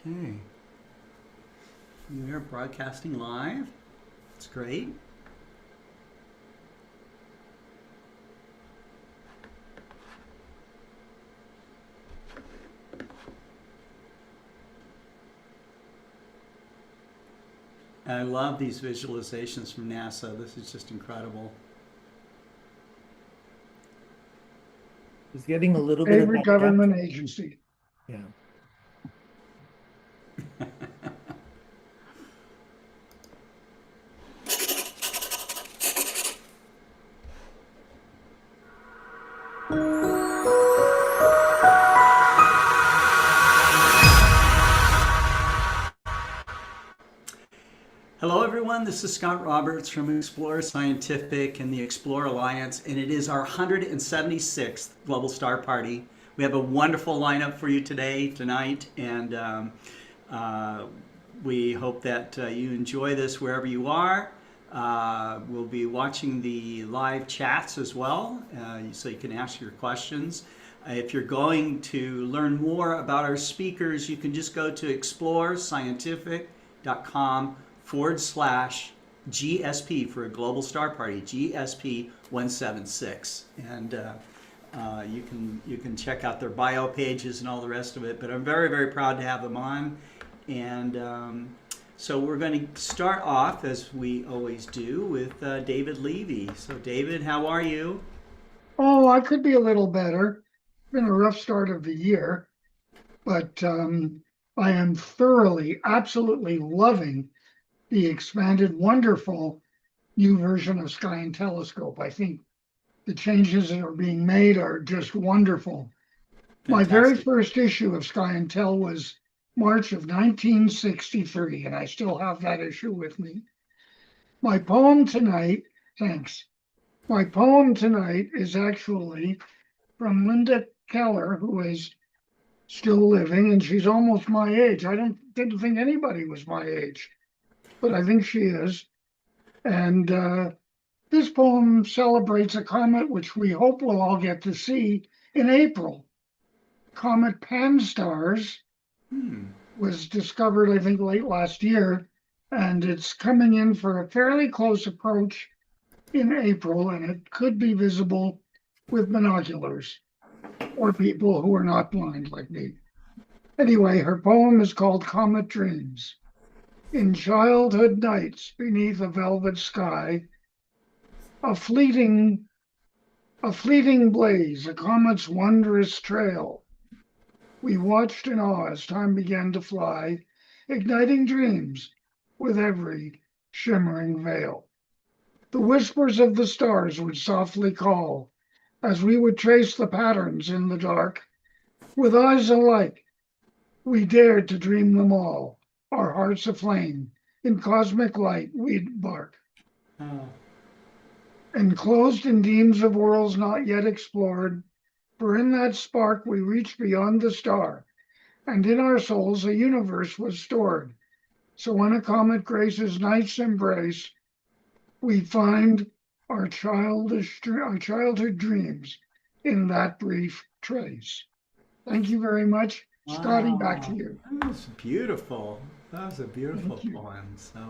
Okay. We are broadcasting live. That's great. I love these visualizations from NASA. This is just incredible. It's getting a little bit of Favorite that government agency. Yeah. Hello, everyone. This is Scott Roberts from Explore Scientific and the Explore Alliance, and it is our 176th Global Star Party. We have a wonderful lineup for you tonight, and we hope that you enjoy this wherever you are. We'll be watching the live chats as well, so you can ask your questions. If you're going to learn more about our speakers, you can just go to explorescientific.com/GSP for a Global Star Party, GSP 176. And you can check out their bio pages and all the rest of it. But I'm very, very proud to have them on. And so we're going to start off, as we always do, with David Levy. So David, how are you? Oh, I could be a little better. Been a rough start of the year, but I am thoroughly, absolutely loving the expanded, wonderful new version of Sky and Telescope. I think the changes that are being made are just wonderful. My very Fantastic. first issue of Sky and Tel was March of 1963, and I still have that issue with me. My poem tonight, thanks. My poem tonight is actually from Linda Keller, who is still living, and she's almost my age. I didn't think anybody was my age, but I think she is. And this poem celebrates a comet which we hope we'll all get to see in April. Comet Pan-STARRS was discovered, I think, late last year, and it's coming in for a fairly close approach in April, and it could be visible with binoculars or people who are not blind like me. Anyway, her poem is called Comet Dreams. In childhood nights beneath a velvet sky, a fleeting blaze, a comet's wondrous trail. We watched in awe as time began to fly, igniting dreams with every shimmering veil. The whispers of the stars would softly call as we would trace the patterns in the dark. With eyes alike, we dared to dream them all, our hearts aflame. In cosmic light, we'd bark. Oh. Enclosed in beams of worlds not yet explored, for in that spark we reached beyond the star, and in our souls a universe was stored. So when a comet graces night's embrace, we find our childhood dreams in that brief trace. Thank you very much. Scotty, back to Wow. you. That was beautiful. That was a beautiful Thank you. poem. So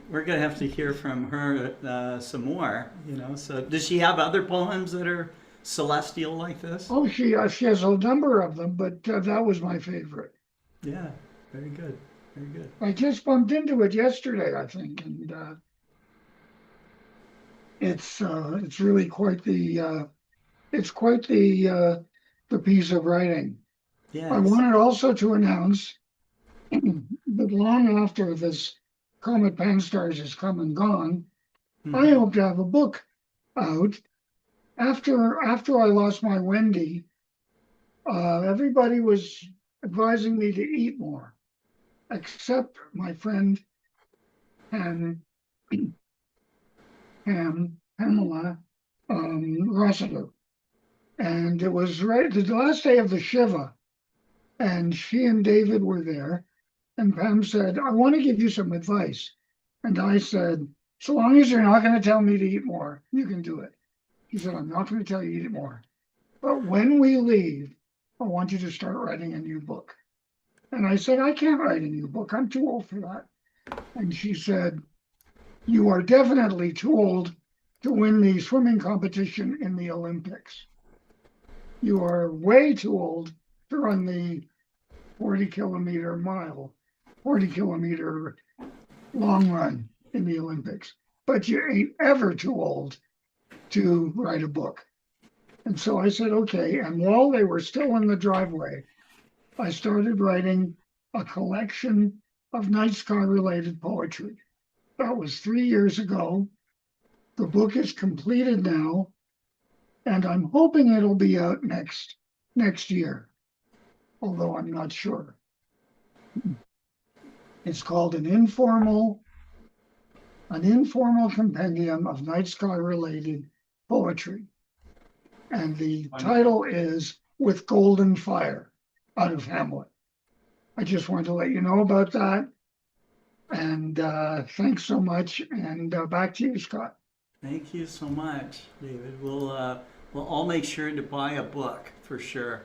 we're gonna have to hear from her some more. So does she have other poems that are celestial like this? Oh, she has a number of them, but that was my favorite. Yeah. Very good. Very good. I just bumped into it yesterday, I think, and it's really quite the piece of writing. I Yes. wanted also to announce that long after this Comet Pan-STARRS has come and gone, I hope to have a book out. After I lost my Wendy, everybody was advising me to eat more, except my friend Pamela Rossiter. And it was right the last day of the Shiva, and she and David were there. And Pam said, I want to give you some advice. And I said, so long as you're not going to tell me to eat more, you can do it. He said, I'm not going to tell you to eat more. But when we leave, I want you to start writing a new book. And I said, I can't write a new book. I'm too old for that. And she said, you are definitely too old to win the swimming competition in the Olympics. You are way too old to run the 40 kilometer long run in the Olympics. But you ain't ever too old to write a book. And so I said, okay. And while they were still in the driveway, I started writing a collection of night sky related poetry. That was 3 years ago. The book is completed now, and I'm hoping it'll be out next year, although I'm not sure. It's called an informal compendium of night sky related poetry. And the title is With Golden Fire, out of Hamlet. I just wanted to let you know about that. And thanks so much. And back to you, Scott. Thank you so much, David. We'll all make sure to buy a book for sure.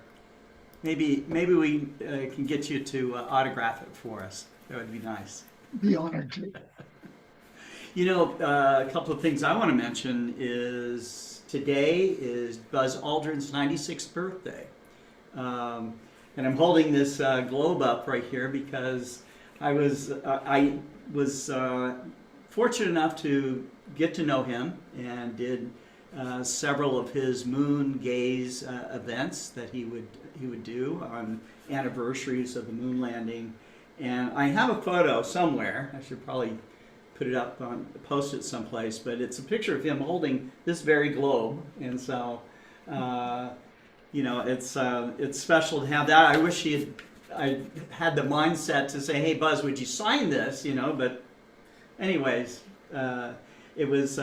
Maybe we can get you to autograph it for us. That would be nice. Be honored to. You know, a couple of things I want to mention is today is Buzz Aldrin's 96th birthday. And I'm holding this globe up right here because I was fortunate enough to get to know him and did several of his moon gaze events that he would do on anniversaries of the moon landing. And I have a photo somewhere. I should probably put it up post it someplace, but it's a picture of him holding this very globe. And so, you know, it's special to have that. I wish I had the mindset to say, hey, Buzz, would you sign this? You know, but anyways, it was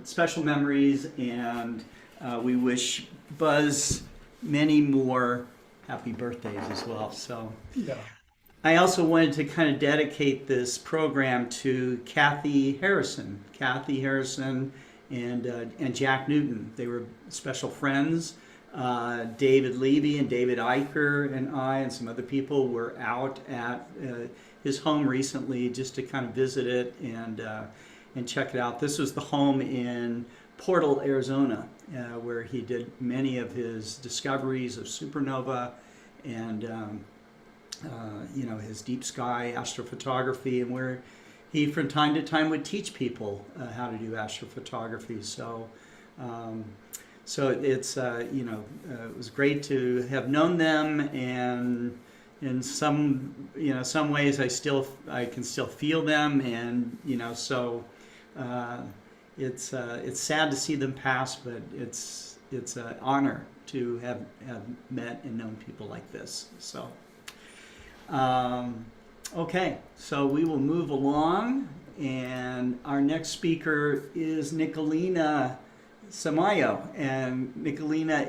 special memories, and we wish Buzz many more happy birthdays as well. So Yeah. I also wanted to kind of dedicate this program to Kathy Harrison. Kathy Harrison and Jack Newton. They were special friends. David Levy and David Eicher and I and some other people were out at his home recently just to kind of visit it and check it out. This was the home in Portal, Arizona, where he did many of his discoveries of supernova and you know, his deep sky astrophotography, and where he from time to time would teach people how to do astrophotography. So so it's you know, it was great to have known them, and in some ways I can still feel them, and you know, so it's sad to see them pass, but it's an honor to have met and known people like this. So okay, so we will move along, and our next speaker is Nicolina Samayo, and Nicolina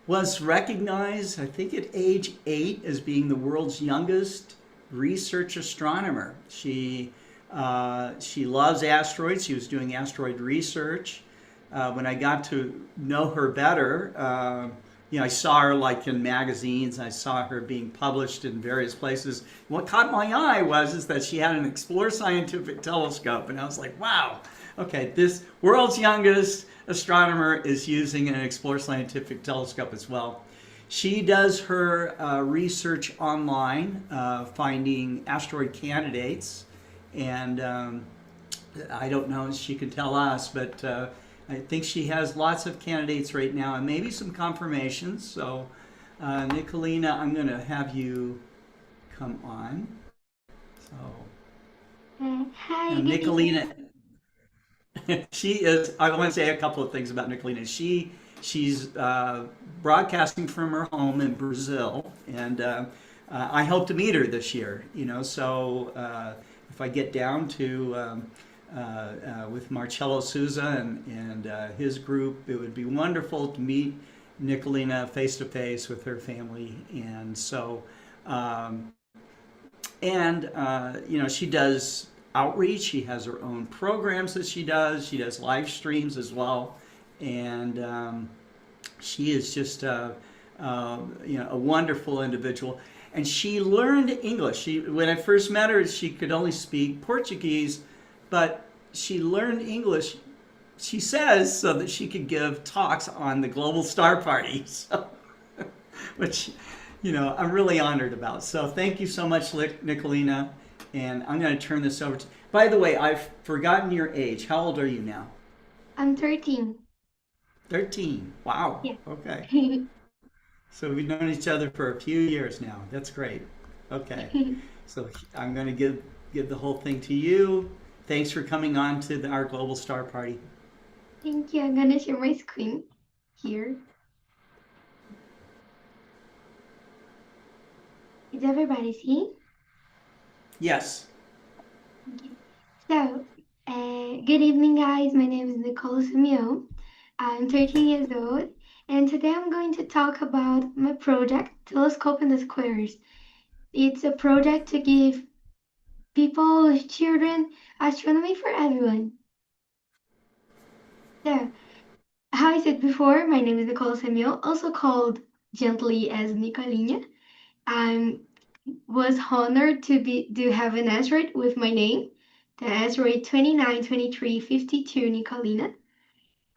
was recognized, I think, at age 8 as being the world's youngest research astronomer. She loves asteroids. She was doing asteroid research. When I got to know her better, you know, I saw her like in magazines. I saw her being published in various places. What caught my eye is that she had an Explore Scientific telescope, and I was like, wow, okay, this world's youngest astronomer is using an Explore Scientific telescope as well. She does her research online, finding asteroid candidates, and I don't know if she can tell us, but I think she has lots of candidates right now, and maybe some confirmations. So, Nicolina, I'm going to have you come on. So, Hi. Nicolina, she is. I want to say a couple of things about Nicolina. She's broadcasting from her home in Brazil, and I hope to meet her this year. You know, so if I get down to with Marcello Souza and his group, it would be wonderful to meet Nicolina face to face with her family. And so, you know, she does outreach. She has her own programs that she does. She does live streams as well, and she is just a wonderful individual. And she learned English. When I first met her, she could only speak Portuguese, but she learned English, she says, so that she could give talks on the Global Star Party. So, which, I'm really honored about. So thank you so much, Nicolina. And I'm going to turn this over to. By the way, I've forgotten your age. How old are you now? I'm 13. 13. Wow. Yeah. Okay. So we've known each other for a few years now. That's great. Okay. So I'm going to give the whole thing to you. Thanks for coming on to our Global Star Party. Thank you. I'm gonna share my screen here. Is everybody seeing? Yes. Okay. So, good evening, guys. My name is Nicole Simeo. I'm 13 years old, and today I'm going to talk about my project, Telescope in the Squares. It's a project to give people, children, astronomy for everyone. So, how I said before, my name is Nicole Simeo, also called gently as Nicolinha. I was honored to have an asteroid with my name, the asteroid 292352 Nicolina.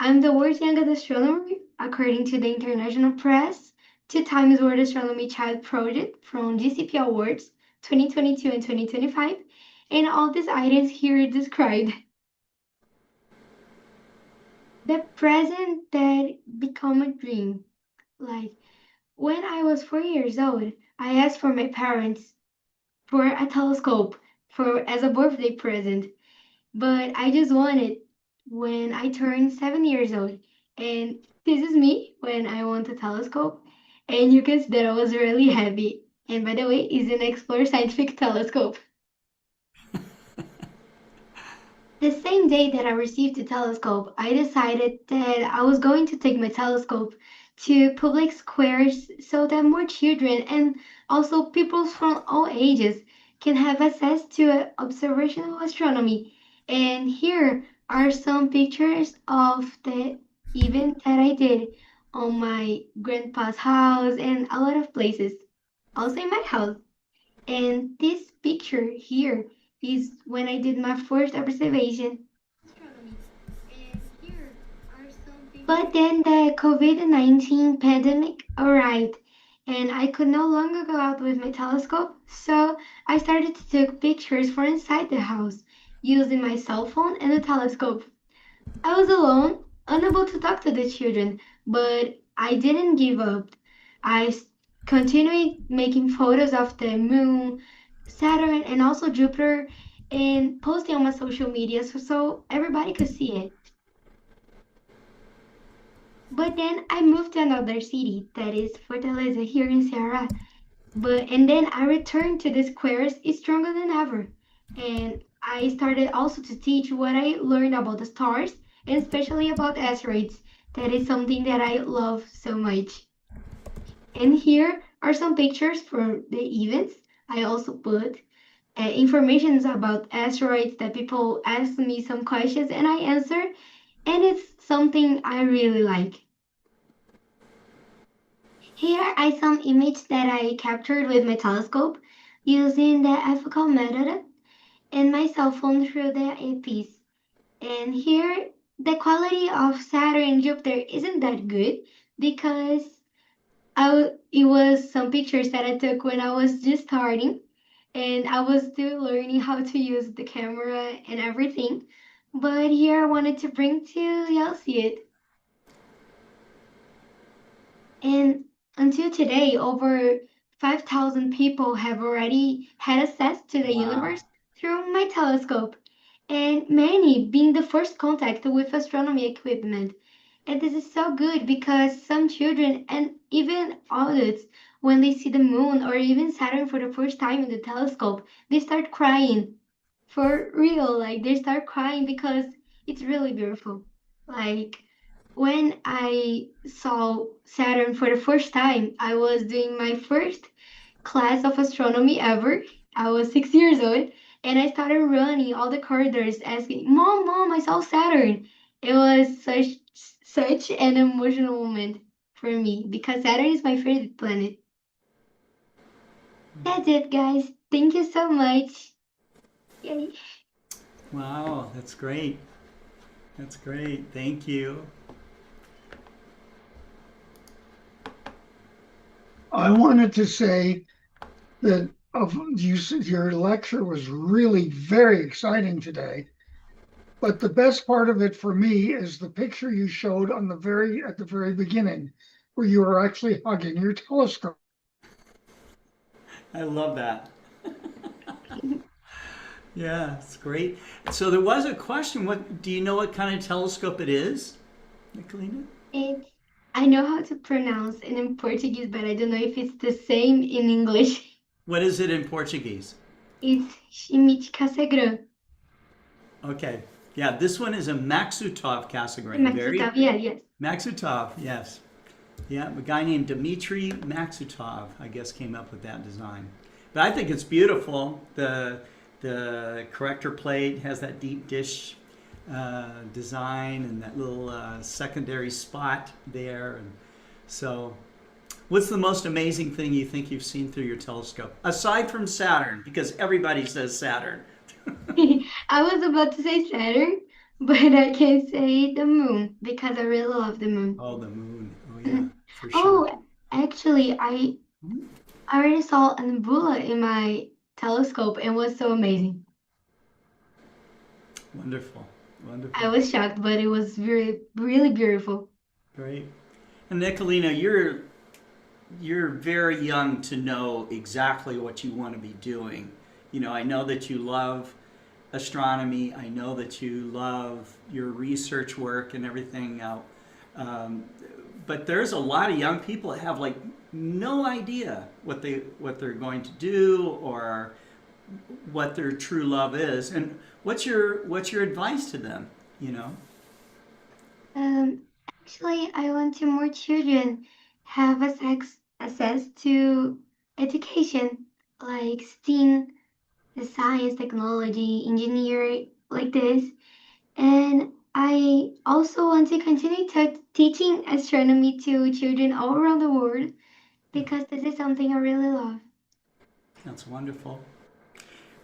I'm the world's youngest astronomer, according to the international press, 2 times World Astronomy Child Project from GCP Awards 2022 and 2025, and all these items here described. The present that become a dream. Like, when I was 4 years old, I asked for my parents for a telescope as a birthday present, but I just wanted when I turned 7 years old. And this is me when I want a telescope. And you can see that I was really happy. And by the way, it's an Explorer Scientific telescope. The same day that I received the telescope, I decided that I was going to take my telescope to public squares so that more children and also people from all ages can have access to observational astronomy. And here are some pictures of the event that I did on my grandpa's house and a lot of places, also in my house. And this picture here is when I did my first observation. Astronomy. And here are some. But then the COVID-19 pandemic arrived, and I could no longer go out with my telescope, so I started to take pictures from inside the house using my cell phone and a telescope. I was alone, unable to talk to the children, but I didn't give up. I continued making photos of the moon, Saturn, and also Jupiter, and posting on my social media so everybody could see it. But then I moved to another city, that is Fortaleza, here in Ceará. And then I returned to the squares stronger than ever. And I started also to teach what I learned about the stars and especially about asteroids. That is something that I love so much. And here are some pictures for the events. I also put information about asteroids that people ask me some questions and I answer. And it's something I really like. Here are some images that I captured with my telescope using the ethical method and my cell phone through the earpiece. And here, the quality of Saturn and Jupiter isn't that good because it was some pictures that I took when I was just starting and I was still learning how to use the camera and everything. But here I wanted to bring to y'all see it. And until today, over 5,000 people have already had access to the universe through my telescope, and many being the first contact with astronomy equipment. And this is so good because some children and even adults, when they see the moon or even Saturn for the first time in the telescope, they start crying. For real, like they start crying because it's really beautiful. Like when I saw Saturn for the first time, I was doing my first class of astronomy ever. I was 6 years old, and I started running all the corridors asking, "Mom, Mom, I saw Saturn." It was such an emotional moment for me because Saturn is my favorite planet. That's it, guys. Thank you so much. Yay. Wow, that's great. That's great. Thank you. I wanted to say that your lecture was really very exciting today. But the best part of it for me is the picture you showed at the very beginning, where you were actually hugging your telescope. I love that. Yeah, it's great. So there was a question. What do you know what kind of telescope it is, Nicolina? It's, I know how to pronounce it in Portuguese, but I don't know if it's the same in English. What is it in Portuguese? It's Schmidt Cassegrain. Okay. Yeah, this one is a Maksutov Cassegrain. Very Maxutov, yeah, yes. Maksutov, yes. Yeah, a guy named Dmitry Maksutov, I guess, came up with that design. But I think it's beautiful. The corrector plate has that deep dish design and that little secondary spot there. And so, what's the most amazing thing you think you've seen through your telescope? Aside from Saturn, because everybody says Saturn. I was about to say Saturn, but I can say the moon because I really love the moon. Oh, the moon. Oh, yeah, for Oh, sure. actually, I already saw a nebula in my telescope and it was so amazing. Wonderful. I Wonderful. was shocked, but it was really, really beautiful. Great. And Nicolina, you're very young to know exactly what you want to be doing. You know, I know that you love astronomy. I know that you love your research work and everything. But there's a lot of young people that have like no idea what they're going to do or what their true love is. And what's your advice to them? You know? Um, Actually, I want to more children have access to education like STEAM, the science, technology, engineering, like this. And I also want to continue teaching astronomy to children all around the world because this is something I really love. That's wonderful.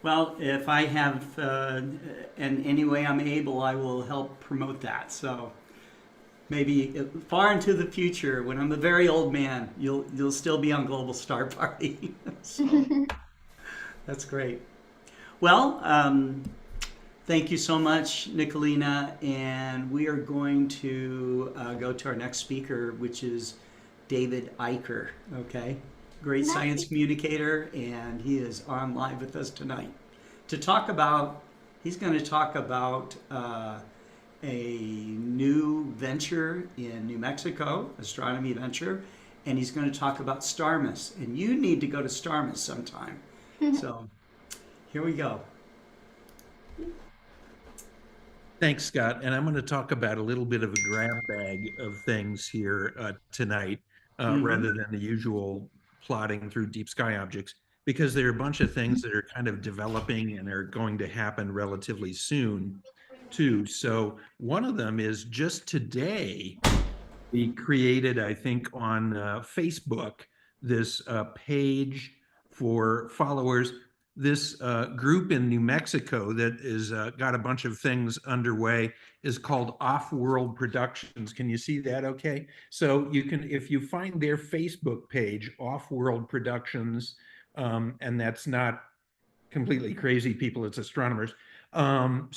Well, if I have, in any way I'm able, I will help promote that. So maybe far into the future, when I'm a very old man, you'll still be on Global Star Party. So that's great. Well, thank you so much, Nicolina, and we are going to go to our next speaker, which is David Eicher. Okay. Great science communicator, and he is on live with us tonight to talk about. He's going to talk about a new venture in New Mexico, astronomy venture, and he's going to talk about STARMUS. And you need to go to STARMUS sometime. So here we go. Thanks, Scott. And I'm going to talk about a little bit of a grab bag of things here tonight, rather than the usual plodding through deep sky objects, because there are a bunch of things that are kind of developing and are going to happen relatively soon, too. So one of them is just today, we created, I think, on Facebook, this page for followers. This group in New Mexico that is got a bunch of things underway is called Off-World Productions. Can you see that okay? So you can, if you find their Facebook page, Off-World Productions, and that's not completely crazy people, it's astronomers. You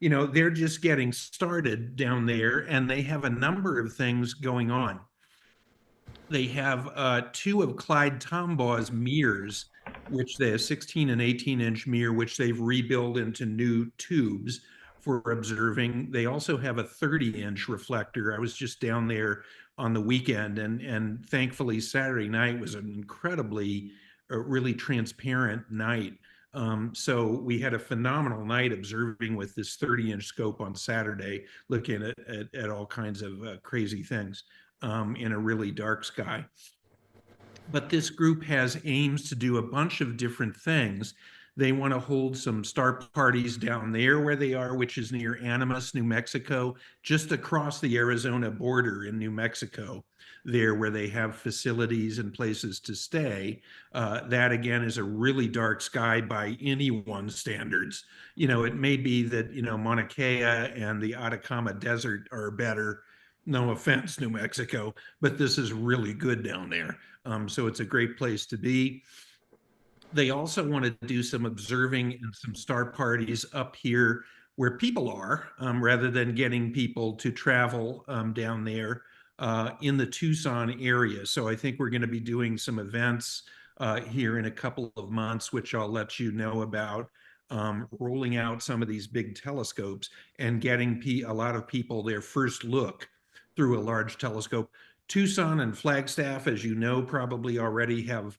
know, they're just getting started down there, and they have a number of things going on. They have two of Clyde Tombaugh's mirrors, which they have 16 and 18-inch mirror, which they've rebuilt into new tubes for observing. They also have a 30-inch reflector. I was just down there on the weekend, and thankfully Saturday night was an incredibly, really transparent night. So we had a phenomenal night observing with this 30-inch scope on Saturday, looking at all kinds of crazy things in a really dark sky. But this group has aims to do a bunch of different things. They want to hold some star parties down there where they are, which is near Animas, New Mexico, just across the Arizona border in New Mexico, there where they have facilities and places to stay. That again is a really dark sky by anyone's standards. It may be that, Mauna Kea and the Atacama Desert are better. No offense, New Mexico, but this is really good down there. So it's a great place to be. They also want to do some observing and some star parties up here where people are, rather than getting people to travel down there in the Tucson area. So I think we're going to be doing some events here in a couple of months, which I'll let you know about, rolling out some of these big telescopes and getting a lot of people their first look through a large telescope. Tucson and Flagstaff, as you know, probably already have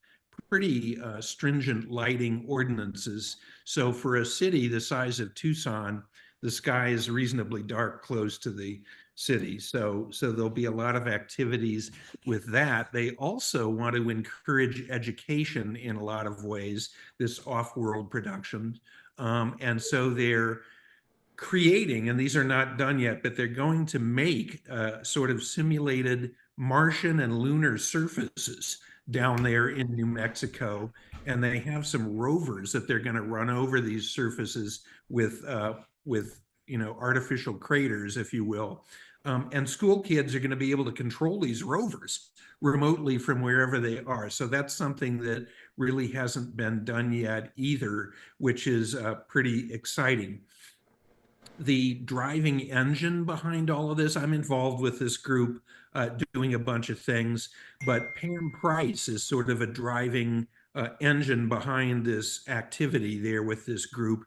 pretty stringent lighting ordinances. So for a city the size of Tucson, the sky is reasonably dark close to the city. So there'll be a lot of activities with that. They also want to encourage education in a lot of ways, this off-world production. And so they're creating, and these are not done yet, but they're going to make sort of simulated Martian and lunar surfaces down there in New Mexico. And they have some rovers that they're going to run over these surfaces with artificial craters, if you will. And school kids are going to be able to control these rovers remotely from wherever they are. So that's something that really hasn't been done yet either, which is pretty exciting. The driving engine behind all of this, I'm involved with this group doing a bunch of things, but Pam Price is sort of a driving engine behind this activity there with this group.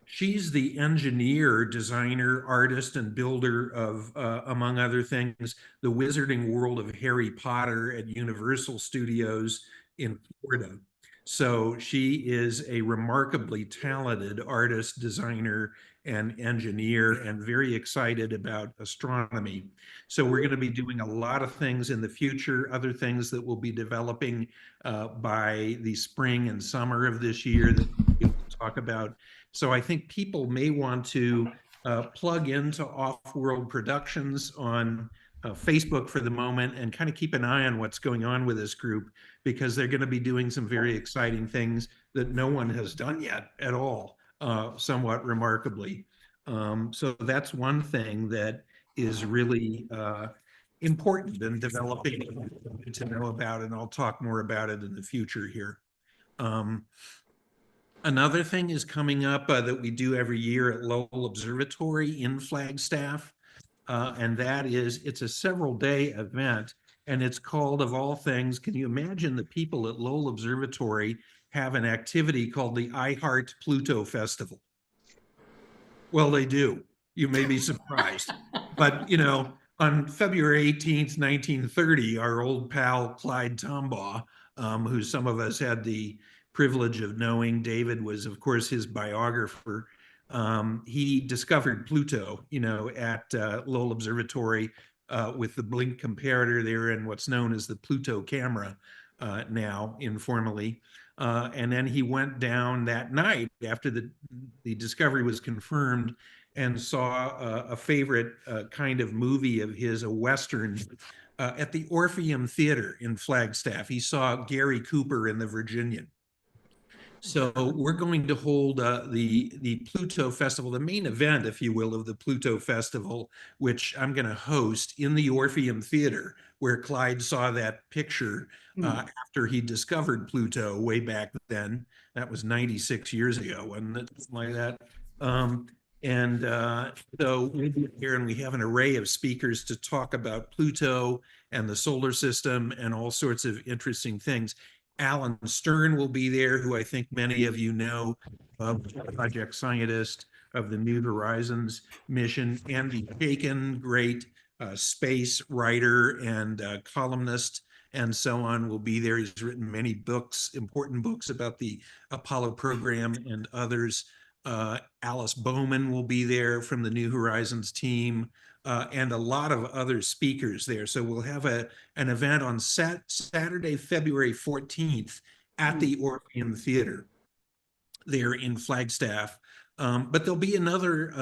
She's the engineer, designer, artist, and builder of, among other things, the Wizarding World of Harry Potter at Universal Studios in Florida. So she is a remarkably talented artist, designer, and engineer, and very excited about astronomy. So we're going to be doing a lot of things in the future, other things that we'll be developing by the spring and summer of this year that we'll talk about. So I think people may want to plug into off-world productions on Facebook for the moment and kind of keep an eye on what's going on with this group, because they're going to be doing some very exciting things that no one has done yet at all, somewhat remarkably. So that's one thing that is really important in developing to know about, and I'll talk more about it in the future here. Another thing is coming up that we do every year at Lowell Observatory in Flagstaff, and that is, it's a several-day event, and it's called, of all things, can you imagine the people at Lowell Observatory have an activity called the I Heart Pluto Festival? Well, they do. You may be surprised. But, on February 18th, 1930, our old pal Clyde Tombaugh, who some of us had the privilege of knowing, David was, of course, his biographer, he discovered Pluto, at Lowell Observatory with the blink comparator there and what's known as the Pluto camera now, informally. And then he went down that night after the discovery was confirmed and saw a favorite kind of movie of his, a Western, at the Orpheum Theater in Flagstaff. He saw Gary Cooper in The Virginian. So we're going to hold the Pluto Festival, the main event, if you will, of the Pluto Festival, which I'm going to host in the Orpheum Theater, where Clyde saw that picture after he discovered Pluto way back then. That was 96 years ago, wasn't it? Something like that. So we'll be here, and we have an array of speakers to talk about Pluto and the solar system and all sorts of interesting things. Alan Stern will be there, who I think many of you know, project scientist of the New Horizons mission. Andy Bacon, great space writer and columnist and so on, will be there. He's written many books, important books about the Apollo program and others. Alice Bowman will be there from the New Horizons team. And a lot of other speakers there. So we'll have an event on Saturday, February 14th at the Orpheum Theater. there in Flagstaff. But there'll be a number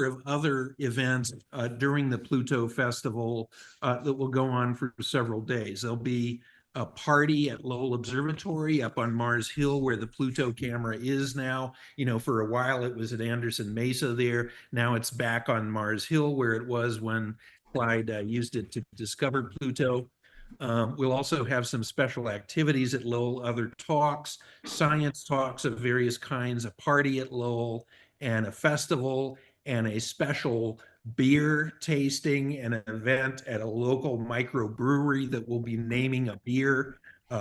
of other events during the Pluto Festival that will go on for several days. There'll be a party at Lowell Observatory up on Mars Hill where the Pluto camera is now. You know, for a while it was at Anderson Mesa there. Now it's back on Mars Hill where it was when Clyde used it to discover Pluto. We'll also have some special activities at Lowell, other talks, science talks of various kinds, a party at Lowell, and a festival, and a special beer tasting and an event at a local microbrewery that will be naming a beer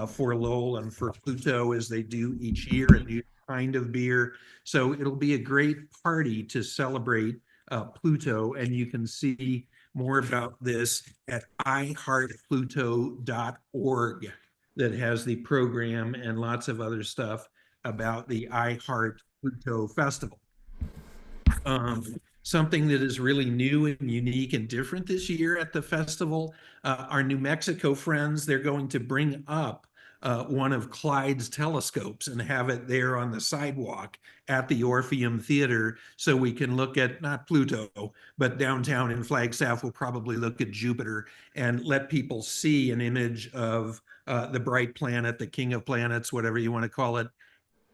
for Lowell and for Pluto, as they do each year, a new kind of beer. So it'll be a great party to celebrate Pluto, and you can see more about this at iHeartPluto.org, that has the program and lots of other stuff about the iHeart Pluto Festival. Something that is really new and unique and different this year at the festival, our New Mexico friends, they're going to bring up one of Clyde's telescopes and have it there on the sidewalk at the Orpheum Theater, so we can look at not Pluto, but downtown in Flagstaff, we'll probably look at Jupiter and let people see an image of the bright planet, the king of planets, whatever you want to call it,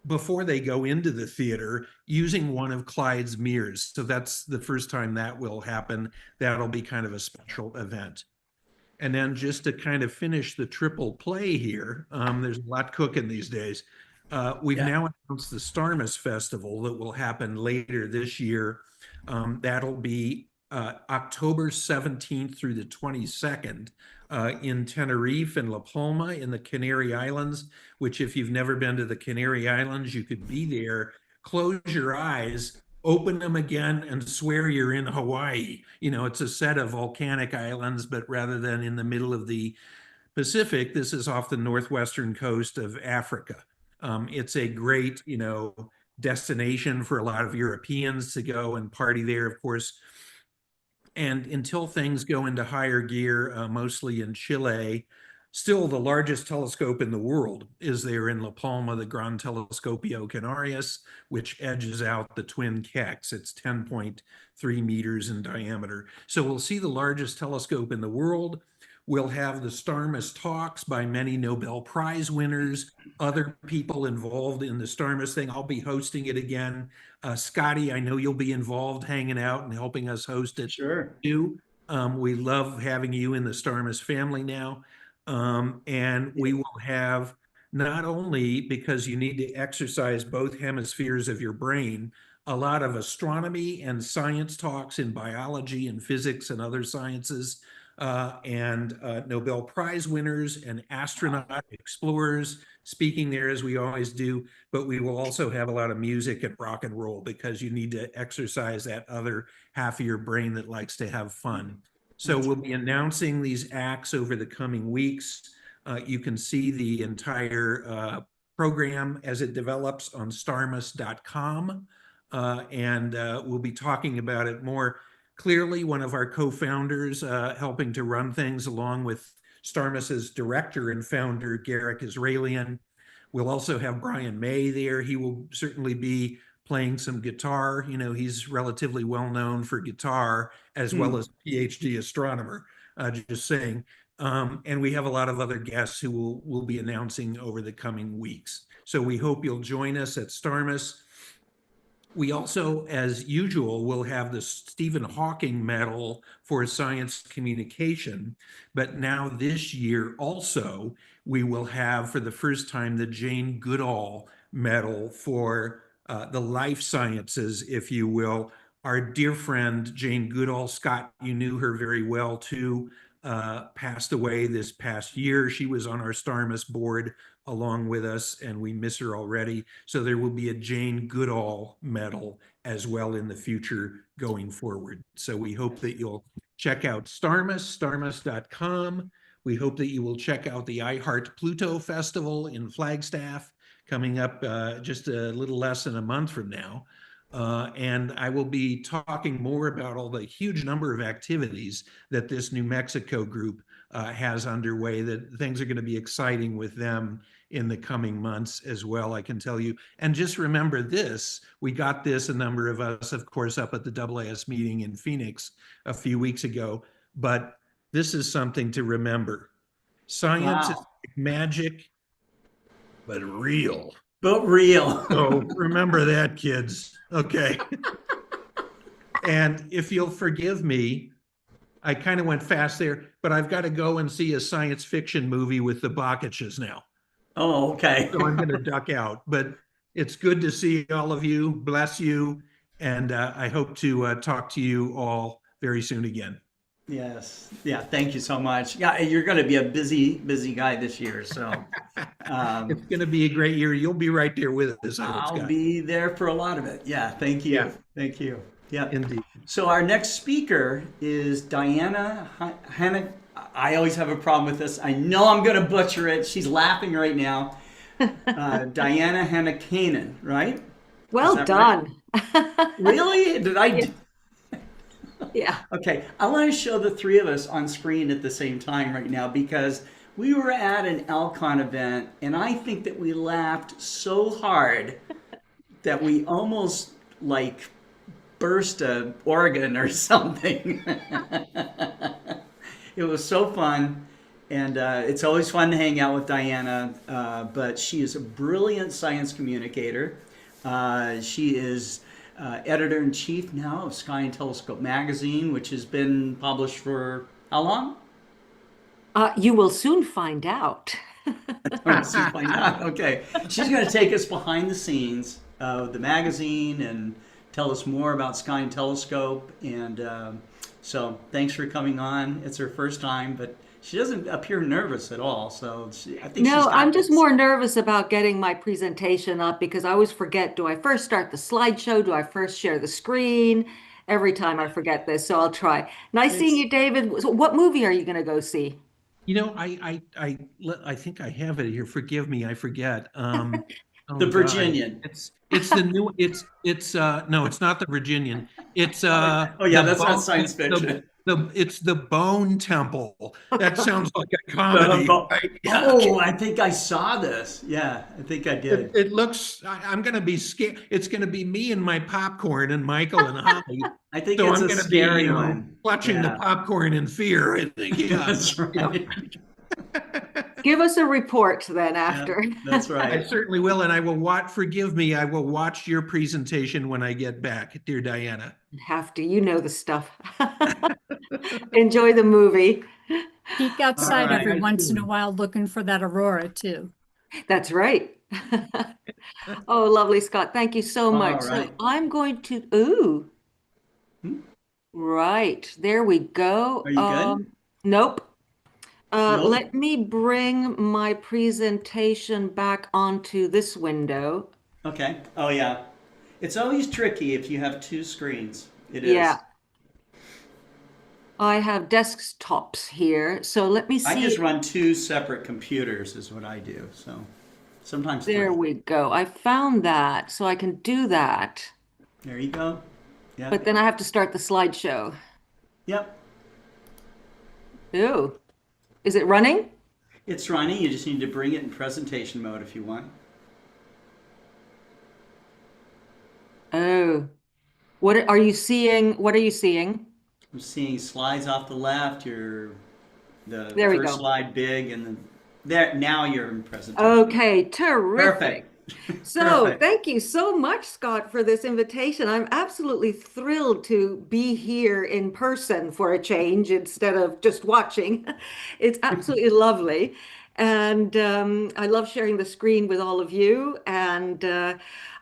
before they go into the theater using one of Clyde's mirrors. So that's the first time that will happen. That'll be kind of a special event. And then just to kind of finish the triple play here, there's a lot cooking these days. We've now announced the Starmus Festival that will happen later this year. That'll be October 17th through the 22nd in Tenerife and La Palma in the Canary Islands, which if you've never been to the Canary Islands, you could be there, close your eyes, open them again, and swear you're in Hawaii. You know, it's a set of volcanic islands, but rather than in the middle of the Pacific, this is off the northwestern coast of Africa. It's a great, you know, destination for a lot of Europeans to go and party there, of course. And until things go into higher gear, mostly in Chile, still the largest telescope in the world is there in La Palma, the Gran Telescopio Canarias, which edges out the twin Keck. It's 10.3 meters in diameter. So we'll see the largest telescope in the world. We'll have the Starmus talks by many Nobel Prize winners, other people involved in the Starmus thing. I'll be hosting it again. Scotty, I know you'll be involved hanging out and helping us host it. Sure. Too. We love having you in the Starmus family now. And we will have, not only because you need to exercise both hemispheres of your brain, a lot of astronomy and science talks in biology and physics and other sciences, and Nobel Prize winners and astronaut explorers speaking there, as we always do, but we will also have a lot of music and rock and roll, because you need to exercise that other half of your brain that likes to have fun. So we'll be announcing these acts over the coming weeks. You can see the entire program as it develops on starmus.com, and we'll be talking about it more clearly. One of our co-founders helping to run things, along with Starmus's director and founder, Garrick Israelian. We'll also have Brian May there. He will certainly be playing some guitar. You know, he's relatively well known for guitar as well as a PhD astronomer, just saying. And we have a lot of other guests who we'll be announcing over the coming weeks. So we hope you'll join us at Starmus. We also, as usual, will have the Stephen Hawking Medal for Science Communication, but now this year also, we will have for the first time the Jane Goodall Medal for the life sciences, if you will. Our dear friend Jane Goodall, Scott, you knew her very well too, passed away this past year. She was on our Starmus board along with us, and we miss her already. So there will be a Jane Goodall Medal as well in the future going forward. So we hope that you'll check out Starmus, starmus.com. We hope that you will check out the iHeart Pluto Festival in Flagstaff coming up just a little less than a month from now. And I will be talking more about all the huge number of activities that this New Mexico group has underway, that things are going to be exciting with them in the coming months as well, I can tell you. And just remember this, we got this, a number of us, of course, up at the AAS meeting in Phoenix a few weeks ago, but this is something to remember. Science is Wow. like magic, but real. But real. So remember that, kids. Okay. And if you'll forgive me, I kind of went fast there, but I've got to go and see a science fiction movie with the Bakaches now. Oh, okay. So I'm going to duck out. But it's good to see all of you. Bless you. And I hope to talk to you all very soon again. Yes. Yeah. Thank you so much. Yeah, you're going to be a busy guy this year. So It's going to be a great year. You'll be right there with us, I hope, I'll Scott. be there for a lot of it. Yeah. Thank you. Yeah. Thank you. Yeah. Indeed. So our next speaker is Diana Hannah. I always have a problem with this. I know I'm going to butcher it. She's laughing right now. Diana Hannah, right? Well that done. Really? Did I? Yeah. Okay, I want to show the three of us on screen at the same time right now because we were at an Alcon event and I think that we laughed so hard that we almost like burst a organ or something. It was so fun, and it's always fun to hang out with Diana, but she is a brilliant science communicator. She is editor-in-chief now of Sky and Telescope magazine, which has been published for how long? You will soon find out. Okay. She's going to take us behind the scenes of the magazine and tell us more about Sky and Telescope. And so thanks for coming on. It's her first time, but she doesn't appear nervous at all. So I think she's No, got I'm just this. more nervous about getting my presentation up because I always forget, do I first start the slideshow? Do I first share the screen? Every time I forget this, so I'll try. Nice seeing you, David. So what movie are you going to go see? You know, I think I have it here. Forgive me, I forget. The Virginian. It's the new. It's no, it's not the Virginian. It's Oh yeah, that's not science fiction. It's the Bone Temple. That sounds like a comedy. Right? Yeah. Oh, I think I saw this. Yeah, I think I did. It looks. I'm going to be scared. It's going to be me and my popcorn and Michael and Holly. I think So it's I'm a going to scary be one. clutching the Yeah. popcorn in fear. I think. Yeah. That's right. Give us a report then after. Yeah, that's I right. certainly will, and I will watch. Forgive me. I will watch your presentation when I get back, dear Diana. Have to, you know the stuff. Enjoy the movie. Peek outside right. every once in a while looking for that aurora too. That's right. Oh, lovely, Scott. Thank you so much. right. So I'm going to, ooh. Right, there we go. Are you good? Nope. Nope. Let me bring my presentation back onto this window. Okay. Oh yeah. It's always tricky if you have two screens. It is. Yeah. I have desktops here, so let me see. I just run two separate computers is what I do. So sometimes There three. we go. I found that, so I can do that. There you go. Yeah. But then I have to start the slideshow. Yep. Ooh. Is it running? It's running. You just need to bring it in presentation mode if you want. Oh. What are you seeing? What are you seeing? I'm seeing slides off the left. The There we first go. slide big, and then there. Now you're in presentation. Okay, terrific. Perfect. So Perfect. thank you so much, Scott, for this invitation. I'm absolutely thrilled to be here in person for a change instead of just watching. It's absolutely lovely. And I love sharing the screen with all of you. And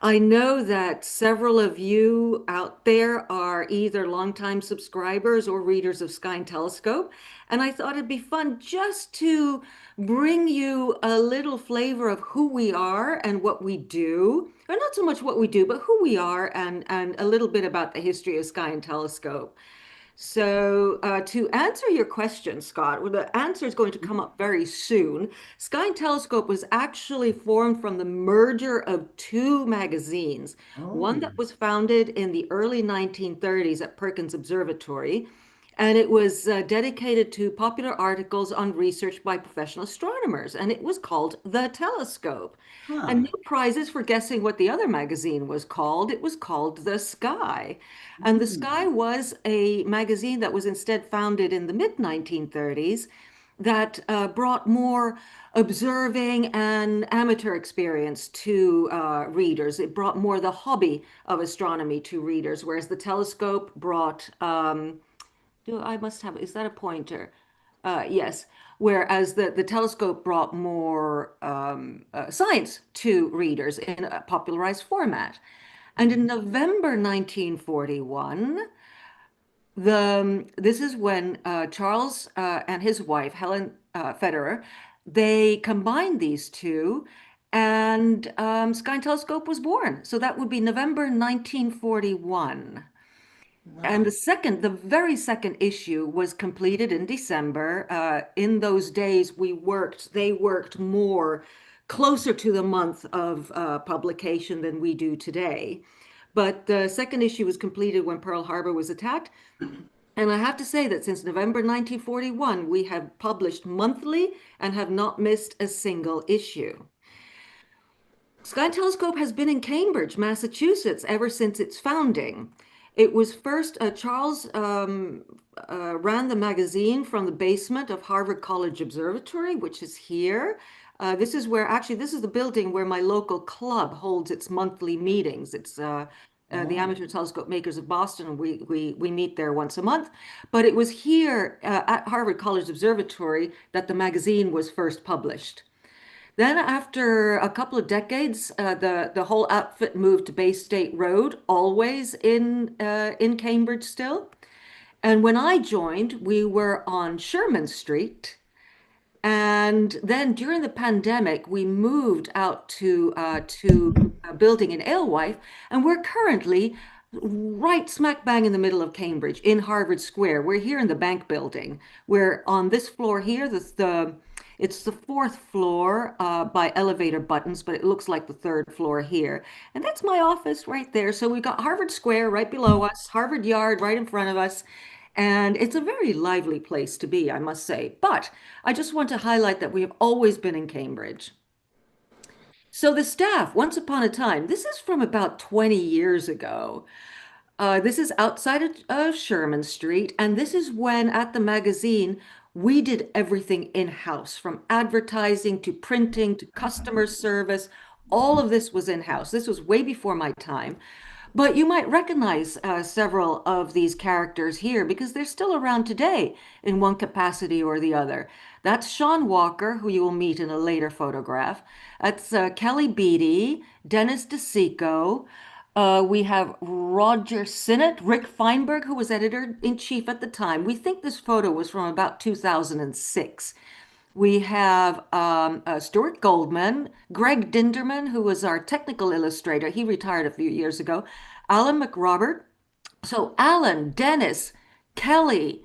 I know that several of you out there are either longtime subscribers or readers of Sky and Telescope. And I thought it'd be fun just to bring you a little flavor of who we are and what we do, or not so much what we do, but who we are and a little bit about the history of Sky and Telescope. So to answer your question, Scott, well, the answer is going to come up very soon. Sky and Telescope was actually formed from the merger of two magazines. One that was founded in the early 1930s at Perkins Observatory, And it was dedicated to popular articles on research by professional astronomers, and it was called The Telescope. And no prizes for guessing what the other magazine was called. It was called The Sky. And The Sky was a magazine that was instead founded in the mid-1930s that brought more observing and amateur experience to readers. It brought more the hobby of astronomy to readers, whereas The Telescope brought I must have, is that a pointer? Yes. Whereas the telescope brought more science to readers in a popularized format. And in November 1941, this is when Charles and his wife, Helen Federer, they combined these two, and Sky and Telescope was born. So that would be November 1941. And the very second issue was completed in December. In those days, they worked more closer to the month of publication than we do today. But the second issue was completed when Pearl Harbor was attacked. And I have to say that since November 1941, we have published monthly and have not missed a single issue. Sky Telescope has been in Cambridge, Massachusetts, ever since its founding. It was first, Charles ran the magazine from the basement of Harvard College Observatory, which is here. This is the building where my local club holds its monthly meetings. It's the Amateur Telescope Makers of Boston. We meet there once a month. But it was here at Harvard College Observatory that the magazine was first published. Then after a couple of decades, the whole outfit moved to Bay State Road, always in Cambridge still. And when I joined, we were on Sherman Street. And then during the pandemic, we moved out to a building in Alewife, and we're currently right smack bang in the middle of Cambridge, in Harvard Square. We're here in the bank building. We're on this floor here. It's the fourth floor by elevator buttons, but it looks like the third floor here. And that's my office right there. So we've got Harvard Square right below us, Harvard Yard right in front of us. And it's a very lively place to be, I must say. But I just want to highlight that we have always been in Cambridge. So the staff, once upon a time, this is from about 20 years ago. This is outside of Sherman Street. And this is when at the magazine, we did everything in-house, from advertising to printing to customer service. All of this was in-house. This was way before my time. But you might recognize several of these characters here because they're still around today in one capacity or the other. That's Sean Walker, who you will meet in a later photograph. That's Kelly Beatty, Dennis DeSico. We have Roger Sinnott, Rick Feinberg, who was editor-in-chief at the time. We think this photo was from about 2006. We have Stuart Goldman, Greg Dinderman, who was our technical illustrator. He retired a few years ago. Alan McRobert. So Alan, Dennis, Kelly,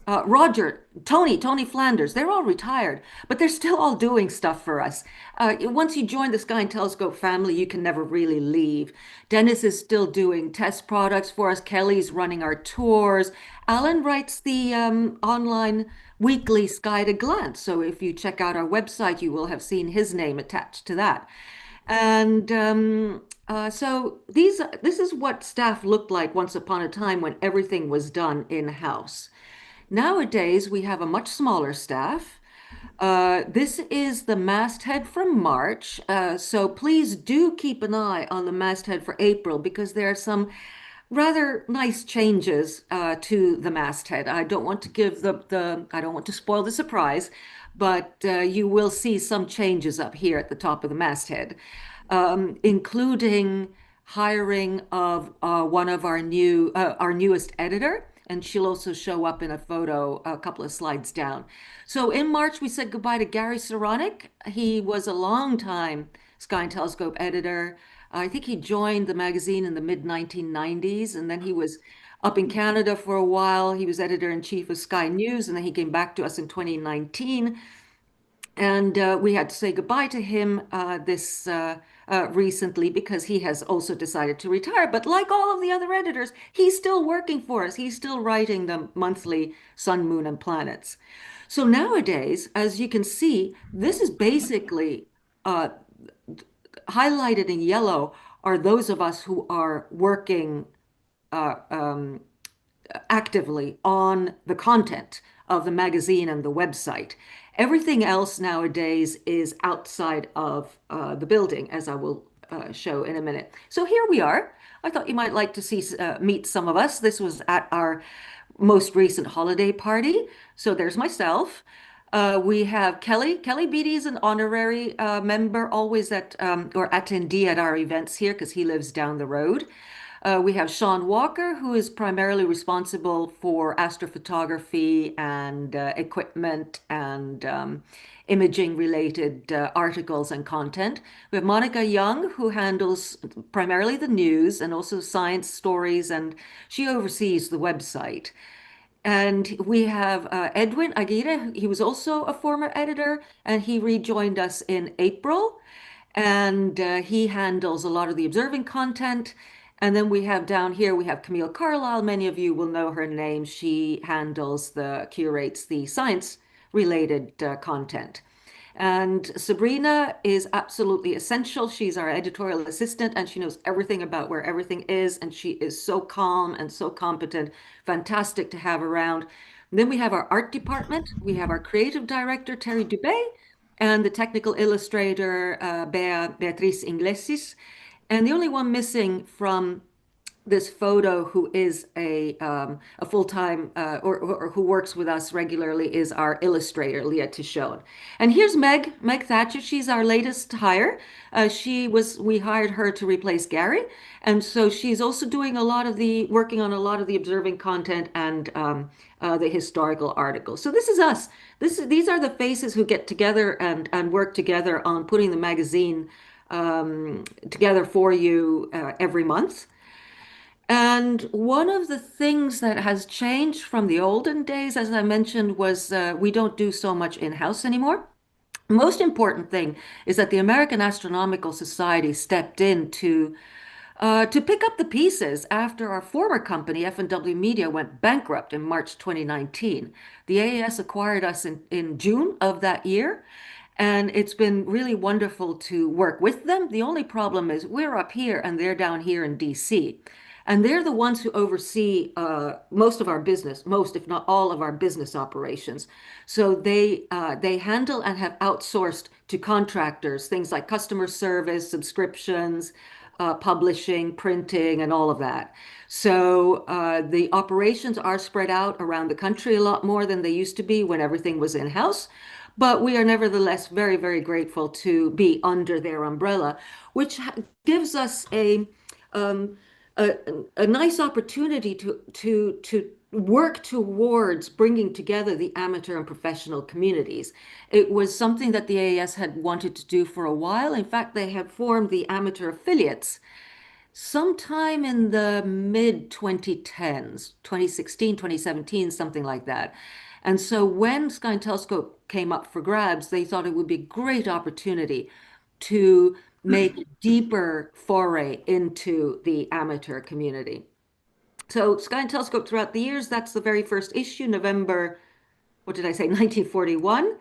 Roger, Tony Flanders, they're all retired, but they're still all doing stuff for us. Once you join the Sky and Telescope family, you can never really leave. Dennis is still doing test products for us. Kelly's running our tours. Alan writes the online weekly Sky at a Glance. So if you check out our website, you will have seen his name attached to that. And so this is what staff looked like once upon a time when everything was done in-house. Nowadays, we have a much smaller staff. This is the masthead from March. So please do keep an eye on the masthead for April because there are some rather nice changes to the masthead. I don't want to give I don't want to spoil the surprise, but you will see some changes up here at the top of the masthead, including hiring of one of our newest editor. And she'll also show up in a photo a couple of slides down. So in March, we said goodbye to Gary Saronic. He was a long-time Sky and Telescope editor. I think he joined the magazine in the mid-1990s, and then he was up in Canada for a while. He was editor-in-chief of Sky News, and then he came back to us in 2019. And we had to say goodbye to him this recently because he has also decided to retire. But like all of the other editors, he's still working for us. He's still writing the monthly Sun, Moon, and Planets. So nowadays, as you can see, this is basically highlighted in yellow are those of us who are working uh, um, actively on the content of the magazine and the website. Everything else nowadays is outside of the building, as I will show in a minute. So here we are. I thought you might like to see meet some of us. This was at our most recent holiday party. So there's myself. We have Kelly. Kelly Beatty is an honorary member, always at or attendee at our events here because he lives down the road. We have Sean Walker, who is primarily responsible for astrophotography and equipment and imaging related articles and content. We have Monica Young, who handles primarily the news and also science stories, and she oversees the website. And we have Edwin Aguirre. He was also a former editor, and he rejoined us in April. And he handles a lot of the observing content. And then we have down here, we have Camille Carlisle. Many of you will know her name. She curates the science-related content. And Sabrina is absolutely essential. She's our editorial assistant, and she knows everything about where everything is. And she is so calm and so competent. Fantastic to have around. And then we have our art department. We have our creative director, Terry Dubé, and the technical illustrator, Beatriz Inglesis. And the only one missing from this photo who is a full-time or who works with us regularly is our illustrator, Leah Tishon. And here's Meg Thatcher. She's our latest hire. We hired her to replace Gary. And so she's also doing working on a lot of the observing content and the historical articles. So this is us. These are the faces who get together and work together on putting the magazine together for you every month. And one of the things that has changed from the olden days, as I mentioned, was we don't do so much in-house anymore. The most important thing is that the American Astronomical Society stepped in to pick up the pieces after our former company, F&W Media, went bankrupt in March 2019. The AAS acquired us in June of that year, and it's been really wonderful to work with them. The only problem is we're up here and they're down here in DC. And they're the ones who oversee most of our business, most, if not all of our business operations. So they handle and have outsourced to contractors things like customer service, subscriptions, publishing, printing, and all of that. So the operations are spread out around the country a lot more than they used to be when everything was in-house. But we are nevertheless very, very grateful to be under their umbrella, which gives us a nice opportunity to work towards bringing together the amateur and professional communities. It was something that the AAS had wanted to do for a while. In fact, they had formed the amateur affiliates sometime in the mid 2010s, 2016, 2017, something like that. And so when Sky and Telescope came up for grabs, they thought it would be a great opportunity to make a deeper foray into the amateur community. So Sky and Telescope throughout the years, that's the very first issue, November, what did I say, 1941.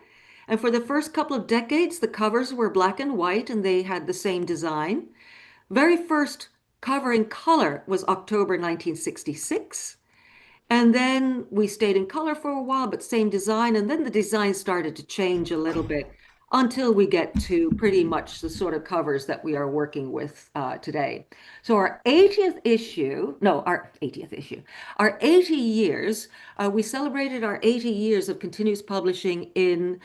And for the first couple of decades, the covers were black and white and they had the same design. Very first cover in color was October 1966. And then we stayed in color for a while, but same design. And then the design started to change a little bit until we get to pretty much the sort of covers that we are working with today. So our 80th issue, our 80 years, we celebrated our 80 years of continuous publishing in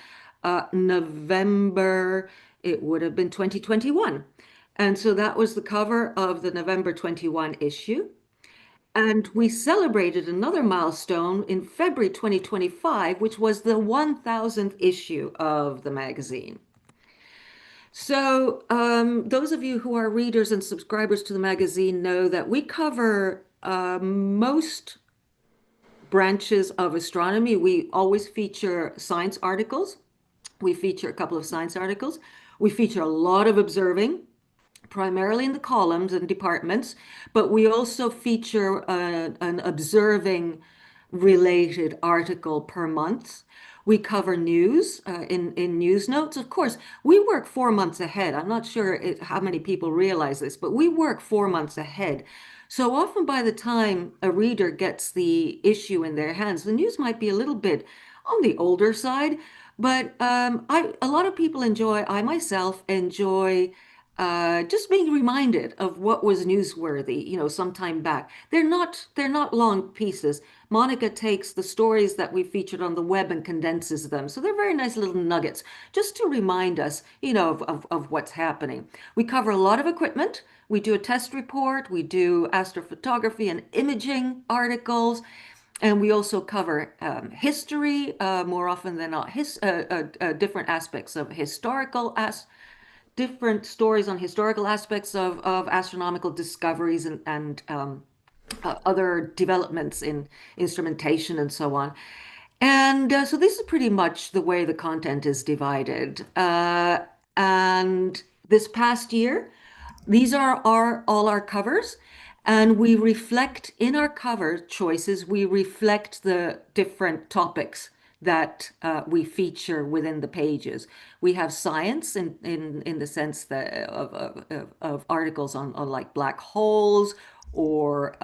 November, it would have been 2021. And so that was the cover of the November 21 issue. And we celebrated another milestone in February 2025, which was the 1000th issue of the magazine. So those of you who are readers and subscribers to the magazine know that we cover most branches of astronomy. We always feature science articles. We feature a couple of science articles. We feature a lot of observing, primarily in the columns and departments, but we also feature an observing related article per month. We cover news in news notes. Of course, we work 4 months ahead. I'm not sure how many people realize this, but we work 4 months ahead. So often by the time a reader gets the issue in their hands, the news might be a little bit on the older side, but a lot of people enjoy, I myself enjoy just being reminded of what was newsworthy, some time back. They're not long pieces. Monica takes the stories that we featured on the web and condenses them. So they're very nice little nuggets, just to remind us, of what's happening. We cover a lot of equipment. We do a test report. We do astrophotography and imaging articles. And we also cover history, more often than not, different aspects of different stories on historical aspects of astronomical discoveries and other developments in instrumentation and so on. And so this is pretty much the way the content is divided. And this past year, these are all our covers. And we reflect in our cover choices, we reflect the different topics that we feature within the pages. We have science in the sense that of articles on like black holes or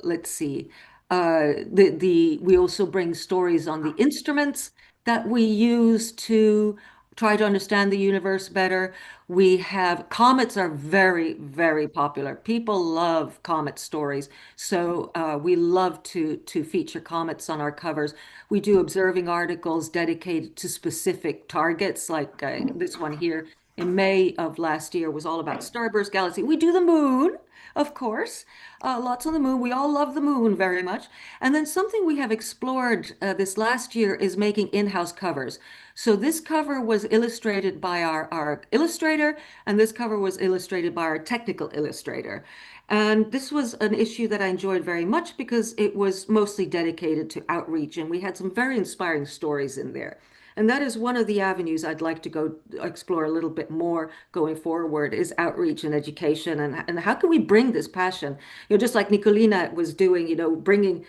let's see. We also bring stories on the instruments that we use to try to understand the universe better. We have comets are very, very popular. People love comet stories. So we love to feature comets on our covers. We do observing articles dedicated to specific targets, like this one here in May of last year was all about starburst galaxy. We do the moon, of course, lots on the moon. We all love the moon very much. And then something we have explored this last year is making in-house covers. So this cover was illustrated by our illustrator, and this cover was illustrated by our technical illustrator. And this was an issue that I enjoyed very much because it was mostly dedicated to outreach, and we had some very inspiring stories in there. And that is one of the avenues I'd like to go explore a little bit more going forward is outreach and education. And how can we bring this passion, just like Nicolina was doing, bringing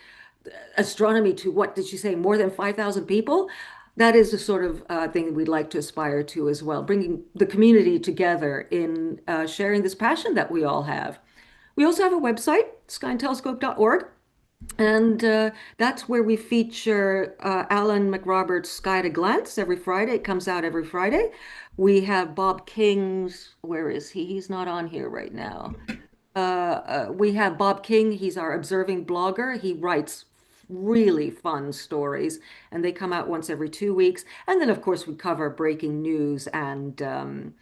astronomy to, what did she say, more than 5,000 people? That is the sort of thing we'd like to aspire to as well, bringing the community together in sharing this passion that we all have. We also have a website, skyandtelescope.org. And that's where we feature Alan McRoberts' Sky at a Glance every Friday. It comes out every Friday. We have Bob King's, where is he? He's not on here right now. We have Bob King. He's our observing blogger. He writes really fun stories, and they come out once every 2 weeks. And then, of course, we cover breaking news and the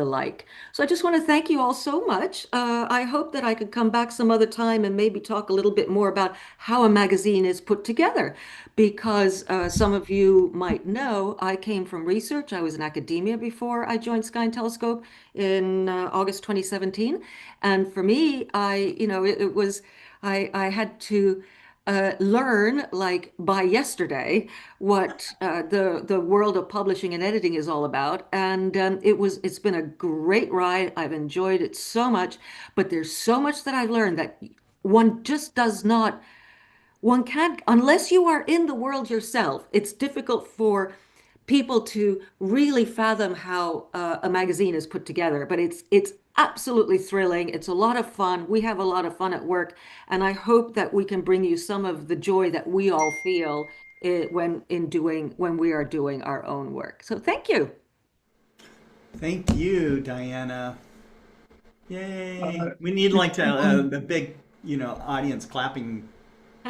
like. So I just want to thank you all so much. I hope that I could come back some other time and maybe talk a little bit more about how a magazine is put together, because some of you might know I came from research. I was in academia before I joined Sky and Telescope in August 2017. And for me, I had to learn like by yesterday what the world of publishing and editing is all about. And it's been a great ride. I've enjoyed it so much, but there's so much that I've learned that one just one can't, unless you are in the world yourself, it's difficult for people to really fathom how a magazine is put together. But it's absolutely thrilling. It's a lot of fun. We have a lot of fun at work, and I hope that we can bring you some of the joy that we all feel when we are doing our own work. So thank you. Thank you, Diana. Yay! We need like the big, audience clapping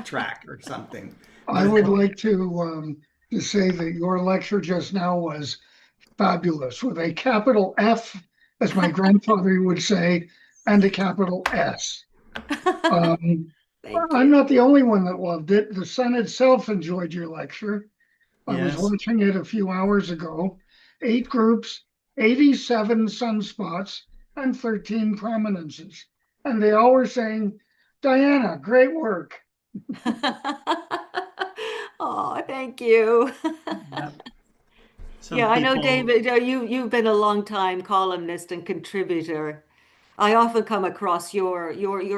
track or something. I would like to say that your lecture just now was fabulous, with a capital F, as my grandfather would say, and a capital S. I'm not the only one that loved it. The sun itself enjoyed your lecture. I was watching it a few hours ago. 8 groups, 87 sunspots, and 13 prominences. And they all were saying, Diana, great work. Oh, thank you. Yep. Some Yeah, I know, people- David, you've been a long time columnist and contributor. I often come across your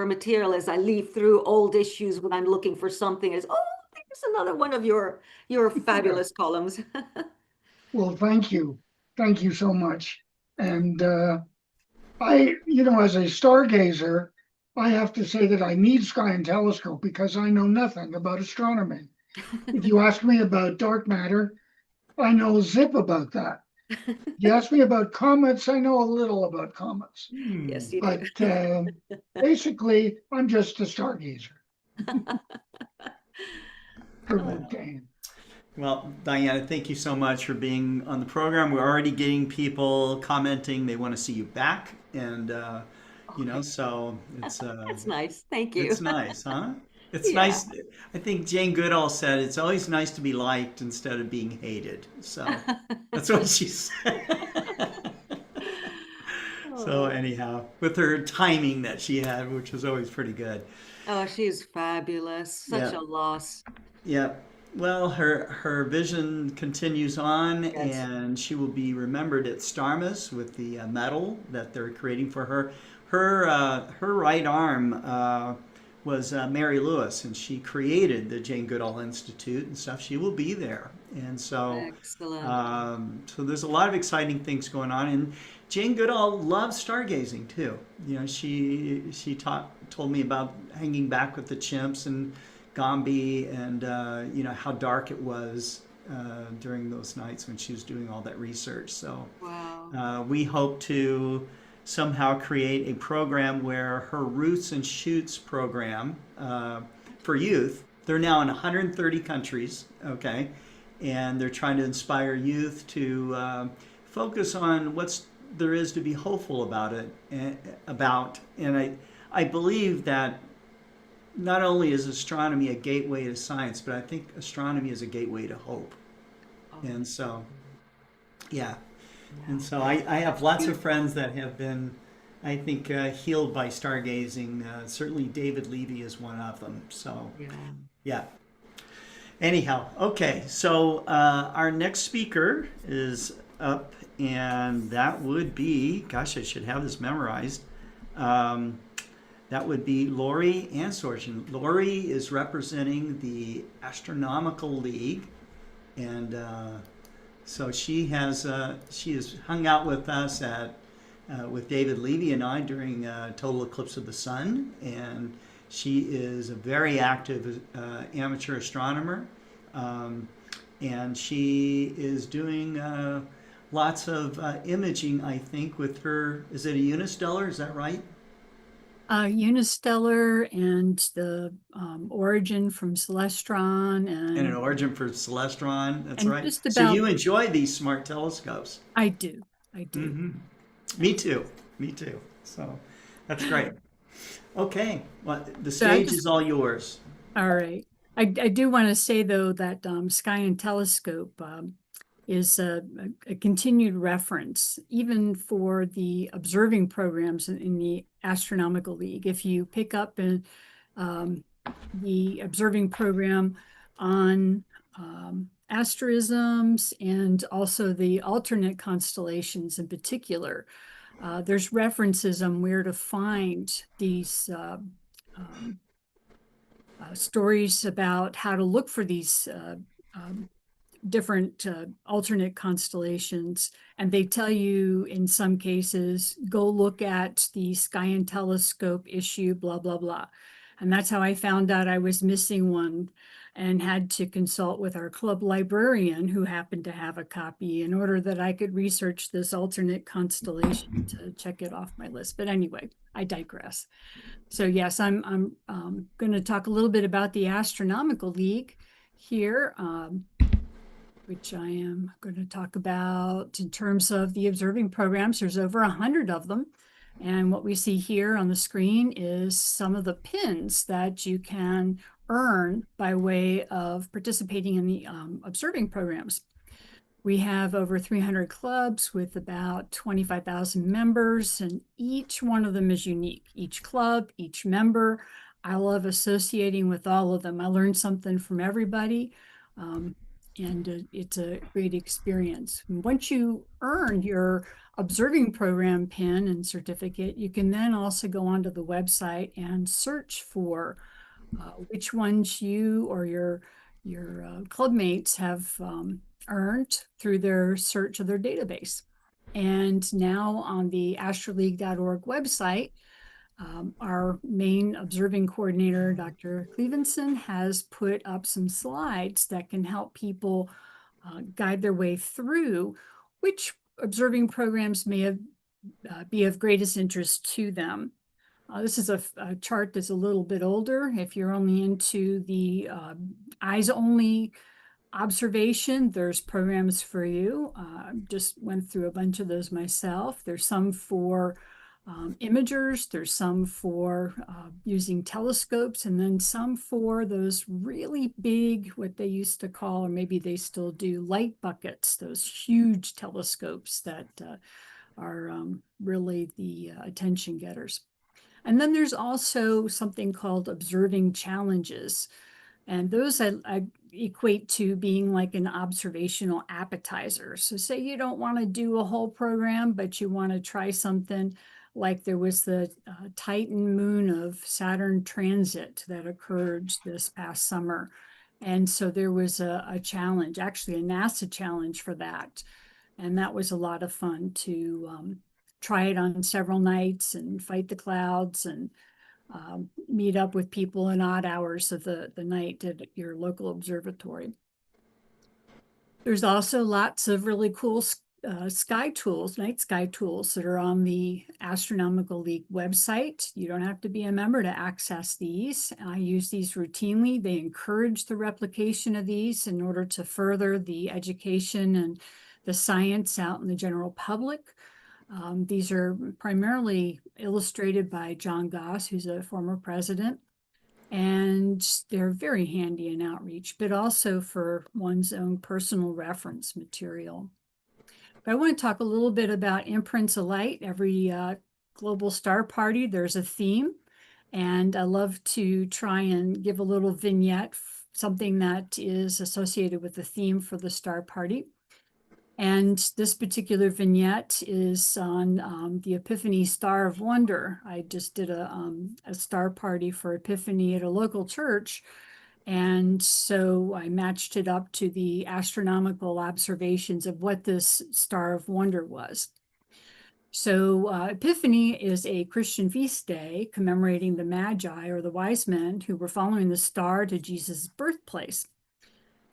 material as I leaf through old issues when I'm looking for something as, oh, there's another one of your fabulous columns. Well, thank you. Thank you so much. And as a stargazer, I have to say that I need sky and telescope because I know nothing about astronomy. If you ask me about dark matter, I know zip about that. You ask me about comets, I know a little about comets. Yes, you But do. basically, I'm just a stargazer for Oh. Bhutan. Well, Diana, thank you so much for being on the program. We're already getting people commenting they want to see you back, and so it's That's nice. Thank you. it's nice, huh? It's Yeah. nice. I think Jane Goodall said it's always nice to be liked instead of being hated. So that's what she said. So Oh. anyhow, with her timing that she had, which was always pretty good. Oh, she's fabulous. Such Yeah. a loss. Yeah. Well, her vision continues on, Yes. and she will be remembered at Starmus with the medal that they're creating for her. Her right arm was Mary Lewis, and she created the Jane Goodall Institute and stuff. She will be there, and so Excellent. so there's a lot of exciting things going on. And Jane Goodall loves stargazing too. She told me about hanging back with the chimps and Gombe, and how dark it was during those nights when she was doing all that research. So Wow. we hope to somehow create a program where her Roots and Shoots program for youth. They're now in 130 countries, okay, and they're trying to inspire youth to focus on what's there is to be hopeful about it. And I believe that not only is astronomy a gateway to science, but I think astronomy is a gateway to hope. And so, yeah. And so I have lots of friends that have been, I think, healed by stargazing. Certainly David Levy is one of them. So, Yeah. yeah. Anyhow, okay. So our next speaker is up, and that would be, gosh, I should have this memorized. That would be Lori Ansorgen. Lori is representing the Astronomical League, and so she has hung out with us with David Levy and I during total eclipse of the sun, and she is a very active amateur astronomer, and she is doing lots of imaging, I think, with her. Is it a unistellar? Is that right? Unistellar and the origin from Celestron And an and origin for Celestron. That's and right. just So about you enjoy these smart telescopes. I do. Hmm. Me too. Me too. So that's great. Okay. Well, the So I stage just- is all yours. All right. I do want to say though that Sky and Telescope is a continued reference, even for the observing programs in the Astronomical League. If you pick up the observing program on asterisms and also the alternate constellations in particular, there's references on where to find these stories about how to look for these different alternate constellations, and they tell you in some cases, go look at the Sky and Telescope issue, blah, blah, blah. And that's how I found out I was missing one and had to consult with our club librarian, who happened to have a copy, in order that I could research this alternate constellation to check it off my list. But anyway, I digress. So yes, I'm going to talk a little bit about the Astronomical League here, which I am going to talk about in terms of the observing programs. There's over 100 of them. And what we see here on the screen is some of the pins that you can earn by way of participating in the observing programs. We have over 300 clubs with about 25,000 members, and each one of them is unique. Each club, each member, I love associating with all of them. I learn something from everybody. And it's a great experience. Once you earn your observing program pin and certificate, you can then also go onto the website and search for which ones you or your clubmates have earned through their search of their database. And now on the astroleague.org website, our main observing coordinator, Dr. Clevenson, has put up some slides that can help people guide their way through which observing programs may have, be of greatest interest to them. This is a chart that's a little bit older. If you're only into the eyes-only observation, there's programs for you. Just went through a bunch of those myself. There's some for imagers, there's some for using telescopes, and then some for those really big, what they used to call, or maybe they still do, light buckets, those huge telescopes that are really the attention getters. And then there's also something called observing challenges. And those I equate to being like an observational appetizer. So say you don't want to do a whole program, but you want to try something, like there was the Titan moon of Saturn transit that occurred this past summer. And so there was a challenge, actually a NASA challenge for that. And that was a lot of fun to try it on several nights and fight the clouds and meet up with people in odd hours of the night at your local observatory. There's also lots of really cool sky tools, night sky tools that are on the Astronomical League website. You don't have to be a member to access these. I use these routinely. They encourage the replication of these in order to further the education and the science out in the general public. These are primarily illustrated by John Goss, who's a former president, and they're very handy in outreach, but also for one's own personal reference material. But I want to talk a little bit about Imprints of Light. Every global star party, there's a theme, and I love to try and give a little vignette, something that is associated with the theme for the star party. And this particular vignette is on the Epiphany Star of Wonder. I just did a star party for Epiphany at a local church. And so I matched it up to the astronomical observations of what this Star of Wonder was. So Epiphany is a Christian feast day commemorating the Magi, or the wise men, who were following the star to Jesus' birthplace.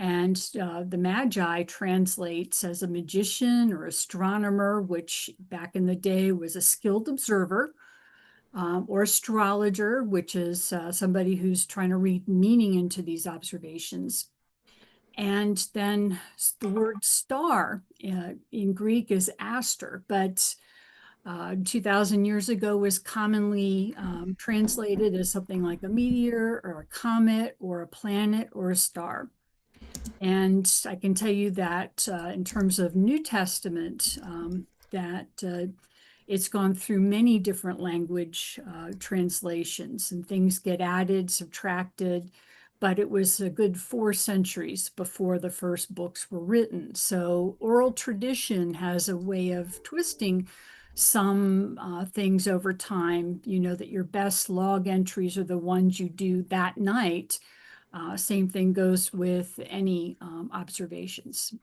And the Magi translates as a magician or astronomer, which back in the day was a skilled observer, or astrologer, which is somebody who's trying to read meaning into these observations. And then the word star in Greek is aster, but 2,000 years ago was commonly translated as something like a meteor or a comet or a planet or a star. And I can tell you that in terms of New Testament, that it's gone through many different language translations, and things get added, subtracted, but it was a good 4 centuries before the first books were written. So oral tradition has a way of twisting some things over time. You know that your best log entries are the ones you do that night. Same thing goes with any observations.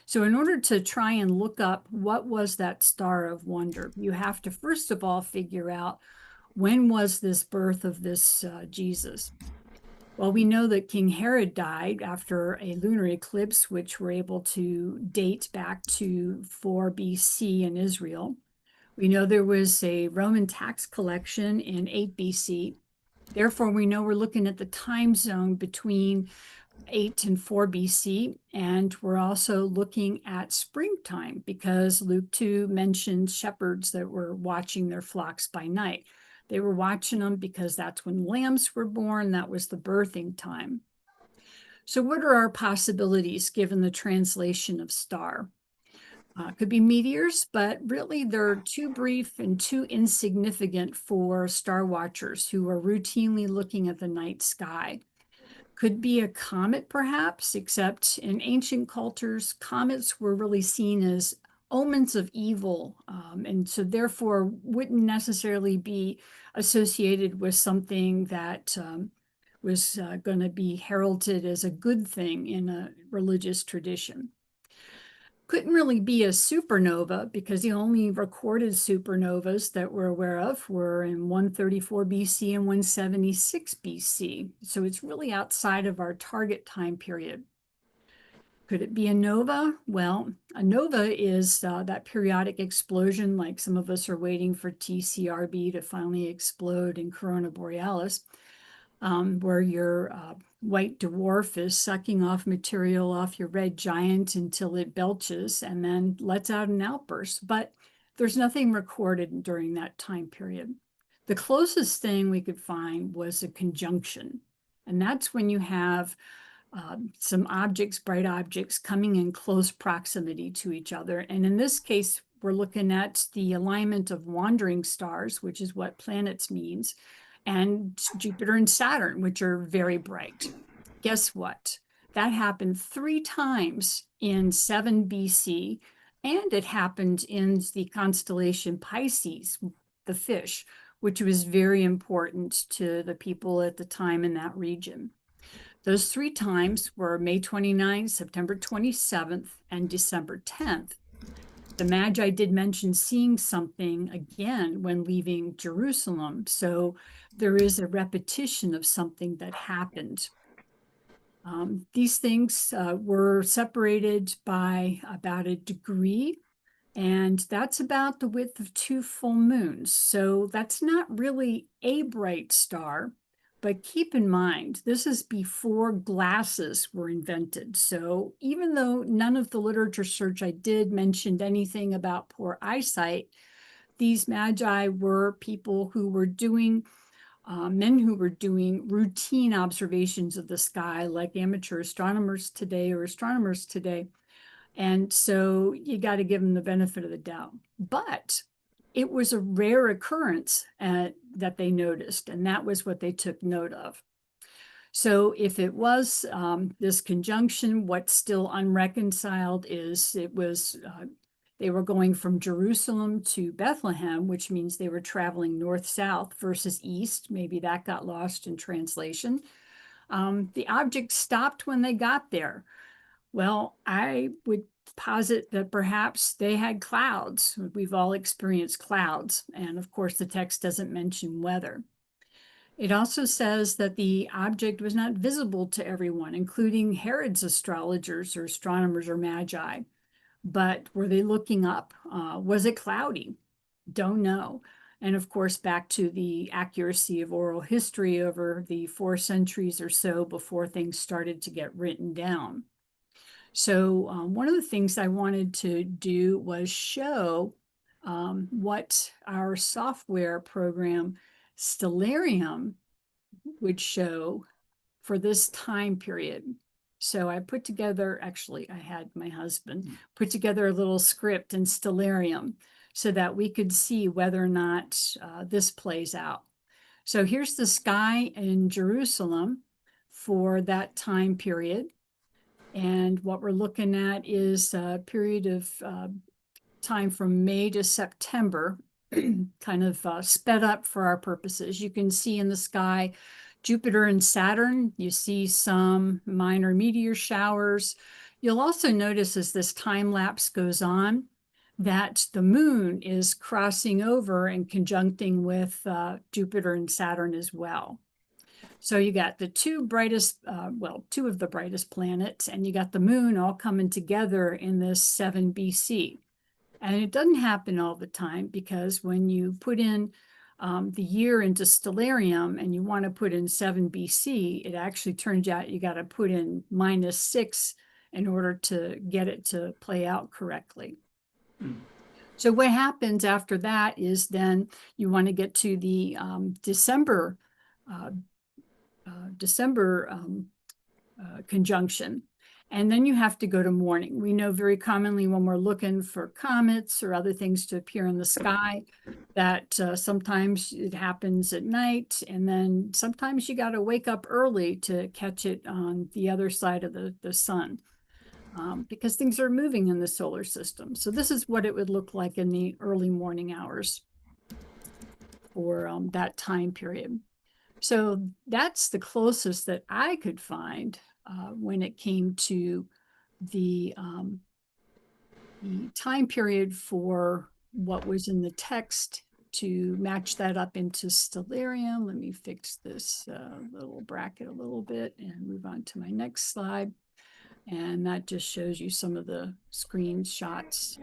So in order to try and look up what was that Star of Wonder, you have to first of all figure out, when was this birth of this Jesus? Well, we know that King Herod died after a lunar eclipse, which we're able to date back to 4 BC in Israel. We know there was a Roman tax collection in 8 BC. Therefore, we know we're looking at the time zone between 8 and 4 BC. And we're also looking at springtime, because Luke 2 mentions shepherds that were watching their flocks by night. They were watching them because that's when lambs were born. That was the birthing time. So what are our possibilities given the translation of star? Could be meteors, but really they're too brief and too insignificant for star watchers who are routinely looking at the night sky. Could be a comet, perhaps, except in ancient cultures, comets were really seen as omens of evil, and so therefore wouldn't necessarily be associated with something that was going to be heralded as a good thing in a religious tradition. Couldn't really be a supernova because the only recorded supernovas that we're aware of were in 134 BC and 176 BC. So it's really outside of our target time period. Could it be a nova? Well, a nova is that periodic explosion, like some of us are waiting for TCRB to finally explode in Corona Borealis, where your white dwarf is sucking off material off your red giant until it belches and then lets out an outburst. But there's nothing recorded during that time period. The closest thing we could find was a conjunction. And that's when you have some objects, bright objects, coming in close proximity to each other. And in this case, we're looking at the alignment of wandering stars, which is what planets means, and Jupiter and Saturn, which are very bright. Guess what? That happened 3 times in 7 BC, and it happened in the constellation Pisces, the fish, which was very important to the people at the time in that region. Those 3 times were May 29th, September 27th, and December 10th. The Magi did mention seeing something again when leaving Jerusalem. So there is a repetition of something that happened. These things were separated by about a degree, and that's about the width of 2 full moons. So that's not really a bright star. But keep in mind, this is before glasses were invented. So even though none of the literature search I did mentioned anything about poor eyesight, these magi were people who were doing, men who were doing routine observations of the sky, like amateur astronomers today or astronomers today. And so you got to give them the benefit of the doubt. But it was a rare occurrence that they noticed, and that was what they took note of. So if it was this conjunction, what's still unreconciled is it was they were going from Jerusalem to Bethlehem, which means they were traveling north-south versus east. Maybe that got lost in translation. The object stopped when they got there. Well, I would posit that perhaps they had clouds. We've all experienced clouds. And of course, the text doesn't mention weather. It also says that the object was not visible to everyone, including Herod's astrologers or astronomers or magi. But were they looking up? Was it cloudy? Don't know. And of course, back to the accuracy of oral history over the 4 centuries or so before things started to get written down. So one of the things I wanted to do was show what our software program Stellarium would show for this time period. So I put together, actually, I had my husband put together a little script in Stellarium so that we could see whether or not this plays out. So here's the sky in Jerusalem for that time period. And what we're looking at is a period of time from May to September, kind of sped up for our purposes. You can see in the sky Jupiter and Saturn. You see some minor meteor showers. You'll also notice as this time lapse goes on that the moon is crossing over and conjuncting with Jupiter and Saturn as well. So you got the 2 brightest, 2 of the brightest planets, and you got the moon all coming together in this 7 BC. And it doesn't happen all the time because when you put in the year into Stellarium and you want to put in 7 BC, it actually turns out you got to put in -6 in order to get it to play out correctly. So what happens after that is then you want to get to the December conjunction. And then you have to go to morning. We know very commonly when we're looking for comets or other things to appear in the sky, that sometimes it happens at night, and then sometimes you got to wake up early to catch it on the other side of the sun, because things are moving in the solar system. So this is what it would look like in the early morning hours for that time period. So that's the closest that I could find when it came to the time period for what was in the text to match that up into stellarium. Let me fix this little bracket a little bit and move on to my next slide. And that just shows you some of the screenshots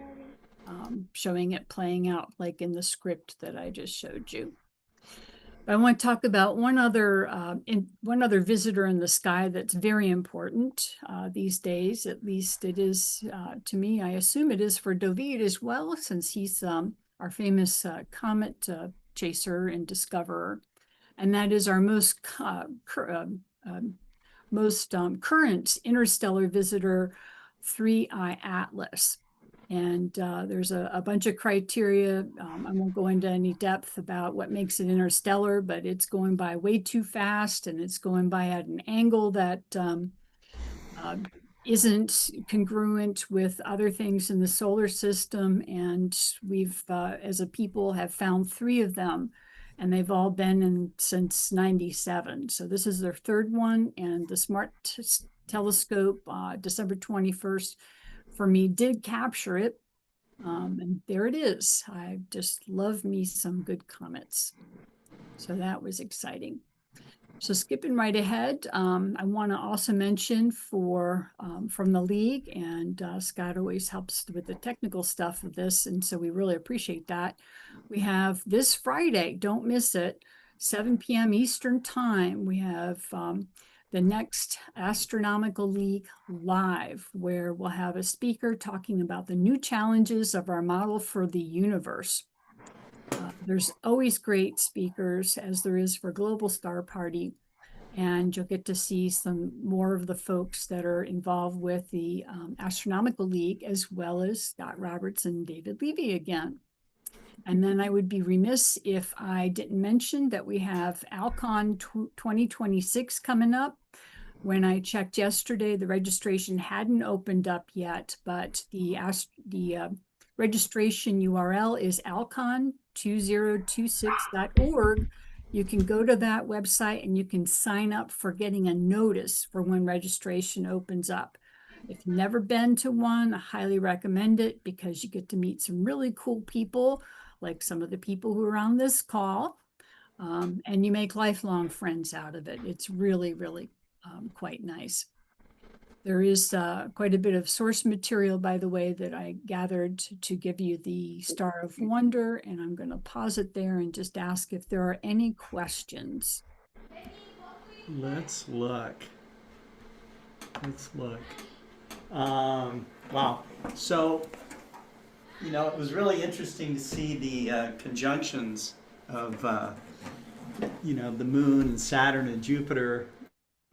showing it playing out like in the script that I just showed you. I want to talk about one other visitor in the sky that's very important these days. At least it is to me. I assume it is for David as well, since he's our famous comet chaser and discoverer, and that is our most current interstellar visitor, 3I Atlas. And there's a bunch of criteria. I won't go into any depth about what makes it interstellar, but it's going by way too fast, and it's going by at an angle that isn't congruent with other things in the solar system. And we've, as a people, have found 3 of them, and they've all been in since '97. So this is their 3rd one, and the Smart Telescope, December 21st, for me, did capture it. And there it is. I just love me some good comets. So that was exciting. So skipping right ahead, I want to also mention from the league, and Scott always helps with the technical stuff of this, and so we really appreciate that. We have this Friday, don't miss it, 7 p.m. Eastern time. We have the next Astronomical League Live, where we'll have a speaker talking about the new challenges of our model for the universe. There's always great speakers, as there is for Global Star Party, and you'll get to see some more of the folks that are involved with the Astronomical League, as well as Scott Roberts and David Levy again. And then I would be remiss if I didn't mention that we have Alcon 2026 coming up. When I checked yesterday, the registration hadn't opened up yet, but the registration URL is alcon2026.org. You can go to that website and you can sign up for getting a notice for when registration opens up. If you've never been to one, I highly recommend it, because you get to meet some really cool people, like some of the people who are on this call, and you make lifelong friends out of it. It's really, really quite nice. There is quite a bit of source material, by the way, that I gathered to give you the Star of Wonder, and I'm going to pause it there and just ask if there are any questions. Let's look. Wow. So, you know, it was really interesting to see the conjunctions of, you know, the moon and Saturn and Jupiter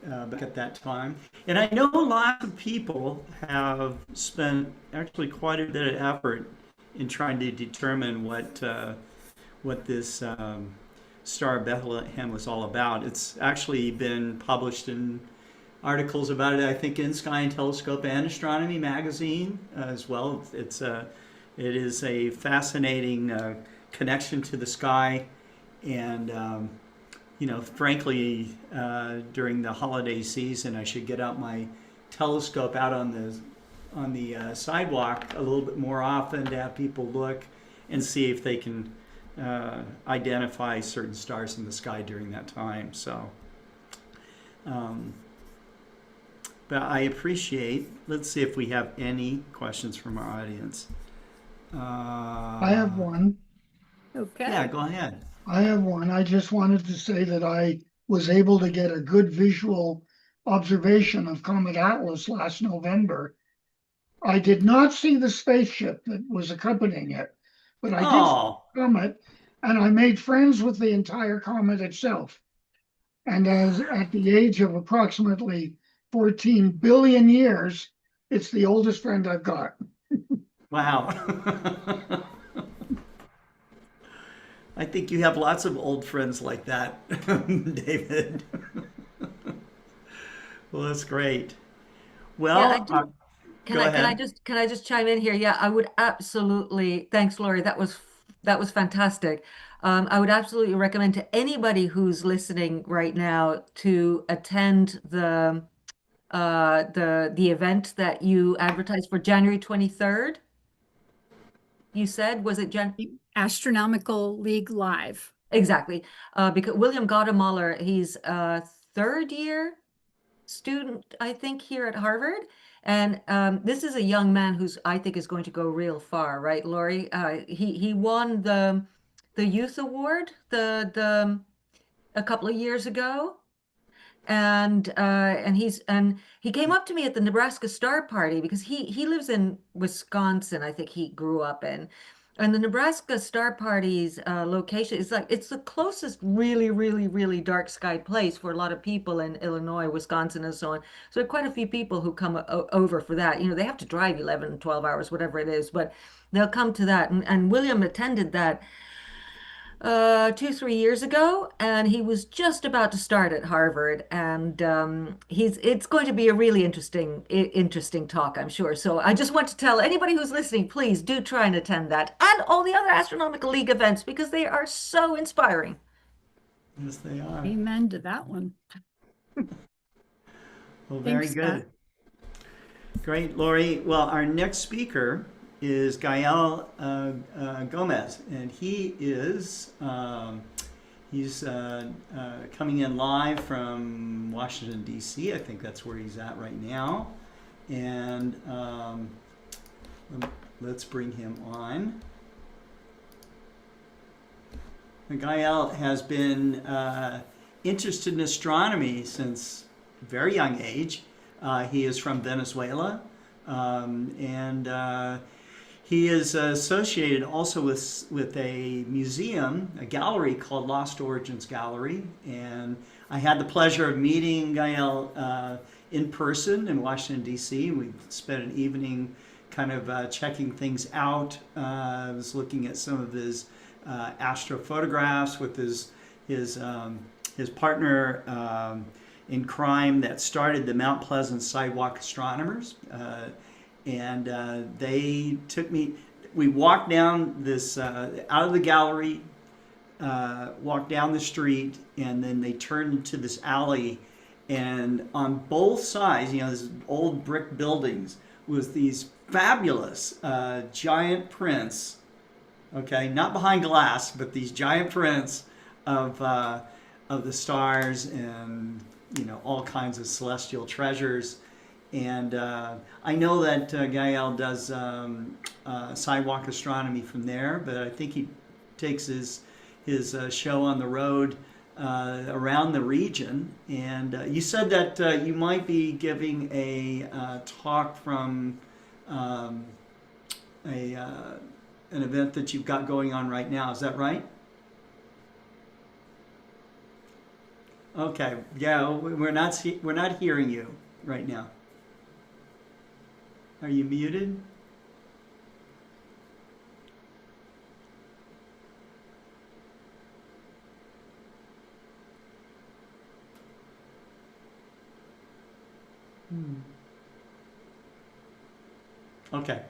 back at that time. And I know a lot of people have spent actually quite a bit of effort in trying to determine what this Star of Bethlehem was all about. It's actually been published in articles about it, I think, in Sky and Telescope and Astronomy magazine as well. It is a fascinating connection to the sky, and you know, frankly, during the holiday season, I should get out my telescope out on the sidewalk a little bit more often to have people look and see if they can identify certain stars in the sky during that time. So, but I appreciate. Let's see if we have any questions from our audience. I have one. Okay. Yeah, go ahead. I have one. I just wanted to say that I was able to get a good visual observation of Comet Atlas last November. I did not see the spaceship that was accompanying it, but I did see the comet, and I made friends with the entire comet itself. And as at the age of approximately 14 billion years, it's the oldest friend I've got. Wow. I think you have lots of old friends like that, David. Well, that's great. Yeah, I Well, do. go ahead. Can I just chime in here? Yeah, I would absolutely. Thanks, Lori. That was fantastic. I would absolutely recommend to anybody who's listening right now to attend the event that you advertised for January 23rd. You said, was it Jan? Astronomical League Live. Exactly. Because William Gadamuller, he's a third year student, I think, here at Harvard. And this is a young man who's, I think, is going to go real far, right, Lori? He won the Youth Award the a couple of years ago. And he came up to me at the Nebraska Star Party because he lives in Wisconsin, I think he grew up in. And the Nebraska Star Party's location is like it's the closest really, really, really dark sky place for a lot of people in Illinois, Wisconsin, and so on. So there are quite a few people who come over for that. You know, they have to drive 11, 12 hours, whatever it is, but they'll come to that. And William attended that 2, 3 years ago, and he was just about to start at Harvard, and it's going to be a really interesting talk, I'm sure. So I just want to tell anybody who's listening, please do try and attend that and all the other Astronomical League events because they are so inspiring. Yes, they are. Amen to that one. Well, very Thanks, good. Great, Lori. Well, our next speaker is Gael Gomez, and he's coming in live from Washington, D.C. I think that's where he's at right now. And let's bring him on. Gael has been interested in astronomy since a very young age. He is from Venezuela, and he is associated also with a museum, a gallery called Lost Origins Gallery. And I had the pleasure of meeting Gael in person in Washington, D.C. We spent an evening kind of checking things out. I was looking at some of his astrophotographs with his partner in crime that started the Mount Pleasant Sidewalk Astronomers. And they took me, we walked down this, out of the gallery, walked down the street, and then they turned into this alley. And on both sides, you know, these old brick buildings, was these fabulous giant prints, okay, not behind glass, but these giant prints of the stars and, you know, all kinds of celestial treasures. And I know that Gael does sidewalk astronomy from there, but I think he takes his show on the road around the region. And you said that you might be giving a talk from an event that you've got going on right now. Is that right? Okay. Yeah, we're not hearing you right now. Are you muted? Okay.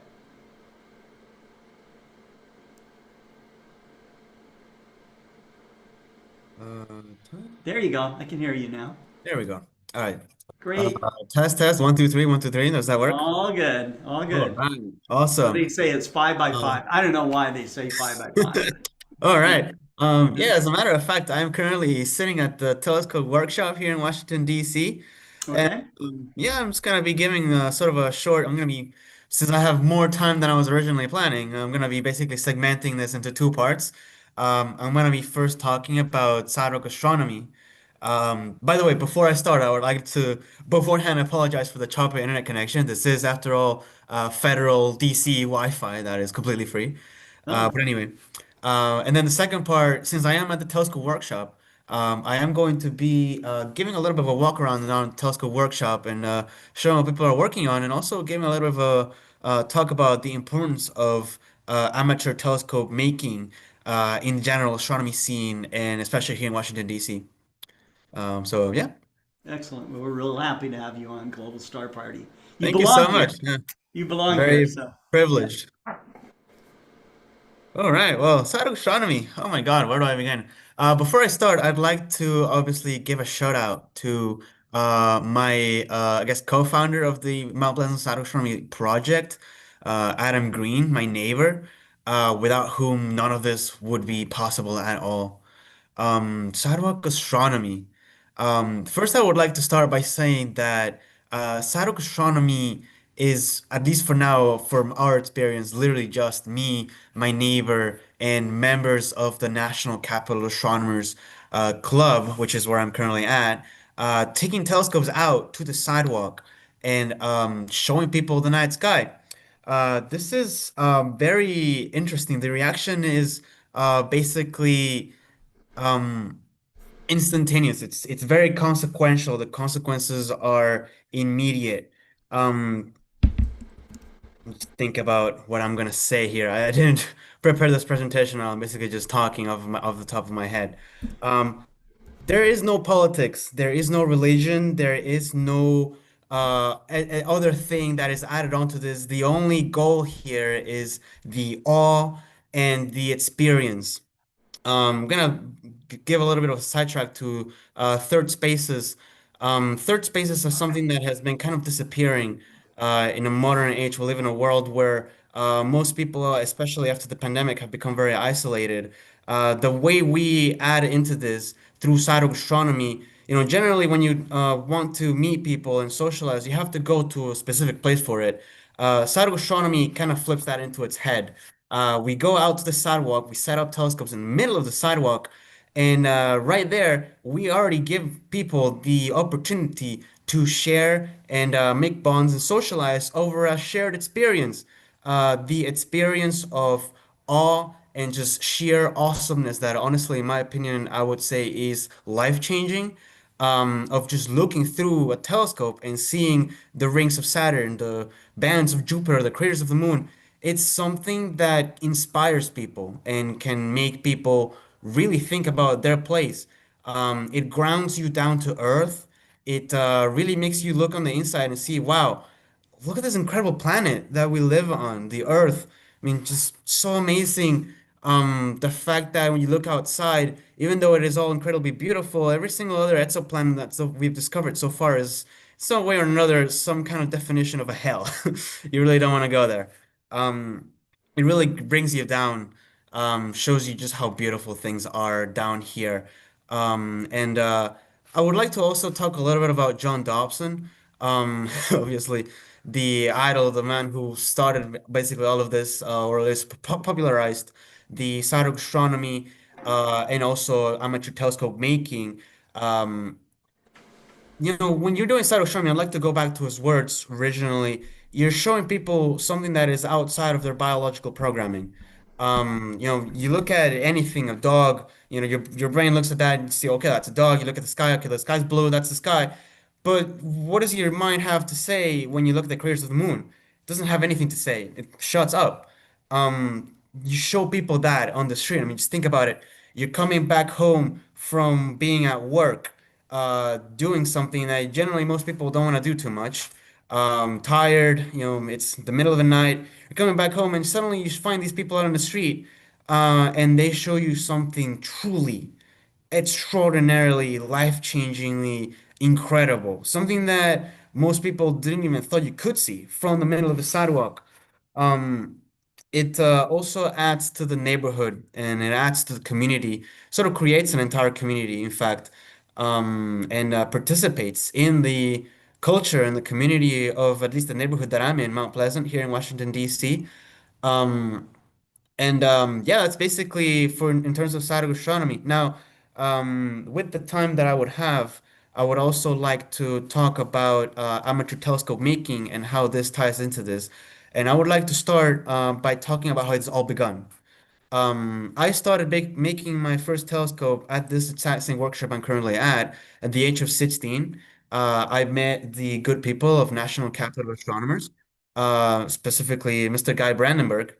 There you go. I can hear you now. There we go. All right. Great. Test, 1, 2, 3, 1, 2, 3. Does that work? All good. All good. All right. Awesome. They say it's 5 by 5. I don't know why they say 5 by 5. All right. Yeah, as a matter of fact, I'm currently sitting at the telescope workshop here in Washington, D.C. Okay. And yeah, I'm just gonna be giving sort of a short, since I have more time than I was originally planning, I'm gonna be basically segmenting this into 2 parts. I'm gonna be first talking about sidewalk astronomy. By the way, before I start, I would like to beforehand apologize for the choppy internet connection. This is, after all, federal DC Wi-Fi that is completely free. But anyway, and then the second part, since I am at the telescope workshop, I am going to be giving a little bit of a walk around the telescope workshop and showing what people are working on, and also giving a little bit of a talk about the importance of amateur telescope making in the general astronomy scene, and especially here in Washington, D.C. So yeah, Excellent. Well, we're real happy to have you on Global Star Party. You thank you so belong much. here. Yeah, You belong here. very So, yeah. privileged. All right, well, side astronomy. Oh my God, where do I begin? Before I start, I'd like to obviously give a shout out to my I guess co-founder of the Mount Pleasant Side Astronomy project, Adam Green, my neighbor, without whom none of this would be possible at all. Sidewalk astronomy. First, I would like to start by saying that sidewalk astronomy is, at least for now, from our experience, literally just me, my neighbor, and members of the National Capital Astronomers Club, which is where I'm currently at, taking telescopes out to the sidewalk and showing people the night sky. This is very interesting. The reaction is basically um instantaneous. It's very consequential. The consequences are immediate. um let's think about what I'm gonna say here. I didn't prepare this presentation. I'm basically just talking off the top of my head. um there is no politics, there is no religion, there is no other thing that is added onto this. The only goal here is the awe and the experience. I'm gonna give a little bit of a sidetrack to third spaces. Third spaces are something that has been kind of disappearing in a modern age. We live in a world where most people, especially after the pandemic, have become very isolated. The way we add into this through cytogastronomy, generally when you want to meet people and socialize, you have to go to a specific place for it. Cytogastronomy kind of flips that into its head. We go out to the sidewalk, we set up telescopes in the middle of the sidewalk, and right there, we already give people the opportunity to share and make bonds and socialize over a shared experience. The experience of awe and just sheer awesomeness that, honestly, in my opinion, I would say is life-changing. Of just looking through a telescope and seeing the rings of Saturn, the bands of Jupiter, the craters of the moon. It's something that inspires people and can make people really think about their place. It grounds you down to earth. It really makes you look on the inside and see, wow, look at this incredible planet that we live on, the Earth. I mean, just so amazing. The fact that when you look outside, even though it is all incredibly beautiful, every single other exoplanet we've discovered so far is some way or another some kind of definition of a hell. You really don't want to go there. Um, it really brings you down, shows you just how beautiful things are down here. And I would like to also talk a little bit about John Dobson. Obviously, the idol, the man who started basically all of this, or at least popularized the side of astronomy, and also amateur telescope making. Um, when you're doing cytoastronomy, I'd like to go back to his words originally. You're showing people something that is outside of their biological programming. You look at anything, a dog, your brain looks at that and see, okay, that's a dog. You look at the sky, okay, the sky's blue, that's the sky. But what does your mind have to say when you look at the craters of the moon? It doesn't have anything to say. It shuts up. You show people that on the street. I mean, just think about it. You're coming back home from being at work, doing something that generally most people don't want to do too much. Tired, it's the middle of the night. You're coming back home, and suddenly you find these people out on the street, and they show you something truly extraordinarily, life-changingly incredible. Something that most people didn't even thought you could see from the middle of the sidewalk. Um, it also adds to the neighborhood and it adds to the community, sort of creates an entire community, in fact, and participates in the culture and the community of at least the neighborhood that I'm in, Mount Pleasant, here in Washington, D.C. Um, and yeah, that's basically for in terms of cytogastronomy. Now, with the time that I would have, I would also like to talk about amateur telescope making and how this ties into this. And I would like to start by talking about how it's all begun. I started making my first telescope at this exact same workshop I'm currently at the age of 16. I met the good people of National Capital Astronomers, specifically Mr. Guy Brandenburg,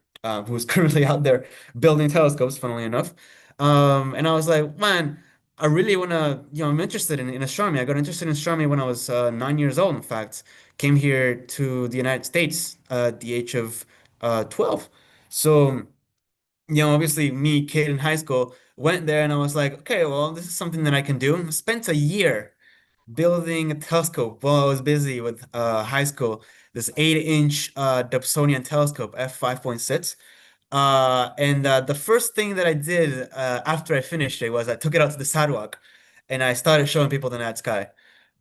who's currently out there building telescopes, funnily enough. And I was like, man, I really want to, I'm interested in astronomy. I got interested in astronomy when I was 9 years old, in fact. Came here to the United States at the age of 12. So, obviously, me, kid in high school, went there and I was like, okay, well, this is something that I can do. Spent a year building a telescope while I was busy with high school. This 8-inch Dobsonian telescope, f5.6. And the first thing that I did after I finished it was I took it out to the sidewalk and I started showing people the night sky.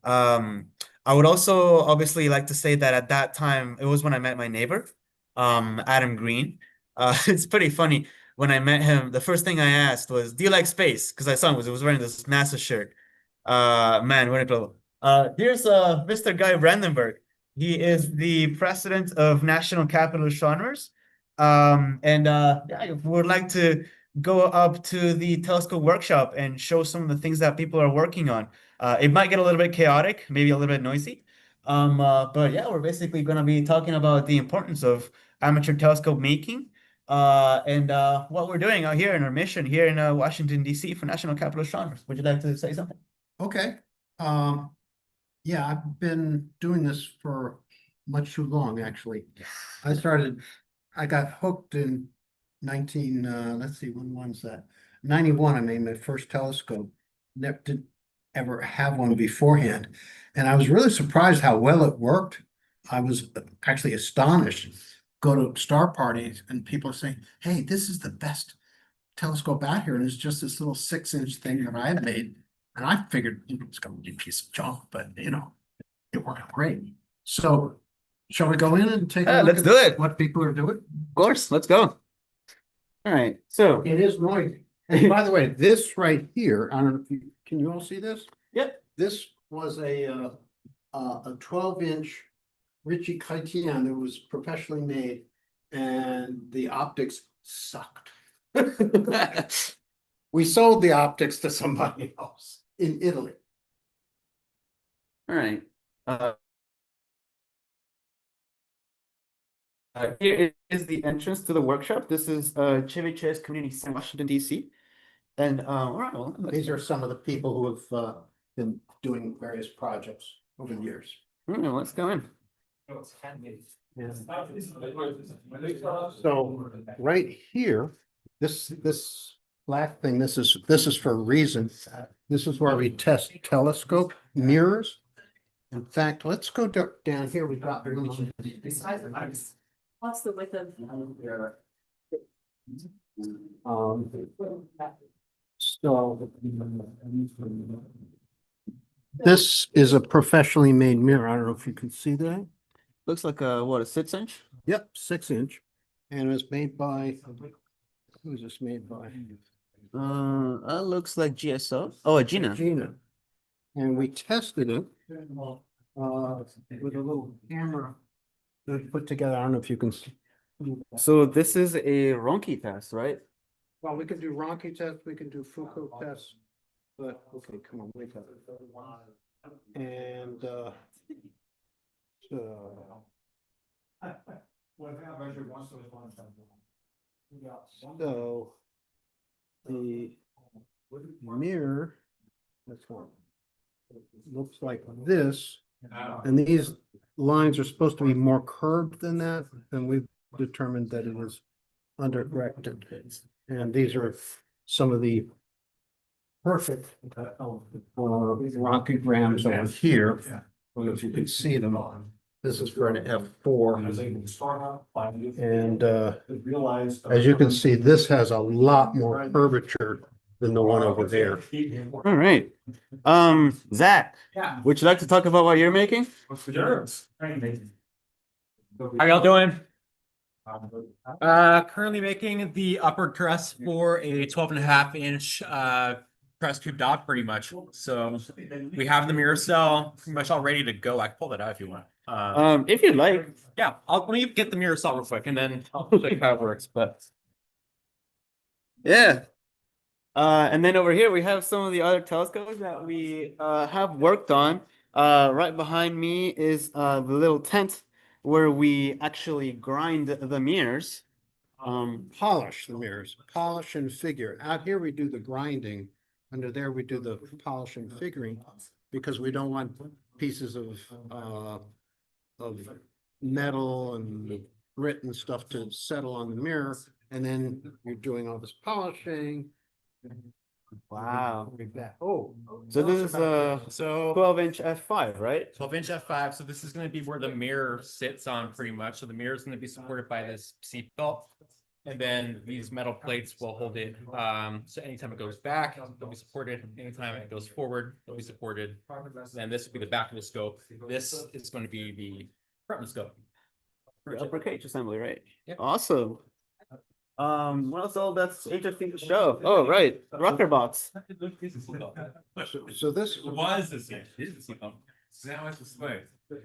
I would also obviously like to say that at that time, it was when I met my neighbor, Adam Green. It's pretty funny. When I met him, the first thing I asked was, "Do you like space?" Because I saw him was wearing this NASA shirt. Man, what a cool. Here's Mr. Guy Brandenburg. He is the president of National Capital Astronomers. Yeah, I would like to go up to the telescope workshop and show some of the things that people are working on. It might get a little bit chaotic, maybe a little bit noisy. But yeah, we're basically going to be talking about the importance of amateur telescope making and what we're doing out here in our mission here in Washington, D.C. for National Capital Astronomers. Would you like to say something? Okay. Yeah, I've been doing this for much too long, actually. I got hooked in 19, let's see, when was that? 91, I made my first telescope. Never did ever have one beforehand. And I was really surprised how well it worked. I was actually astonished. Go to star parties and people are saying, hey, this is the best telescope out here. And it's just this little 6-inch thing that I had made. And I figured it's going to be a piece of junk, but it worked out great. So shall we go in and take a look let's at do it. what people are doing? Of course, let's go. All right, so It is noisy. And by the way, this right here, I don't know if you, can you all see this? yep. This was a 12-inch Ritchie Chrétien that was professionally made, and the optics sucked. We sold the optics to somebody else in Italy. All right. Here is the entrance to the workshop. This is Chevy Chase Community Center, Washington, D.C. And all right, well, These are some of the people who have been doing various projects over the years. let's go in. So right here, this black thing, this is for a reason. This is where we test telescope mirrors. In fact, let's go down here. We've got What's the width of? So this is a professionally made mirror. I don't know if you can see that. Looks like a 6-inch? Yep, 6-inch. And it was made by, who was this made by? Looks like GSO. Oh, a Gina. Gina. And we tested it with a little camera that we put together. I don't know if you can see. So this is a Ronchi test, right? Well, we could do Ronchi test, we can do Foucault test, but okay, come on, wake up. And so the mirror, that's one, looks like this, and these lines are supposed to be more curved than that, and we've determined that it is undercorrected. And these are some of the perfect rocketograms over here. I don't know if you can see them on. This is for an F4. And as you can see, this has a lot more curvature than the one over there. All right. Zach, would you like to talk about what you're making? Sure. How y'all doing? Currently making the upper truss for a 12.5-inch press tube dot, pretty much. So we have the mirror cell pretty much all ready to go. I can pull that out if you want. If you'd like. Yeah, let me get the mirror cell real quick, and then I'll show you how it works. But yeah. And then over here we have some of the other telescopes that we have worked on. Right behind me is the little tent where we actually grind the mirrors. polish the mirrors, polish and figure. Out here we do the grinding. Under there we do the polish and figuring because we don't want pieces of metal and grit and stuff to settle on the mirror. And then you're doing all this polishing. Wow. Oh, So this is a So 12-inch f5, right? 12-inch f5. So this is going to be where the mirror sits on pretty much. So the mirror is going to be supported by this seat belt. And then these metal plates will hold it. So anytime it goes back, it'll be supported. Anytime it goes forward, it'll be supported. And this will be the back of the scope. This is going to be the front of the scope. The upper cage assembly, right? Yep. Awesome. What else all that's interesting to show? Oh, right. Rocker box. so this, Was the same. Now it's the space.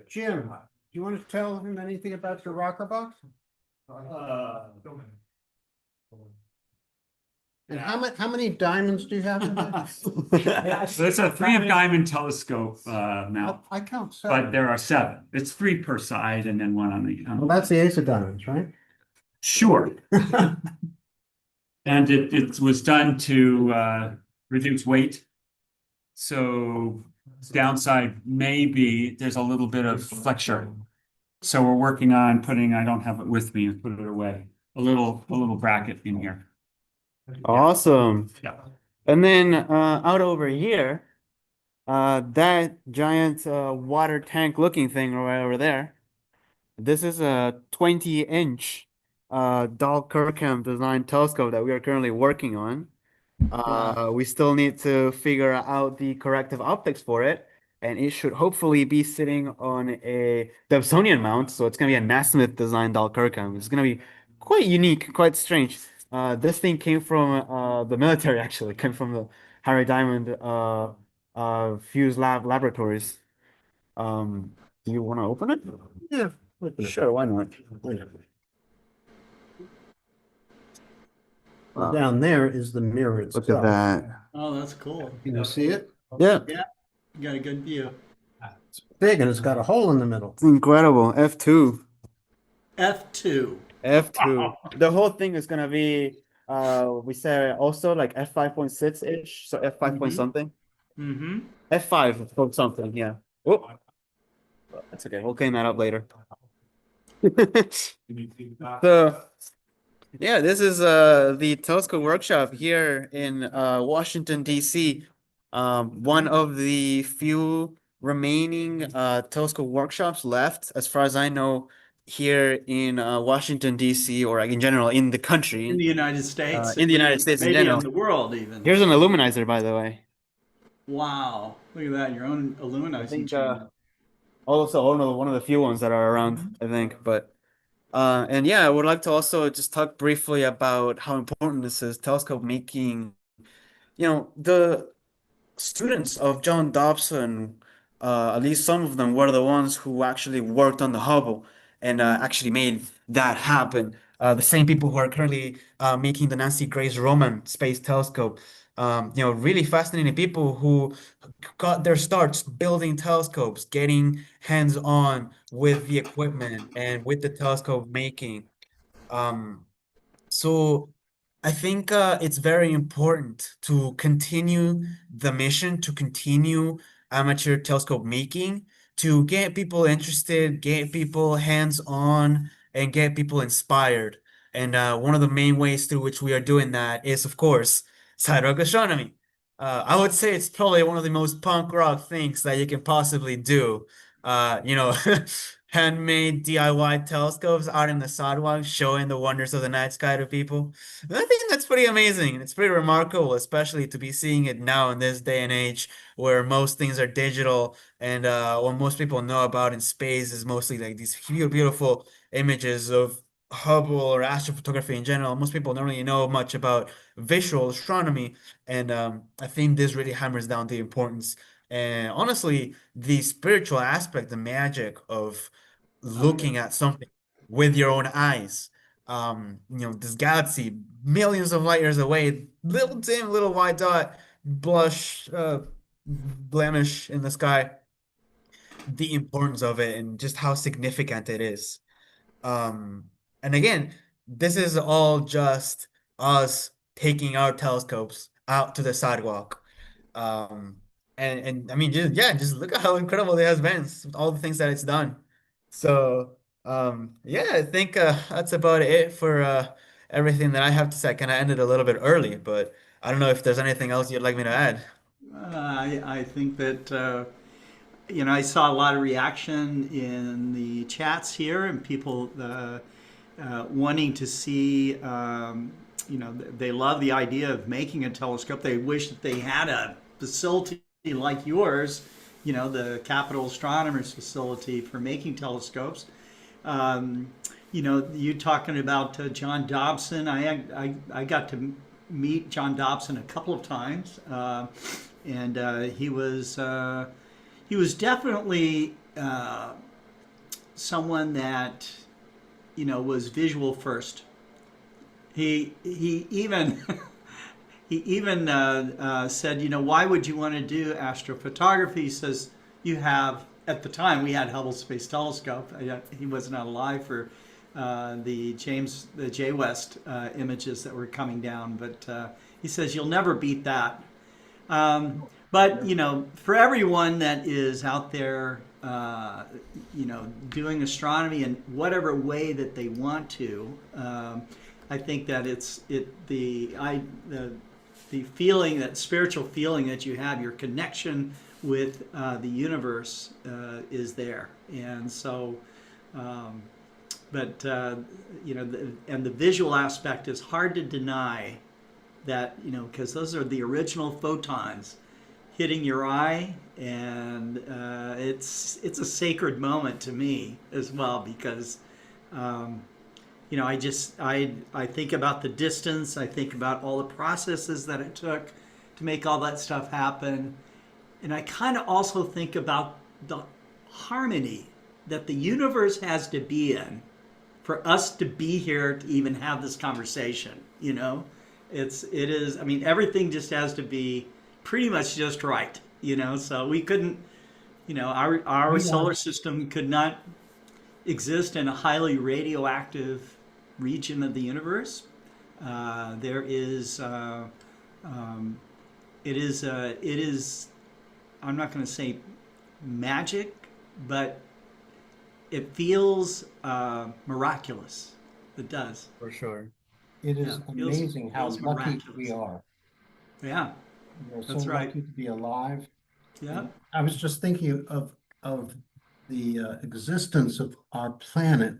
Jim, do you want to tell him anything about your rocker box? And how many diamonds do you have in there? So it's a 3 of diamond telescope, Mel, I count seven. but there are 7. It's 3 per side and then 1 on the. Well, that's the ace of diamonds, right? Sure. And it was done to reduce weight. So downside may be there's a little bit of flexure. So we're working on putting, I don't have it with me, put it away, a little bracket in here. Awesome. Yeah. And then out over here, that giant water tank looking thing right over there. This is a 20-inch Dahl Kirkham design telescope that we are currently working on. We still need to figure out the corrective optics for it, and it should hopefully be sitting on a Dobsonian mount. So it's going to be a Nasmyth design Dahl Kirkham. It's going to be quite unique, quite strange. This thing came from the military, actually, came from the Harry Diamond Fuse Laboratories. Do you want to open it? Yeah. Sure, why not? Down there is the mirror itself. Look at that. Oh, that's cool. Can you see it? Yeah, You got a good view. It's big and it's got a hole in the middle. it's incredible. F2. F2. F2. The whole thing is gonna be we said also like F5.6-ish, so F5 point Mhm. something. Mm-hmm. F5 point something, yeah. Oh, that's okay. We'll clean that up later. So yeah, this is the telescope workshop here in Washington, DC. One of the few remaining telescope workshops left, as far as I know, here in Washington, DC, or like in general in the country. In the United States. In the United States in Maybe general. in the world even. Here's an illuminizer, by the way. Wow. Look at that. Your own I illuminizing think chamber. also one of the few ones that are around, I think. But and yeah, I would like to also just talk briefly about how important this is, telescope making. You know, the students of John Dobson, at least some of them were the ones who actually worked on the Hubble and actually made that happen. The same people who are currently making the Nancy Grace Roman Space Telescope. Really fascinating people who got their starts building telescopes, getting hands-on with the equipment and with the telescope making. So I think it's very important to continue the mission, to continue amateur telescope making, to get people interested, get people hands-on, and get people inspired. And one of the main ways through which we are doing that is, of course, sidewalk astronomy. I would say it's probably one of the most punk rock things that you can possibly do. Handmade DIY telescopes out in the sidewalk, showing the wonders of the night sky to people. I think that's pretty amazing. It's pretty remarkable, especially to be seeing it now in this day and age where most things are digital and what most people know about in space is mostly like these beautiful images of Hubble or astrophotography in general. Most people don't really know much about visual astronomy, and I think this really hammers down the importance and honestly the spiritual aspect, the magic of looking at something with your own eyes. This galaxy millions of light years away, little dim, little white dot, blemish in the sky. The importance of it and just how significant it is. And again, this is all just us taking our telescopes out to the sidewalk. And I mean, just look at how incredible it has been, all the things that it's done. So, yeah, I think that's about it for everything that I have to say. I kind of ended a little bit early, but I don't know if there's anything else you'd like me to add. I think that I saw a lot of reaction in the chats here, and people wanting to see. They love the idea of making a telescope. They wish that they had a facility like yours, the Capitol Astronomers Facility for making telescopes. You talking about John Dobson. I got to meet John Dobson a couple of times, and he was definitely someone that was visual first. He even he even said, why would you want to do astrophotography? He says, you have, at the time we had Hubble Space Telescope. He was not alive for the J West images that were coming down, but he says you'll never beat that. But for everyone that is out there, doing astronomy in whatever way that they want to, I think that the feeling, that spiritual feeling that you have, your connection with the universe is there, and so. And the visual aspect is hard to deny. That because those are the original photons hitting your eye, and it's a sacred moment to me as well, because I think about the distance, I think about all the processes that it took to make all that stuff happen, and I kind of also think about the harmony that the universe has to be in for us to be here to even have this conversation. It is, I mean, everything just has to be pretty much just right, so we couldn't, our solar system could not exist in a highly radioactive region of the universe. There is, it is, I'm not going to say magic, but it feels miraculous. It does. For sure. It is Yeah, feels- amazing how feels lucky miraculous. we are. Yeah, We're so That's right. lucky to be alive. yeah. I was just thinking of the existence of our planet,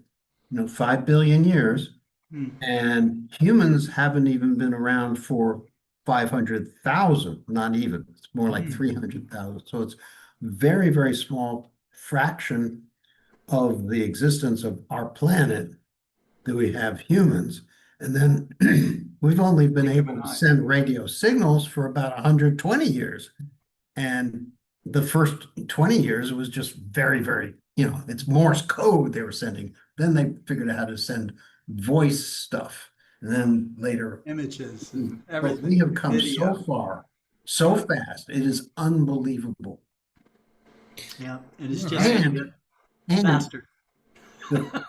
5 billion years, Hmm. and humans haven't even been around for 500,000, not even. It's more like 300,000. So it's very, very small fraction of the existence of our planet that we have humans. And then we've only been able to send radio signals for about 120 years. And the first 20 years it was just very, very, it's Morse code they were sending. Then they figured out how to send voice stuff. And then later, Images but and everything. we have come Video. so far, so fast. It is unbelievable. Yeah, and it's just And faster.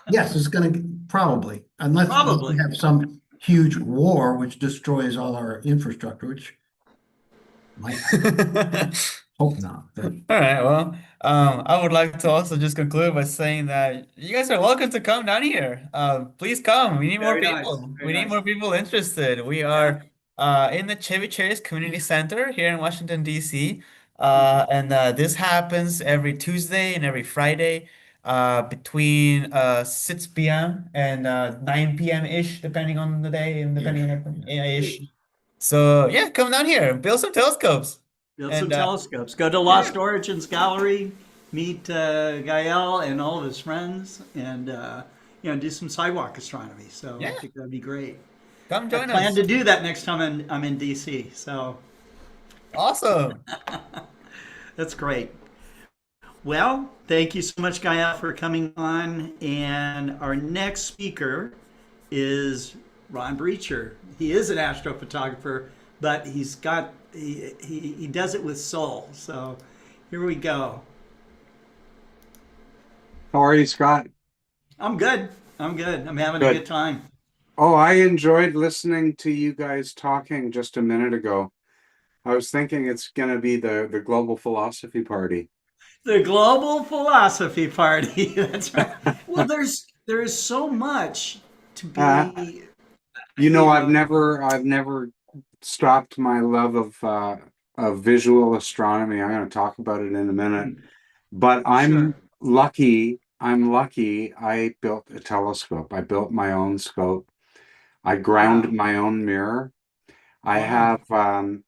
yes, it's going to probably, unless Probably. we have some huge war which destroys all our infrastructure, which might hope not. But All right, well, I would like to also just conclude by saying that you guys are welcome to come down here. Please come. We need more Very nice, people. very We need nice. more people interested. We are in the Chevy Chase Community Center here in Washington, D.C. And this happens every Tuesday and every Friday between 6 p.m. and 9 p.m. ish, depending on the day and depending on the ish. So yeah, come down here, build some telescopes. Build some And telescopes. Go to Lost Origins Gallery, meet Gael and all of his friends, and do some sidewalk astronomy. So I think that'd be great. come I join plan us. to do that next time I'm in DC. So Awesome. that's great. Well, thank you so much, Gael, for coming on. And our next speaker is Ron Breacher. He is an astrophotographer, but he does it with soul. So here we go. How are you, Scott? I'm good. I'm having Good. a good time. Oh, I enjoyed listening to you guys talking just a minute ago. I was thinking it's going to be the global philosophy party. The global philosophy party. That's right. Well, there is so much to Uh, be, you you know, know. I've never stopped my love of visual astronomy. I'm going to talk about it in a minute. But Sure. I'm lucky I built a telescope. I built my own scope. I ground Wow. my own mirror. I Wow. have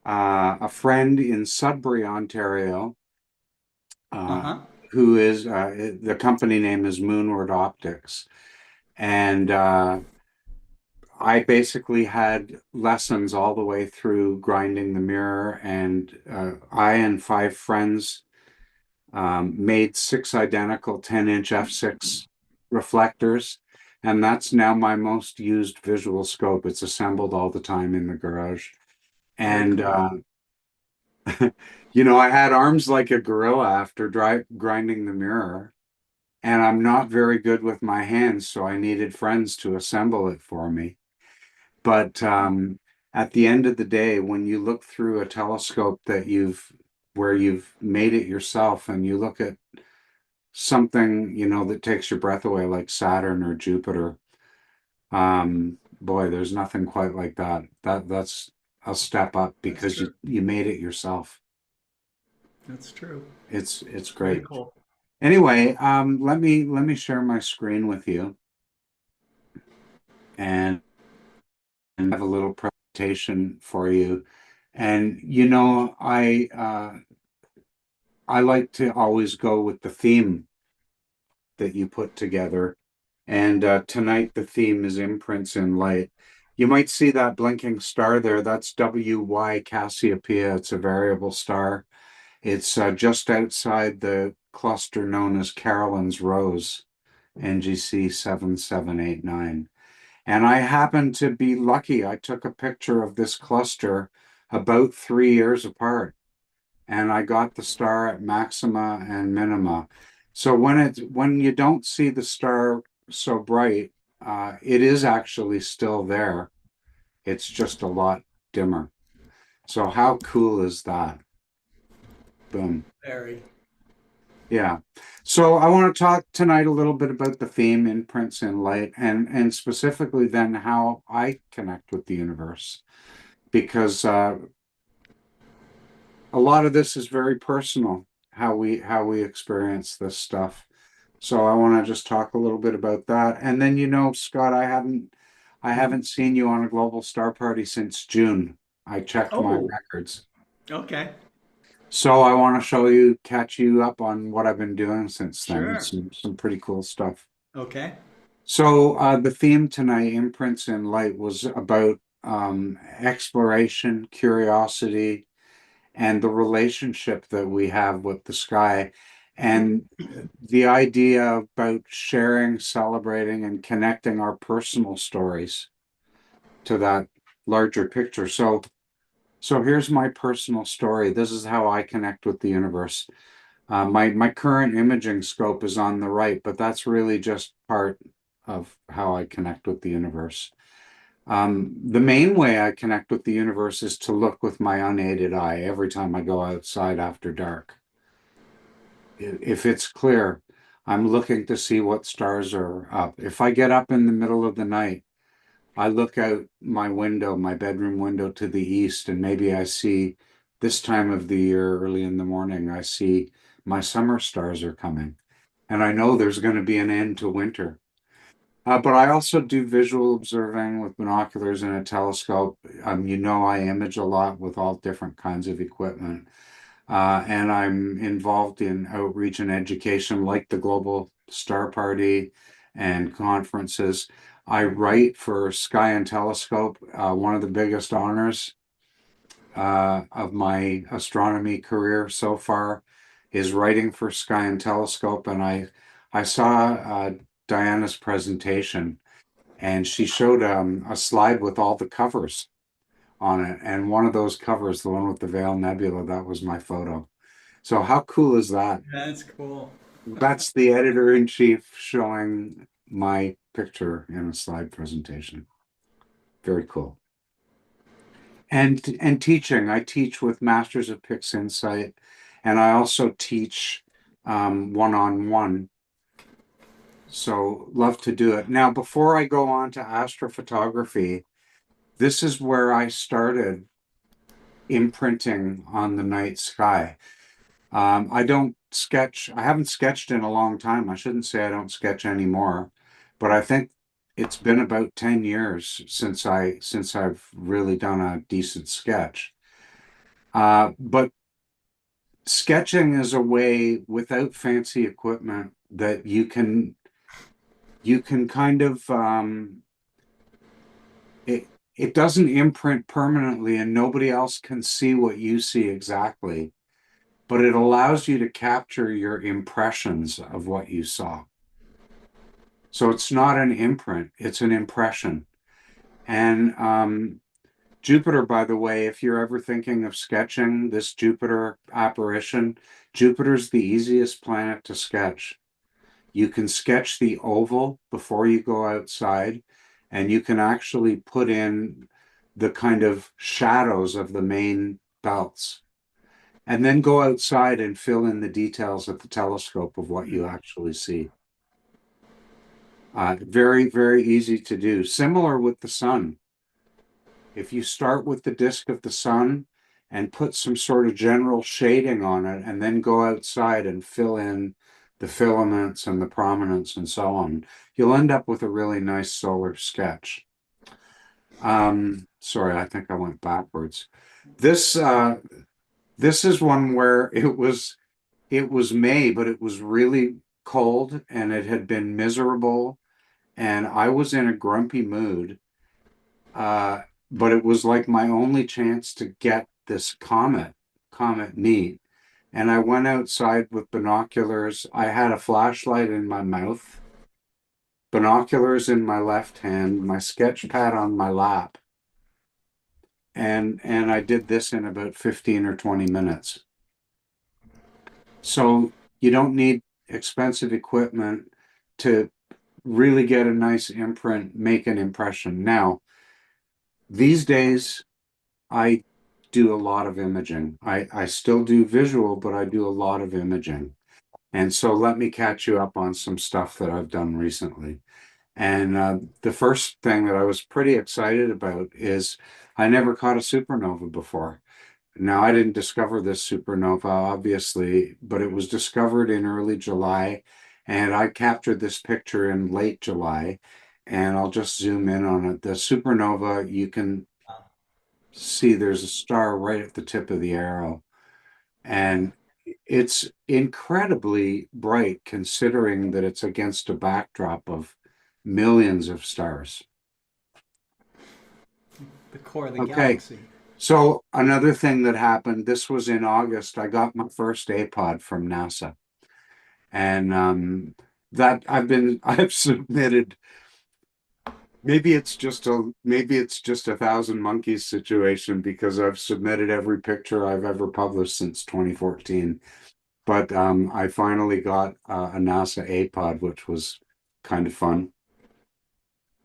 a friend in Sudbury, Ontario, uh, Uh-huh. who is the company name is Moonward Optics, and I basically had lessons all the way through grinding the mirror, and I and five friends made six identical 10-inch f6 reflectors, and that's now my most used visual scope. It's assembled all the time in the garage. Very And cool. you know, I had arms like a gorilla after grinding the mirror, and I'm not very good with my hands, so I needed friends to assemble it for me. But at the end of the day, when you look through a telescope where you've made it yourself, and you look at something, you know, that takes your breath away, like Saturn or Jupiter, boy, there's nothing quite like that. That's a step up That's because true. you made it yourself. That's true. It's Very great. cool. Anyway, let me share my screen with you and have a little presentation for you. And you know, I like to always go with the theme that you put together. And tonight the theme is imprints in light. You might see that blinking star there. That's WY Cassiopeia. It's a variable star. It's just outside the cluster known as Carolyn's Rose, NGC 7789. And I happened to be lucky. I took a picture of this cluster about 3 years apart, and I got the star at maxima and minima. So when you don't see the star so bright, it is actually still there. It's just a lot dimmer. So how cool is that? Boom. Very. Yeah. So I want to talk tonight a little bit about the theme imprints in light, and specifically then how I connect with the universe, because a lot of this is very personal, how we experience this stuff. So I want to just talk a little bit about that. And then, you know, Scott, I haven't seen you on a global star party since June. I checked my Oh, records. okay. So I want to catch you up on what I've been doing since then. It's Sure. some pretty cool stuff. Okay. So the theme tonight, Imprints in Light, was about exploration, curiosity, and the relationship that we have with the sky, and the idea about sharing, celebrating, and connecting our personal stories to that larger picture. So here's my personal story. This is how I connect with the universe. My current imaging scope is on the right, but that's really just part of how I connect with the universe. The main way I connect with the universe is to look with my unaided eye every time I go outside after dark. If it's clear, I'm looking to see what stars are up. If I get up in the middle of the night, I look out my window, my bedroom window to the east, and maybe I see this time of the year, early in the morning, I see my summer stars are coming. And I know there's going to be an end to winter. But I also do visual observing with binoculars and a telescope. You know, I image a lot with all different kinds of equipment. And I'm involved in outreach and education like the Global Star Party and conferences. I write for Sky and Telescope. One of the biggest honors of my astronomy career so far is writing for Sky and Telescope. And I saw Diana's presentation, and she showed a slide with all the covers on it. And one of those covers, the one with the Veil Nebula, that was my photo. So how cool is that? That's cool. That's the editor-in-chief showing my picture in a slide presentation. Very cool. And teaching. I teach with Masters of PixInsight, and I also teach one-on-one. So love to do it. Now, before I go on to astrophotography, this is where I started imprinting on the night sky. I don't sketch. I haven't sketched in a long time. I shouldn't say I don't sketch anymore, but I think it's been about 10 years since I've really done a decent sketch. But sketching is a way without fancy equipment that you can kind of it doesn't imprint permanently and nobody else can see what you see exactly, but it allows you to capture your impressions of what you saw. So it's not an imprint, it's an impression. And Jupiter, by the way, if you're ever thinking of sketching this Jupiter apparition, Jupiter's the easiest planet to sketch. You can sketch the oval before you go outside, and you can actually put in the kind of shadows of the main belts, and then go outside and fill in the details at the telescope of what you actually see. Very, very easy to do. Similar with the sun. If you start with the disk of the sun and put some sort of general shading on it, and then go outside and fill in the filaments and the prominence and so on, you'll end up with a really nice solar sketch. Sorry, I think I went backwards. This is one where it was May, but it was really cold and it had been miserable, and I was in a grumpy mood. But it was like my only chance to get this comet meet. And I went outside with binoculars. I had a flashlight in my mouth, binoculars in my left hand, my sketch pad on my lap. And I did this in about 15 or 20 minutes. So you don't need expensive equipment to really get a nice imprint, make an impression. Now, these days, I do a lot of imaging. I still do visual, but I do a lot of imaging. And so let me catch you up on some stuff that I've done recently. And the first thing that I was pretty excited about is I never caught a supernova before. Now, I didn't discover this supernova, obviously, but it was discovered in early July, and I captured this picture in late July. And I'll just zoom in on it. The supernova, you can see there's a star right at the tip of the arrow. And it's incredibly bright considering that it's against a backdrop of millions of stars. The core of the galaxy. So another thing that happened, this was in August, I got my first APOD from NASA. And that I've submitted. Maybe it's just a 1,000 monkeys situation, because I've submitted every picture I've ever published since 2014. But I finally got a NASA APOD, which was kind of fun.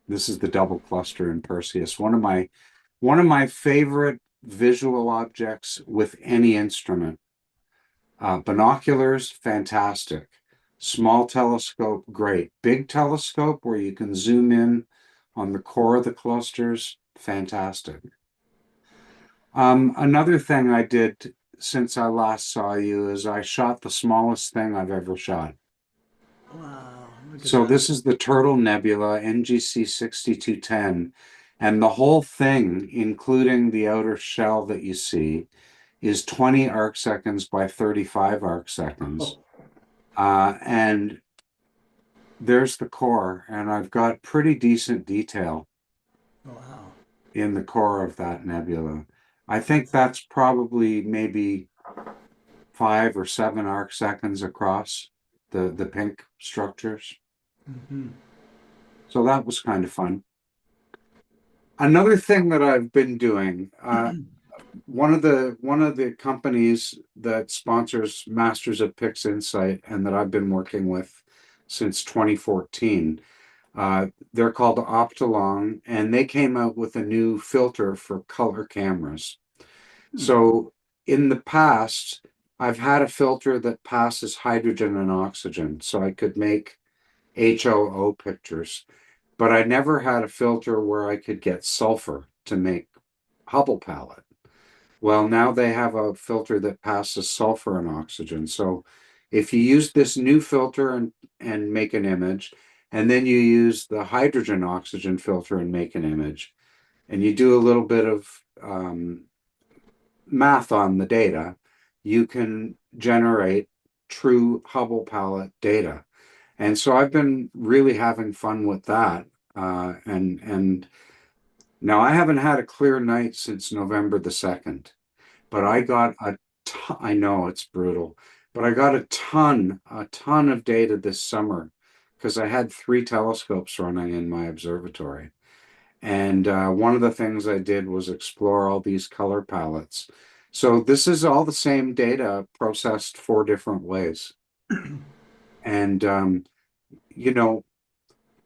This is the double cluster in Perseus. One of my favorite visual objects with any instrument. Binoculars, fantastic. Small telescope, great. Big telescope where you can zoom in on the core of the clusters, fantastic. Another thing I did since I last saw you is I shot the smallest thing I've ever shot. Wow. So this is the Turtle Nebula, NGC 6210, and the whole thing, including the outer shell that you see, is 20 arc seconds by 35 arc seconds. And there's the core, and I've got pretty decent detail in the core of that nebula. I think that's probably maybe 5 or 7 arc seconds across the pink structures. Mm-hmm. So that was kind of fun. Another thing that I've been doing, one of the companies that sponsors Masters of PixInsight and that I've been working with since 2014, They're called Optolong, and they came out with a new filter for color cameras. So in the past, I've had a filter that passes hydrogen and oxygen, so I could make HOO pictures, but I never had a filter where I could get sulfur to make Hubble palette. Well, now they have a filter that passes sulfur and oxygen. So if you use this new filter and make an image, and then you use the hydrogen oxygen filter and make an image, and you do a little bit of math on the data, you can generate true Hubble palette data. And so I've been really having fun with that. And now I haven't had a clear night since November the 2nd, but I got I know it's brutal, but I got a ton of data this summer because I had 3 telescopes running in my observatory. And one of the things I did was explore all these color palettes. So this is all the same data processed 4 different ways. And, you know,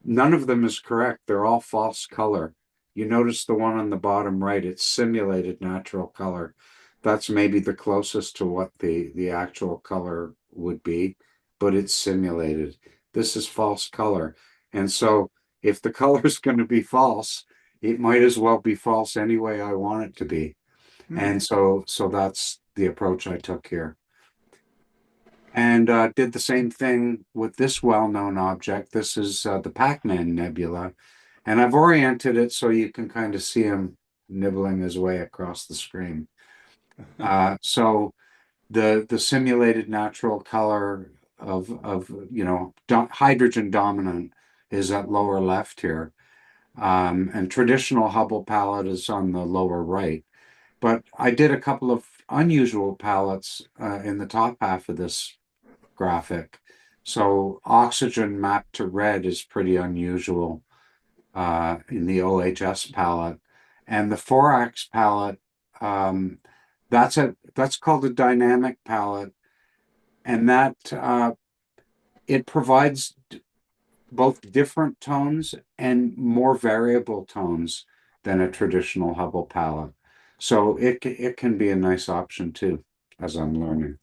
none of them is correct. They're all false color. You notice the one on the bottom right, it's simulated natural color. That's maybe the closest to what the actual color would be, but it's simulated. This is false color. And so if the color is going to be false, it might as well be false any way I want it to be. And so that's the approach I took here. And did the same thing with this well-known object. This is the Pac-Man Nebula. And I've oriented it so you can kind of see him nibbling his way across the screen. So the simulated natural color of hydrogen dominant is at lower left here. And traditional Hubble palette is on the lower right. But I did a couple of unusual palettes in the top half of this graphic. So oxygen mapped to red is pretty unusual in the OHS palette. And the 4-ax palette, that's called a dynamic palette. And that it provides both different tones and more variable tones than a traditional Hubble palette. So it can be a nice option too, as I'm learning.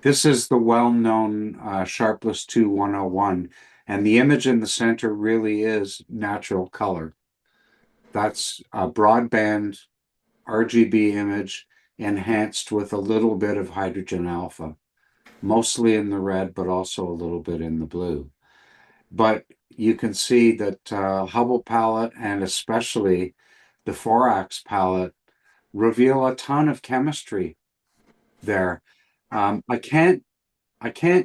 This is the well-known Sharpless 2 101, and the image in the center really is natural color. That's a broadband RGB image enhanced with a little bit of hydrogen alpha, mostly in the red, but also a little bit in the blue. But you can see that Hubble palette and especially the 4-ax palette reveal a ton of chemistry there. I can't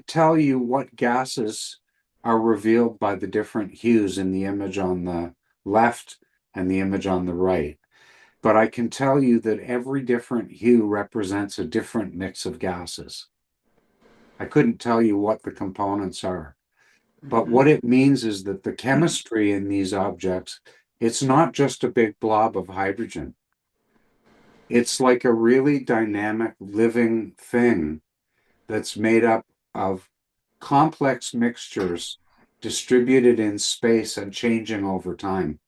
tell you what gases are revealed by the different hues in the image on the left and the image on the right. But I can tell you that every different hue represents a different mix of gases. I couldn't tell you what the components are. But what it means is that the chemistry in these objects, it's not just a big blob of hydrogen. It's like a really dynamic living thing that's made up of complex mixtures distributed in space and changing over time.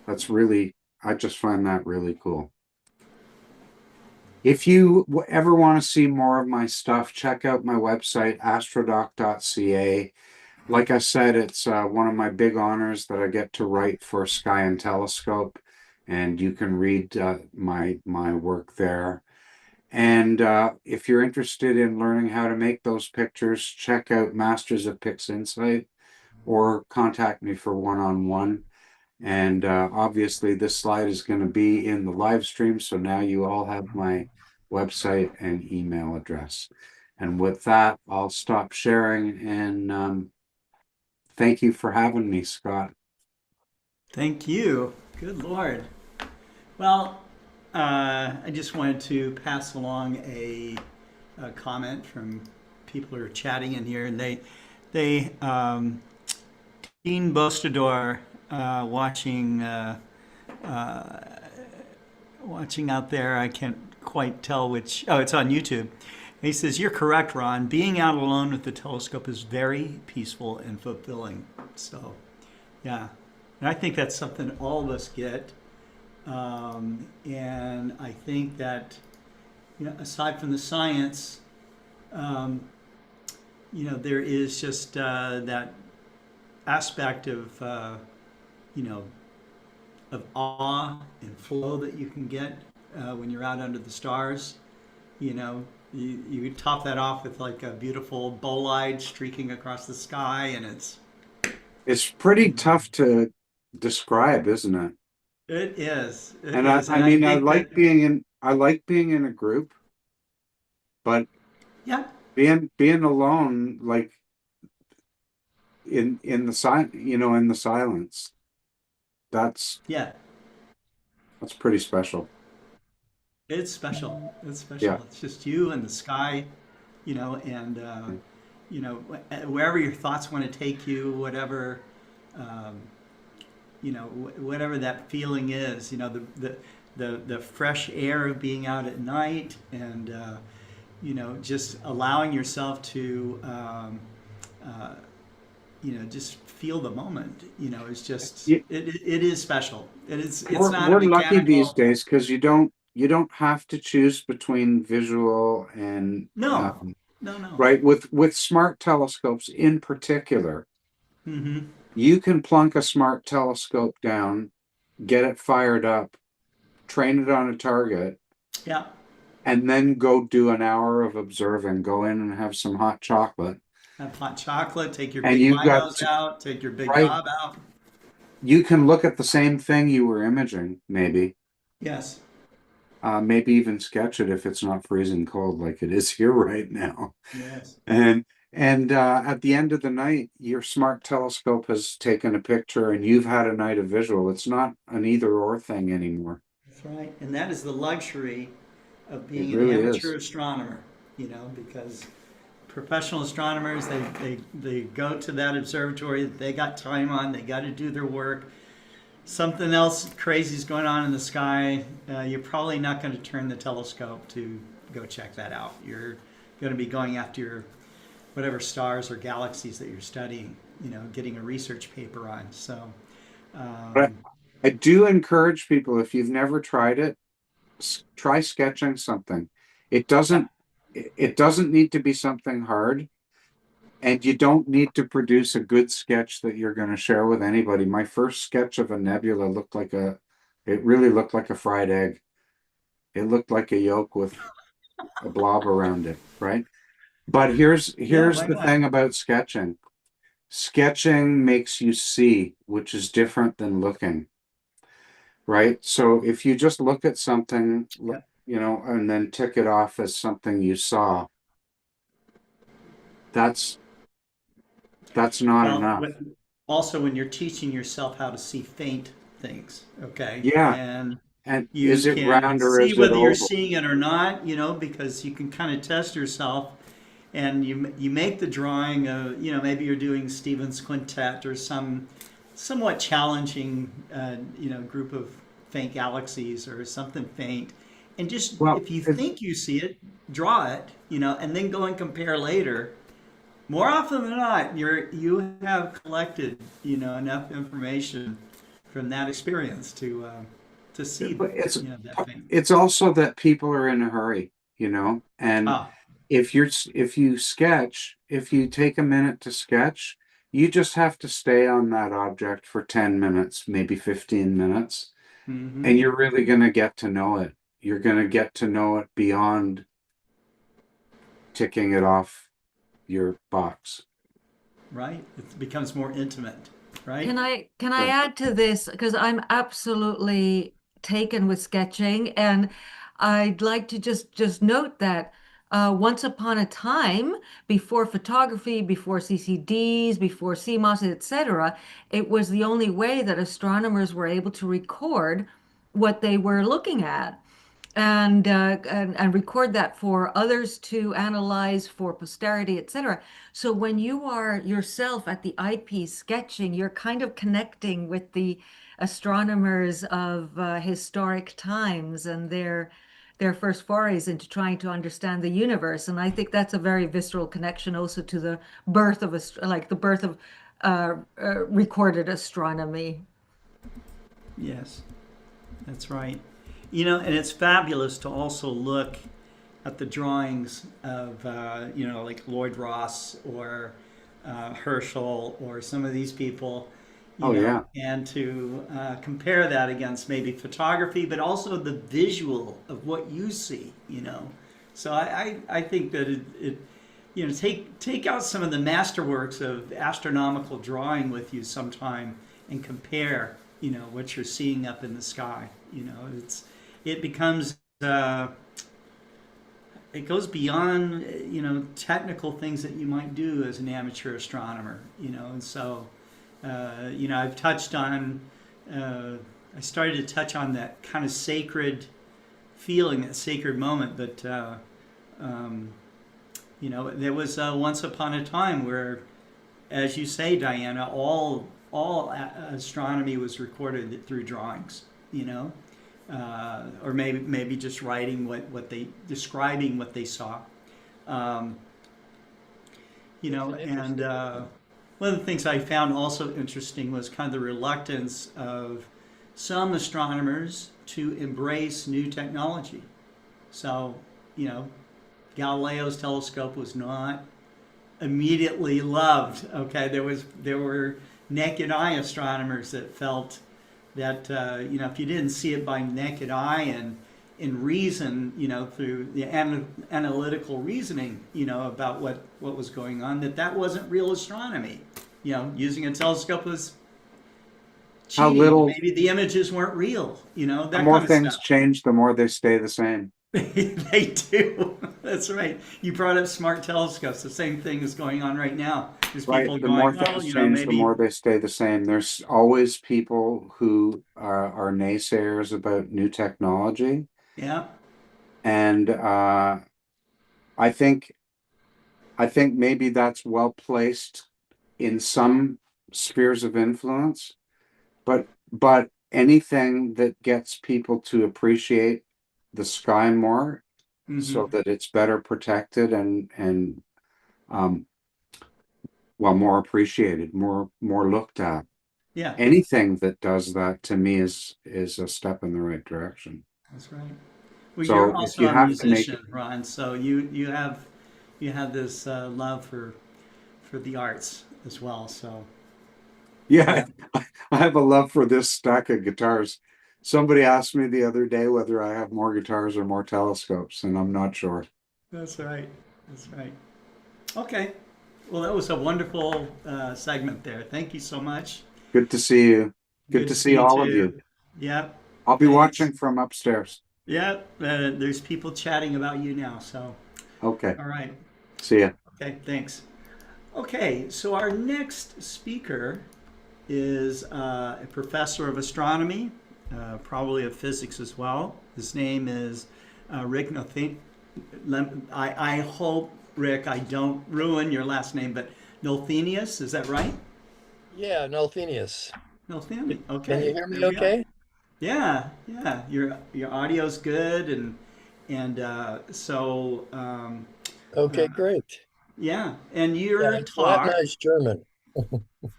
I just find that really cool. If you ever want to see more of my stuff, check out my website, astrodoc.ca. Like I said, it's one of my big honors that I get to write for Sky and Telescope, and you can read my work there. And if you're interested in learning how to make those pictures, check out Masters of Pix Insight or contact me for one-on-one. And obviously this slide is going to be in the live stream, so now you all have my website and email address. And with that, I'll stop sharing, and thank you for having me, Scott. Thank you. Good Lord. Well, I just wanted to pass along a comment from people who are chatting in here, and they Dean Bostador watching out there. I can't quite tell which. Oh, it's on YouTube. He says, "You're correct, Ron. Being out alone with the telescope is very peaceful and fulfilling." So, yeah. And I think that's something all of us get. And I think that, aside from the science, there is just that aspect of, of awe and flow that you can get when you're out under the stars. You top that off with like a beautiful bolide streaking across the sky, and It's pretty tough to describe, isn't it? it is. It And is. I And mean, I think like that, being in a group, but yeah, being alone, like in the silence, that's yeah, pretty special. it's special. It's special. Yeah. It's just you and the sky, and wherever your thoughts want to take you, whatever, um, whatever that feeling is, the fresh air of being out at night, and just allowing yourself to, just feel the moment. It's just Yeah. it is special. It's We're not a lucky these mechanical. days because you don't have to choose between visual and No, no. right, with smart telescopes in particular. Mm-hmm. You can plunk a smart telescope down, get it fired up, train it on a target, Yeah. and then go do an hour of observing. Go in and have some hot chocolate. Have hot chocolate. Take your And big you've got binos out. Take your big right. gob out. You can look at the same thing you were imaging, maybe. Yes. Maybe even sketch it if it's not freezing cold like it is here right now. Yes. And at the end of the night, your smart telescope has taken a picture and you've had a night of visual. It's not an either or thing anymore. That's right. And that is the luxury of being It really an amateur is. astronomer, because professional astronomers, they go to that observatory, they got time on, they got to do their work. Something else crazy is going on in the sky. You're probably not going to turn the telescope to go check that out. You're going to be going after your whatever stars or galaxies that you're studying, getting a research paper on. So, But I do encourage people, if you've never tried it, try sketching something. It doesn't need to be something hard, and you don't need to produce a good sketch that you're going to share with anybody. My first sketch of a nebula it really looked like a fried egg. It looked like a yolk with a blob around it, right? But here's the thing about sketching. Sketching makes you see, which is different than looking, right? So if you just look at something, and then tick it off as something you saw, that's not enough. Also, when you're teaching yourself how to see faint things, okay? Yeah. And you is it can round or see is it whether you're oval? seeing it or not, because you can kind of test yourself, and you make the drawing of, maybe you're doing Stevens Quintet or some somewhat challenging, group of faint galaxies or something faint, and just if you think you see it, draw it, and then go and compare later. More often than not, you have collected, enough information from that experience to see. But that thing. it's also that people are in a hurry, and if you sketch, if you take a minute to sketch, you just have to stay on that object for 10 minutes, maybe 15 minutes, and you're really going to get to know it. You're going to get to know it beyond ticking it off your box. Right? It becomes more intimate, right? Can I add to this, because I'm absolutely taken with sketching, and I'd like to just note that once upon a time, before photography, before CCDs, before CMOS, etc., it was the only way that astronomers were able to record what they were looking at. And record that for others to analyze for posterity, etc. So when you are yourself at the eyepiece sketching, you're kind of connecting with the astronomers of historic times and their their first forays into trying to understand the universe. And I think that's a very visceral connection also to the birth of recorded astronomy. Yes, that's right. You know, and it's fabulous to also look at the drawings of, like Lloyd Ross or Herschel or some of these people, and to compare that against maybe photography, but also the visual of what you see, So I think that take out some of the masterworks of astronomical drawing with you sometime and compare, what you're seeing up in the sky. It becomes it goes beyond technical things that you might do as an amateur astronomer, and so I've touched on I started to touch on that kind of sacred feeling, that sacred moment, but there was once upon a time where, as you say, Diana, all astronomy was recorded through drawings, or maybe just writing describing what they saw, and one of the things I found also interesting was kind of the reluctance of some astronomers to embrace new technology. So, Galileo's telescope was not immediately loved. Okay, there were naked eye astronomers that felt that if you didn't see it by naked eye and in reason, through the analytical reasoning, about what was going on, that wasn't real astronomy. Using a telescope was cheating. How little maybe the images weren't real. That the more kind of things stuff. change, the more they stay the same. They do. That's right. You brought up smart telescopes. The same thing is going on right now. There's Right. people The going, more well, things change, the maybe. more they stay the same. There's always people who are naysayers about new technology. Yeah. And I think maybe that's well placed in some spheres of influence, but anything that gets people to appreciate the sky more, so that it's better protected and more appreciated, more looked at. Yeah. Anything that does that to me is a step in the right direction. That's right. Well, So you're if also you a have to make musician, Ron. So you have this love for the arts as well. So yeah, I have a love for this stack of guitars. Somebody asked me the other day whether I have more guitars or more telescopes, and I'm not sure. that's right. That's right. Okay. Well, that was a wonderful segment there. Thank you so much. Good to see you. Good to see you all of too. you. Yep. I'll be Thanks. watching from upstairs. Yep. There's people chatting about you now. So, Okay. all right. See ya. Okay. Thanks. Okay. So our next speaker is a professor of astronomy, probably of physics as well. His name is Rick Nothin. I hope, Rick, I don't ruin your last name, but Nolthenius, is that right? Yeah, Nolthenius. Nolthenius. Okay. Can you hear me there we are. okay? Yeah, yeah. Your audio's good, and so Okay, great. yeah. And Yeah, your it's talk, Latinized German.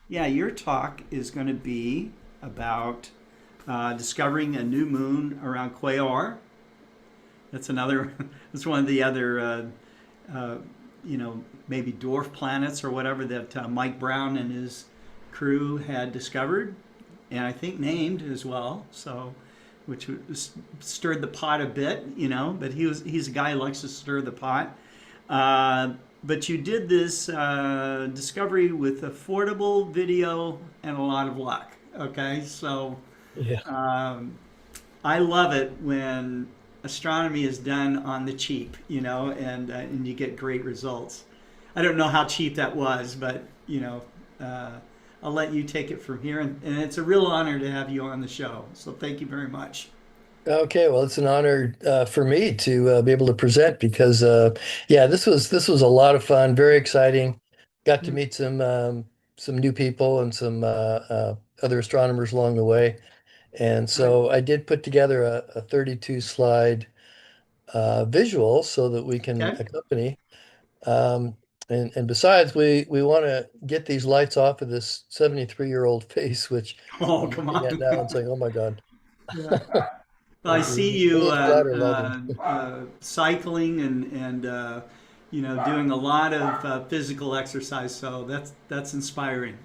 your talk is going to be about discovering a new moon around Quaoar. That's another. That's one of the other, maybe dwarf planets or whatever that Mike Brown and his crew had discovered, and I think named as well. So, which stirred the pot a bit, But he's a guy who likes to stir the pot. But you did this discovery with affordable video and a lot of luck. Okay, so Yeah. I love it when astronomy is done on the cheap, and you get great results. I don't know how cheap that was, but I'll let you take it from here. And it's a real honor to have you on the show. So thank you very much. Okay, well, it's an honor for me to be able to present because, yeah, this was a lot of fun, very exciting. Got to meet some new people and some other astronomers along the way, and so I did put together a 32 slide visual so that we can Okay. accompany. And besides, we want to get these lights off of this 73-year-old face, which Oh, I'm come looking at on. now and saying, oh my God. Yeah. I see We you need bladder lighting. cycling and doing a lot of physical exercise. So that's inspiring.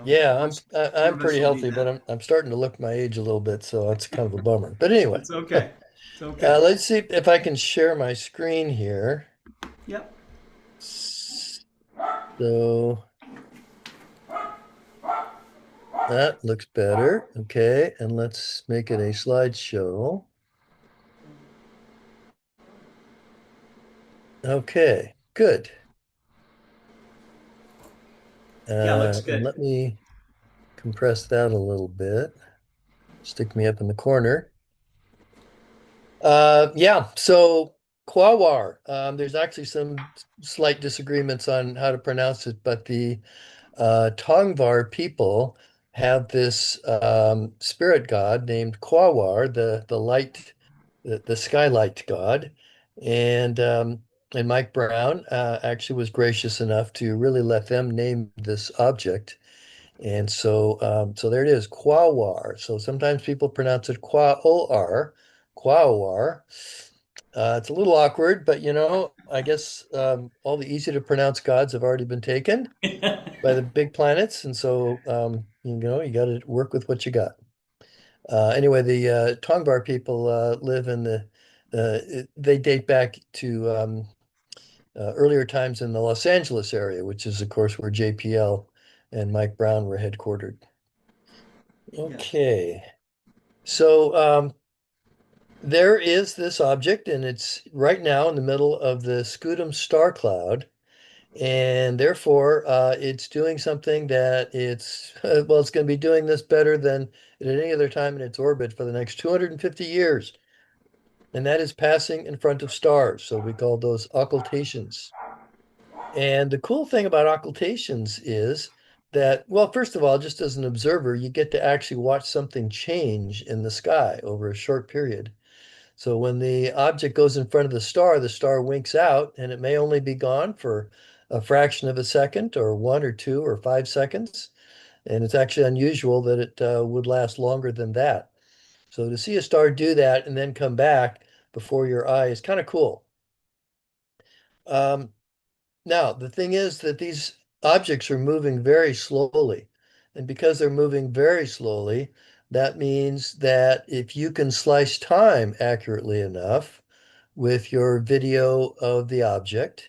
Yeah, Most I'm of us pretty will need healthy, but that. I'm starting to look my age a little bit, so that's kind of a bummer. But anyway, It's okay. It's okay. let's see if I can share my screen here. Yep. So that looks better. Okay, and let's make it a slideshow. Okay, good. Yeah, looks And good. let me compress that a little bit. Stick me up in the corner. Yeah, so Quawar, there's actually some slight disagreements on how to pronounce it, but the Tongvar people have this spirit god named Quawar, the light, the skylight god, and Mike Brown actually was gracious enough to really let them name this object. And so there it is, Quawar. So sometimes people pronounce it Quawar, Quawar. It's a little awkward, but I guess all the easy to pronounce gods have already been taken by the big planets, and so you got to work with what you got. Anyway, the Tongvar people live in they date back to earlier times in the Los Angeles area, which is, of course, where JPL and Mike Brown were headquartered. Okay, so there is this object, and it's right now in the middle of the Scutum star cloud. And therefore, it's doing something that well, it's going to be doing this better than at any other time in its orbit for the next 250 years. And that is passing in front of stars. So we call those occultations. And the cool thing about occultations is that, well, first of all, just as an observer, you get to actually watch something change in the sky over a short period. So when the object goes in front of the star winks out, and it may only be gone for a fraction of a second or 1 or 2 or 5 seconds. And it's actually unusual that it would last longer than that. So to see a star do that and then come back before your eye is kind of cool. Now, the thing is that these objects are moving very slowly. And because they're moving very slowly, that means that if you can slice time accurately enough with your video of the object,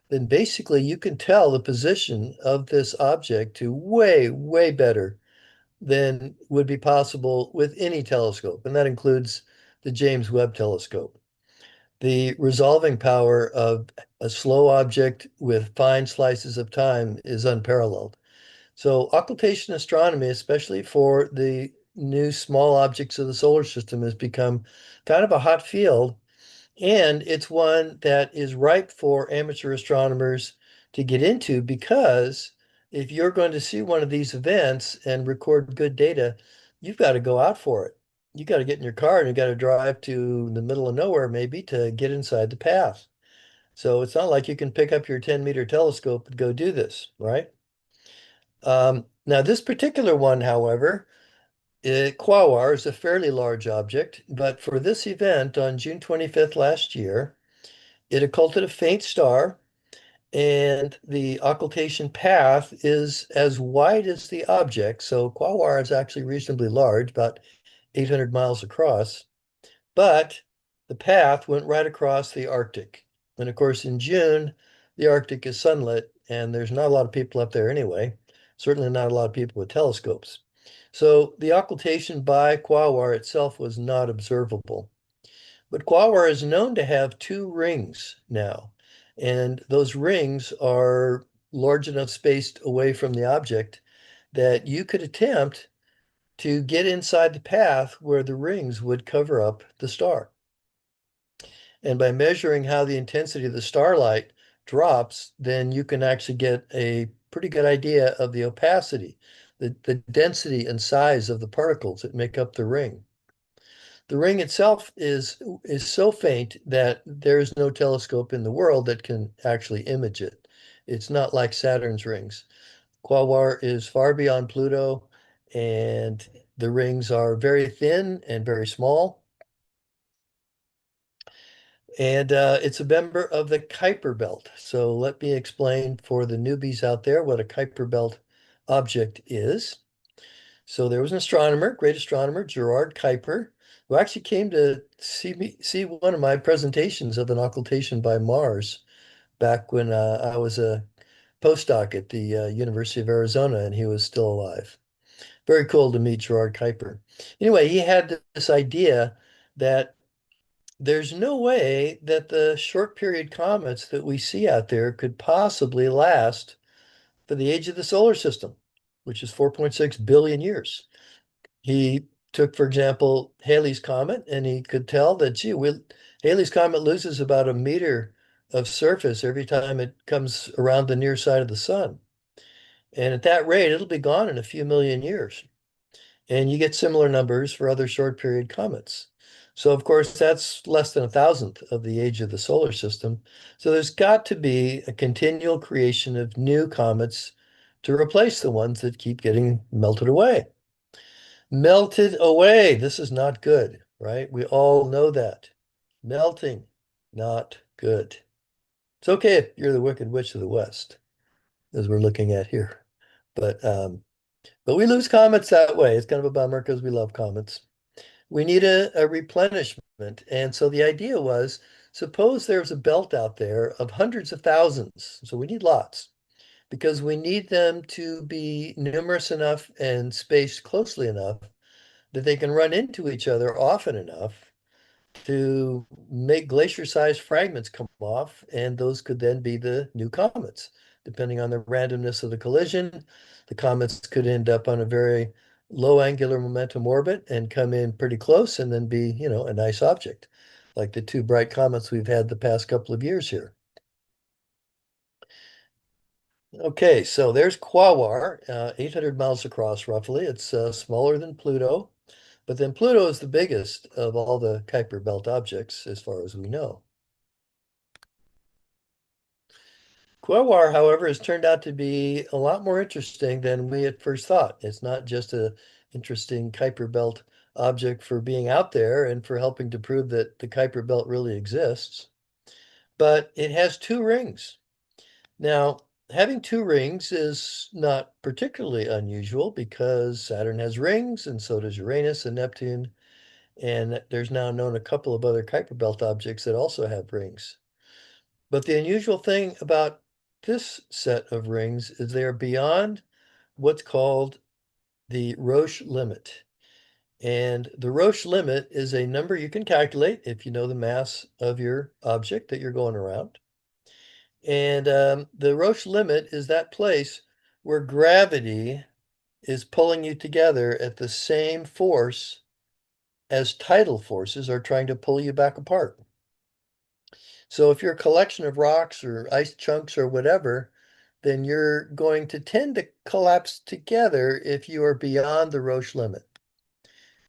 then basically you can tell the position of this object to way, way better than would be possible with any telescope. And that includes the James Webb Telescope. The resolving power of a slow object with fine slices of time is unparalleled. So occultation astronomy, especially for the new small objects of the solar system, has become kind of a hot field. And it's one that is ripe for amateur astronomers to get into, because if you're going to see one of these events and record good data, you've got to go out for it. You got to get in your car and you got to drive to the middle of nowhere maybe to get inside the path. So it's not like you can pick up your 10-meter telescope and go do this, right? Now this particular one, however, Quawar is a fairly large object, but for this event on June 25th last year, it occulted a faint star, and the occultation path is as wide as the object. So Quawar is actually reasonably large, about 800 miles across, but the path went right across the Arctic. And of course, in June, the Arctic is sunlit, and there's not a lot of people up there anyway, certainly not a lot of people with telescopes. So the occultation by Quawar itself was not observable. But Quawar is known to have 2 rings now, and those rings are large enough spaced away from the object that you could attempt to get inside the path where the rings would cover up the star. And by measuring how the intensity of the starlight drops, then you can actually get a pretty good idea of the opacity, the density and size of the particles that make up the ring. The ring itself is so faint that there is no telescope in the world that can actually image it. It's not like Saturn's rings. Quaoar is far beyond Pluto, and the rings are very thin and very small. And it's a member of the Kuiper belt. So let me explain for the newbies out there what a Kuiper belt object is. So there was an astronomer, great astronomer, Gerard Kuiper, who actually came to see one of my presentations of an occultation by Mars back when I was a postdoc at the University of Arizona and he was still alive. Very cool to meet Gerard Kuiper. Anyway, he had this idea that there's no way that the short period comets that we see out there could possibly last for the age of the solar system, which is 4.6 billion years. He took, for example, Halley's Comet, and he could tell that, gee, Halley's Comet loses about a meter of surface every time it comes around the near side of the sun. And at that rate, it'll be gone in a few million years. And you get similar numbers for other short period comets. So, of course, that's less than 1,000th of the age of the solar system. So there's got to be a continual creation of new comets to replace the ones that keep getting melted away. Melted away. This is not good, right? We all know that. Melting, not good. It's okay if you're the Wicked Witch of the West, as we're looking at here. But we lose comets that way. It's kind of a bummer because we love comets. We need a replenishment. And so the idea was, suppose there's a belt out there of hundreds of thousands. So we need lots because we need them to be numerous enough and spaced closely enough that they can run into each other often enough to make glacier-sized fragments come off, and those could then be the new comets. Depending on the randomness of the collision, the comets could end up on a very low angular momentum orbit and come in pretty close and then be, a nice object, like the two bright comets we've had the past couple of years here. Okay, so there's Quaoar, 800 miles across roughly. It's smaller than Pluto, but then Pluto is the biggest of all the Kuiper belt objects as far as we know. Quaoar, however, has turned out to be a lot more interesting than we at first thought. It's not just an interesting Kuiper belt object for being out there and for helping to prove that the Kuiper belt really exists, but it has two rings. Now, having two rings is not particularly unusual because Saturn has rings and so does Uranus and Neptune. And there's now known a couple of other Kuiper belt objects that also have rings. But the unusual thing about this set of rings is they are beyond what's called the Roche limit. And the Roche limit is a number you can calculate if you know the mass of your object that you're going around. And the Roche limit is that place where gravity is pulling you together at the same force as tidal forces are trying to pull you back apart. So if you're a collection of rocks or ice chunks or whatever, then you're going to tend to collapse together if you are beyond the Roche limit.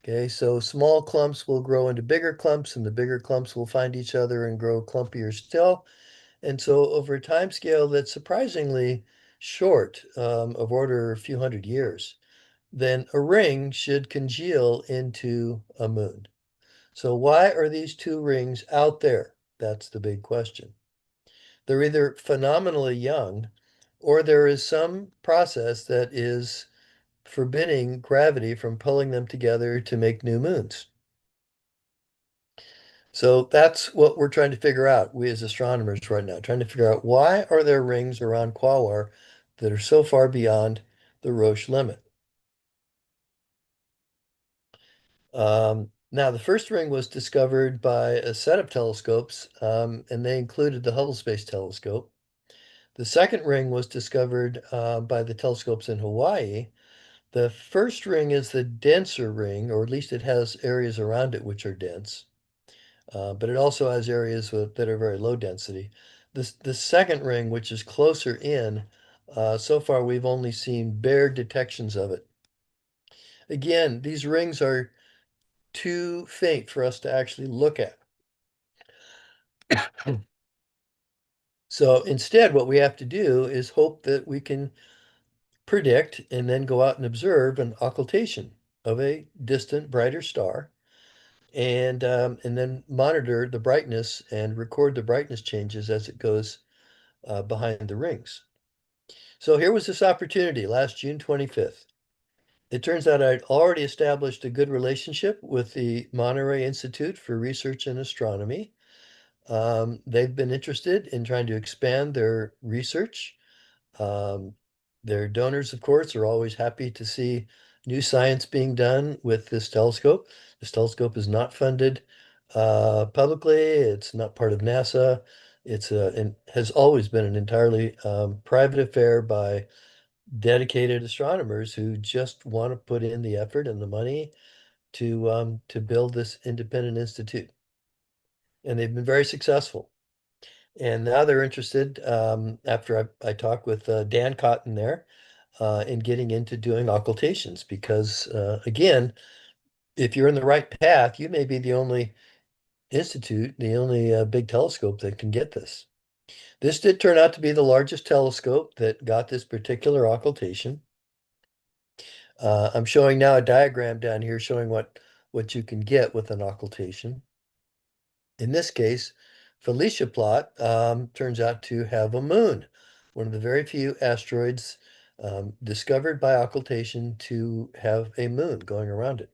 Okay, so small clumps will grow into bigger clumps, and the bigger clumps will find each other and grow clumpier still. And so over a time scale that's surprisingly short, of order a few hundred years, then a ring should congeal into a moon. So why are these two rings out there? That's the big question. They're either phenomenally young or there is some process that is forbidding gravity from pulling them together to make new moons. So that's what we're trying to figure out, we as astronomers right now, trying to figure out why are there rings around Quaoar that are so far beyond the Roche limit. Now, the first ring was discovered by a set of telescopes, and they included the Hubble Space Telescope. The second ring was discovered by the telescopes in Hawaii. The first ring is the denser ring, or at least it has areas around it which are dense. But it also has areas that are very low density. The second ring, which is closer in, so far we've only seen bare detections of it. Again, these rings are too faint for us to actually look at. So instead, what we have to do is hope that we can predict and then go out and observe an occultation of a distant, brighter star, and then monitor the brightness and record the brightness changes as it goes behind the rings. So here was this opportunity last June 25th. It turns out I'd already established a good relationship with the Monterey Institute for Research in Astronomy. They've been interested in trying to expand their research. Their donors, of course, are always happy to see new science being done with this telescope. This telescope is not funded publicly. It's not part of NASA. It's and has always been an entirely private affair by dedicated astronomers who just want to put in the effort and the money to build this independent institute. And they've been very successful. And now they're interested, after I talked with Dan Cotton there, in getting into doing occultations because, again, if you're in the right path, you may be the only institute, the only big telescope that can get this. This did turn out to be the largest telescope that got this particular occultation. I'm showing now a diagram down here showing what you can get with an occultation. In this case, Felicia plot turns out to have a moon, one of the very few asteroids discovered by occultation to have a moon going around it.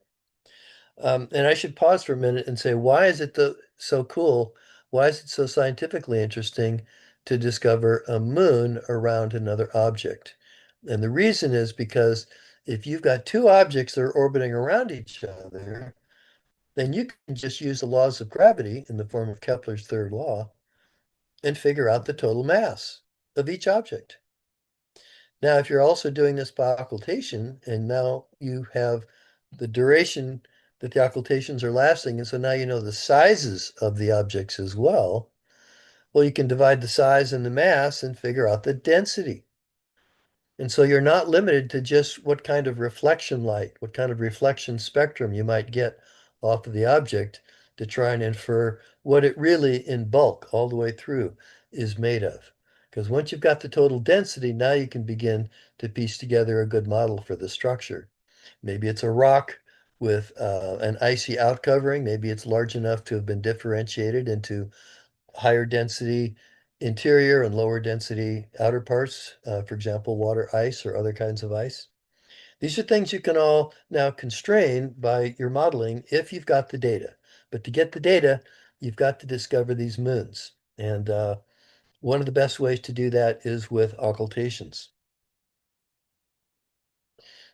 And I should pause for a minute and say, why is it so cool? Why is it so scientifically interesting to discover a moon around another object? And the reason is because if you've got two objects that are orbiting around each other, then you can just use the laws of gravity in the form of Kepler's third law and figure out the total mass of each object. Now, if you're also doing this by occultation, and now you have the duration that the occultations are lasting, and so now you know the sizes of the objects as well, well, you can divide the size and the mass and figure out the density. And so you're not limited to just what kind of reflection light, what kind of reflection spectrum you might get off of the object to try and infer what it really in bulk all the way through is made of. Because once you've got the total density, now you can begin to piece together a good model for the structure. Maybe it's a rock with an icy outcovering. Maybe it's large enough to have been differentiated into higher density interior and lower density outer parts, for example, water ice or other kinds of ice. These are things you can all now constrain by your modeling if you've got the data. But to get the data, you've got to discover these moons. And one of the best ways to do that is with occultations.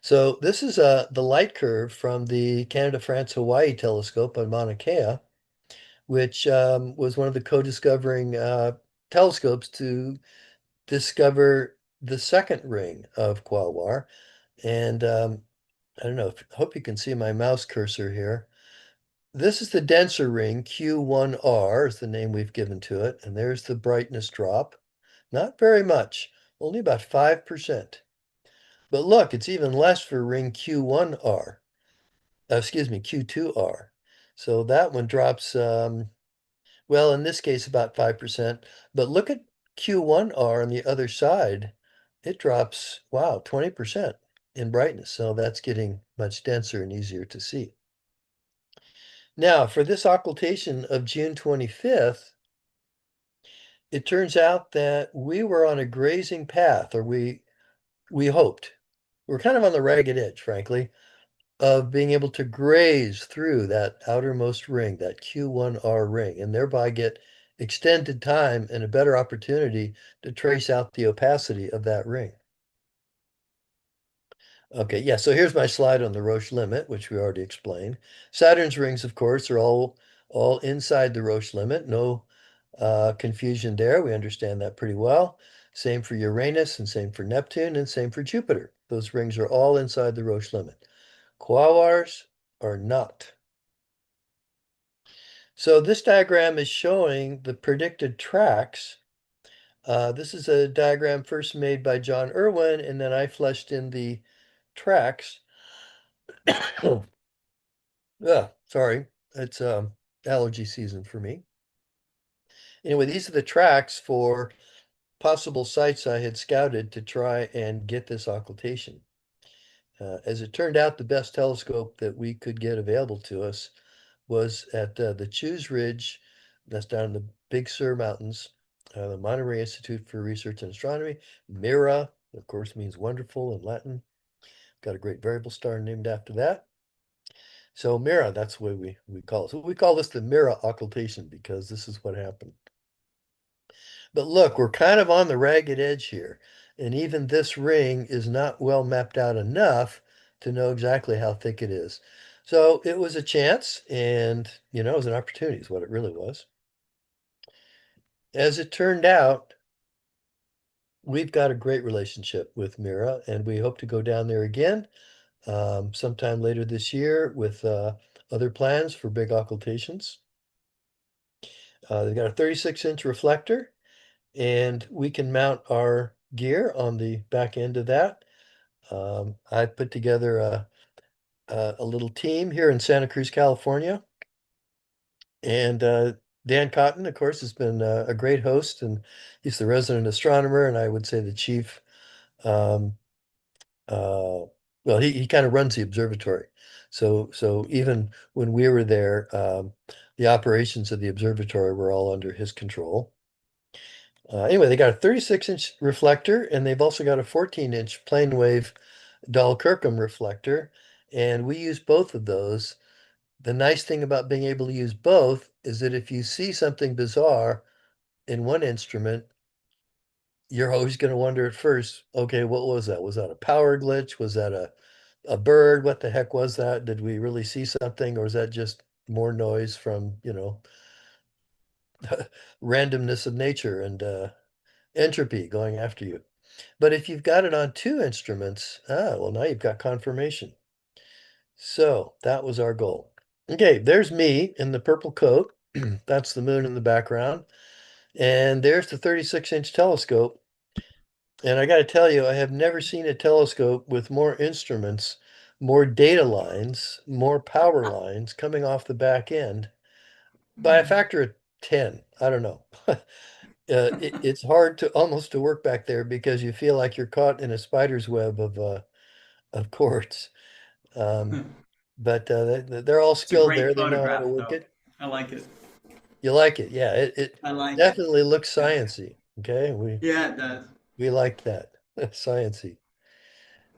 So this is the light curve from the Canada, France, Hawaii telescope on Mauna Kea, which was one of the co-discovering telescopes to discover the second ring of Quaoar. And I don't know, hope you can see my mouse cursor here. This is the denser ring, Q1R is the name we've given to it. And there's the brightness drop. Not very much, only about 5%. But look, it's even less for ring Q1R. Excuse me, Q2R. So that one drops, well, in this case, about 5%. But look at Q1R on the other side. It drops, wow, 20% in brightness. So that's getting much denser and easier to see. Now, for this occultation of June 25th, it turns out that we were on a grazing path, or we hoped. We're kind of on the ragged edge, frankly, of being able to graze through that outermost ring, that Q1R ring, and thereby get extended time and a better opportunity to trace out the opacity of that ring. Okay, yeah, so here's my slide on the Roche limit, which we already explained. Saturn's rings, of course, are all inside the Roche limit. No confusion there. We understand that pretty well. Same for Uranus and same for Neptune and same for Jupiter. Those rings are all inside the Roche limit. Quaoars are not. So this diagram is showing the predicted tracks. This is a diagram first made by John Irwin, and then I fleshed in the tracks. Yeah, sorry. It's allergy season for me. Anyway, these are the tracks for possible sites I had scouted to try and get this occultation. As it turned out, the best telescope that we could get available to us was at the Chews Ridge, that's down in the Big Sur Mountains, the Monterey Institute for Research in Astronomy. Mira, of course, means wonderful in Latin. Got a great variable star named after that. So Mira, that's what we call it. So we call this the Mira occultation because this is what happened. But look, we're kind of on the ragged edge here. And even this ring is not well mapped out enough to know exactly how thick it is. So it was a chance and, it was an opportunity is what it really was. As it turned out, we've got a great relationship with Mira and we hope to go down there again sometime later this year with other plans for big occultations. They've got a 36-inch reflector and we can mount our gear on the back end of that. I put together a little team here in Santa Cruz, California. And Dan Cotton, of course, has been a great host, and he's the resident astronomer, and I would say the chief. Um, well, he kind of runs the observatory. So even when we were there, the operations of the observatory were all under his control. Anyway, they got a 36-inch reflector, and they've also got a 14-inch plane wave Dahl-Kirkham reflector, and we use both of those. The nice thing about being able to use both is that if you see something bizarre in one instrument, you're always going to wonder at first, okay, what was that? Was that a power glitch? Was that a bird? What the heck was that? Did we really see something, or is that just more noise from, randomness of nature and entropy going after you? But if you've got it on two instruments, well, now you've got confirmation. So that was our goal. Okay, there's me in the purple coat. That's the moon in the background. And there's the 36-inch telescope. And I got to tell you, I have never seen a telescope with more instruments, more data lines, more power lines coming off the back end by a factor of 10. I don't know. It's hard to almost to work back there because you feel like you're caught in a spider's web of cords. But they're all It's a skilled great there. They know how to photograph, work though. it. I like it. You like it, yeah. It I like it. definitely looks sciency. Okay, Yeah, it does. we like that sciency.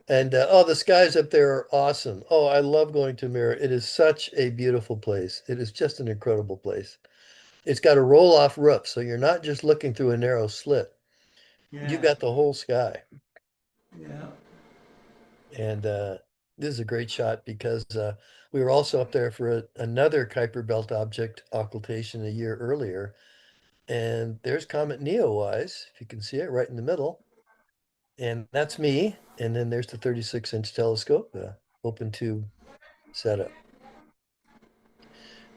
And oh, the skies up there are awesome. Oh, I love going to Mira. It is such a beautiful place. It is just an incredible place. It's got a roll-off roof, so you're not just looking through a narrow slit. You Yeah. got the whole sky. Yeah. And this is a great shot because we were also up there for another Kuiper Belt object occultation a year earlier. And there's Comet Neowise, if you can see it right in the middle. And that's me. And then there's the 36-inch telescope, open tube setup.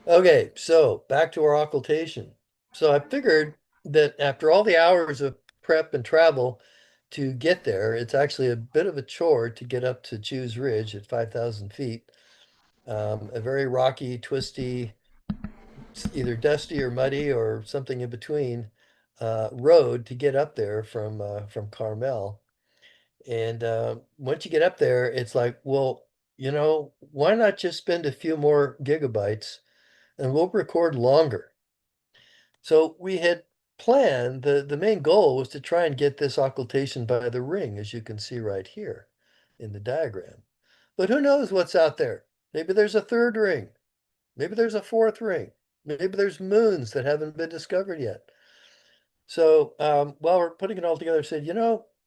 Okay, so back to our occultation. So I figured that after all the hours of prep and travel to get there, it's actually a bit of a chore to get up to Chews Ridge at 5,000 feet. A very rocky, twisty, either dusty or muddy or something in between road to get up there from Carmel. And once you get up there, it's like, well, why not just spend a few more gigabytes and we'll record longer? So we had planned, the main goal was to try and get this occultation by the ring, as you can see right here in the diagram. But who knows what's out there? Maybe there's a third ring. Maybe there's a fourth ring. Maybe there's moons that haven't been discovered yet. So while we're putting it all together, I said,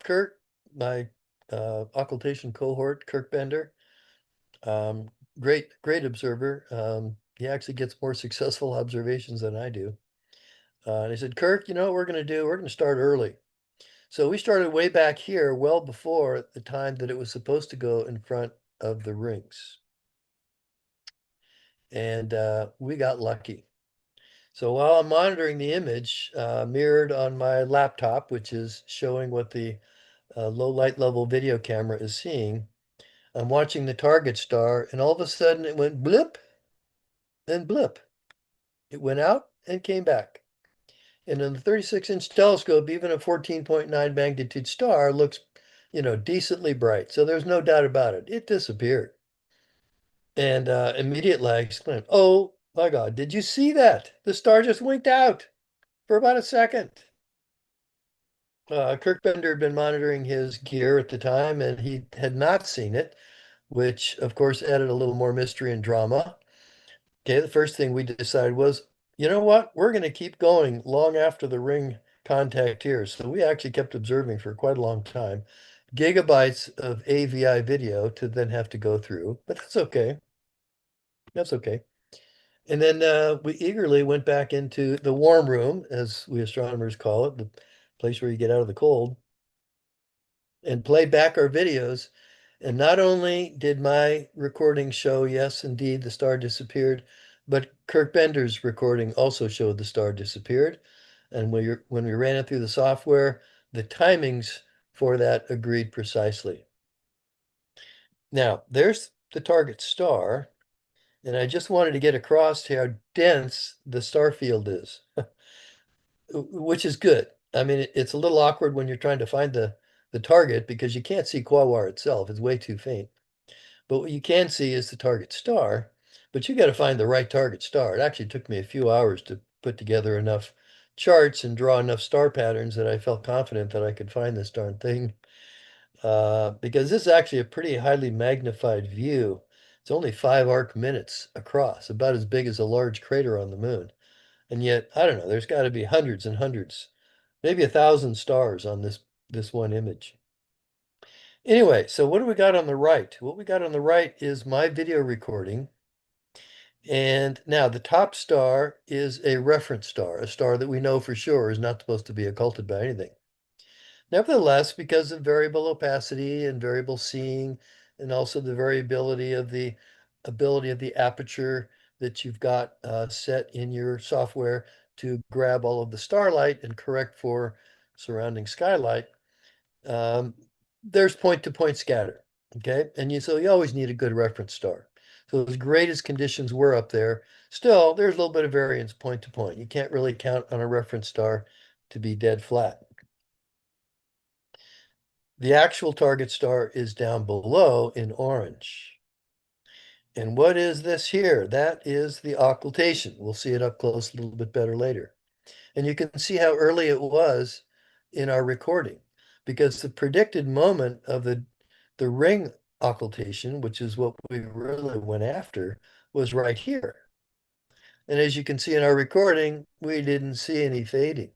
Kurt, my occultation cohort, Kirk Bender, great observer. He actually gets more successful observations than I do. And I said, Kirk, you know what we're going to do? We're going to start early. So we started way back here, well before the time that it was supposed to go in front of the rings. And we got lucky. So while I'm monitoring the image mirrored on my laptop, which is showing what the low light level video camera is seeing, I'm watching the target star, and all of a sudden it went blip, and blip. It went out and came back. And in the 36-inch telescope, even a 14.9 magnitude star looks, decently bright. So there's no doubt about it. It disappeared. And immediately I exclaimed, "Oh my God, did you see that? The star just winked out for about a second." Kirk Bender had been monitoring his gear at the time, and he had not seen it, which of course added a little more mystery and drama. Okay, the first thing we decided was, you know what? We're going to keep going long after the ring contact here. So we actually kept observing for quite a long time. Gigabytes of AVI video to then have to go through, but that's okay. That's okay. And then we eagerly went back into the warm room, as we astronomers call it, the place where you get out of the cold, and played back our videos. And not only did my recording show, yes, indeed, the star disappeared, but Kirk Bender's recording also showed the star disappeared. And when we ran it through the software, the timings for that agreed precisely. Now, there's the target star, and I just wanted to get across how dense the star field is, which is good. I mean, it's a little awkward when you're trying to find the target because you can't see Quaoar itself. It's way too faint. But what you can see is the target star, but you got to find the right target star. It actually took me a few hours to put together enough charts and draw enough star patterns that I felt confident that I could find this darn thing. Because this is actually a pretty highly magnified view. It's only 5 arc minutes across, about as big as a large crater on the moon. And yet, I don't know, there's got to be hundreds and hundreds, maybe 1,000 stars on this one image. Anyway, so what do we got on the right? What we got on the right is my video recording. And now the top star is a reference star, a star that we know for sure is not supposed to be occulted by anything. Nevertheless, because of variable opacity and variable seeing, and also the variability of the ability of the aperture that you've got set in your software to grab all of the starlight and correct for surrounding skylight, there's point-to-point scatter, okay? And so you always need a good reference star. So as great as conditions were up there, still there's a little bit of variance point to point. You can't really count on a reference star to be dead flat. The actual target star is down below in orange. And what is this here? That is the occultation. We'll see it up close a little bit better later. And you can see how early it was in our recording, because the predicted moment of the ring occultation, which is what we really went after, was right here. And as you can see in our recording, we didn't see any fading.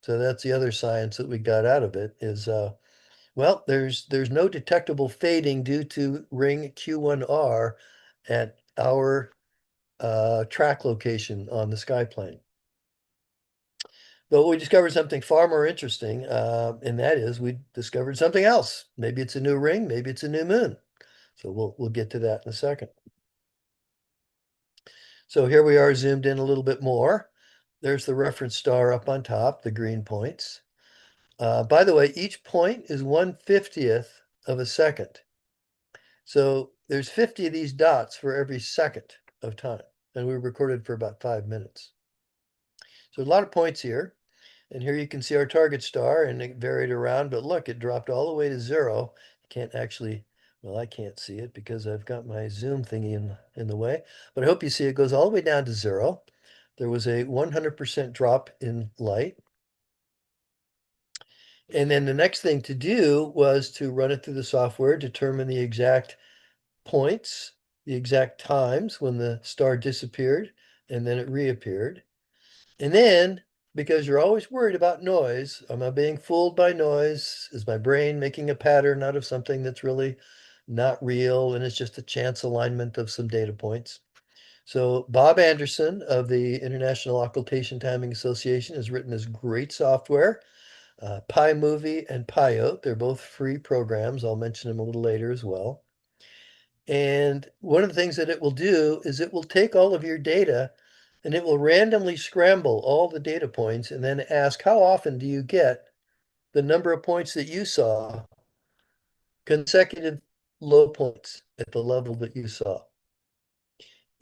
So that's the other science that we got out of it is, well, there's no detectable fading due to ring Q1R at our track location on the sky plane. But we discovered something far more interesting, and that is we discovered something else. Maybe it's a new ring, maybe it's a new moon. So we'll get to that in a second. So here we are zoomed in a little bit more. There's the reference star up on top, the green points. By the way, each point is 1/50th of a second. So there's 50 of these dots for every second of time. And we recorded for about 5 minutes. So a lot of points here. And here you can see our target star, and it varied around, but look, it dropped all the way to 0. You can't actually, well, I can't see it because I've got my zoom thingy in the way, but I hope you see it goes all the way down to 0. There was a 100% drop in light. And then the next thing to do was to run it through the software, determine the exact points, the exact times when the star disappeared, and then it reappeared. And then, because you're always worried about noise, am I being fooled by noise? Is my brain making a pattern out of something that's really not real and it's just a chance alignment of some data points? So Bob Anderson of the International Occultation Timing Association has written this great software, PyMovie and PyOte. They're both free programs. I'll mention them a little later as well. And one of the things that it will do is it will take all of your data and it will randomly scramble all the data points and then ask, how often do you get the number of points that you saw, consecutive low points at the level that you saw?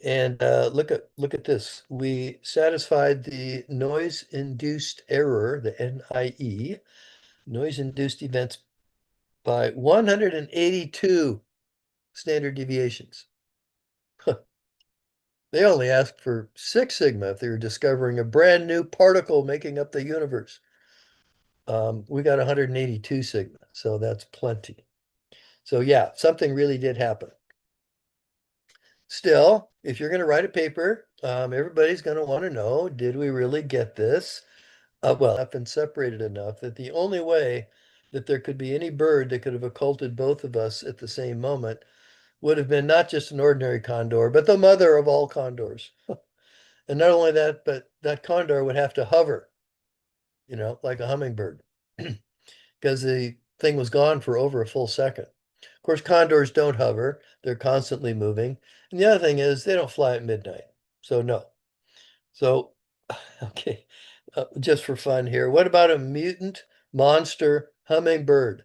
And look at this. We satisfied the noise-induced error, the NIE, noise-induced events, by 182 standard deviations. They only asked for 6 sigma if they were discovering a brand new particle making up the universe. We got 182 sigma, so that's plenty. So yeah, something really did happen. Still, if you're going to write a paper, everybody's going to want to know, did we really get this? Well, I've been separated enough that the only way that there could be any bird that could have occulted both of us at the same moment would have been not just an ordinary condor, but the mother of all condors. And not only that, but that condor would have to hover, like a hummingbird, because the thing was gone for over a full second. Of course, condors don't hover, they're constantly moving. And the other thing is, they don't fly at midnight. So, no. So, okay, just for fun here, what about a mutant monster hummingbird?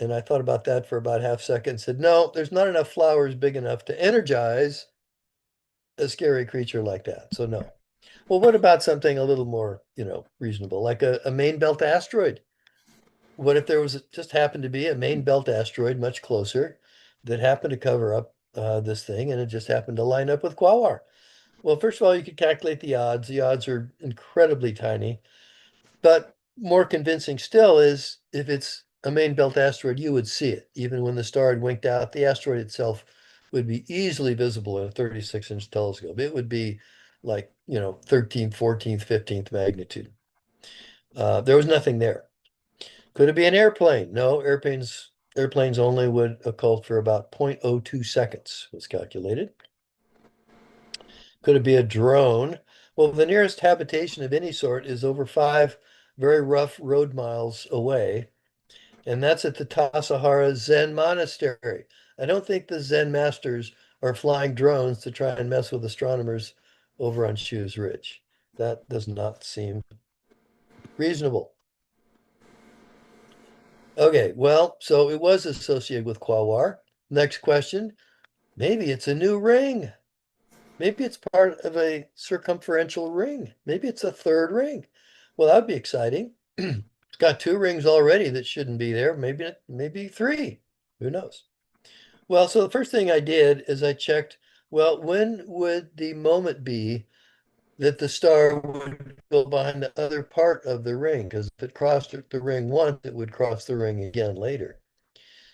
And I thought about that for about half a second and said, no, there's not enough flowers big enough to energize a scary creature like that. So, no. Well, what about something a little more, reasonable, like a main belt asteroid? What if there was just happened to be a main belt asteroid much closer that happened to cover up this thing, and it just happened to line up with Quasar? Well, first of all, you could calculate the odds. The odds are incredibly tiny, but more convincing still is if it's a main belt asteroid, you would see it. Even when the star had winked out, the asteroid itself would be easily visible in a 36-inch telescope. It would be like, 13th, 14th, 15th magnitude. There was nothing there. Could it be an airplane? No, airplanes only would occult for about 0.02 seconds, was calculated. Could it be a drone? Well, the nearest habitation of any sort is over 5 very rough road miles away, and that's at the Tassajara Zen Monastery. I don't think the Zen masters are flying drones to try and mess with astronomers over on Shoes Ridge. That does not seem reasonable. Okay, well, so it was associated with Quasar. Next question, maybe it's a new ring. Maybe it's part of a circumferential ring. Maybe it's a third ring. Well, that'd be exciting. It's got 2 rings already that shouldn't be there. Maybe 3. Who knows? Well, so the first thing I did is I checked, well, when would the moment be that the star would go behind the other part of the ring? Because if it crossed the ring once, it would cross the ring again later.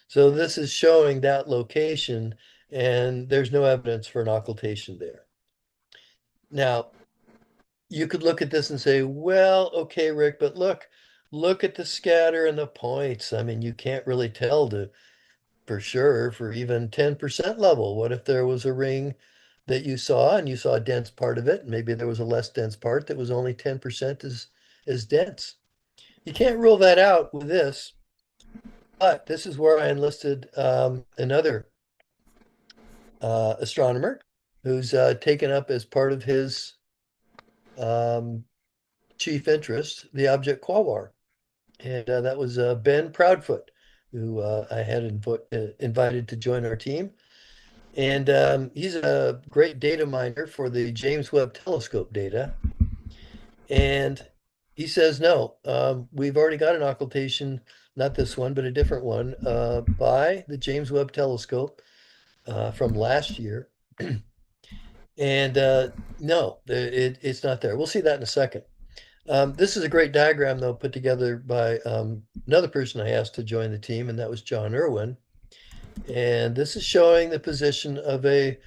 So this is showing that location, and there's no evidence for an occultation there. Now, you could look at this and say, well, okay, Rick, but look at the scatter and the points. I mean, you can't really tell for sure for even 10% level. What if there was a ring that you saw and you saw a dense part of it? Maybe there was a less dense part that was only 10% as dense. You can't rule that out with this, but this is where I enlisted another astronomer who's taken up as part of his chief interest the object Quasar. And that was Ben Proudfoot, who I had invited to join our team. And he's a great data miner for the James Webb Telescope data. And he says, no, we've already got an occultation, not this one, but a different one, by the James Webb Telescope from last year. And no, it's not there. We'll see that in a second. This is a great diagram, though, put together by another person I asked to join the team, and that was John Irwin. And this is showing the position of a,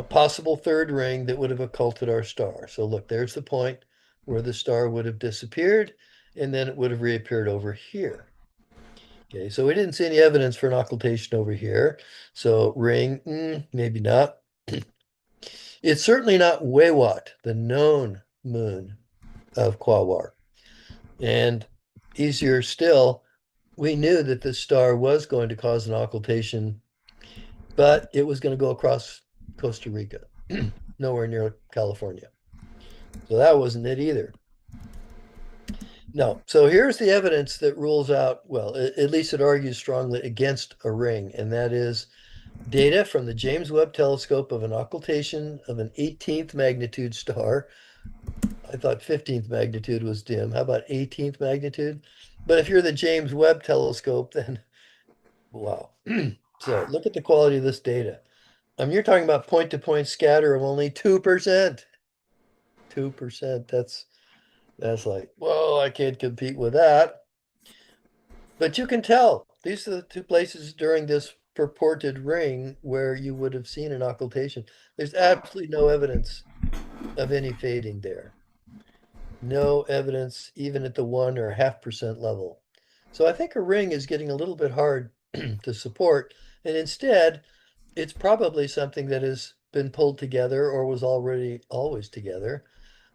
possible third ring that would have occulted our star. So look, there's the point where the star would have disappeared, and then it would have reappeared over here. Okay, so we didn't see any evidence for an occultation over here. So ring, maybe not. It's certainly not Weywat, the known moon of Quasar. And easier still, we knew that this star was going to cause an occultation, but it was going to go across Costa Rica, nowhere near California. So that wasn't it either. No, so here's the evidence that rules out, well, at least it argues strongly against a ring, and that is data from the James Webb Telescope of an occultation of an 18th magnitude star. I thought 15th magnitude was dim. How about 18th magnitude? But if you're the James Webb Telescope, then wow. So look at the quality of this data. You're talking about point-to-point scatter of only 2%. 2%. That's like, whoa, I can't compete with that. But you can tell these are the two places during this purported ring where you would have seen an occultation. There's absolutely no evidence of any fading there. No evidence, even at the 1 or 0.5% level. So I think a ring is getting a little bit hard to support. And instead, it's probably something that has been pulled together or was already always together,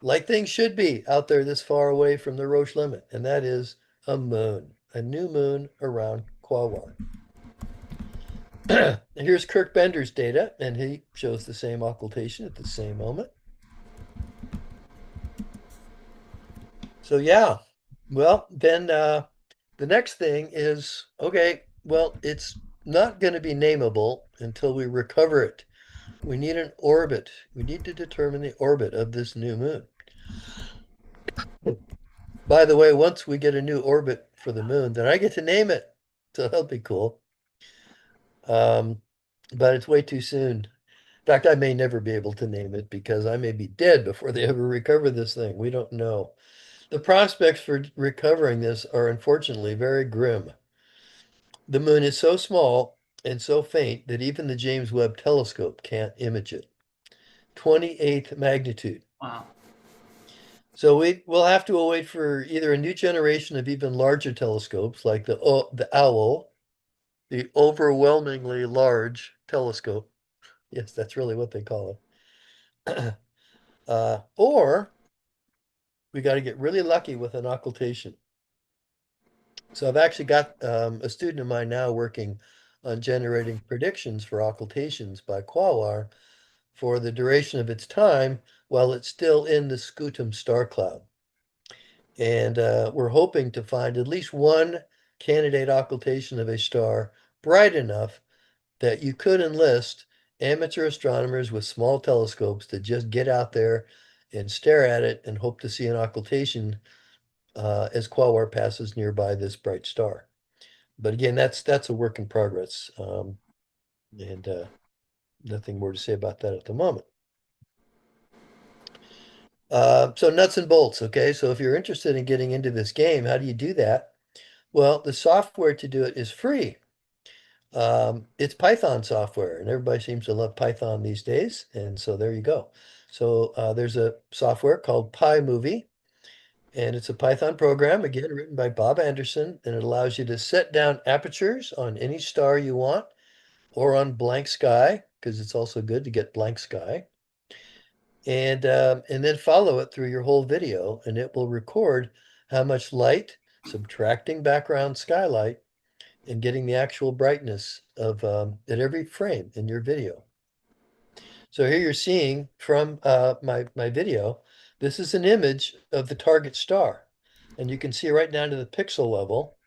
like things should be out there this far away from the Roche limit. And that is a moon, a new moon around Quaoar. Here's Kirk Bender's data, and he shows the same occultation at the same moment. So yeah, well, then the next thing is, okay, well, it's not going to be nameable until we recover it. We need an orbit. We need to determine the orbit of this new moon. By the way, once we get a new orbit for the moon, then I get to name it. So that'll be cool. But it's way too soon. In fact, I may never be able to name it because I may be dead before they ever recover this thing. We don't know. The prospects for recovering this are unfortunately very grim. The moon is so small and so faint that even the James Webb Telescope can't image it. 28th magnitude. Wow. So we'll have to wait for either a new generation of even larger telescopes like the OWL, the overwhelmingly large telescope. Yes, that's really what they call it. Or we got to get really lucky with an occultation. So I've actually got a student of mine now working on generating predictions for occultations by Quaoar for the duration of its time while it's still in the Scutum star cloud. And we're hoping to find at least one candidate occultation of a star bright enough that you could enlist amateur astronomers with small telescopes to just get out there and stare at it and hope to see an occultation as Quaoar passes nearby this bright star. But again, that's a work in progress, and nothing more to say about that at the moment. So nuts and bolts, okay? So if you're interested in getting into this game, how do you do that? Well, the software to do it is free. It's Python software, and everybody seems to love Python these days, and so there you go. So there's a software called PyMovie, and it's a Python program, again, written by Bob Anderson, and it allows you to set down apertures on any star you want, or on blank sky, because it's also good to get blank sky. And then follow it through your whole video, and it will record how much light, subtracting background skylight, and getting the actual brightness of at every frame in your video. So here you're seeing from my video, this is an image of the target star. And you can see right down to the pixel level.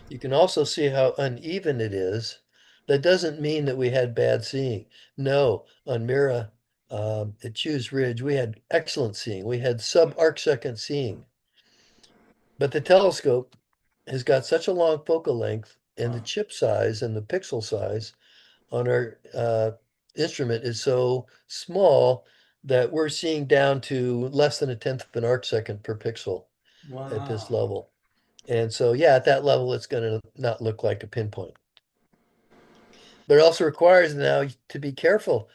You can also see how uneven it is. That doesn't mean that we had bad seeing. No, on Mira at Choose Ridge, we had excellent seeing. We had sub-arc second seeing. But the telescope has got such a long focal length, and the chip size and the pixel size on our instrument is so small that we're seeing down to less than 1/10 of an arc second per pixel at this level. And so, yeah, at that level, it's going to not look like a pinpoint. But it also requires now to be careful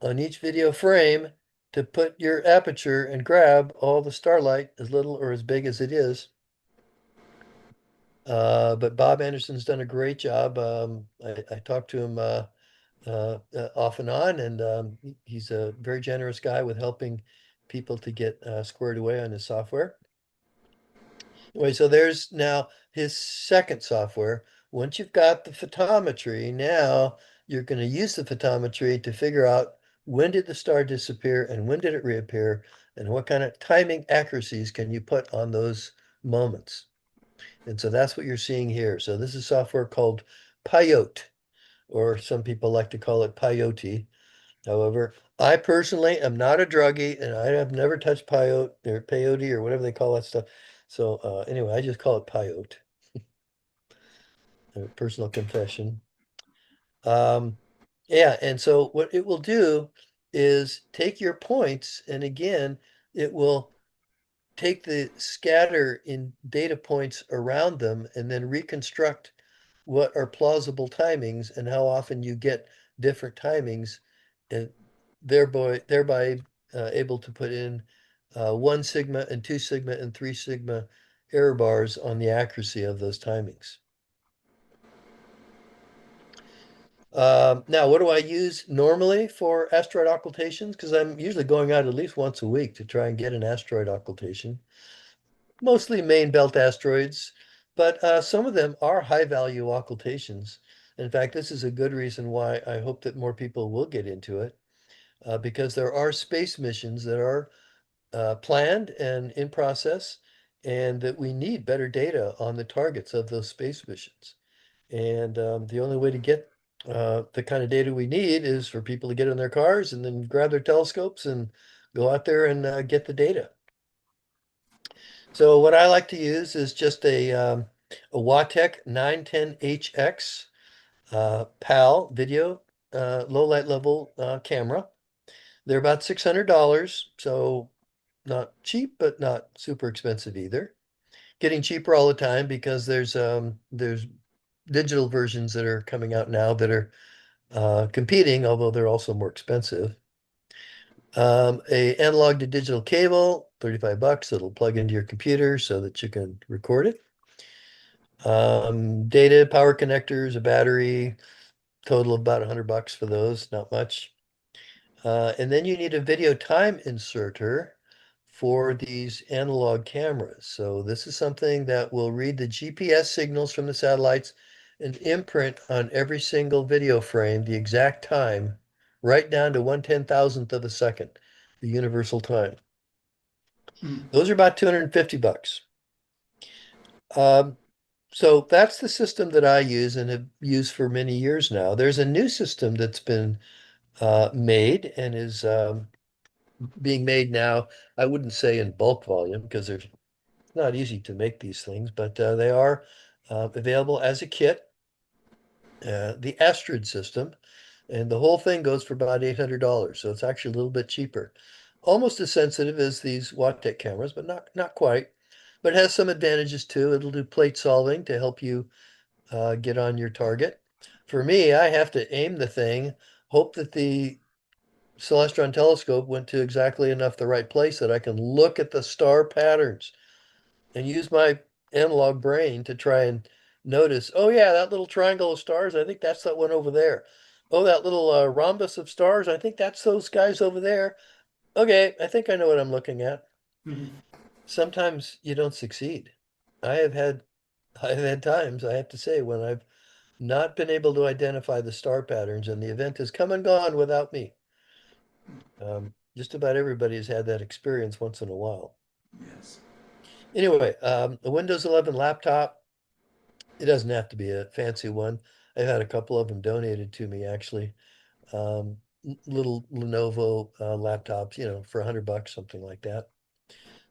on each video frame to put your aperture and grab all the starlight, as little or as big as it is. But Bob Anderson's done a great job. I talked to him off and on, and he's a very generous guy with helping people to get squared away on his software. Anyway, so there's now his second software. Once you've got the photometry, now you're going to use the photometry to figure out when did the star disappear and when did it reappear, and what kind of timing accuracies can you put on those moments. And so that's what you're seeing here. So this is software called Pyote. or some people like to call it peyote. However, I personally am not a druggie, and I have never touched peyote or whatever they call that stuff. So anyway, I just call it peyote. Personal confession. Yeah, and so what it will do is take your points, and again, it will take the scatter in data points around them and then reconstruct what are plausible timings and how often you get different timings, and thereby able to put in 1 sigma and 2 sigma and 3 sigma error bars on the accuracy of those timings. Now, what do I use normally for asteroid occultations? Because I'm usually going out at least once a week to try and get an asteroid occultation. Mostly main belt asteroids, but some of them are high value occultations. In fact, this is a good reason why I hope that more people will get into it, because there are space missions that are planned and in process, and that we need better data on the targets of those space missions. And the only way to get the kind of data we need is for people to get in their cars and then grab their telescopes and go out there and get the data. So what I like to use is just a Wattec 910HX PAL video low light level camera. They're about $600, so not cheap, but not super expensive either. Getting cheaper all the time because there's digital versions that are coming out now that are competing, although they're also more expensive. A analog to digital cable, $35. It'll plug into your computer so that you can record it. Data, power connectors, a battery, total of about $100 for those, not much. And then you need a video time inserter for these analog cameras. So this is something that will read the GPS signals from the satellites and imprint on every single video frame the exact time, right down to 1/10,000th of a second, the universal time. Those are about $250. So that's the system that I use and have used for many years now. There's a new system that's been made and is being made now. I wouldn't say in bulk volume because they're not easy to make these things, but they are available as a kit. The Astrid system, and the whole thing goes for about $800. So it's actually a little bit cheaper. Almost as sensitive as these Wattec cameras, but not quite. But it has some advantages too. It'll do plate solving to help you get on your target. For me, I have to aim the thing, hope that the Celestron telescope went to exactly enough the right place that I can look at the star patterns and use my analog brain to try and notice, oh yeah, that little triangle of stars, I think that's that one over there. Oh, that little rhombus of stars, I think that's those guys over there. Okay, I think I know what I'm looking at. Sometimes you don't succeed. I've had times, I have to say, when I've not been able to identify the star patterns and the event has come and gone without me. Just about everybody has had that experience once in a while. Yes. Anyway, a Windows 11 laptop, it doesn't have to be a fancy one. I've had a couple of them donated to me, actually. Little Lenovo laptops, for $100, something like that.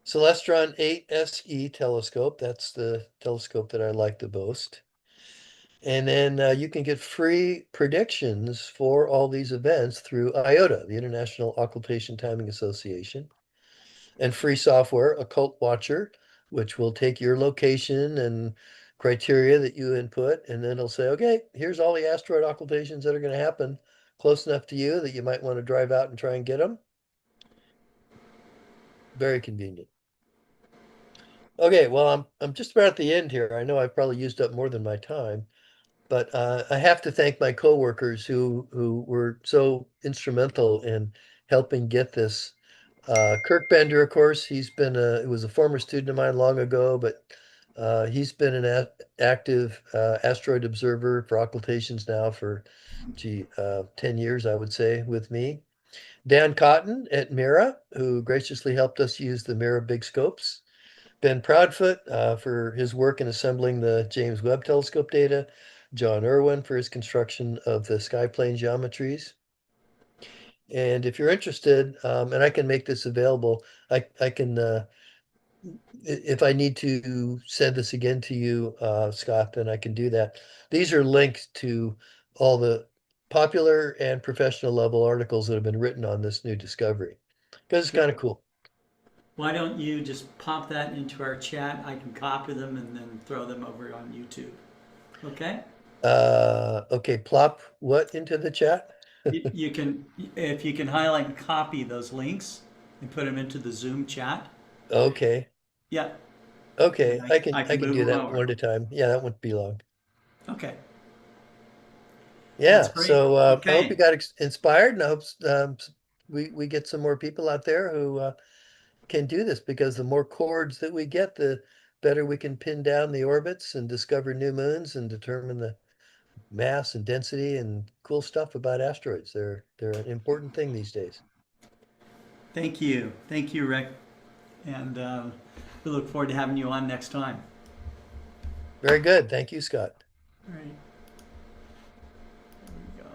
Celestron 8 SE telescope, that's the telescope that I like the most. And then you can get free predictions for all these events through IOTA, the International Occultation Timing Association, and free software, Occult Watcher, which will take your location and criteria that you input, and then it'll say, okay, here's all the asteroid occultations that are going to happen close enough to you that you might want to drive out and try and get them. Very convenient. Okay, well, I'm just about at the end here. I know I've probably used up more than my time. But I have to thank my coworkers who were so instrumental in helping get this. Kirk Bender, of course, he was a former student of mine long ago, but he's been an active asteroid observer for occultations now for 10 years, I would say, with me. Dan Cotton at Mira, who graciously helped us use the Mira big scopes. Ben Proudfoot for his work in assembling the James Webb Telescope data. John Irwin for his construction of the sky plane geometries. And if you're interested, and I can make this available, I can, if I need to send this again to you, Scott, then I can do that. These are links to all the popular and professional level articles that have been written on this new discovery, because it's kind of cool. Why don't you just pop that into our chat? I can copy them and then throw them over on YouTube. Okay? Okay, plop what into the chat? You can, if you can highlight and copy those links and put them into the Zoom chat. Okay, Yeah. okay, And I can move do them that over. one at a time. Yeah, that won't be long. Okay. Yeah, That's great. so I hope Okay. you got inspired, and I hope we get some more people out there who can do this, because the more chords that we get, the better we can pin down the orbits and discover new moons and determine the mass and density and cool stuff about asteroids. They're an important thing these days. Thank you. Thank you, Rick. And we look forward to having you on next time. Very good. Thank you, Scott. All right. There we go.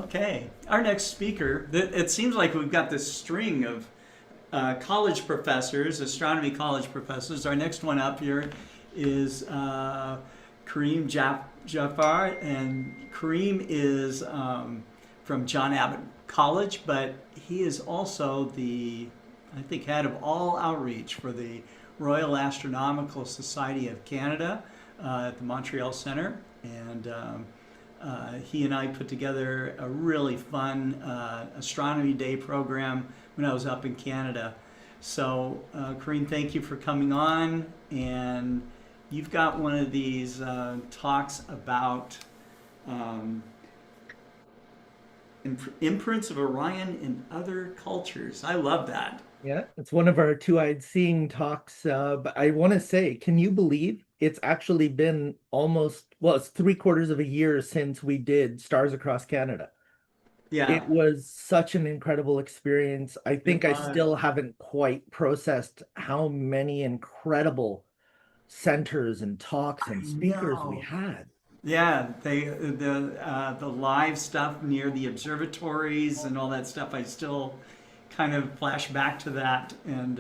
Okay. Our next speaker, it seems like we've got this string of college professors, astronomy college professors. Our next one up here is Kareem Jafar, and Kareem is from John Abbott College, but he is also the, I think, head of all outreach for the Royal Astronomical Society of Canada at the Montreal Center, and he and I put together a really fun astronomy day program when I was up in Canada. So, Kareem, thank you for coming on, and you've got one of these talks about imprints of Orion in other cultures. I love that. Yeah, it's one of our two-eyed seeing talks. But I want to say, can you believe it's actually been almost, well, it's 3/4 of a year since we did Stars Across Canada. Yeah. It was such an incredible experience. I think I was. still haven't quite processed how many incredible centers and talks and speakers we know. had. Yeah, the live stuff near the observatories and all that stuff. I still kind of flash back to that, and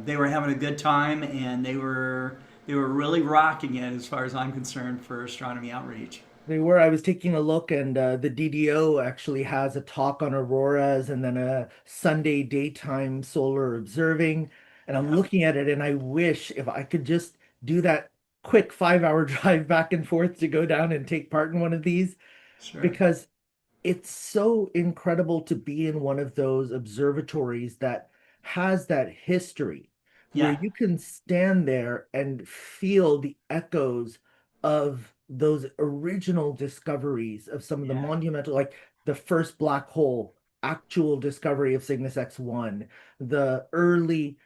they were having a good time, and they were really rocking it as far as I'm concerned for astronomy outreach. They were. I was taking a look, and the DDO actually has a talk on auroras and then a Sunday daytime solar observing. And I'm looking at it, and I wish if I could just do that quick 5-hour drive back and forth to go down and take part in one of these, Sure. because it's so incredible to be in one of those observatories that has that history, where Yeah. you can stand there and feel the echoes of those original discoveries of some of the Yeah. monumental, like the first black hole actual discovery of Cygnus X1, the early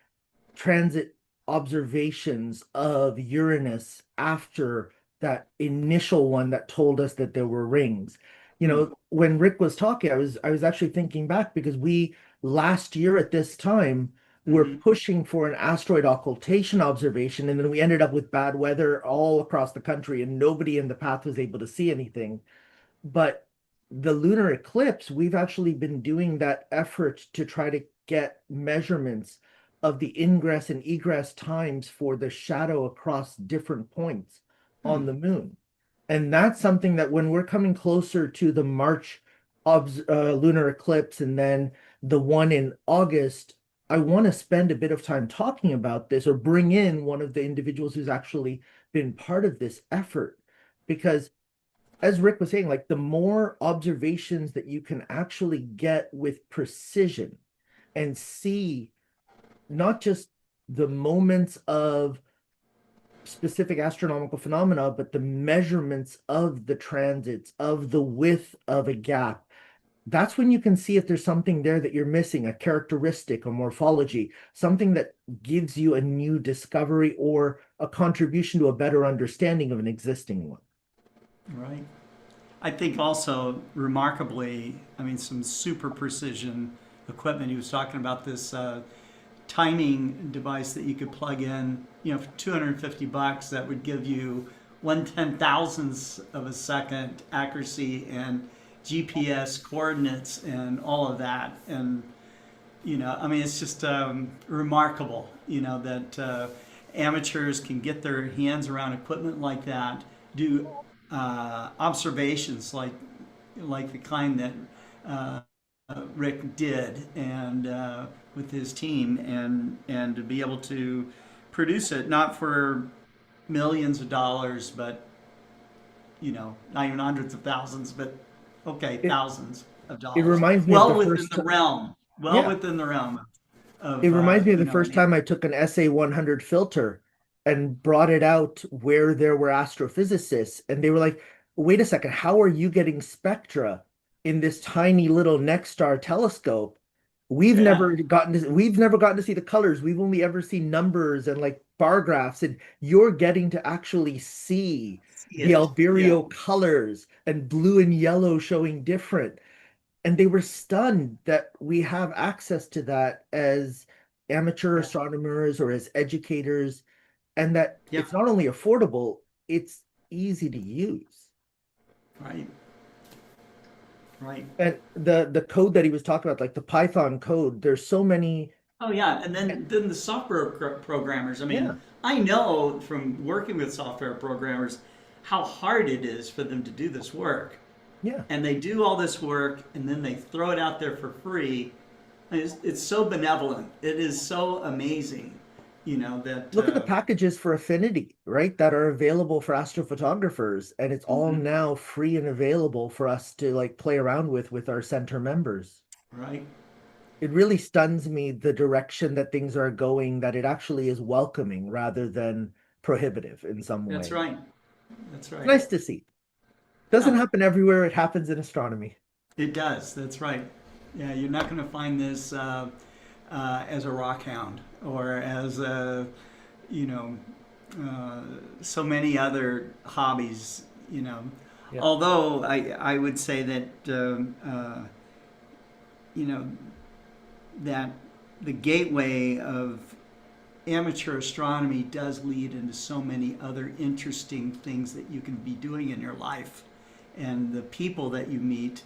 transit observations of Uranus after that initial one that told us that there were rings. You know, when Rick was talking, I was actually thinking back, because we last year at this time were pushing for an asteroid occultation observation, and then we ended up with bad weather all across the country, and nobody in the path was able to see anything. But the lunar eclipse, we've actually been doing that effort to try to get measurements of the ingress and egress times for the shadow across different points on the moon. And that's something that when we're coming closer to the March lunar eclipse and then the one in August, I want to spend a bit of time talking about this, or bring in one of the individuals who's actually been part of this effort. Because as Rick was saying, like, the more observations that you can actually get with precision and see not just the moments of specific astronomical phenomena, but the measurements of the transits, of the width of a gap, that's when you can see if there's something there that you're missing, a characteristic, a morphology, something that gives you a new discovery or a contribution to a better understanding of an existing one. Right. I think also remarkably, I mean, some super precision equipment. He was talking about this timing device that you could plug in, for $250, that would give you 1/10,000th of a second accuracy and GPS coordinates and all of that. And, I mean, it's just remarkable, that amateurs can get their hands around equipment like that, do observations like the kind that Rick did, and with his team, and to be able to produce it, not for millions of dollars, but not even hundreds of thousands, but thousands of dollars. It reminds me well of the within first the realm. Well Yeah. within the realm of. It reminds me of the and first time I took an SA100 filter and brought it out where there were astrophysicists, and they were like, wait a second, how are you getting spectra in this tiny little next star telescope? We've Yeah. never gotten to see the colors. We've only ever seen numbers and like bar graphs, and you're getting to actually see the alberio colors and blue and yellow showing different. And they were stunned that we have access to that as amateur astronomers or as educators, and that Yeah. it's not only affordable, it's easy to use. Right. And the code that he was talking about, like the Python code, there's so many. Oh yeah, and then the software programmers. I mean, Yeah. I know from working with software programmers how hard it is for them to do this work. Yeah. And they do all this work, and then they throw it out there for free. It's so benevolent. It is so amazing, that. Look at the packages for Affinity, right? That are available for astrophotographers, and it's all now free and available for us to like play around with our center members. Right. It really stuns me the direction that things are going, that it actually is welcoming rather than prohibitive in some way. That's right. That's right. Nice to see. Doesn't happen everywhere. It happens in astronomy. It does. That's right. Yeah, you're not going to find this as a rock hound or as so many other hobbies. Yeah. Although I would say that that the gateway of amateur astronomy does lead into so many other interesting things that you can be doing in your life. And the people that you meet,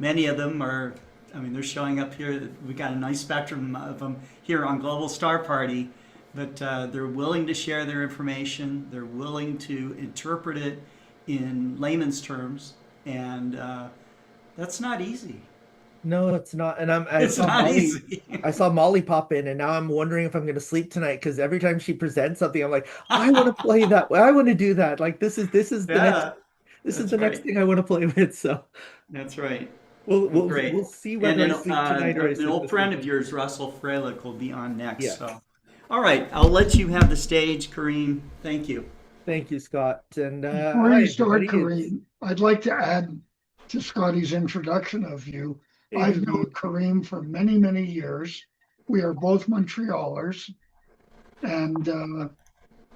many of them are, they're showing up here. We got a nice spectrum of them here on Global Star Party, but they're willing to share their information. They're willing to interpret it in layman's terms, and that's not easy. No, it's not. And It's not easy. I saw Molly pop in, and now I'm wondering if I'm going to sleep tonight, because every time she presents something, I'm like, I want to play that. I want to do that. Like this is the next thing I want to play with. So that's right. We'll see whether I sleep tonight or I sleep an old this friend weekend. of yours, Russell Freilich, will be on next. Yeah. So, all right, I'll let you have the stage, Kareem. Thank you. Thank you, Scott. And Before hi, you start, everybody. Kareem, I'd like to add to Scotty's introduction of you. I've known Kareem for many, many years. We are both Montrealers, and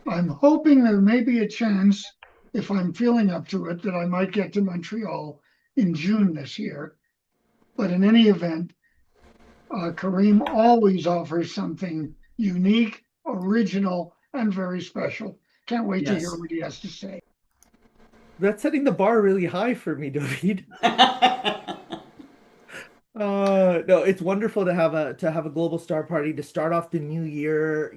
I'm hoping there may be a chance, if I'm feeling up to it, that I might get to Montreal in June this year. But in any event, Kareem always offers something unique, original, and very special. Can't wait to hear Yes. what he has to say. That's setting the bar really high for me, David. No, it's wonderful to have a global star party to start off the new year.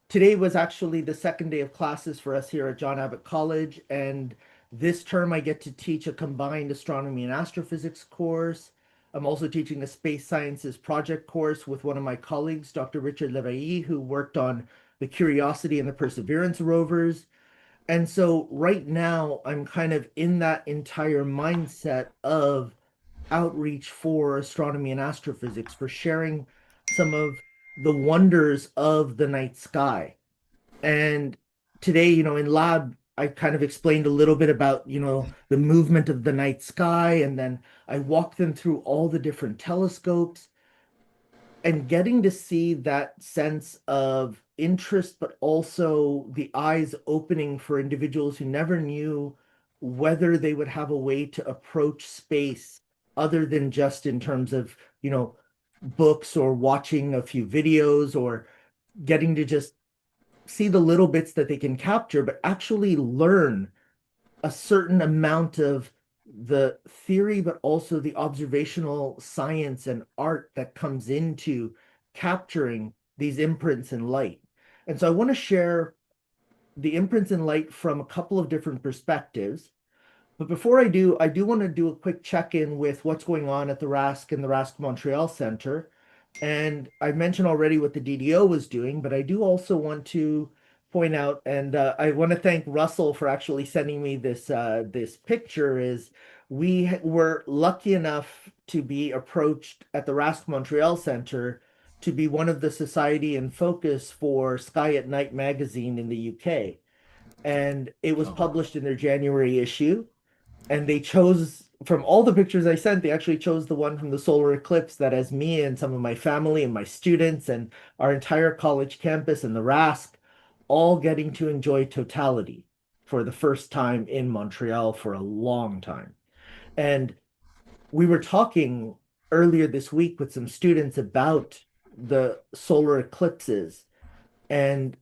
Today was actually the second day of classes for us here at John Abbott College, and this term I get to teach a combined astronomy and astrophysics course. I'm also teaching a space sciences project course with one of my colleagues, Dr. Richard Levailly, who worked on the Curiosity and the Perseverance rovers. And so right now I'm kind of in that entire mindset of outreach for astronomy and astrophysics, for sharing some of the wonders of the night sky. And today, in lab, I kind of explained a little bit about, the movement of the night sky, and then I walked them through all the different telescopes, and getting to see that sense of interest, but also the eyes opening for individuals who never knew whether they would have a way to approach space other than just in terms of, books or watching a few videos or getting to just see the little bits that they can capture, but actually learn a certain amount of the theory, but also the observational science and art that comes into capturing these imprints in light. And so I want to share the imprints in light from a couple of different perspectives. But before I do want to do a quick check-in with what's going on at the RASC and the RASC Montreal Center. And I mentioned already what the DDO was doing, but I do also want to point out, and I want to thank Russell for actually sending me this picture. Is we were lucky enough to be approached at the RASC Montreal Center to be one of the Society in Focus for Sky at Night magazine in the UK. And it was published in their January issue. And they chose, from all the pictures I sent, they actually chose the one from the solar eclipse that has me and some of my family and my students and our entire college campus and the RASC all getting to enjoy totality for the first time in Montreal for a long time. And we were talking earlier this week with some students about the solar eclipses and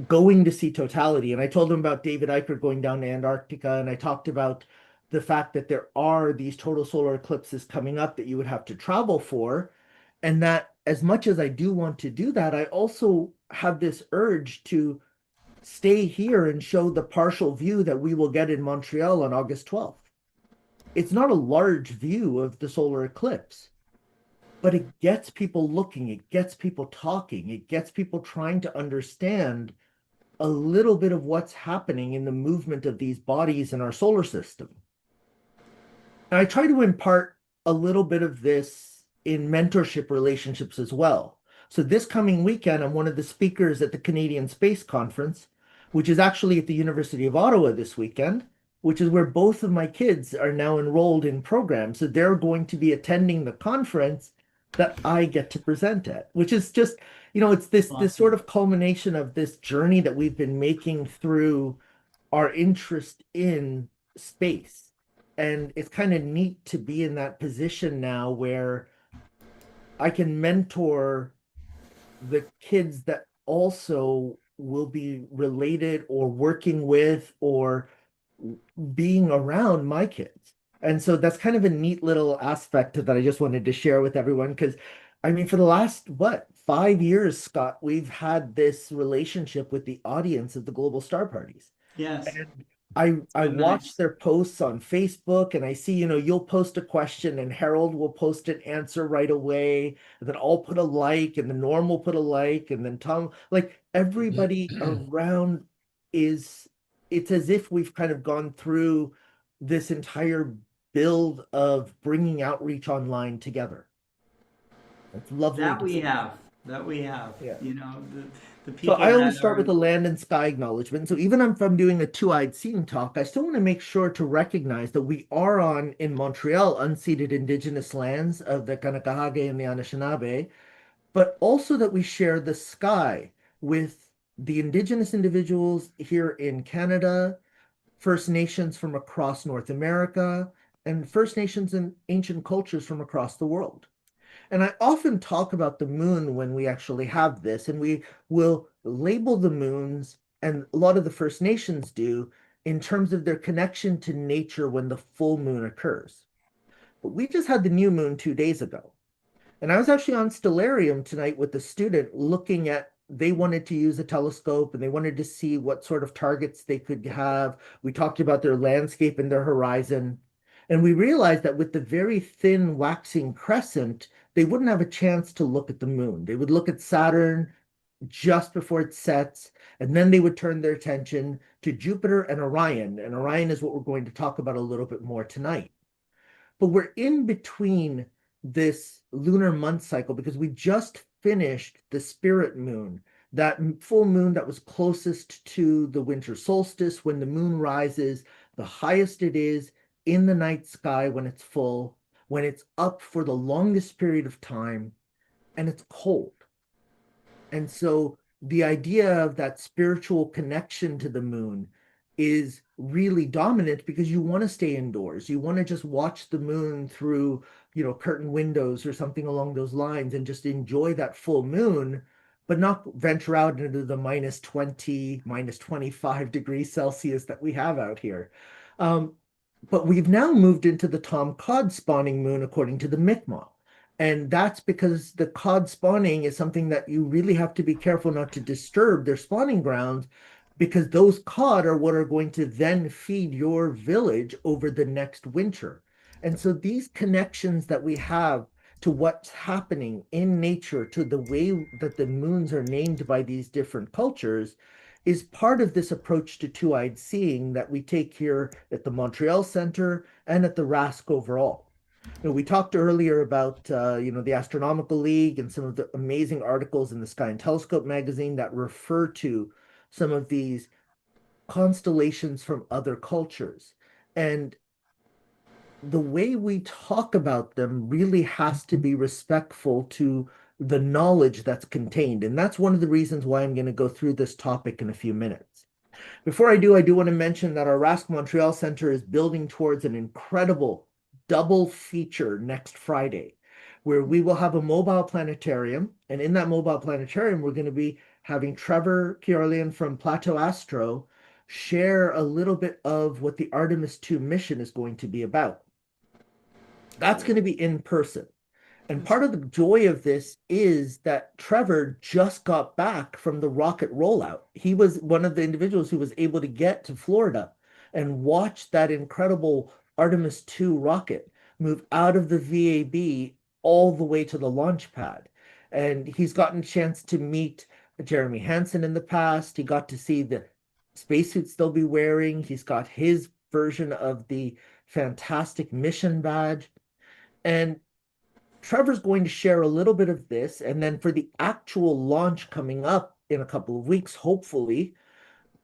going to see totality. And I told them about David Eicher going down to Antarctica, and I talked about the fact that there are these total solar eclipses coming up that you would have to travel for. And that as much as I do want to do that, I also have this urge to stay here and show the partial view that we will get in Montreal on August 12th. It's not a large view of the solar eclipse, but it gets people looking, it gets people talking, it gets people trying to understand a little bit of what's happening in the movement of these bodies in our solar system. And I try to impart a little bit of this in mentorship relationships as well. So this coming weekend, I'm one of the speakers at the Canadian Space Conference, which is actually at the University of Ottawa this weekend, which is where both of my kids are now enrolled in programs. So they're going to be attending the conference that I get to present at, which is just, it's this sort of culmination of this journey that we've been making through our interest in space. And it's kind of neat to be in that position now where I can mentor the kids that also will be related or working with or being around my kids. And so that's kind of a neat little aspect that I just wanted to share with everyone. Because I mean, for the last, 5 years, Scott, we've had this relationship with the audience of the Global Star Parties. Yes. And I been watch nice. their posts on Facebook, and I see, you'll post a question and Harold will post an answer right away. And then I'll put a like, and then Norm will put a like, and then Tom, like everybody around it's as if we've kind of gone through this entire build of bringing outreach online together. It's lovely. That to we see. have. That we have. Yeah. The So people I always that start are with the land and sky acknowledgement. So even if I'm doing a two-eyed seeing talk, I still want to make sure to recognize that we are on, in Montreal, unceded indigenous lands of the Kanakahage and the Anishinaabe, but also that we share the sky with the indigenous individuals here in Canada, First Nations from across North America, and First Nations and ancient cultures from across the world. And I often talk about the moon when we actually have this, and we will label the moons, and a lot of the First Nations do, in terms of their connection to nature when the full moon occurs. But we just had the new moon 2 days ago. And I was actually on Stellarium tonight with a student looking at, they wanted to use a telescope and they wanted to see what sort of targets they could have. We talked about their landscape and their horizon. And we realized that with the very thin waxing crescent, they wouldn't have a chance to look at the moon. They would look at Saturn just before it sets, and then they would turn their attention to Jupiter and Orion. And Orion is what we're going to talk about a little bit more tonight. But we're in between this lunar month cycle because we just finished the spirit moon, that full moon that was closest to the winter solstice, when the moon rises the highest it is in the night sky when it's full, when it's up for the longest period of time, and it's cold. And so the idea of that spiritual connection to the moon is really dominant because you want to stay indoors. You want to just watch the moon through, curtain windows or something along those lines and just enjoy that full moon, but not venture out into the -20, -25 degrees Celsius that we have out here. But we've now moved into the Tom Cod spawning moon according to the Mi'kmaq. And that's because the cod spawning is something that you really have to be careful not to disturb their spawning grounds, because those cod are what are going to then feed your village over the next winter. And so these connections that we have to what's happening in nature, to the way that the moons are named by these different cultures, is part of this approach to two-eyed seeing that we take here at the Montreal Center and at the RASC overall. We talked earlier about the Astronomical League and some of the amazing articles in the Sky and Telescope magazine that refer to some of these constellations from other cultures. And the way we talk about them really has to be respectful to the knowledge that's contained. And that's one of the reasons why I'm going to go through this topic in a few minutes. Before I do want to mention that our RASC Montreal Center is building towards an incredible double feature next Friday, where we will have a mobile planetarium. And in that mobile planetarium, we're going to be having Trevor Keorlian from Plateau Astro share a little bit of what the Artemis 2 mission is going to be about. That's going to be in person. And part of the joy of this is that Trevor just got back from the rocket rollout. He was one of the individuals who was able to get to Florida and watch that incredible Artemis 2 rocket move out of the VAB all the way to the launch pad. And he's gotten a chance to meet Jeremy Hansen in the past. He got to see the spacesuits they'll be wearing. He's got his version of the fantastic mission badge. And Trevor's going to share a little bit of this. And then for the actual launch coming up in a couple of weeks, hopefully,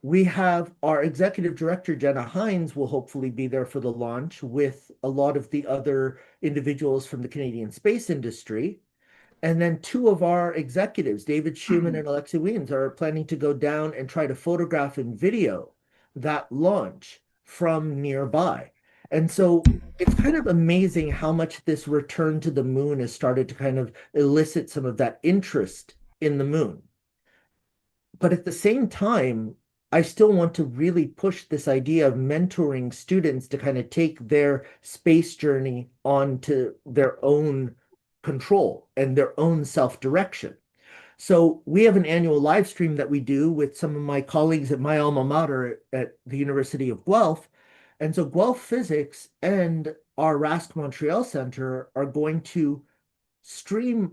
we have our executive director, Jenna Hines, will hopefully be there for the launch with a lot of the other individuals from the Canadian space industry. And then two of our executives, David Schumann and Alexei Wiens, are planning to go down and try to photograph and video that launch from nearby. And so it's kind of amazing how much this return to the moon has started to kind of elicit some of that interest in the moon. But at the same time, I still want to really push this idea of mentoring students to kind of take their space journey onto their own control and their own self-direction. So we have an annual live stream that we do with some of my colleagues at my alma mater at the University of Guelph. And so Guelph Physics and our RASC Montreal Center are going to stream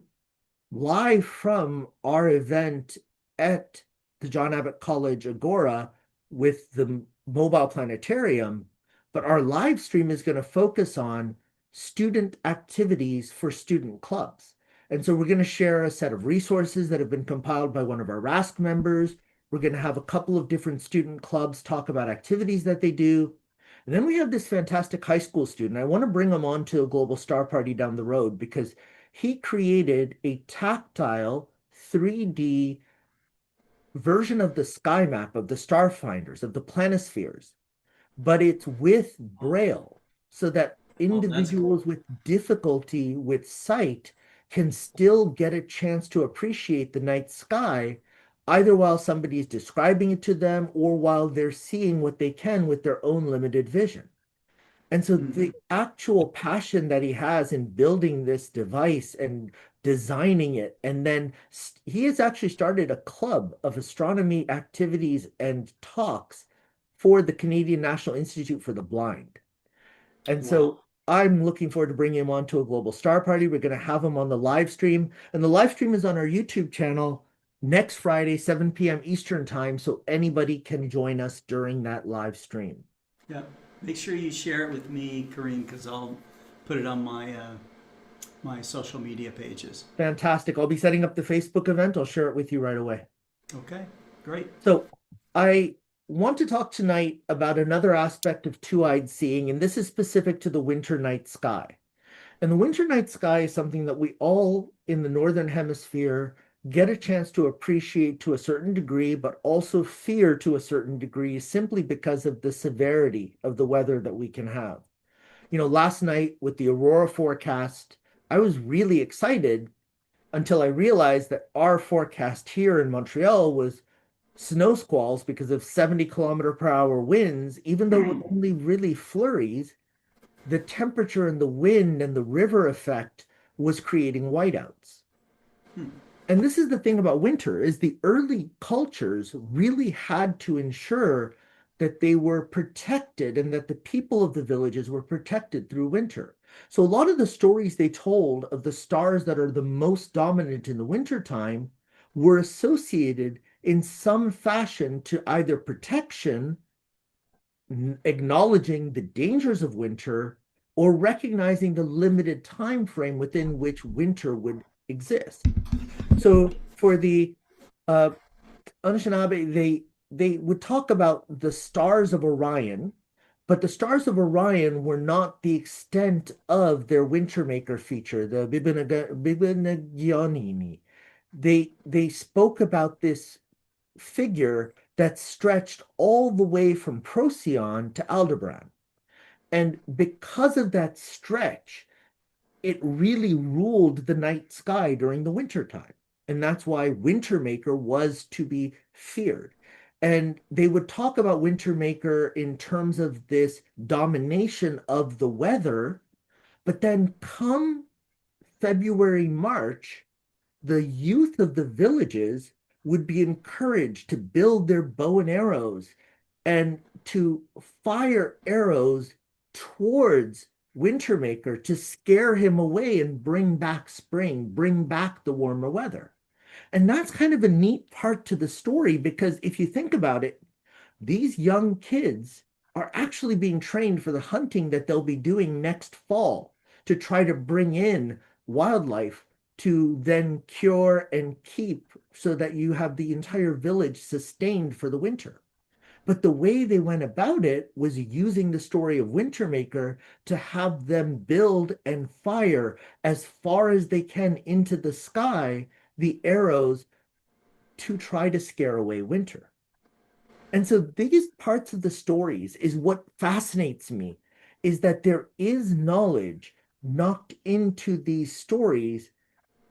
live from our event at the John Abbott College Agora with the mobile planetarium, but our live stream is going to focus on student activities for student clubs. And so we're going to share a set of resources that have been compiled by one of our RASC members. We're going to have a couple of different student clubs talk about activities that they do. And then we have this fantastic high school student. I want to bring him on to a global star party down the road because he created a tactile 3D version of the sky map of the star finders, of the planispheres, but it's with Braille so that individuals with difficulty with sight can still get a chance to appreciate the night sky, either while somebody is describing it to them or while they're seeing what they can with their own limited vision. And so the actual passion that he has in building this device and designing it, and then he has actually started a club of astronomy activities and talks for the Canadian National Institute for the Blind. And so I'm looking forward to bringing him on to a global star party. We're going to have him on the live stream, and the live stream is on our YouTube channel next Friday, 7 p.m. Eastern time, so anybody can join us during that live stream. Yeah, make sure you share it with me, Corinne, because I'll put it on my my social media pages. Fantastic. I'll be setting up the Facebook event. I'll share it with you right away. Okay, great. So I want to talk tonight about another aspect of two-eyed seeing, and this is specific to the winter night sky. And the winter night sky is something that we all in the Northern Hemisphere get a chance to appreciate to a certain degree, but also fear to a certain degree simply because of the severity of the weather that we can have. You know, last night with the aurora forecast, I was really excited until I realized that our forecast here in Montreal was snow squalls because of 70-kilometer-per-hour winds, even though it only really flurries, the temperature and the wind and the river effect was creating whiteouts. And this is the thing about winter, is the early cultures really had to ensure that they were protected and that the people of the villages were protected through winter. So a lot of the stories they told of the stars that are the most dominant in the wintertime were associated in some fashion to either protection, acknowledging the dangers of winter, or recognizing the limited time frame within which winter would exist. So for the Anishinaabe, they would talk about the stars of Orion, but the stars of Orion were not the extent of their winter maker feature, the Bibinagionini. They spoke about this figure that stretched all the way from Procyon to Aldebaran. And because of that stretch, it really ruled the night sky during the winter time. And that's why Wintermaker was to be feared. And they would talk about Wintermaker in terms of this domination of the weather, but then come February, March, the youth of the villages would be encouraged to build their bow and arrows and to fire arrows towards Wintermaker to scare him away and bring back spring, bring back the warmer weather. And that's kind of a neat part to the story, because if you think about it, these young kids are actually being trained for the hunting that they'll be doing next fall to try to bring in wildlife to then cure and keep so that you have the entire village sustained for the winter. But the way they went about it was using the story of Wintermaker to have them build and fire as far as they can into the sky the arrows to try to scare away winter. And so these parts of the stories is what fascinates me, is that there is knowledge knocked into these stories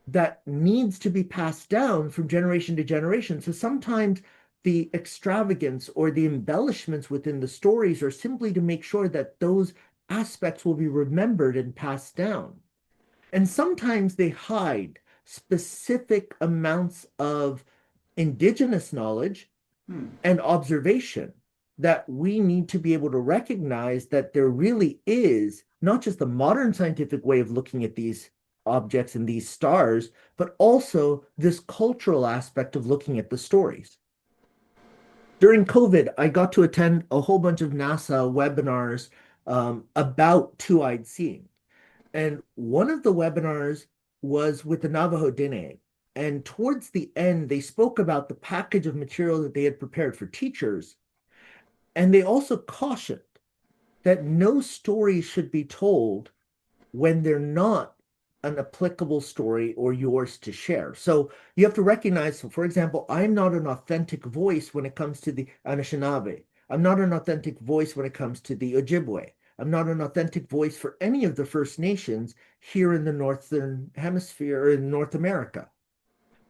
that needs to be passed down from generation to generation. So sometimes the extravagance or the embellishments within the stories are simply to make sure that those aspects will be remembered and passed down. And sometimes they hide specific amounts of indigenous knowledge and observation that we need to be able to recognize that there really is not just the modern scientific way of looking at these objects and these stars, but also this cultural aspect of looking at the stories. During COVID, I got to attend a whole bunch of NASA webinars about two-eyed seeing. And one of the webinars was with the Navajo Dene. And towards the end, they spoke about the package of material that they had prepared for teachers. And they also cautioned that no stories should be told when they're not an applicable story or yours to share. So you have to recognize, so for example, I'm not an authentic voice when it comes to the Anishinaabe. I'm not an authentic voice when it comes to the Ojibwe. I'm not an authentic voice for any of the First Nations here in the Northern Hemisphere or in North America.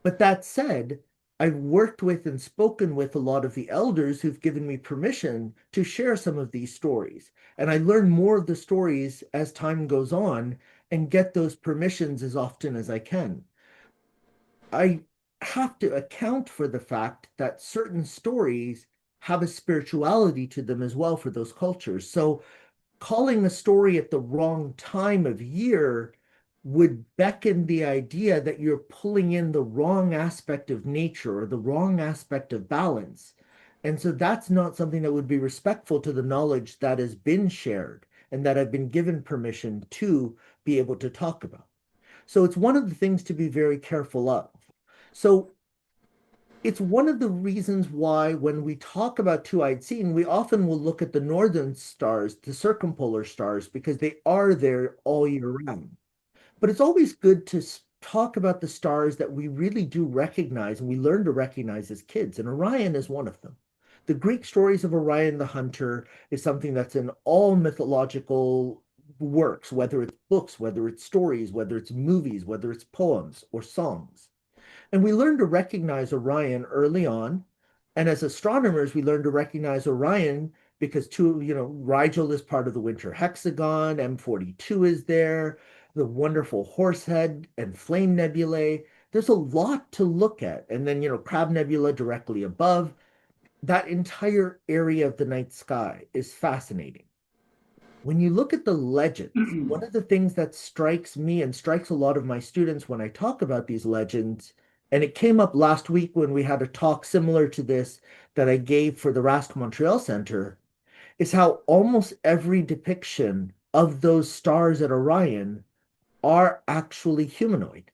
But that said, I've worked with and spoken with a lot of the elders who've given me permission to share some of these stories. And I learn more of the stories as time goes on and get those permissions as often as I can. I have to account for the fact that certain stories have a spirituality to them as well for those cultures. So calling a story at the wrong time of year would beckon the idea that you're pulling in the wrong aspect of nature or the wrong aspect of balance. And so that's not something that would be respectful to the knowledge that has been shared and that I've been given permission to be able to talk about. So it's one of the things to be very careful of. So it's one of the reasons why when we talk about two-eyed seeing, we often will look at the northern stars, the circumpolar stars, because they are there all year round. But it's always good to talk about the stars that we really do recognize and we learn to recognize as kids, and Orion is one of them. The Greek stories of Orion the Hunter is something that's in all mythological works, whether it's books, whether it's stories, whether it's movies, whether it's poems or songs. And we learn to recognize Orion early on. And as astronomers, we learn to recognize Orion because Rigel is part of the winter hexagon, M42 is there, the wonderful Horsehead and Flame Nebulae. There's a lot to look at. And then, Crab Nebula directly above. That entire area of the night sky is fascinating. When you look at the legends, one of the things that strikes me and strikes a lot of my students when I talk about these legends, and it came up last week when we had a talk similar to this that I gave for the LASCO Montreal Center, is how almost every depiction of those stars at Orion are actually humanoid.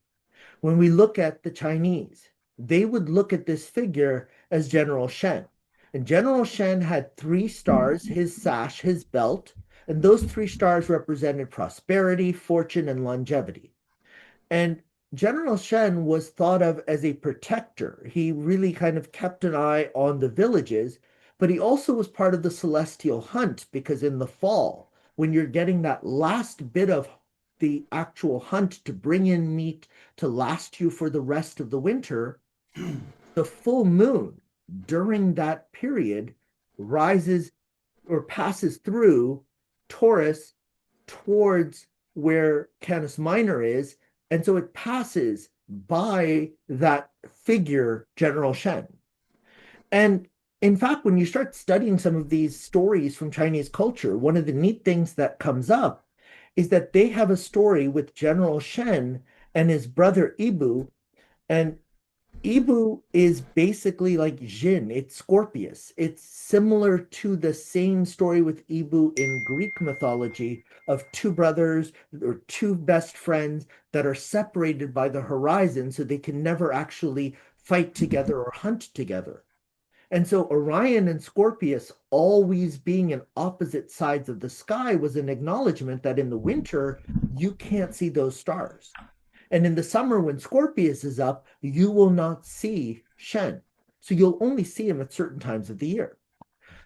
When we look at the Chinese, they would look at this figure as General Shen. And General Shen had 3 stars, his sash, his belt, and those 3 stars represented prosperity, fortune, and longevity. And General Shen was thought of as a protector. He really kind of kept an eye on the villages, but he also was part of the celestial hunt, because in the fall, when you're getting that last bit of the actual hunt to bring in meat to last you for the rest of the winter, the full moon during that period rises or passes through Taurus towards where Canis Minor is. And so it passes by that figure, General Shen. And in fact, when you start studying some of these stories from Chinese culture, one of the neat things that comes up is that they have a story with General Shen and his brother Ibu. And Ibu is basically like Jin, it's Scorpius. It's similar to the same story with Ibu in Greek mythology of 2 brothers or 2 best friends that are separated by the horizon, so they can never actually fight together or hunt together. And so Orion and Scorpius always being in opposite sides of the sky was an acknowledgement that in the winter, you can't see those stars. And in the summer, when Scorpius is up, you will not see Shen. So you'll only see him at certain times of the year.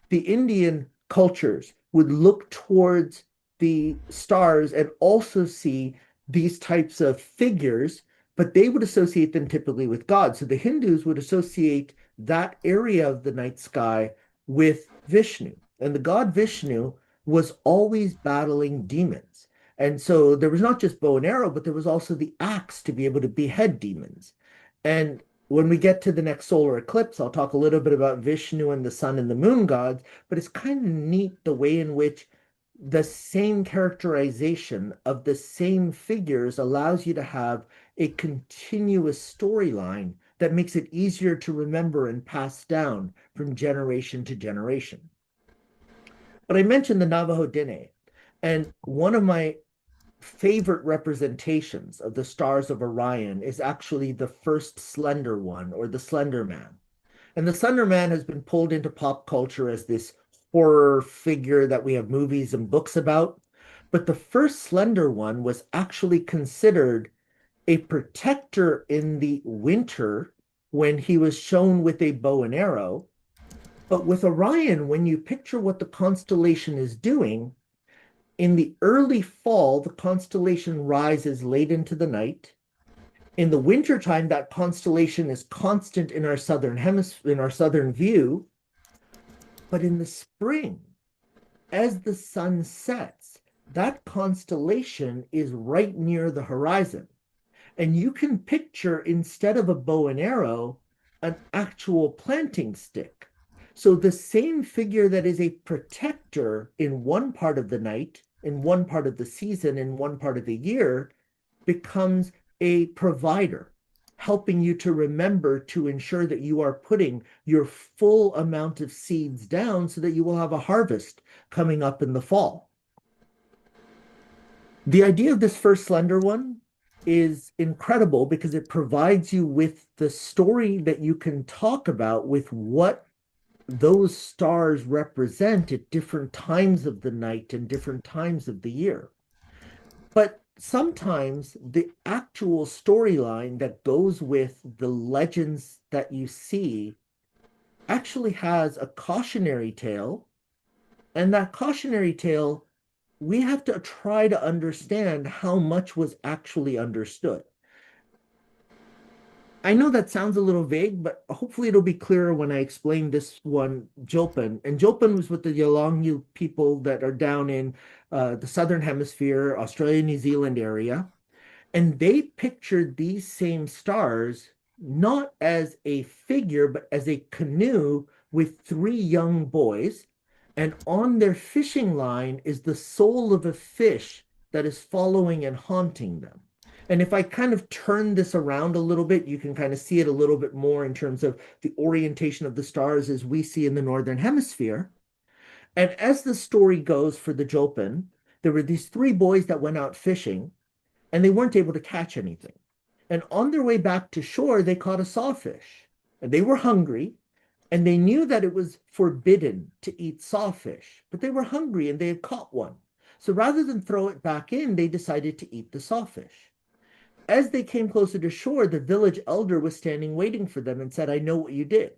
The Indian cultures would look towards the stars and also see these types of figures, but they would associate them typically with God. So the Hindus would associate that area of the night sky with Vishnu. And the god Vishnu was always battling demons. And so there was not just bow and arrow, but there was also the axe to be able to behead demons. And when we get to the next solar eclipse, I'll talk a little bit about Vishnu and the sun and the moon gods, but it's kind of neat the way in which the same characterization of the same figures allows you to have a continuous storyline that makes it easier to remember and pass down from generation to generation. But I mentioned the Navajo Dene, and one of my favorite representations of the stars of Orion is actually the first Slender One, or the Slender Man. And the Slender Man has been pulled into pop culture as this horror figure that we have movies and books about. But the first Slender One was actually considered a protector in the winter when he was shown with a bow and arrow. But with Orion, when you picture what the constellation is doing, in the early fall, the constellation rises late into the night. In the wintertime, that constellation is constant in our southern hemisphere, in our southern view. But in the spring, as the sun sets, that constellation is right near the horizon. And you can picture, instead of a bow and arrow, an actual planting stick. So the same figure that is a protector in one part of the night, in one part of the season, in one part of the year, becomes a provider, helping you to remember to ensure that you are putting your full amount of seeds down so that you will have a harvest coming up in the fall. The idea of this first Slender One is incredible because it provides you with the story that you can talk about with what those stars represent at different times of the night and different times of the year. But sometimes the actual storyline that goes with the legends that you see actually has a cautionary tale, and that cautionary tale, we have to try to understand how much was actually understood. I know that sounds a little vague, but hopefully it'll be clearer when I explain this one, Jilpin. And Jilpin was with the Yolngu people that are down in the Southern Hemisphere, Australia, New Zealand area. And they pictured these same stars not as a figure, but as a canoe with three young boys. And on their fishing line is the soul of a fish that is following and haunting them. And if I kind of turn this around a little bit, you can kind of see it a little bit more in terms of the orientation of the stars as we see in the Northern Hemisphere. And as the story goes for the Jilpin, there were these three boys that went out fishing, and they weren't able to catch anything. And on their way back to shore, they caught a sawfish. And they were hungry, and they knew that it was forbidden to eat sawfish, but they were hungry and they had caught one. So rather than throw it back in, they decided to eat the sawfish. As they came closer to shore, the village elder was standing waiting for them and said, "I know what you did."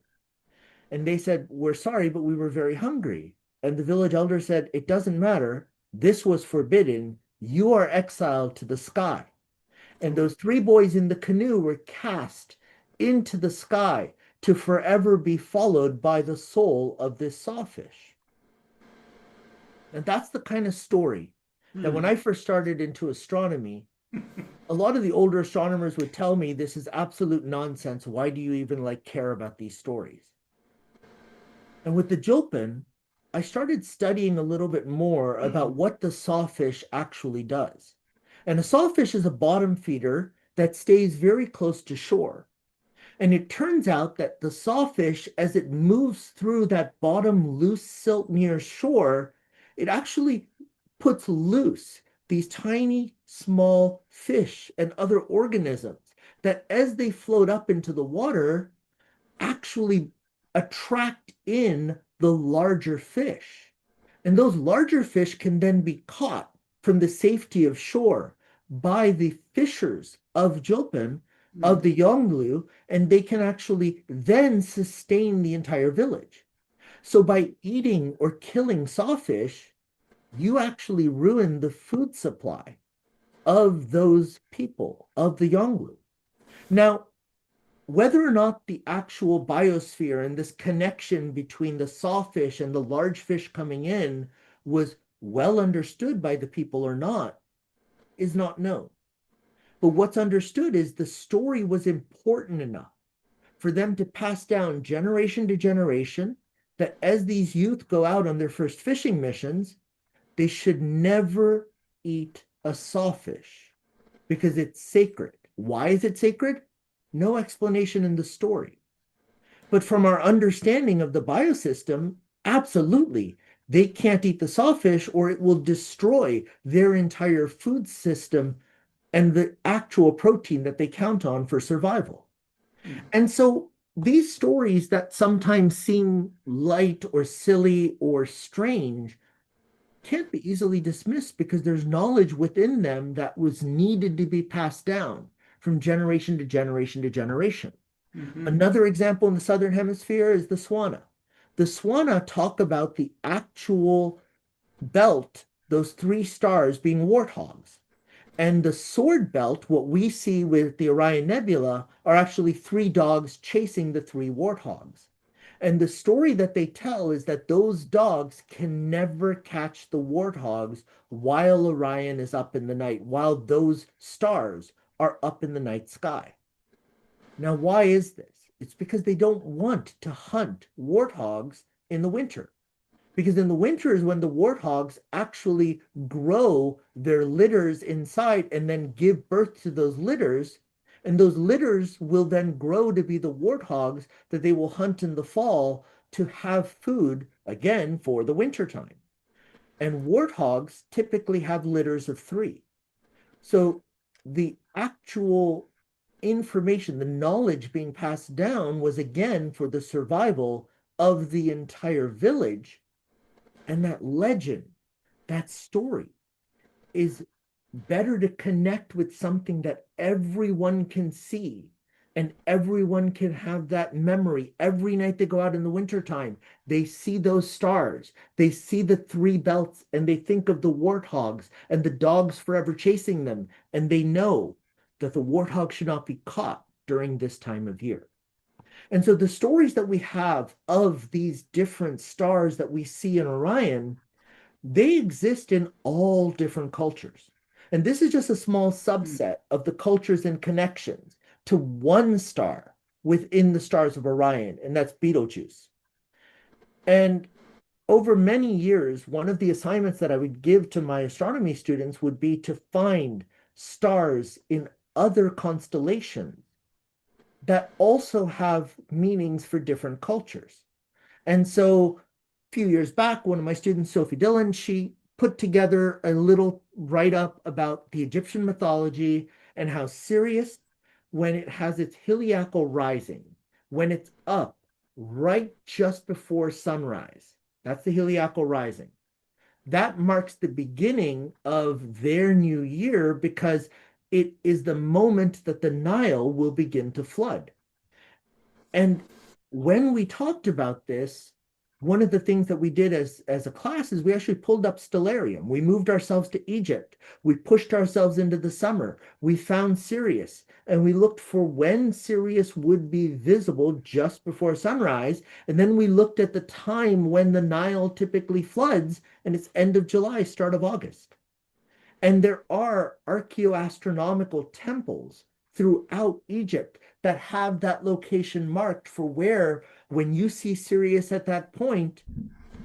And they said, "We're sorry, but we were very hungry." And the village elder said, "It doesn't matter. This was forbidden. You are exiled to the sky." And those three boys in the canoe were cast into the sky to forever be followed by the soul of this sawfish. And that's the kind of story that when I first started into astronomy, a lot of the older astronomers would tell me, this is absolute nonsense. Why do you even care about these stories? And with the Jilpin, I started studying a little bit more about what the sawfish actually does. And a sawfish is a bottom feeder that stays very close to shore. And it turns out that the sawfish, as it moves through that bottom loose silt near shore, it actually puts loose these tiny, small fish and other organisms that, as they float up into the water, actually attract in the larger fish. And those larger fish can then be caught from the safety of shore by the fishers of Jilpin, of the Yolngu, and they can actually then sustain the entire village. So by eating or killing sawfish, you actually ruin the food supply of those people, of the Yolngu. Now, whether or not the actual biosphere and this connection between the sawfish and the large fish coming in was well understood by the people or not is not known. But what's understood is the story was important enough for them to pass down generation to generation, that as these youth go out on their first fishing missions, they should never eat a sawfish because it's sacred. Why is it sacred? No explanation in the story. But from our understanding of the biosystem, absolutely, they can't eat the sawfish or it will destroy their entire food system and the actual protein that they count on for survival. And so these stories that sometimes seem light or silly or strange can't be easily dismissed because there's knowledge within them that was needed to be passed down from generation to generation to generation. Another example in the Southern Hemisphere is the Swana. The Swana talk about the actual belt, those three stars being warthogs. And the sword belt, what we see with the Orion Nebula, are actually three dogs chasing the three warthogs. And the story that they tell is that those dogs can never catch the warthogs while Orion is up in the night, while those stars are up in the night sky. Now, why is this? It's because they don't want to hunt warthogs in the winter. Because in the winter is when the warthogs actually grow their litters inside and then give birth to those litters. And those litters will then grow to be the warthogs that they will hunt in the fall to have food, again, for the wintertime. And warthogs typically have litters of 3. So the actual information, the knowledge being passed down was, again, for the survival of the entire village. And that legend, that story, is better to connect with something that everyone can see and everyone can have that memory. Every night they go out in the wintertime, they see those stars, they see the three belts, and they think of the warthogs and the dogs forever chasing them, and they know that the warthog should not be caught during this time of year. And so the stories that we have of these different stars that we see in Orion, they exist in all different cultures. And this is just a small subset of the cultures and connections to one star within the stars of Orion, and that's Betelgeuse. And over many years, one of the assignments that I would give to my astronomy students would be to find stars in other constellations that also have meanings for different cultures. And so a few years back, one of my students, Sophie Dillon, she put together a little write-up about the Egyptian mythology and how Sirius, when it has its heliacal rising, when it's up right just before sunrise, that's the heliacal rising, that marks the beginning of their new year because it is the moment that the Nile will begin to flood. And when we talked about this, one of the things that we did as a class is we actually pulled up Stellarium. We moved ourselves to Egypt. We pushed ourselves into the summer. We found Sirius, and we looked for when Sirius would be visible just before sunrise. And then we looked at the time when the Nile typically floods, and it's end of July, start of August. And there are archaeoastronomical temples throughout Egypt that have that location marked for where, when you see Sirius at that point,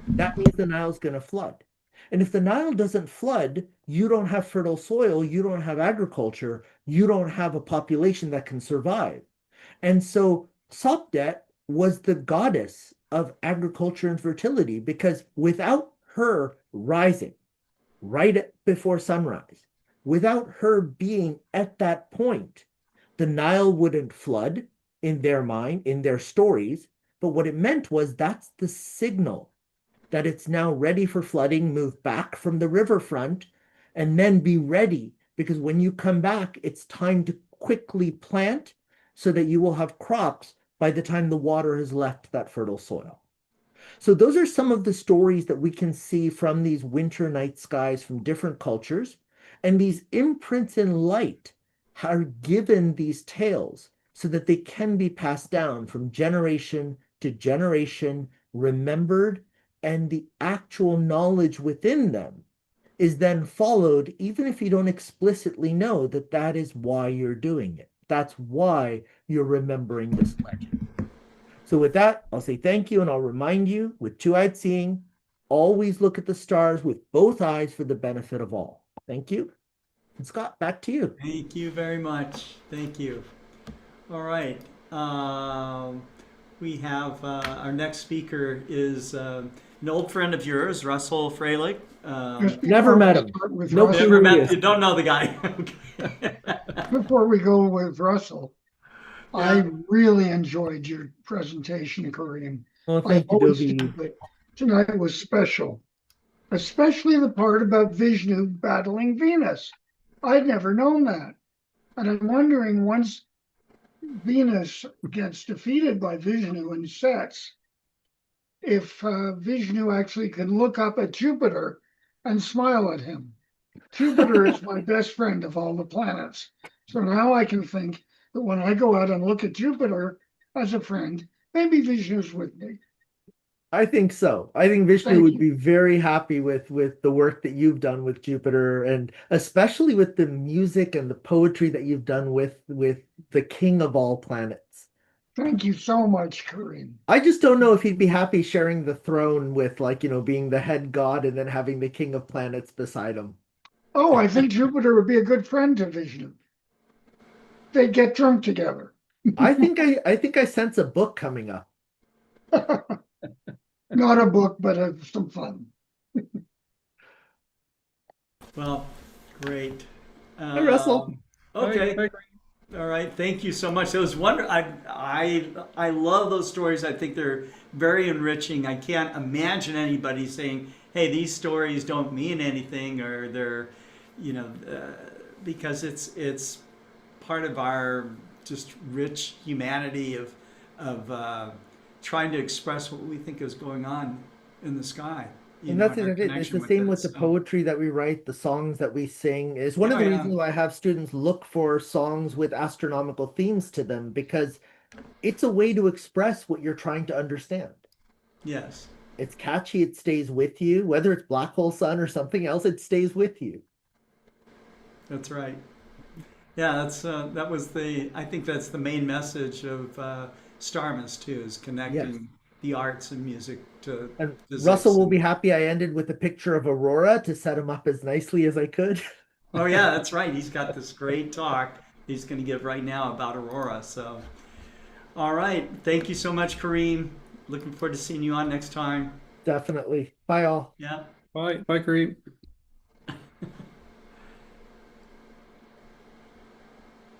that means the Nile's going to flood. And if the Nile doesn't flood, you don't have fertile soil, you don't have agriculture, you don't have a population that can survive. And so Sopdet was the goddess of agriculture and fertility, because without her rising right before sunrise, without her being at that point, the Nile wouldn't flood in their mind, in their stories. But what it meant was that's the signal that it's now ready for flooding, move back from the riverfront, and then be ready, because when you come back, it's time to quickly plant so that you will have crops by the time the water has left that fertile soil. So those are some of the stories that we can see from these winter night skies from different cultures. And these imprints in light are given these tales so that they can be passed down from generation to generation, remembered, and the actual knowledge within them is then followed, even if you don't explicitly know that that is why you're doing it. That's why you're remembering this legend. So with that, I'll say thank you, and I'll remind you, with two-eyed seeing, always look at the stars with both eyes for the benefit of all. Thank you. And Scott, back to you. Thank you very much. Thank you. All right. We have our next speaker is an old friend of yours, Russell Freilich. Never met him. No, never met. You don't know the guy. Before we go with Russell, Yeah. I really enjoyed your presentation, Korean. Oh, thank you, always Dobie. do, but tonight was special, especially the part about Vishnu battling Venus. I'd never known that. And I'm wondering, once Venus gets defeated by Vishnu and sets, if Vishnu actually can look up at Jupiter and smile at him. Jupiter is my best friend of all the planets. So now I can think that when I go out and look at Jupiter as a friend, maybe Vishnu's with me. I think so. I think Vishnu Thank would you. be very happy with the work that you've done with Jupiter, and especially with the music and the poetry that you've done with the king of all planets. Thank you so much, Corinne. I just don't know if he'd be happy sharing the throne with, like, being the head god and then having the king of planets beside him. Oh, I think Jupiter would be a good friend to Vishnu. They'd get drunk together. I think I sense a book coming up. Not a book, but some fun. Well, great. Hi, Russell. Okay. All right. Thank you so much. It was wonderful. I love those stories. I think they're very enriching. I can't imagine anybody saying, "Hey, these stories don't mean anything," or you know, because it's part of our just rich humanity of trying to express what we think is going on in the sky. And that's exactly it. It's the same with the poetry that we write, the songs that we sing. Is one of the reasons why I have students look for songs with astronomical themes to them, because it's a way to express what you're trying to understand. Yes. It's catchy, it stays with you, whether it's Black Hole Sun or something else, it stays with you. That's right. Yeah, that was I think that's the main message of Starmus too, is connecting the arts and music to and physics. Russell will be happy I ended with a picture of Aurora to set him up as nicely as I could. Oh yeah, that's right. He's got this great talk he's going to give right now about Aurora. So, all right. Thank you so much, Kareem. Looking forward to seeing you on next time. Definitely. Bye all. Yeah. Bye. Bye, Kareem.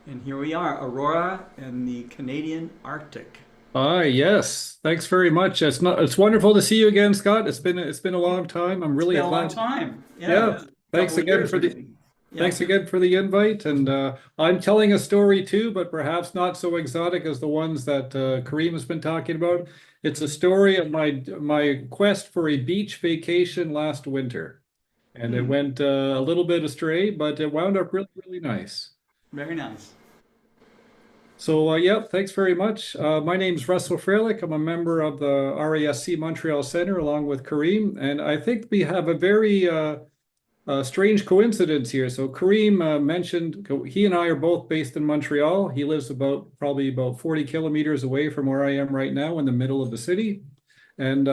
And here we are, Aurora and the Canadian Arctic. Hi, yes. Thanks very much. It's wonderful to see you again, Scott. It's been a long time. I'm really It's been a long glad. time. Yeah. Thanks again for the thanks again for the invite. And I'm telling a story too, but perhaps not so exotic as the ones that Kareem has been talking about. It's a story of my quest for a beach vacation last winter. And it went a little bit astray, but it wound up really, really nice. Very nice. So, yeah, thanks very much. My name's Russell Freilich. I'm a member of the RASC Montreal Center along with Kareem. And I think we have a very strange coincidence here. So Kareem mentioned, he and I are both based in Montreal. He lives probably about 40 kilometers away from where I am right now in the middle of the city. And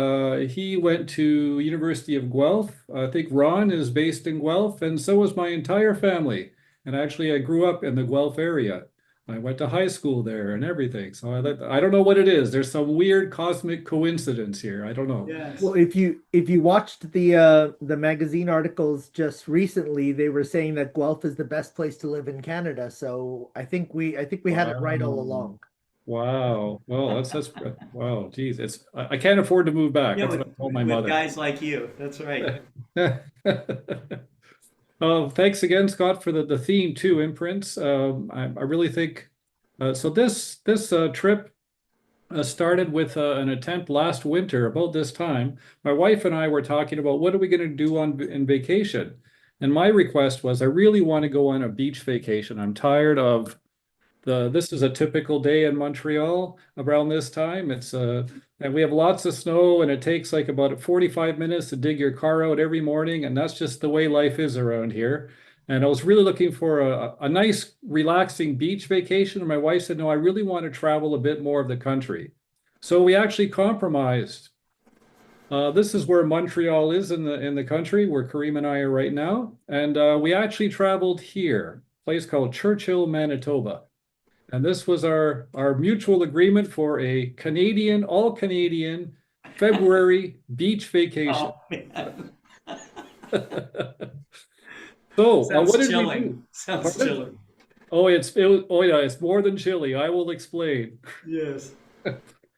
he went to University of Guelph. I think Ron is based in Guelph, and so is my entire family. And actually, I grew up in the Guelph area. I went to high school there and everything. So I don't know what it is. There's some weird cosmic coincidence here. I don't know. Yes. Well, if you watched the magazine articles just recently, they were saying that Guelph is the best place to live in Canada. So I think we had it right all along. Wow. Well, that's wow. Geez, I can't afford to move back. Yeah, that's what I told my mother. Guys like you. That's right. Thanks again, Scott, for the theme too, imprints. I really think so. This trip started with an attempt last winter about this time. My wife and I were talking about what are we going to do in vacation, and my request was I really want to go on a beach vacation. I'm tired of this is a typical day in Montreal around this time. It's and we have lots of snow, and it takes like about 45 minutes to dig your car out every morning, and that's just the way life is around here. And I was really looking for a nice, relaxing beach vacation. And my wife said, no, I really want to travel a bit more of the country. So we actually compromised. This is where Montreal is in the country, where Kareem and I are right now. And we actually traveled here, a place called Churchill, Manitoba. And this was our mutual agreement for a Canadian, all Canadian February beach vacation. Oh, so what did chilling. we do? Sounds chilling. Oh, it's more than chilly. I will explain. Yes.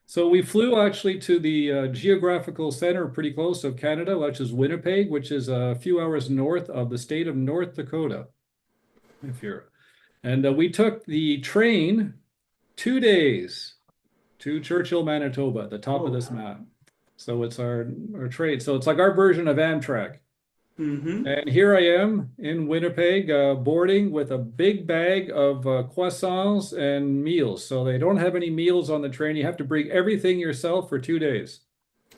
So we flew actually to the geographical center pretty close of Canada, which is Winnipeg, which is a few hours north of the state of North Dakota. And we took the train 2 days to Churchill, Manitoba, at the top of this map. So it's our train. So it's like our version of Amtrak. Mm-hmm. And here I am in Winnipeg, boarding with a big bag of croissants and meals. So they don't have any meals on the train. You have to bring everything yourself for 2 days.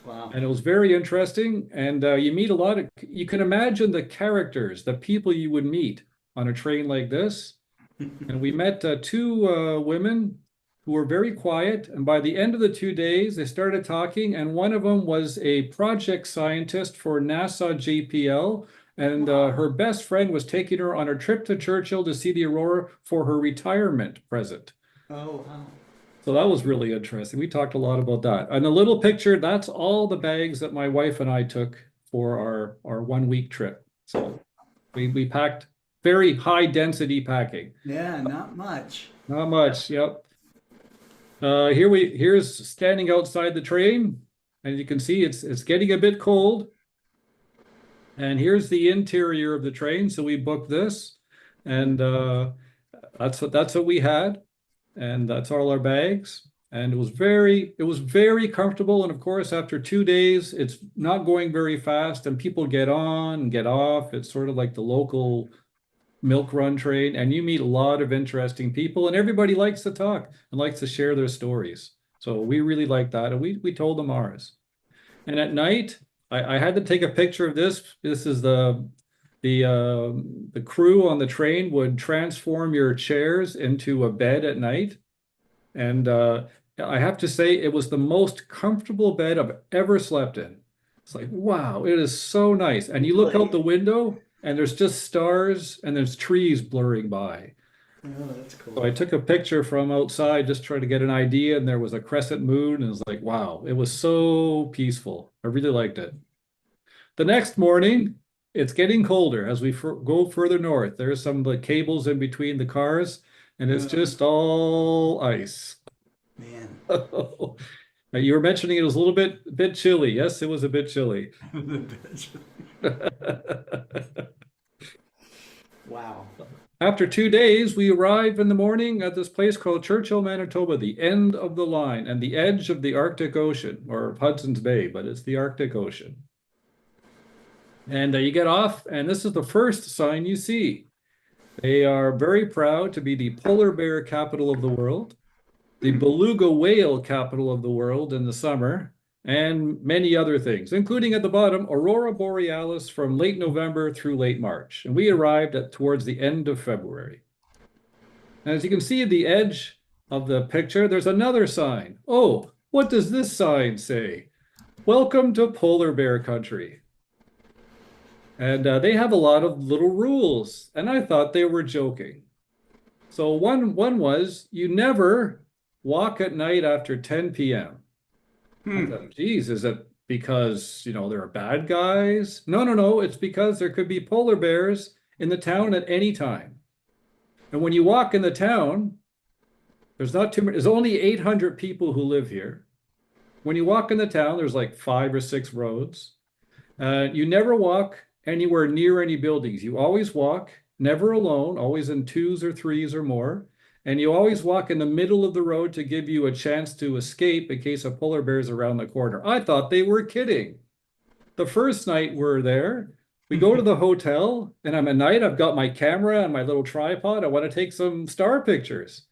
Wow. And it was very interesting. And you meet a lot of, you can imagine the characters, the people you would meet on a train like this. And we met two women who were very quiet. And by the end of the 2 days, they started talking. And one of them was a project scientist for NASA JPL. And her best friend was taking her on a trip to Churchill to see the aurora for her retirement present. Oh, wow. So that was really interesting. We talked a lot about that. And the little picture, that's all the bags that my wife and I took for our 1 week trip. So we packed very high density packing. Yeah, not much. Not much, yep. Here's standing outside the train, and you can see it's getting a bit cold. And here's the interior of the train. So we booked this, and that's what we had, and that's all our bags. And it was very comfortable. And of course, after 2 days, it's not going very fast, and people get on and get off. It's sort of like the local milk run train, and you meet a lot of interesting people, and everybody likes to talk and likes to share their stories. So we really like that, and we told them ours. And at night, I had to take a picture of this. This is the crew on the train would transform your chairs into a bed at night. And I have to say, it was the most comfortable bed I've ever slept in. It's like, wow, it is so nice. And you look out the window, and there's just stars, and there's trees blurring by. Oh, that's cool. So I took a picture from outside, just trying to get an idea, and there was a crescent moon, and it was like, wow, it was so peaceful. I really liked it. The next morning, it's getting colder as we go further north. There's some of the cables in between the cars, and it's just all ice. Man. You were mentioning it was a little bit chilly. Yes, it was a bit chilly. Wow. After 2 days, we arrived in the morning at this place called Churchill, Manitoba, the end of the line and the edge of the Arctic Ocean, or Hudson's Bay, but it's the Arctic Ocean. And you get off, and this is the first sign you see. They are very proud to be the polar bear capital of the world, the beluga whale capital of the world in the summer, and many other things, including at the bottom, Aurora Borealis from late November through late March. And we arrived towards the end of February. And as you can see at the edge of the picture, there's another sign. Oh, what does this sign say? Welcome to polar bear country. And they have a lot of little rules, and I thought they were joking. So one was, you never walk at night after 10 p.m. I thought, geez, is it because, there are bad guys? No, it's because there could be polar bears in the town at any time. And when you walk in the town, there's not too many, there's only 800 people who live here. When you walk in the town, there's like 5 or 6 roads. You never walk anywhere near any buildings. You always walk, never alone, always in 2s or 3s or more. And you always walk in the middle of the road to give you a chance to escape in case a polar bear is around the corner. I thought they were kidding. The first night we're there, we go to the hotel, and at night I've got my camera and my little tripod. I want to take some star pictures.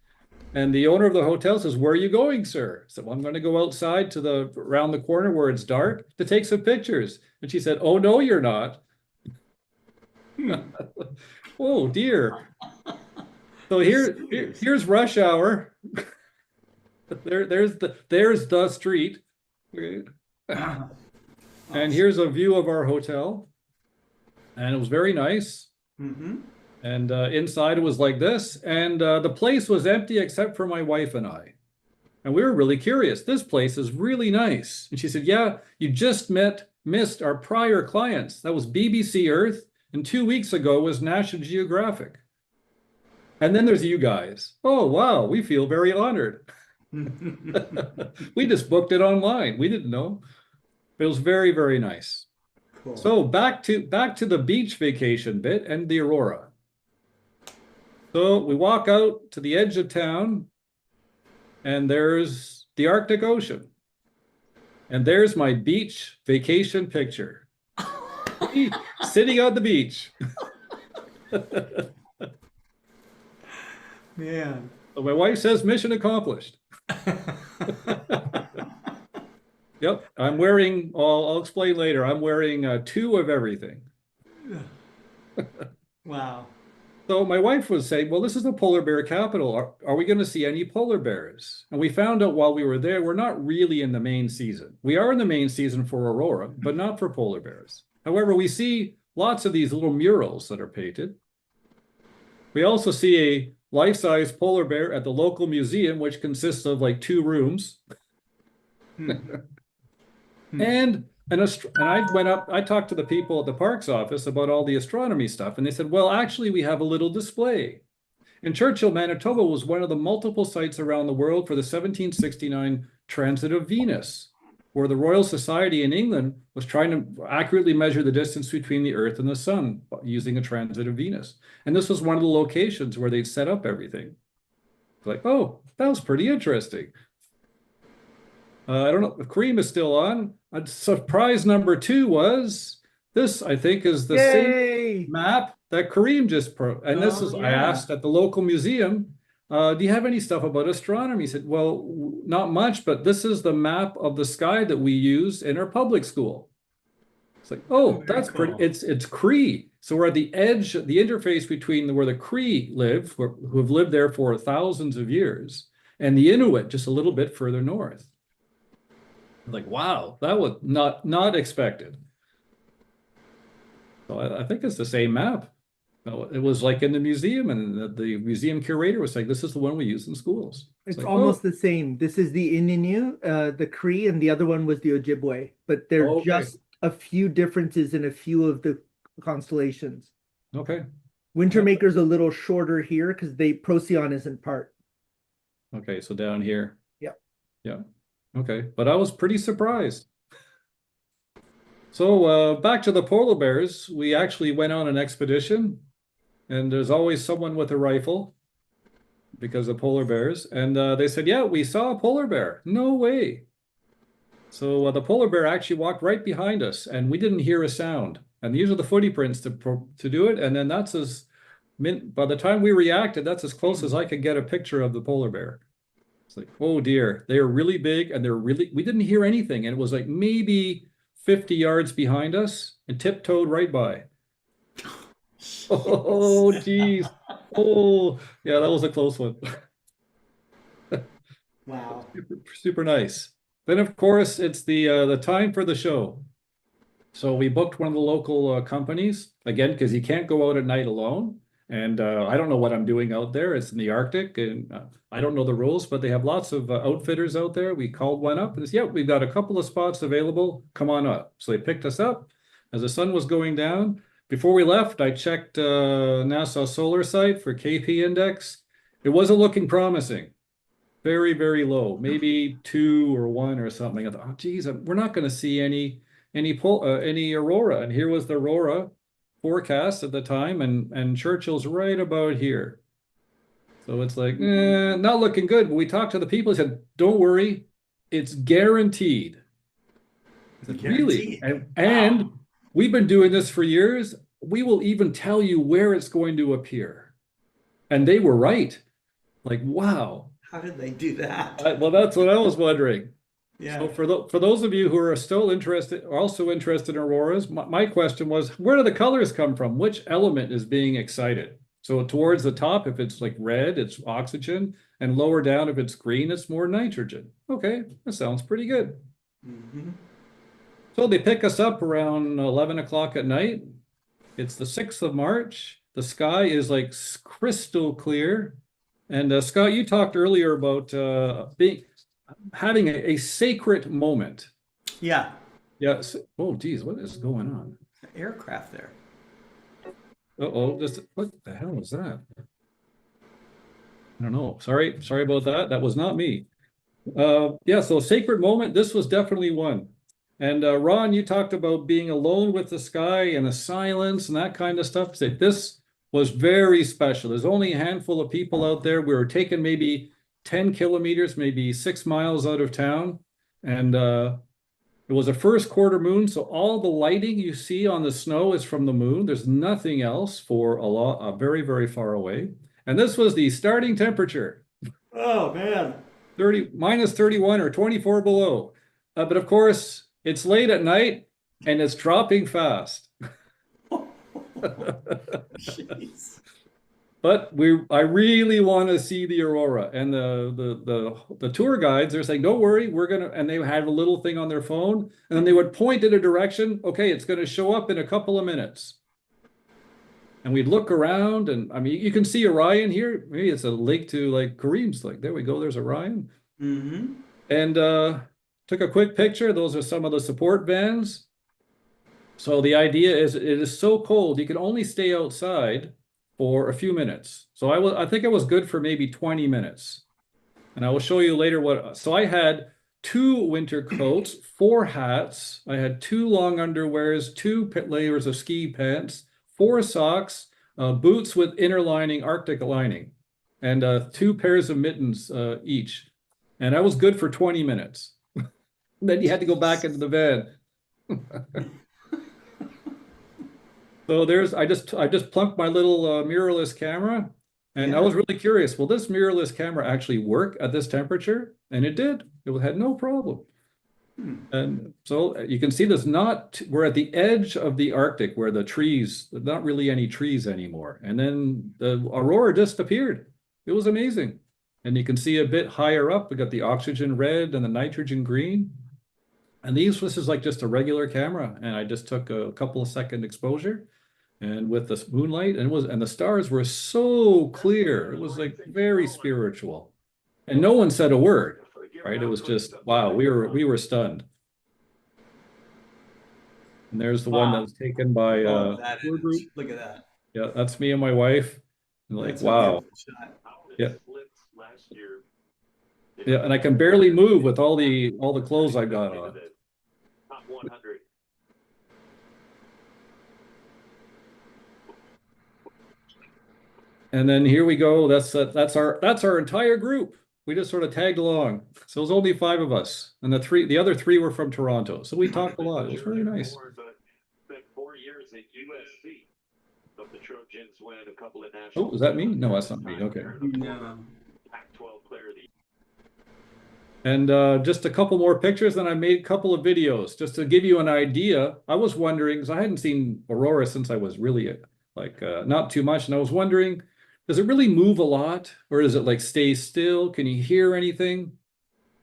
And the owner of the hotel says, "Where are you going, sir?" So I'm going to go outside to around the corner where it's dark to take some pictures. And she said, "Oh, no, you're not." Oh, dear. So here's rush hour. There's the street. And here's a view of our hotel. And it was very nice. Mm-hmm. And inside it was like this. And the place was empty except for my wife and I. And we were really curious. This place is really nice. And she said, "Yeah, you just missed our prior clients. That was BBC Earth. And 2 weeks ago was National Geographic. And then there's you guys. Oh, wow, we feel very honored." We just booked it online. We didn't know. It was very, very nice. Cool. So back to the beach vacation bit and the aurora. So we walk out to the edge of town, and there's the Arctic Ocean. And there's my beach vacation picture. Me sitting on the beach. Man. So my wife says mission accomplished. Yep, I'm wearing, I'll explain later, I'm wearing 2 of everything. Wow. So my wife was saying, well, this is the polar bear capital. Are we going to see any polar bears? And we found out while we were there, we're not really in the main season. We are in the main season for aurora, but not for polar bears. However, we see lots of these little murals that are painted. We also see a life-size polar bear at the local museum, which consists of like 2 rooms. And I went up, I talked to the people at the parks office about all the astronomy stuff, and they said, well, actually, we have a little display. And Churchill, Manitoba was one of the multiple sites around the world for the 1769 transit of Venus. where the Royal Society in England was trying to accurately measure the distance between the Earth and the Sun using a transit of Venus. And this was one of the locations where they'd set up everything. Like, oh, that was pretty interesting. I don't know if Kareem is still on. Surprise number 2 was this, I think, is the same map that Kareem just and this is, I asked at the local museum, do you have any stuff about astronomy? He said, well, not much, but this is the map of the sky that we use in our public school. It's like, oh, that's pretty, it's Cree. So we're at the edge, the interface between where the Cree live, who have lived there for thousands of years, and the Inuit just a little bit further north. Like, wow, that was not expected. So I think it's the same map. It was like in the museum, and the museum curator was like, this is the one we use in schools. It's like, almost the same. This is the Ininu, the Cree, and the other one was the Ojibwe, but there are just a few differences in a few of the constellations. Okay. Wintermaker's a little shorter here because Procyon isn't part. Okay, so down here. Yep. Yeah. Okay, but I was pretty surprised. So back to the polar bears, we actually went on an expedition, and there's always someone with a rifle because of polar bears. And they said, yeah, we saw a polar bear. No way. So the polar bear actually walked right behind us, and we didn't hear a sound. And these are the footy prints to do it. And then that's by the time we reacted, that's as close as I could get a picture of the polar bear. It's like, oh dear, they're really big, and we didn't hear anything. And it was like maybe 50 yards behind us and tiptoed right by. Oh, geez. Oh, yeah, that was a close one. Wow. Super nice. Then, of course, it's the time for the show. So we booked one of the local companies, again, because you can't go out at night alone. And I don't know what I'm doing out there. It's in the Arctic, and I don't know the rules, but they have lots of outfitters out there. We called one up and said, yeah, we've got a couple of spots available. Come on up. So they picked us up as the sun was going down. Before we left, I checked NASA solar site for KP index. It wasn't looking promising. Very, very low, maybe 2 or 1 or something. I thought, oh, geez, we're not going to see any aurora. And here was the aurora forecast at the time, and Churchill's right about here. So it's like, not looking good. But we talked to the people, said, don't worry, it's guaranteed. I said, really? And we've been doing this for years. We will even tell you where it's going to appear. And they were right. Like, wow. How did they do that? Well, that's what I was wondering. Yeah. So for those of you who are still also interested in auroras, my question was, where do the colors come from? Which element is being excited? So towards the top, if it's like red, it's oxygen, and lower down, if it's green, it's more nitrogen. Okay, that sounds pretty good. Mm-hmm. So they pick us up around 11 o'clock at night. It's the 6th of March. The sky is like crystal clear. And Scott, you talked earlier about having a sacred moment. Yeah. Yes. Oh, geez, what is going on? Aircraft there. Uh-oh, what the hell is that? I don't know. Sorry about that. That was not me. Yeah, so sacred moment, this was definitely one. And Ron, you talked about being alone with the sky and the silence and that kind of stuff. This was very special. There's only a handful of people out there. We were taking maybe 10 kilometers, maybe 6 miles out of town. And it was a first quarter moon. So all the lighting you see on the snow is from the moon. There's nothing else for very, very far away. And this was the starting temperature. Oh, man. minus 31 or 24 below. But of course, it's late at night and it's dropping fast. Jeez. But I really want to see the aurora, and the tour guides, they're saying, don't worry, and they had a little thing on their phone, and then they would point in a direction. Okay, it's going to show up in a couple of minutes. And we'd look around, and I mean, you can see Orion here. Maybe it's a link to like Kareem's lake. There we go. There's Orion. Mm-hmm. And took a quick picture. Those are some of the support vans. So the idea is it is so cold, you can only stay outside for a few minutes. So I think I was good for maybe 20 minutes. And I will show you later so I had 2 winter coats, 4 hats. I had 2 long underwears, 2 layers of ski pants, 4 socks, boots with inner lining, Arctic lining, and 2 pairs of mittens each. And I was good for 20 minutes. Then you had to go back into the van. So I just plunked my little mirrorless camera, and I was really curious, will this mirrorless camera actually work at this temperature? And it did. It had no problem. And so you can see we're at the edge of the Arctic where the trees, not really any trees anymore. And then the aurora just appeared. It was amazing. And you can see a bit higher up, we got the oxygen red and the nitrogen green. And this is like just a regular camera. And I just took a couple of second exposure, and with the moonlight, and the stars were so clear. It was like very spiritual. And no one said a word, right? It was just, wow, we were stunned. And there's the one that was taken by tour group. Look at that. Yeah, that's me and my wife. And like, That's a wow. beautiful shot. Yeah. Yeah, and I can barely move with all the clothes I got on. Top 100. And then here we go. That's our entire group. We just sort of tagged along. So it was only 5 of us, and the other 3 were from Toronto. So we talked a lot. It was really nice. Spent 4 years at USC. But the Trojans win a couple of Oh, national. is that me? No, that's not me. Okay. No. Pac-12 player of the year. And just a couple more pictures, then I made a couple of videos just to give you an idea. I was wondering, because I hadn't seen aurora since I was really not too much, and I was wondering, does it really move a lot, or does it like stay still? Can you hear anything?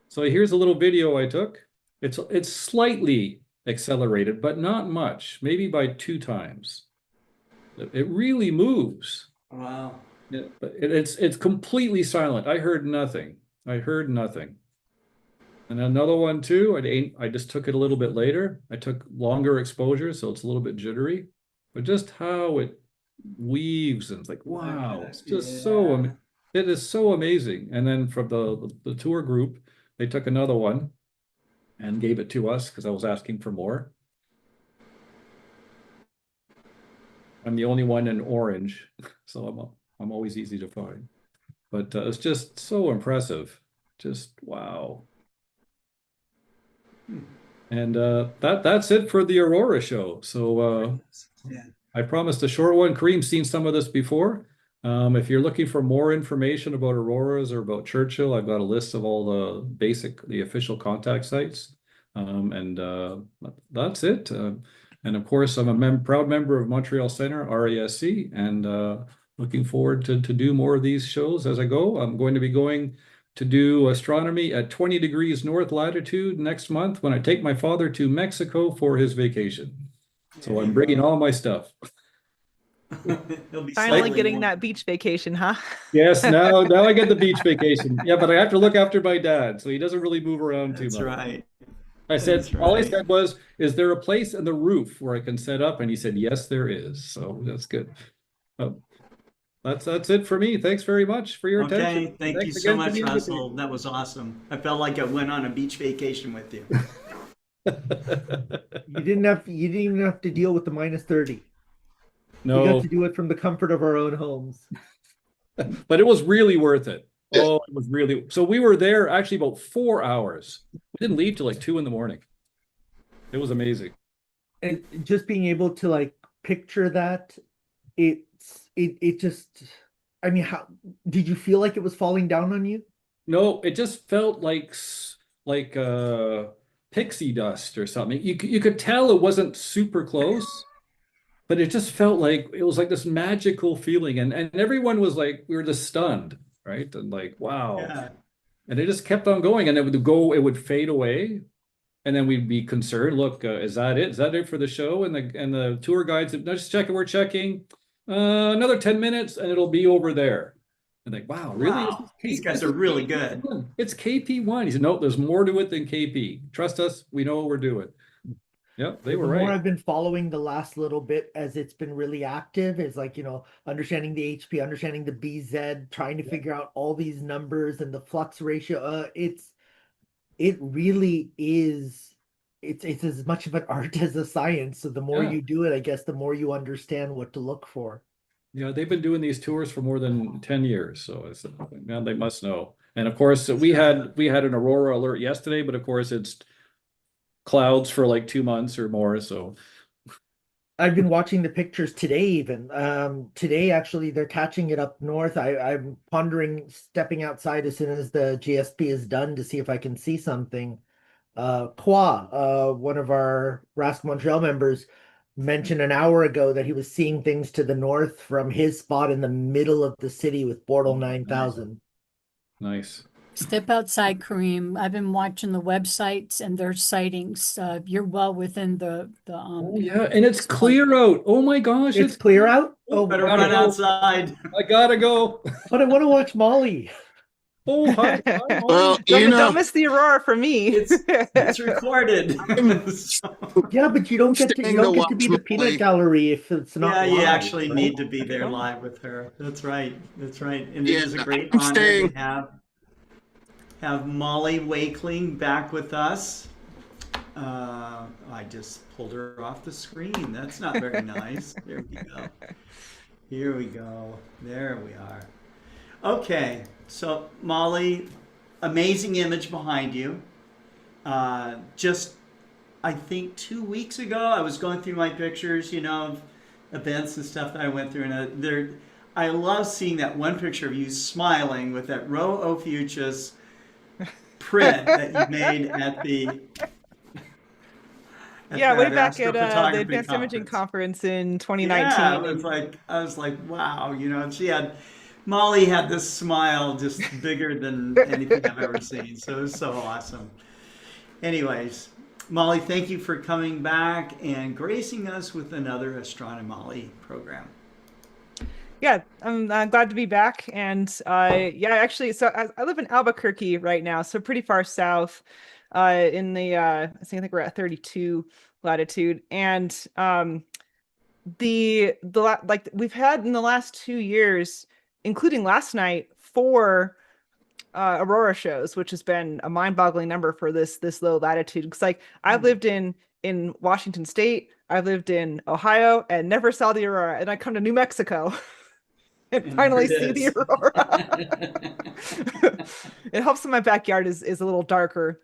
So here's a little video I took. It's slightly accelerated, but not much, maybe by 2 times. It really moves. Wow. Yeah, but it's completely silent. I heard nothing. And another one too, I just took it a little bit later. I took longer exposure, so it's a little bit jittery. But just how it weaves, and it's like, wow, it's just it is so amazing. And then from the tour group, they took another one and gave it to us because I was asking for more. I'm the only one in orange, so I'm always easy to find. But it's just so impressive. Just wow. And that's it for the Aurora show. So I promised a short one. Kareem's seen some of this before. If you're looking for more information about auroras or about Churchill, I've got a list of all the official contact sites. And that's it. And of course, I'm a proud member of Montreal Center, RASC, and looking forward to do more of these shows as I go. I'm going to be going to do astronomy at 20 degrees north latitude next month when I take my father to Mexico for his vacation. So I'm bringing all my stuff. Finally getting that beach vacation, huh? Yes, now I get the beach vacation. Yeah, but I have to look after my dad, so he doesn't really move around too much. That's right. I said, all I said was, is there a place in the roof where I can set up? And he said, yes, there is. So that's good. That's it for me. Thanks very much for your attention. Okay, thank you so much, Russell. That was awesome. I felt like I went on a beach vacation with you. You didn't even have to deal with the -30. No. We got to do it from the comfort of our own homes. But it was really worth it. Oh, it was really. So we were there actually about 4 hours. We didn't leave till like 2 in the morning. It was amazing. And just being able to like picture that, it just, I mean, how did you feel like it was falling down on you? No, it just felt like pixie dust or something. You could tell it wasn't super close, but it just felt like it was like this magical feeling, and everyone was like, we were just stunned, right? And like, wow. Yeah. And it just kept on going, and it would fade away, and then we'd be concerned. Look, is that it? Is that it for the show? And the tour guides, no, just checking. We're checking. Another 10 minutes, and it'll be over there. And like, wow, really? Wow. These guys are really good. It's KP1. He said, no, there's more to it than KP. Trust us, we know what we're doing. Yep, they were right. The more I've been following the last little bit as it's been really active, is like, understanding the HP, understanding the BZ, trying to figure out all these numbers and the flux ratio. It's it really is, it's as much of an art as a science. So the more Yeah. you do it, I guess the more you understand what to look for. Yeah, they've been doing these tours for more than 10 years, so it's, man, they must know. And of course, we had an aurora alert yesterday, but of course it's clouds for like 2 months or more. So I've been watching the pictures today even. Today, actually, they're catching it up north. I'm pondering stepping outside as soon as the GSP is done to see if I can see something. Kwa, one of our RASC Montreal members, mentioned an hour ago that he was seeing things to the north from his spot in the middle of the city with Bortle 9000. nice. Step outside, Kareem. I've been watching the websites and their sightings. You're well within the Oh yeah, and it's clear out. Oh my gosh, It's clear out? Oh, Better gotta run go. outside. I gotta go. but I want to watch Molly. Oh, hi. Well, don't miss the aurora for me. It's recorded. Yeah, but you don't get to be the peanut gallery if it's not Yeah, you live, actually right? need to be there live with her. That's right. That's right. And it Yeah, is a great I'm honor staying. to have Molly Wakeling back with us. I just pulled her off the screen. That's not very nice. There we go. Here we go. There we are. Okay, so Molly, amazing image behind you. Just, I think 2 weeks ago, I was going through my pictures, of events and stuff that I went through, and I love seeing that one picture of you smiling with that Rho Ophiuchus print that you made at the yeah, way that back at the astrophotography Advanced Imaging conference. Conference in 2019. Yeah, I was like, wow, Molly had this smile just bigger than anything I've ever seen. So it was so awesome. Anyways, Molly, thank you for coming back and gracing us with another Astronomy program. Yeah, I'm glad to be back. And actually, so I live in Albuquerque right now, so pretty far south in the, I think we're at 32 latitude. And like we've had in the last 2 years, including last night, 4 aurora shows, which has been a mind-boggling number for this low latitude. Because like I've lived in Washington State, I've lived in Ohio, and never saw the aurora, and I come to New Mexico and finally see the aurora. It helps that my backyard is a little darker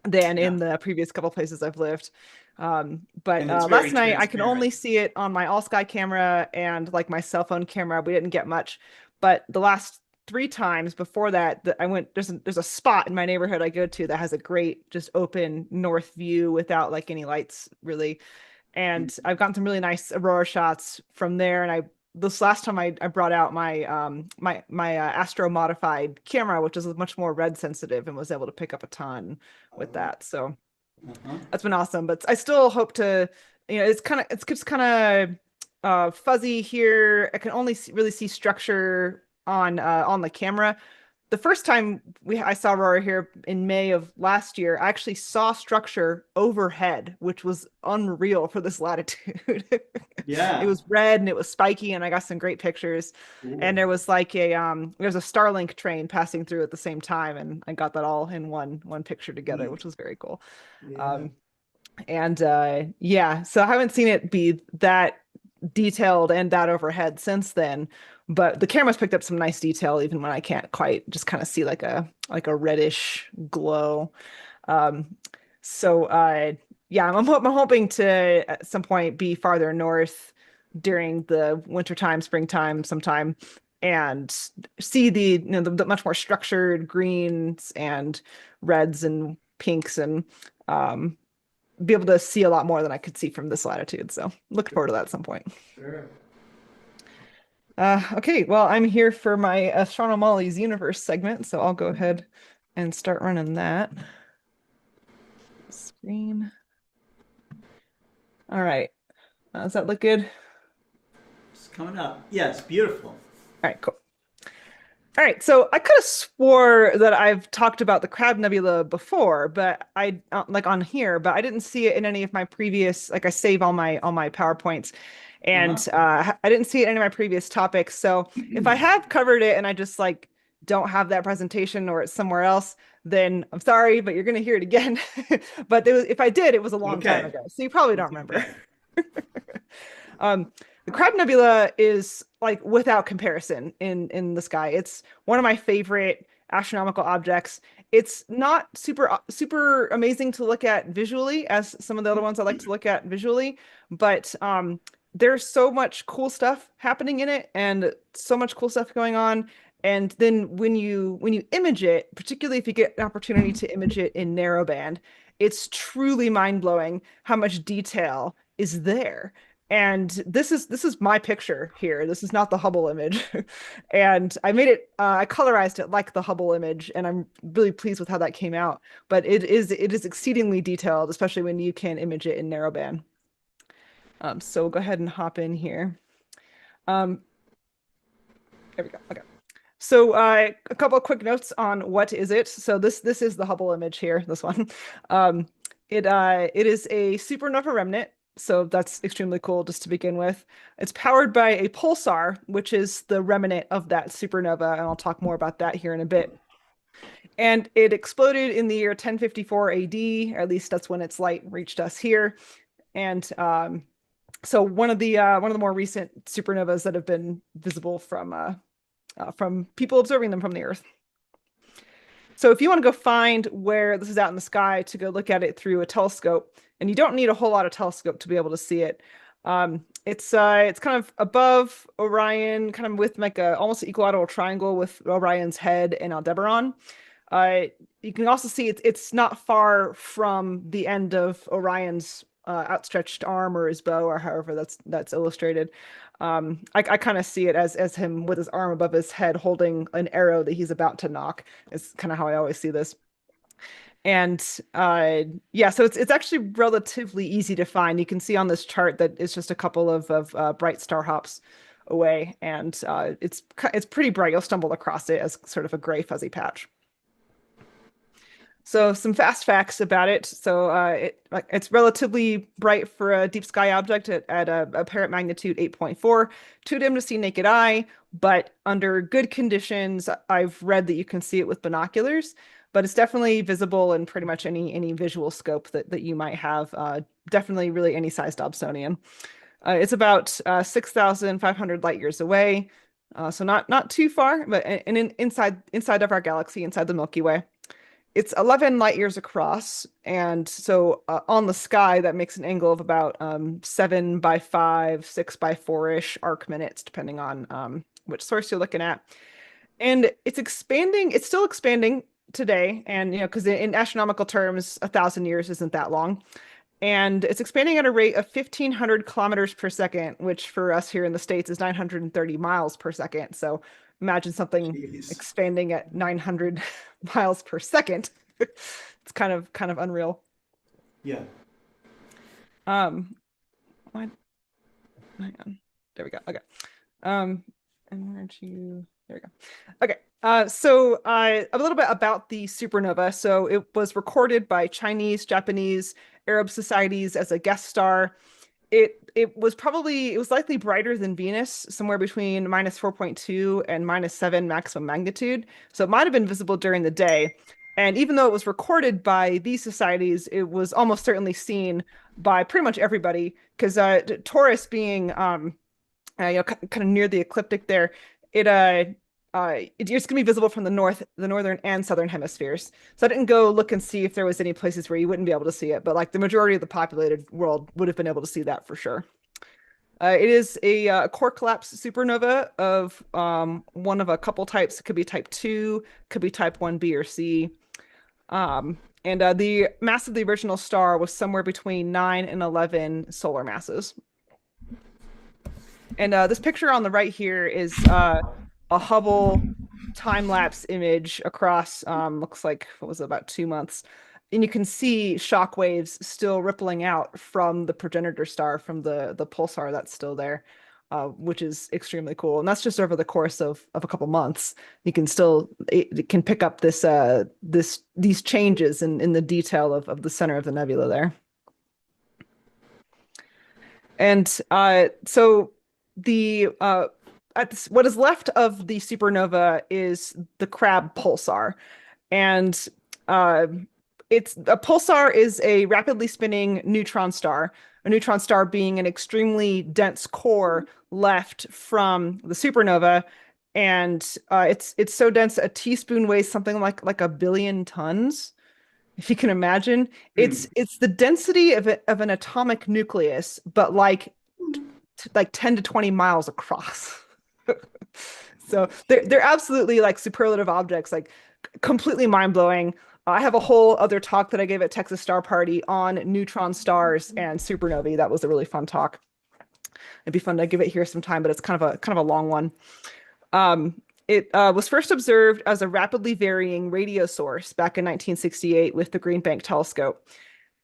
than in the previous couple places I've lived. But last night I could only see it on my all sky camera and like my cell phone camera. We didn't get much, but the last 3 times before that I went, there's a spot in my neighborhood I go to that has a great just open north view without like any lights really. And I've gotten some really nice aurora shots from there. And this last time I brought out my my Astro modified camera, which is much more red sensitive, and was able to pick up a ton with that. So that's been awesome. But I still hope to, it's just kind of fuzzy here. I can only really see structure on the camera. The first time I saw aurora here in May of last year, I actually saw structure overhead, which was unreal for this latitude. Yeah. It was red and it was spiky, and I got some great pictures. Ooh. And there was like there was a Starlink train passing through at the same time, and I got that all in one picture together, which was very cool. Yeah. So I haven't seen it be that detailed and that overhead since then, but the camera's picked up some nice detail even when I can't quite just kind of see like a reddish glow. Yeah, I'm hoping to at some point be farther north during the wintertime, springtime sometime, and see the much more structured greens and reds and pinks, and be able to see a lot more than I could see from this latitude. So look forward to that at some point. Sure. Okay, well, I'm here for my Astronomolly's Universe segment, so I'll go ahead and start running that. Screen. All right. Does that look good? It's coming up. Yes, beautiful. All right, cool. All right, so I could have swore that I've talked about the Crab Nebula before, but I like on here, but I didn't see it in any of my previous, like I save all my PowerPoints, and I didn't see it in any of my previous topics. So if I have covered it and I just like don't have that presentation or it's somewhere else, then I'm sorry, but you're going to hear it again. But if I did, it was a long time ago, so you probably don't remember. The Crab Nebula is like without comparison in the sky. It's one of my favorite astronomical objects. It's not super amazing to look at visually as some of the other ones I like to look at visually, but there's so much cool stuff happening in it and so much cool stuff going on. And then when you image it, particularly if you get an opportunity to image it in narrowband, it's truly mind-blowing how much detail is there. And this is my picture here. This is not the Hubble image. And I made it, I colorized it like the Hubble image, and I'm really pleased with how that came out. But it is exceedingly detailed, especially when you can image it in narrowband. So we'll go ahead and hop in here. There we go. Okay. So a couple of quick notes on what is it. So this is the Hubble image here, this one. It is a supernova remnant. So that's extremely cool just to begin with. It's powered by a pulsar, which is the remnant of that supernova. And I'll talk more about that here in a bit. And it exploded in the year 1054 AD, or at least that's when its light reached us here. And so one of the more recent supernovas that have been visible from people observing them from the Earth. So if you want to go find where this is out in the sky to go look at it through a telescope, and you don't need a whole lot of telescope to be able to see it. It's kind of above Orion, kind of with like a almost an equilateral triangle with Orion's head and Aldebaran. You can also see it's not far from the end of Orion's outstretched arm or his bow, or however that's illustrated. I kind of see it as him with his arm above his head holding an arrow that he's about to nock. Is kind of how I always see this. And yeah, so it's actually relatively easy to find. You can see on this chart that it's just a couple of bright star hops away, and it's pretty bright. You'll stumble across it as sort of a gray fuzzy patch. So some fast facts about it. So it's relatively bright for a deep sky object at a apparent magnitude 8.4, too dim to see naked eye, but under good conditions, I've read that you can see it with binoculars. But it's definitely visible in pretty much any visual scope that you might have. Definitely really any sized Dobsonian. It's about 6,500 light years away, so not too far, but inside of our galaxy, inside the Milky Way. It's 11 light years across, and so on the sky that makes an angle of about 7 by 5, 6 by 4-ish arc minutes, depending on which source you're looking at. And it's expanding. It's still expanding today, and because in astronomical terms 1,000 years isn't that long, and it's expanding at a rate of 1,500 kilometers per second, which for us here in the States is 930 miles per second. So imagine something expanding at 900 miles per second. It's kind of unreal. Yeah. Hang on. There we go. Okay. Energy. There we go. Okay. So a little bit about the supernova. So it was recorded by Chinese, Japanese, Arab societies as a guest star. It was likely brighter than Venus, somewhere between -4.2 and -7 maximum magnitude. So it might have been visible during the day. And even though it was recorded by these societies, it was almost certainly seen by pretty much everybody, because Taurus being kind of near the ecliptic there, it's going to be visible from the northern and southern hemispheres. So I didn't go look and see if there was any places where you wouldn't be able to see it, but like the majority of the populated world would have been able to see that for sure. It is a core collapse supernova of one of a couple types. It could be type 2, could be type 1b or c. And the mass of the original star was somewhere between 9 and 11 solar masses. And this picture on the right here is a Hubble time-lapse image across, looks like, what was it, about 2 months. And you can see shock waves still rippling out from the progenitor star, from the pulsar that's still there, which is extremely cool. And that's just over the course of a couple months. You can still, it can pick up these changes in the detail of the center of the nebula there. And so the what is left of the supernova is the Crab pulsar, and it's a pulsar is a rapidly spinning neutron star. A neutron star being an extremely dense core left from the supernova, and it's so dense a teaspoon weighs something like 1 billion tons. If you can imagine, it's the density of an atomic nucleus, but like 10 to 20 miles across. So they're absolutely like superlative objects, like completely mind-blowing. I have a whole other talk that I gave at Texas Star Party on neutron stars and supernovae. That was a really fun talk. It'd be fun to give it here sometime, but it's kind of a long one. It was first observed as a rapidly varying radio source back in 1968 with the Green Bank telescope.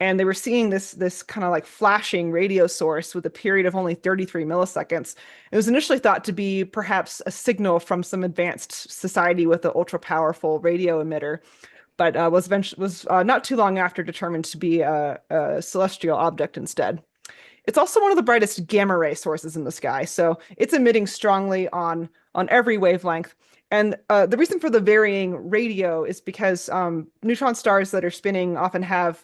And they were seeing this kind of like flashing radio source with a period of only 33 milliseconds. It was initially thought to be perhaps a signal from some advanced society with an ultra powerful radio emitter, but was not too long after determined to be a celestial object instead. It's also one of the brightest gamma ray sources in the sky, so it's emitting strongly on every wavelength. And the reason for the varying radio is because neutron stars that are spinning often have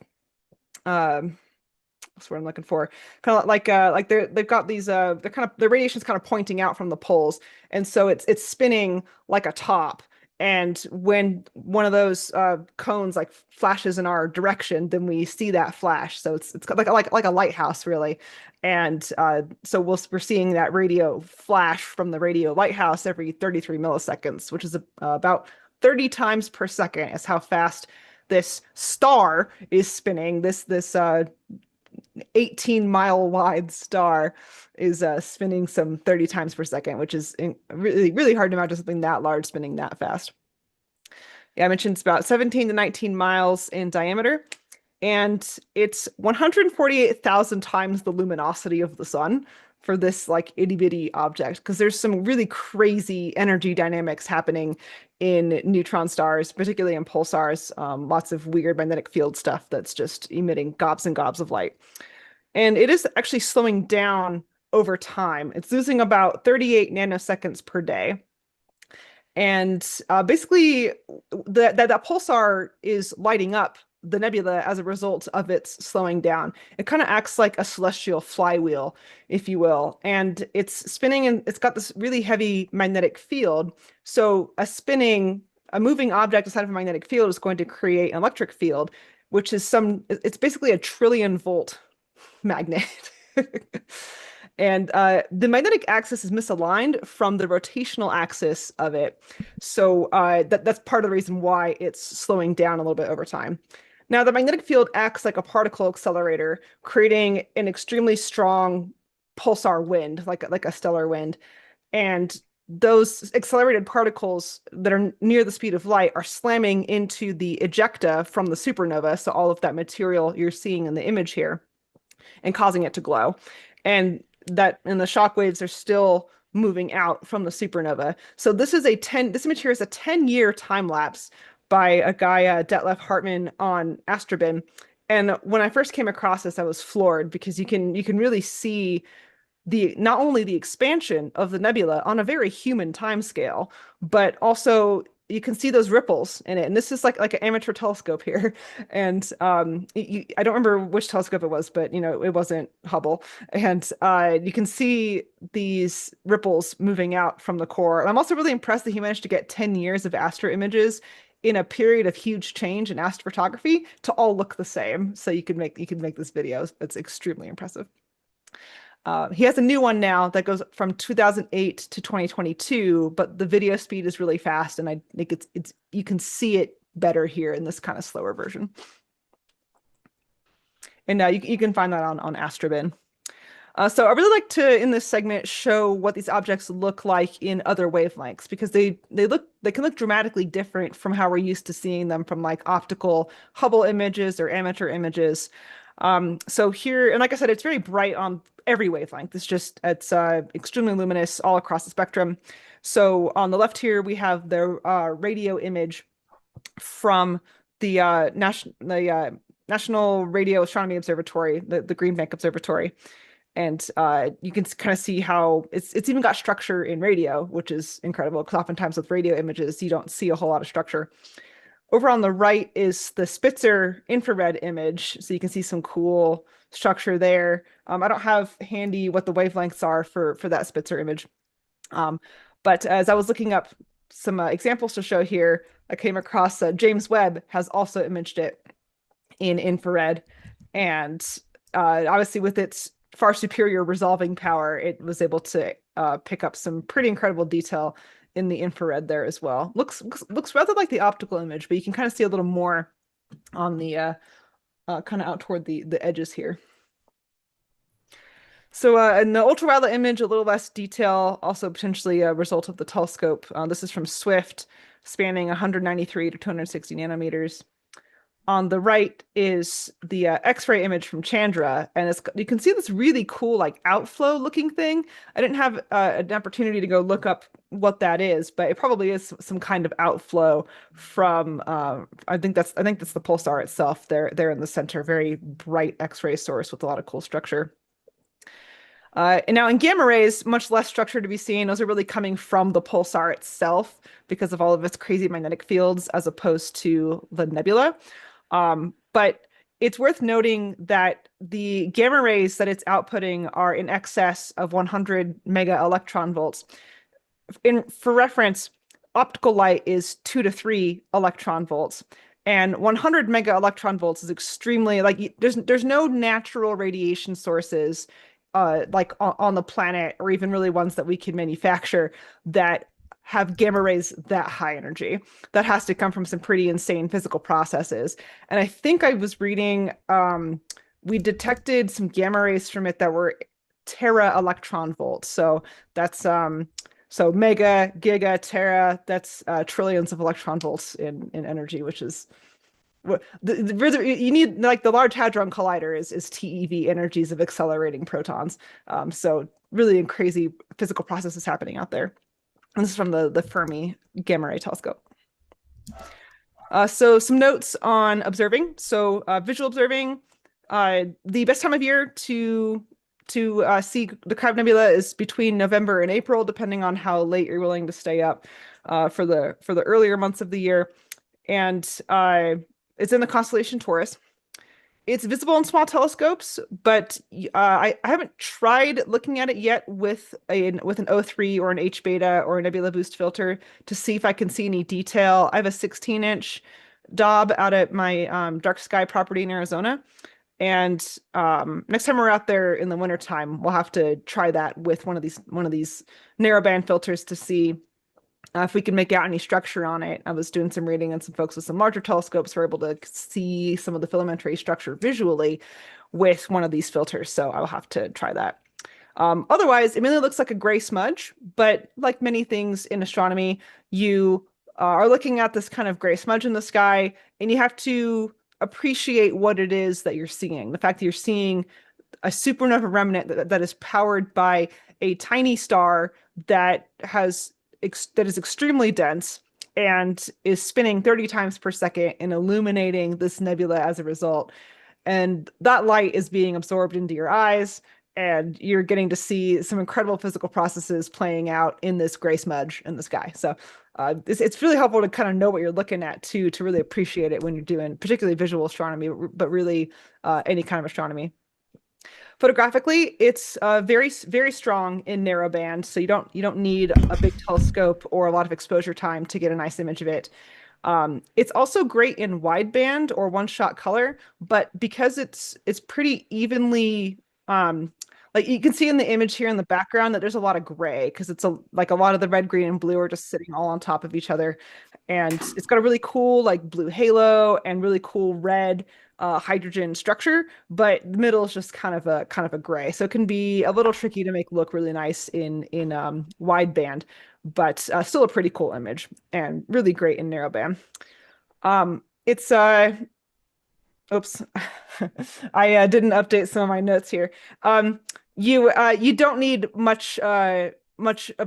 that's what I'm looking for. Kind of like they've got these the radiation's kind of pointing out from the poles, and so it's spinning like a top. And when one of those cones like flashes in our direction, then we see that flash. So it's like a lighthouse, really. And so we're seeing that radio flash from the radio lighthouse every 33 milliseconds, which is about 30 times per second is how fast this star is spinning. This 18-mile wide star is spinning some 30 times per second, which is really, really hard to imagine something that large spinning that fast. Yeah, I mentioned it's about 17 to 19 miles in diameter, and it's 148,000 times the luminosity of the sun for this like itty bitty object, because there's some really crazy energy dynamics happening in neutron stars, particularly in pulsars. Lots of weird magnetic field stuff that's just emitting gobs and gobs of light. And it is actually slowing down over time. It's losing about 38 nanoseconds per day. And basically, that pulsar is lighting up the nebula as a result of its slowing down. It kind of acts like a celestial flywheel, if you will. And it's spinning, and it's got this really heavy magnetic field. So a moving object inside of a magnetic field is going to create an electric field, which is it's basically a 1 trillion volt magnet. And the magnetic axis is misaligned from the rotational axis of it. So that's part of the reason why it's slowing down a little bit over time. Now, the magnetic field acts like a particle accelerator, creating an extremely strong pulsar wind, like a stellar wind. And those accelerated particles that are near the speed of light are slamming into the ejecta from the supernova, so all of that material you're seeing in the image here, and causing it to glow. And the shock waves are still moving out from the supernova. So this material is a 10-year time lapse by a guy, Detlef Hartmann, on Astrobin. And when I first came across this, I was floored, because you can really see not only the expansion of the nebula on a very human timescale, but also you can see those ripples in it. And this is like an amateur telescope here. And I don't remember which telescope it was, but it wasn't Hubble. And you can see these ripples moving out from the core. And I'm also really impressed that he managed to get 10 years of astro images in a period of huge change in astrophotography to all look the same. So you can make this video. It's extremely impressive. He has a new one now that goes from 2008 to 2022, but the video speed is really fast, and I think you can see it better here in this kind of slower version. And you can find that on Astrobin. So I really like to, in this segment, show what these objects look like in other wavelengths, because they can look dramatically different from how we're used to seeing them from like optical Hubble images or amateur images. So here, and like I said, it's very bright on every wavelength. It's extremely luminous all across the spectrum. So on the left here, we have the radio image from the National Radio Astronomy Observatory, the Green Bank Observatory. And you can kind of see how it's even got structure in radio, which is incredible because oftentimes with radio images, you don't see a whole lot of structure. Over on the right is the Spitzer infrared image. So you can see some cool structure there. I don't have handy what the wavelengths are for that Spitzer image. But as I was looking up some examples to show here, I came across James Webb has also imaged it in infrared. And obviously with its far superior resolving power, it was able to pick up some pretty incredible detail in the infrared there as well. Looks rather like the optical image, but you can kind of see a little more on the kind of out toward the edges here. So in the ultraviolet image, a little less detail, also potentially a result of the telescope. This is from Swift, spanning 193 to 260 nanometers. On the right is the X-ray image from Chandra, and you can see this really cool like outflow looking thing. I didn't have an opportunity to go look up what that is, but it probably is some kind of outflow from I think that's the pulsar itself. There in the center, very bright X-ray source with a lot of cool structure. And now in gamma rays, much less structure to be seen. Those are really coming from the pulsar itself because of all of its crazy magnetic fields as opposed to the nebula. But it's worth noting that the gamma rays that it's outputting are in excess of 100 mega electron volts. For reference, optical light is 2 to 3 electron volts. And 100 mega electron volts is extremely, like, there's no natural radiation sources like on the planet, or even really ones that we can manufacture, that have gamma rays that high energy. That has to come from some pretty insane physical processes. And I think I was reading, we detected some gamma rays from it that were tera electron volts. So that's so mega, giga, tera, that's trillions of electron volts in energy, which is you need, like, the Large Hadron Collider is TeV energies of accelerating protons. So really crazy physical processes happening out there. And this is from the Fermi Gamma Ray Telescope. So some notes on observing. So visual observing, the best time of year to see the Crab Nebula is between November and April, depending on how late you're willing to stay up for the earlier months of the year. And it's in the constellation Taurus. It's visible in small telescopes, but I haven't tried looking at it yet with an O3 or an H beta or a nebula boost filter to see if I can see any detail. I have a 16-inch Dob out at my dark sky property in Arizona. And next time we're out there in the wintertime, we'll have to try that with one of these narrowband filters to see if we can make out any structure on it. I was doing some reading, and some folks with some larger telescopes were able to see some of the filamentary structure visually with one of these filters. So I'll have to try that. Otherwise, it mainly looks like a gray smudge, but like many things in astronomy, you are looking at this kind of gray smudge in the sky, and you have to appreciate what it is that you're seeing. The fact that you're seeing a supernova remnant that is powered by a tiny star that is extremely dense and is spinning 30 times per second and illuminating this nebula as a result. And that light is being absorbed into your eyes, and you're getting to see some incredible physical processes playing out in this gray smudge in the sky. So it's really helpful to kind of know what you're looking at too, to really appreciate it when you're doing particularly visual astronomy, but really any kind of astronomy. Photographically, it's very, very strong in narrowband, so you don't need a big telescope or a lot of exposure time to get a nice image of it. It's also great in wideband or one-shot color, but because it's pretty evenly, like you can see in the image here in the background that there's a lot of gray because it's like a lot of the red, green, and blue are just sitting all on top of each other, and it's got a really cool like blue halo and really cool red hydrogen structure, but the middle is just kind of a gray, so it can be a little tricky to make look really nice in wideband, but still a pretty cool image and really great in narrowband. It's oops, I didn't update some of my notes here. You don't need much of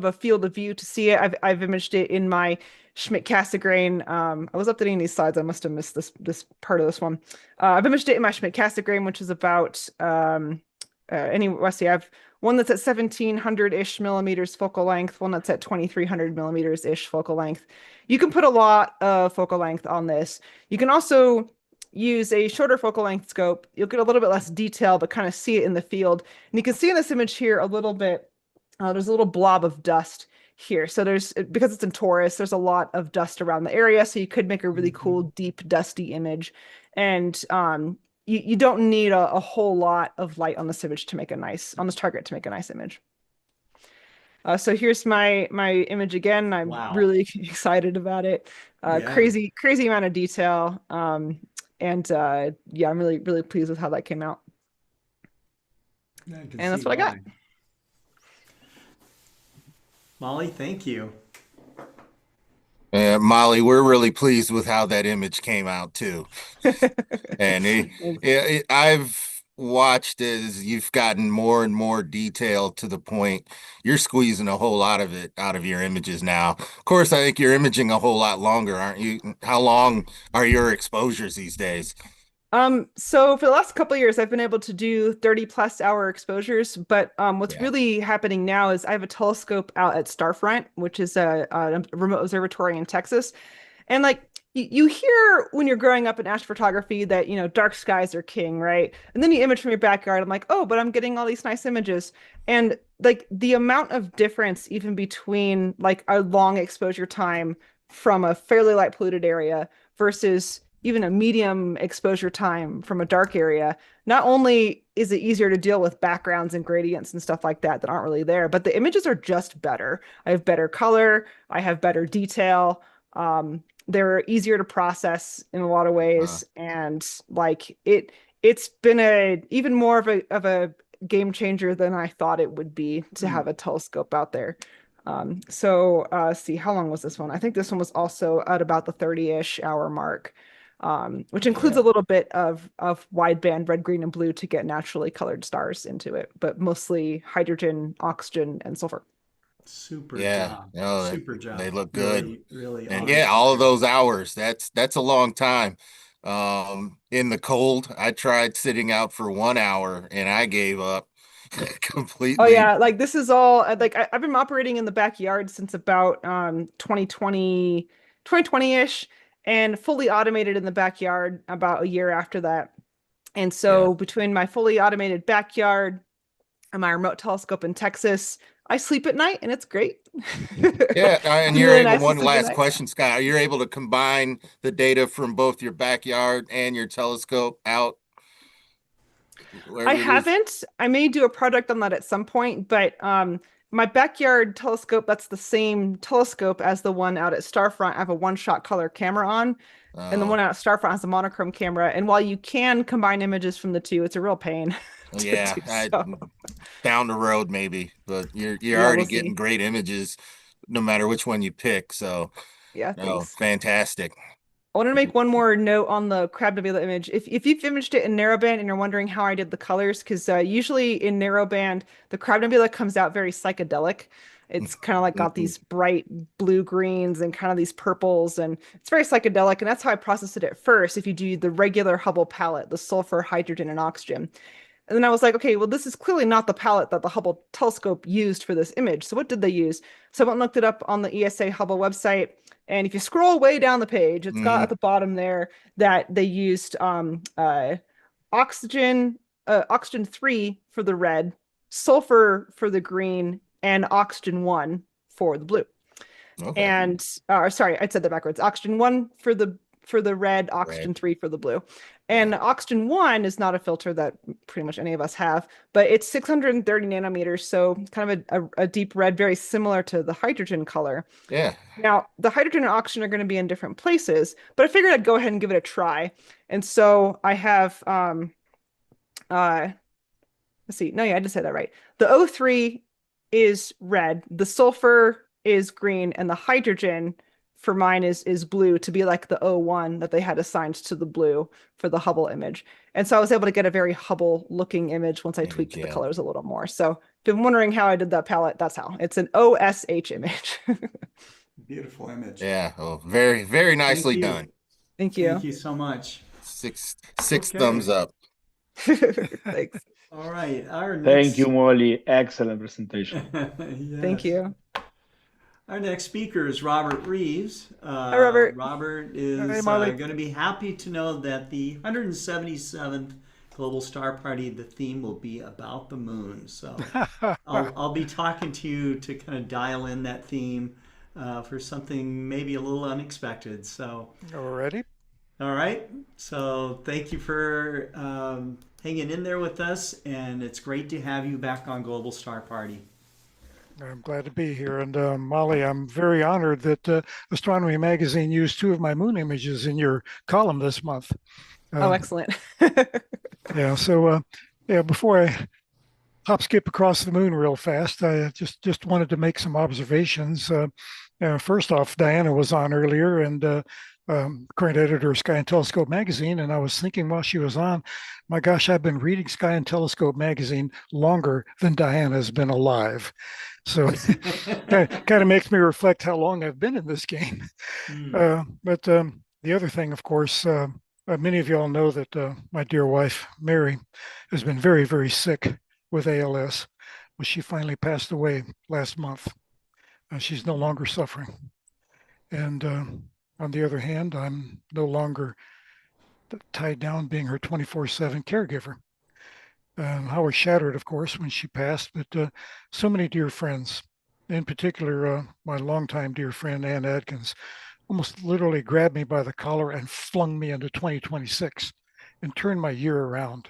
a field of view to see it. I've imaged it in my Schmidt-Cassegrain. I was updating these slides. I must have missed this part of this one. I've imaged it in my Schmidt-Cassegrain, which is about let's see, I have one that's at 1700-ish millimeters focal length, one that's at 2300 millimeters-ish focal length. You can put a lot of focal length on this. You can also use a shorter focal length scope. You'll get a little bit less detail, but kind of see it in the field. And you can see in this image here a little bit, there's a little blob of dust here. So because it's in Taurus, there's a lot of dust around the area. So you could make a really cool, deep, dusty image. And you don't need a whole lot of light on this image to make on this target to make a nice image. So here's my image again. I'm really excited about it. Crazy amount of detail. Yeah, I'm really, really pleased with how that came out. And that's what I got. Molly, thank you. Molly, we're really pleased with how that image came out too. And I've watched as you've gotten more and more detail to the point you're squeezing a whole lot of it out of your images now. Of course, I think you're imaging a whole lot longer, aren't you? How long are your exposures these days? So for the last couple of years, I've been able to do 30+ hour exposures, but what's really happening now is I have a telescope out at Starfront, which is a remote observatory in Texas. And like you hear when you're growing up in astrophotography that, you know, dark skies are king, right? And then you image from your backyard. I'm like, oh, but I'm getting all these nice images. And like the amount of difference even between like a long exposure time from a fairly light polluted area versus even a medium exposure time from a dark area, not only is it easier to deal with backgrounds and gradients and stuff like that aren't really there, but the images are just better. I have better color, I have better detail. They're easier to process in a lot of ways. And like it's been even more of a game changer than I thought it would be to have a telescope out there. See, how long was this one? I think this one was also at about the 30-ish hour mark. Which includes a little bit of wideband red, green, and blue to get naturally colored stars into it, but mostly hydrogen, oxygen, and sulfur. Super job. No, Super job. They look good. Really and awesome. yeah, all of those hours, that's a long time. In the cold, I tried sitting out for 1 hour and I gave up completely. Oh yeah, like this is all like I've been operating in the backyard since about 2020-ish. And fully automated in the backyard about a year after that. And so between my fully automated backyard and my remote telescope in Texas, I sleep at night and it's great. Yeah, and you're able, one last question, Scott. You're able to combine the data from both your backyard and your telescope out? I haven't. I may do a project on that at some point, but my backyard telescope, that's the same telescope as the one out at Starfront. I have a one-shot color camera on, and the one out at Starfront has a monochrome camera. And while you can combine images from the two, it's a real pain. Down the road maybe, but you're already getting great images no matter which one you pick. So thanks. Fantastic. I want to make one more note on the Crab Nebula image. If you've imaged it in narrowband and you're wondering how I did the colors, because usually in narrowband, the Crab Nebula comes out very psychedelic. It's kind of like got these bright blue greens and kind of these purples, and it's very psychedelic. And that's how I processed it at first. If you do the regular Hubble palette, the sulfur, hydrogen, and oxygen. And then I was like, okay, well, this is clearly not the palette that the Hubble telescope used for this image. So what did they use? So I went and looked it up on the ESA Hubble website. And if you scroll way down the page, it's got at the bottom there that they used oxygen 3 for the red, sulfur for the green, and oxygen 1 for the blue. Okay. And sorry, I said that backwards. Oxygen 1 for the red, oxygen 3 for the blue. And oxygen 1 is not a filter that pretty much any of us have, but it's 630 nanometers, so kind of a deep red, very similar to the hydrogen color. Yeah. Now, the hydrogen and oxygen are going to be in different places, but I figured I'd go ahead and give it a try. And so I have, let's see. No, yeah, I just said that right. The O3 is red, the sulfur is green, and the hydrogen for mine is blue, to be like the O1 that they had assigned to the blue for the Hubble image. And so I was able to get a very Hubble looking image once I tweaked the colors a little more. So if you're wondering how I did that palette, that's how. It's an OSH image. Beautiful image. Yeah. Oh, very, very nicely done. Thank you. Thank you so much. Six thumbs up. Thanks. All right, our Thank you, next Molly. Excellent presentation. Thank Yes. you. Our next speaker is Robert Reeves. Hi, Robert. Robert Hey, is Molly. going to be happy to know that the 177th Global Star Party, the theme will be about the moon. So I'll be talking to you to kind of dial in that theme for something maybe a little unexpected. So, Alrighty. all right. So thank you for hanging in there with us, and it's great to have you back on Global Star Party. I'm glad to be here. And Molly, I'm very honored that Astronomy Magazine used 2 of my moon images in your column this month. Oh, excellent. Yeah, so yeah, before I hop skip across the moon real fast, I just wanted to make some observations. First off, Diana was on earlier, and current editor of Sky and Telescope magazine, and I was thinking while she was on, my gosh, I've been reading Sky and Telescope magazine longer than Diana's been alive. So kind of makes me reflect how long I've been in this game. But the other thing, of course, many of y'all know that my dear wife, Mary, has been very, very sick with ALS. Well, she finally passed away last month. She's no longer suffering. And on the other hand, I'm no longer tied down being her 24/7 caregiver. I was shattered, of course, when she passed, but so many dear friends, in particular, my longtime dear friend, Ann Adkins, almost literally grabbed me by the collar and flung me into 2026 and turned my year around.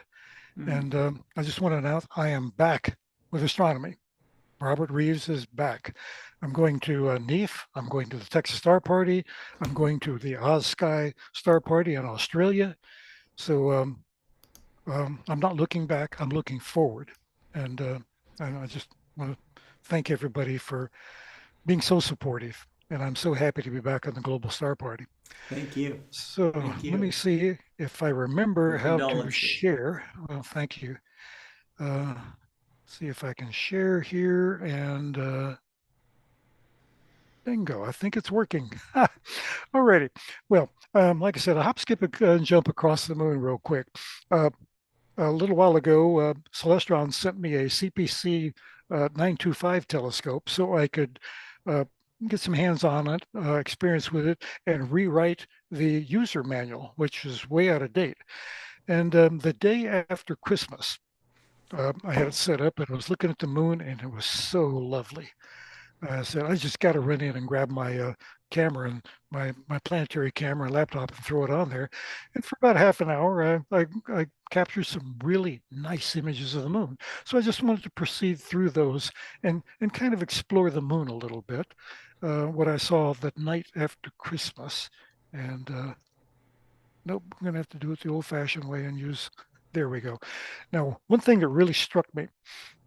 And I just want to announce I am back with astronomy. Robert Reeves is back. I'm going to NEAF. I'm going to the Texas Star Party. I'm going to the OzSky Star Party in Australia. So I'm not looking back. I'm looking forward. And I just want to thank everybody for being so supportive. And I'm so happy to be back on the Global Star Party. Thank you. So Thank you. let me see if I remember Your how to condolences. share. Well, thank you. See if I can share here, and bingo, I think it's working. Alrighty. Well, like I said, a hop, skip, and jump across the moon real quick. A little while ago, Celestron sent me a CPC 925 telescope so I could get some hands-on it, experience with it, and rewrite the user manual, which is way out of date. And the day after Christmas, I had it set up and I was looking at the moon, and it was so lovely. I said, I just got to run in and grab my camera and my planetary camera and laptop and throw it on there. And for about half an hour, I captured some really nice images of the moon. So I just wanted to proceed through those and kind of explore the moon a little bit, what I saw that night after Christmas. And nope, we're going to have to do it the old-fashioned way and use, there we go. Now, one thing that really struck me,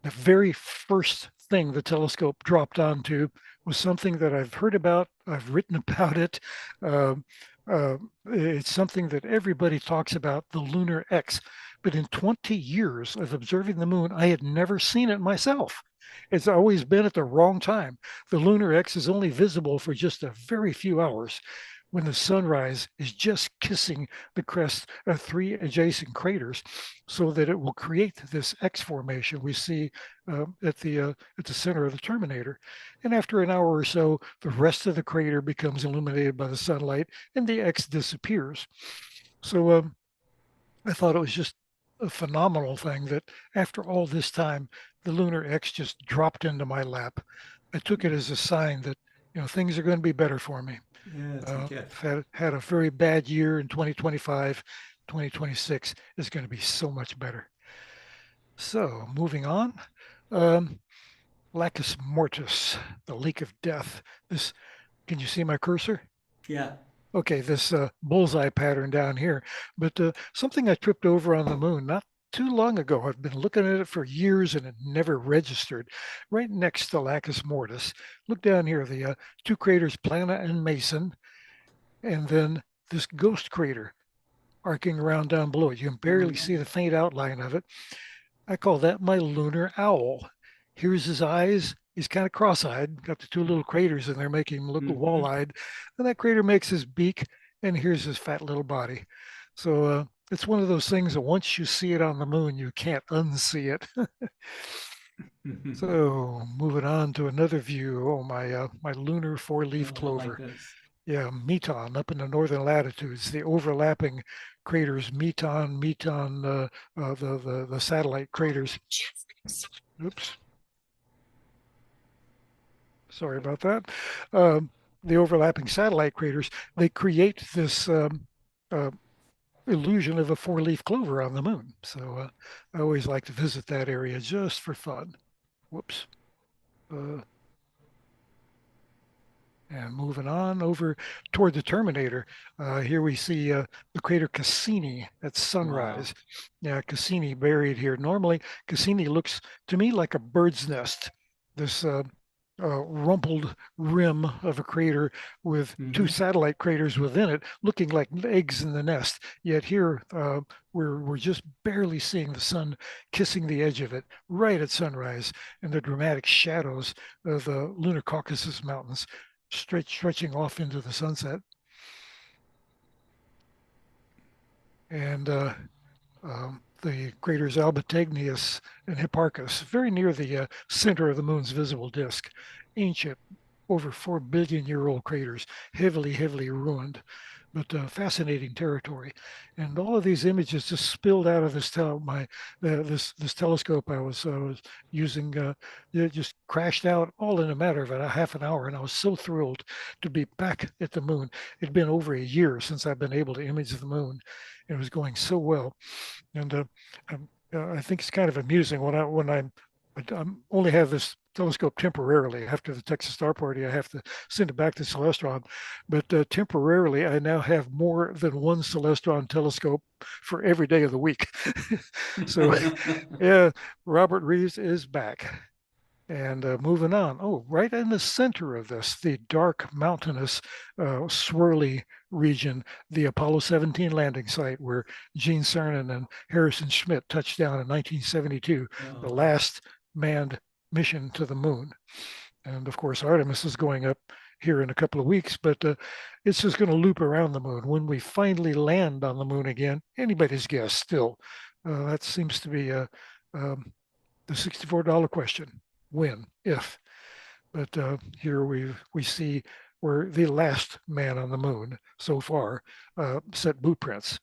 the very first thing the telescope dropped onto was something that I've heard about, I've written about it. It's something that everybody talks about, the lunar X. But in 20 years of observing the moon, I had never seen it myself. It's always been at the wrong time. The lunar X is only visible for just a very few hours, when the sunrise is just kissing the crest of 3 adjacent craters, so that it will create this X formation we see at the center of the terminator. And after an hour or so, the rest of the crater becomes illuminated by the sunlight and the X disappears. So I thought it was just a phenomenal thing that after all this time, the lunar X just dropped into my lap. I took it as a sign that, you know, things are going to be better for me. Had a very bad year in 2025. 2026 is going to be so much better. So moving on, Lacus Mortis, the Lake of Death. This, can you see my cursor? Yeah. Okay, this bullseye pattern down here. But something I tripped over on the moon not too long ago. I've been looking at it for years and it never registered. Right next to Lacus Mortis. Look down here, the 2 craters, Plana and Mason, and then this ghost crater arcing around down below it. You can barely see the faint outline of it. I call that my lunar owl. Here's his eyes. He's kind of cross-eyed, got the 2 little craters in there making him look wall-eyed. And that crater makes his beak, and here's his fat little body. So it's one of those things that once you see it on the moon, you can't unsee it. So moving on to another view. Oh, my lunar four-leaf clover. Yeah, Meton up in the northern latitudes, the overlapping craters, Meton, the satellite craters. Oops. Sorry about that. The overlapping satellite craters, they create this illusion of a four-leaf clover on the moon. So I always like to visit that area just for fun. Whoops. And moving on over toward the terminator, here we see the crater Cassini at sunrise. Yeah, Cassini buried here. Normally, Cassini looks to me like a bird's nest. This rumpled rim of a crater with two satellite craters within it, looking like eggs in the nest. Yet here, we're just barely seeing the sun kissing the edge of it right at sunrise, and the dramatic shadows of the lunar Caucasus Mountains stretching off into the sunset. And the craters Albategnius and Hipparchus, very near the center of the moon's visible disk. Ancient, over 4 billion year old craters, heavily ruined, but fascinating territory. And all of these images just spilled out of this this telescope I was using. It just crashed out all in a matter of a half an hour, and I was so thrilled to be back at the moon. It'd been over a year since I've been able to image the moon. It was going so well, and I think it's kind of amusing when I only have this telescope temporarily. After the Texas Star Party, I have to send it back to Celestron, but temporarily I now have more than one Celestron telescope for every day of the week. So yeah, Robert Reeves is back. And moving on, oh, right in the center of this, the dark mountainous swirly region, the Apollo 17 landing site where Gene Cernan and Harrison Schmitt touched down in 1972, the last manned mission to the moon. And of course, Artemis is going up here in a couple of weeks, but it's just going to loop around the moon. When we finally land on the moon again, anybody's guess still. That seems to be the $64 question. When, if. But here we see where the last man on the moon so far set boot prints.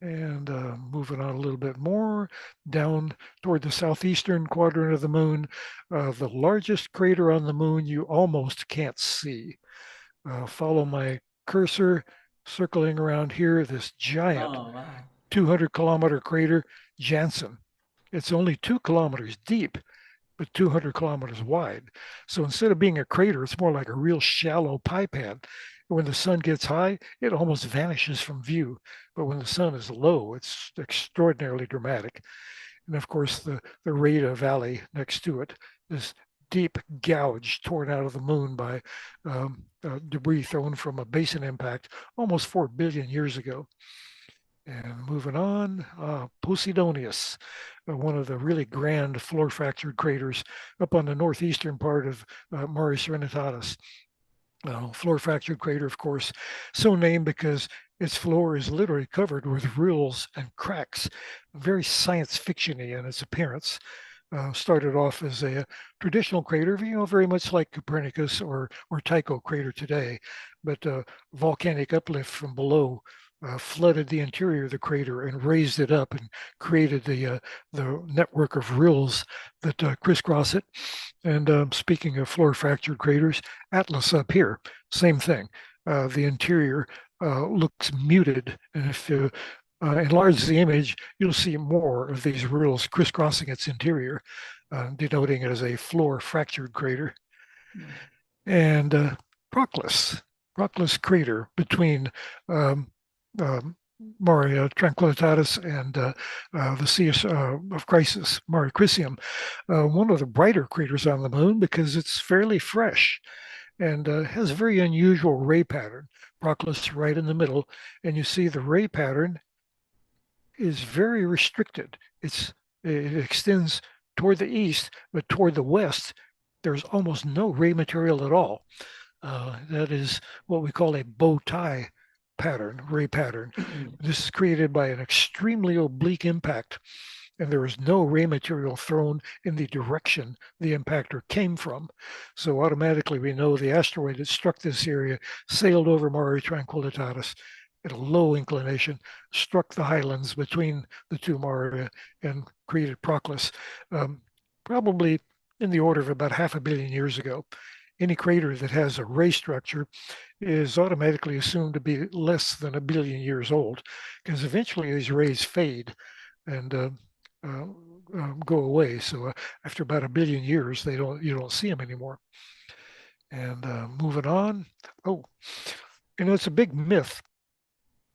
And moving on a little bit more, down toward the southeastern quadrant of the moon, the largest crater on the moon you almost can't see. Follow my cursor circling around here, this giant 200-kilometer crater, Janssen. It's only 2 kilometers deep, but 200 kilometers wide. So instead of being a crater, it's more like a real shallow pie pan. When the sun gets high, it almost vanishes from view. But when the sun is low, it's extraordinarily dramatic. And of course, the Rada Valley next to it, this deep gouge torn out of the moon by debris thrown from a basin impact almost 4 billion years ago. And moving on, Posidonius, one of the really grand floor fractured craters up on the northeastern part of Mare Serenitatis. Floor fractured crater, of course, so named because its floor is literally covered with rills and cracks, very science fiction-y in its appearance. Started off as a traditional crater, very much like Copernicus or Tycho crater today, but volcanic uplift from below flooded the interior of the crater and raised it up and created the network of rills that crisscross it. And speaking of floor fractured craters, Atlas up here, same thing. The interior looks muted, and if you enlarge the image, you'll see more of these rills crisscrossing its interior, denoting it as a floor fractured crater. And Proclus crater between Mare Tranquillitatis and the Sea of Crisis, Mare Crisium, one of the brighter craters on the moon because it's fairly fresh and has a very unusual ray pattern. Proclus right in the middle, and you see the ray pattern is very restricted. It extends toward the east, but toward the west, there's almost no ray material at all. That is what we call a bow tie pattern, ray pattern. This is created by an extremely oblique impact, and there is no ray material thrown in the direction the impactor came from. So automatically we know the asteroid that struck this area sailed over Mare Tranquillitatis at a low inclination, struck the highlands between the two Mare and created Proclus, probably in the order of about 500 million years ago. Any crater that has a ray structure is automatically assumed to be less than 1 billion years old, because eventually these rays fade and go away. So after about 1 billion years, you don't see them anymore. And moving on. Oh, it's a big myth,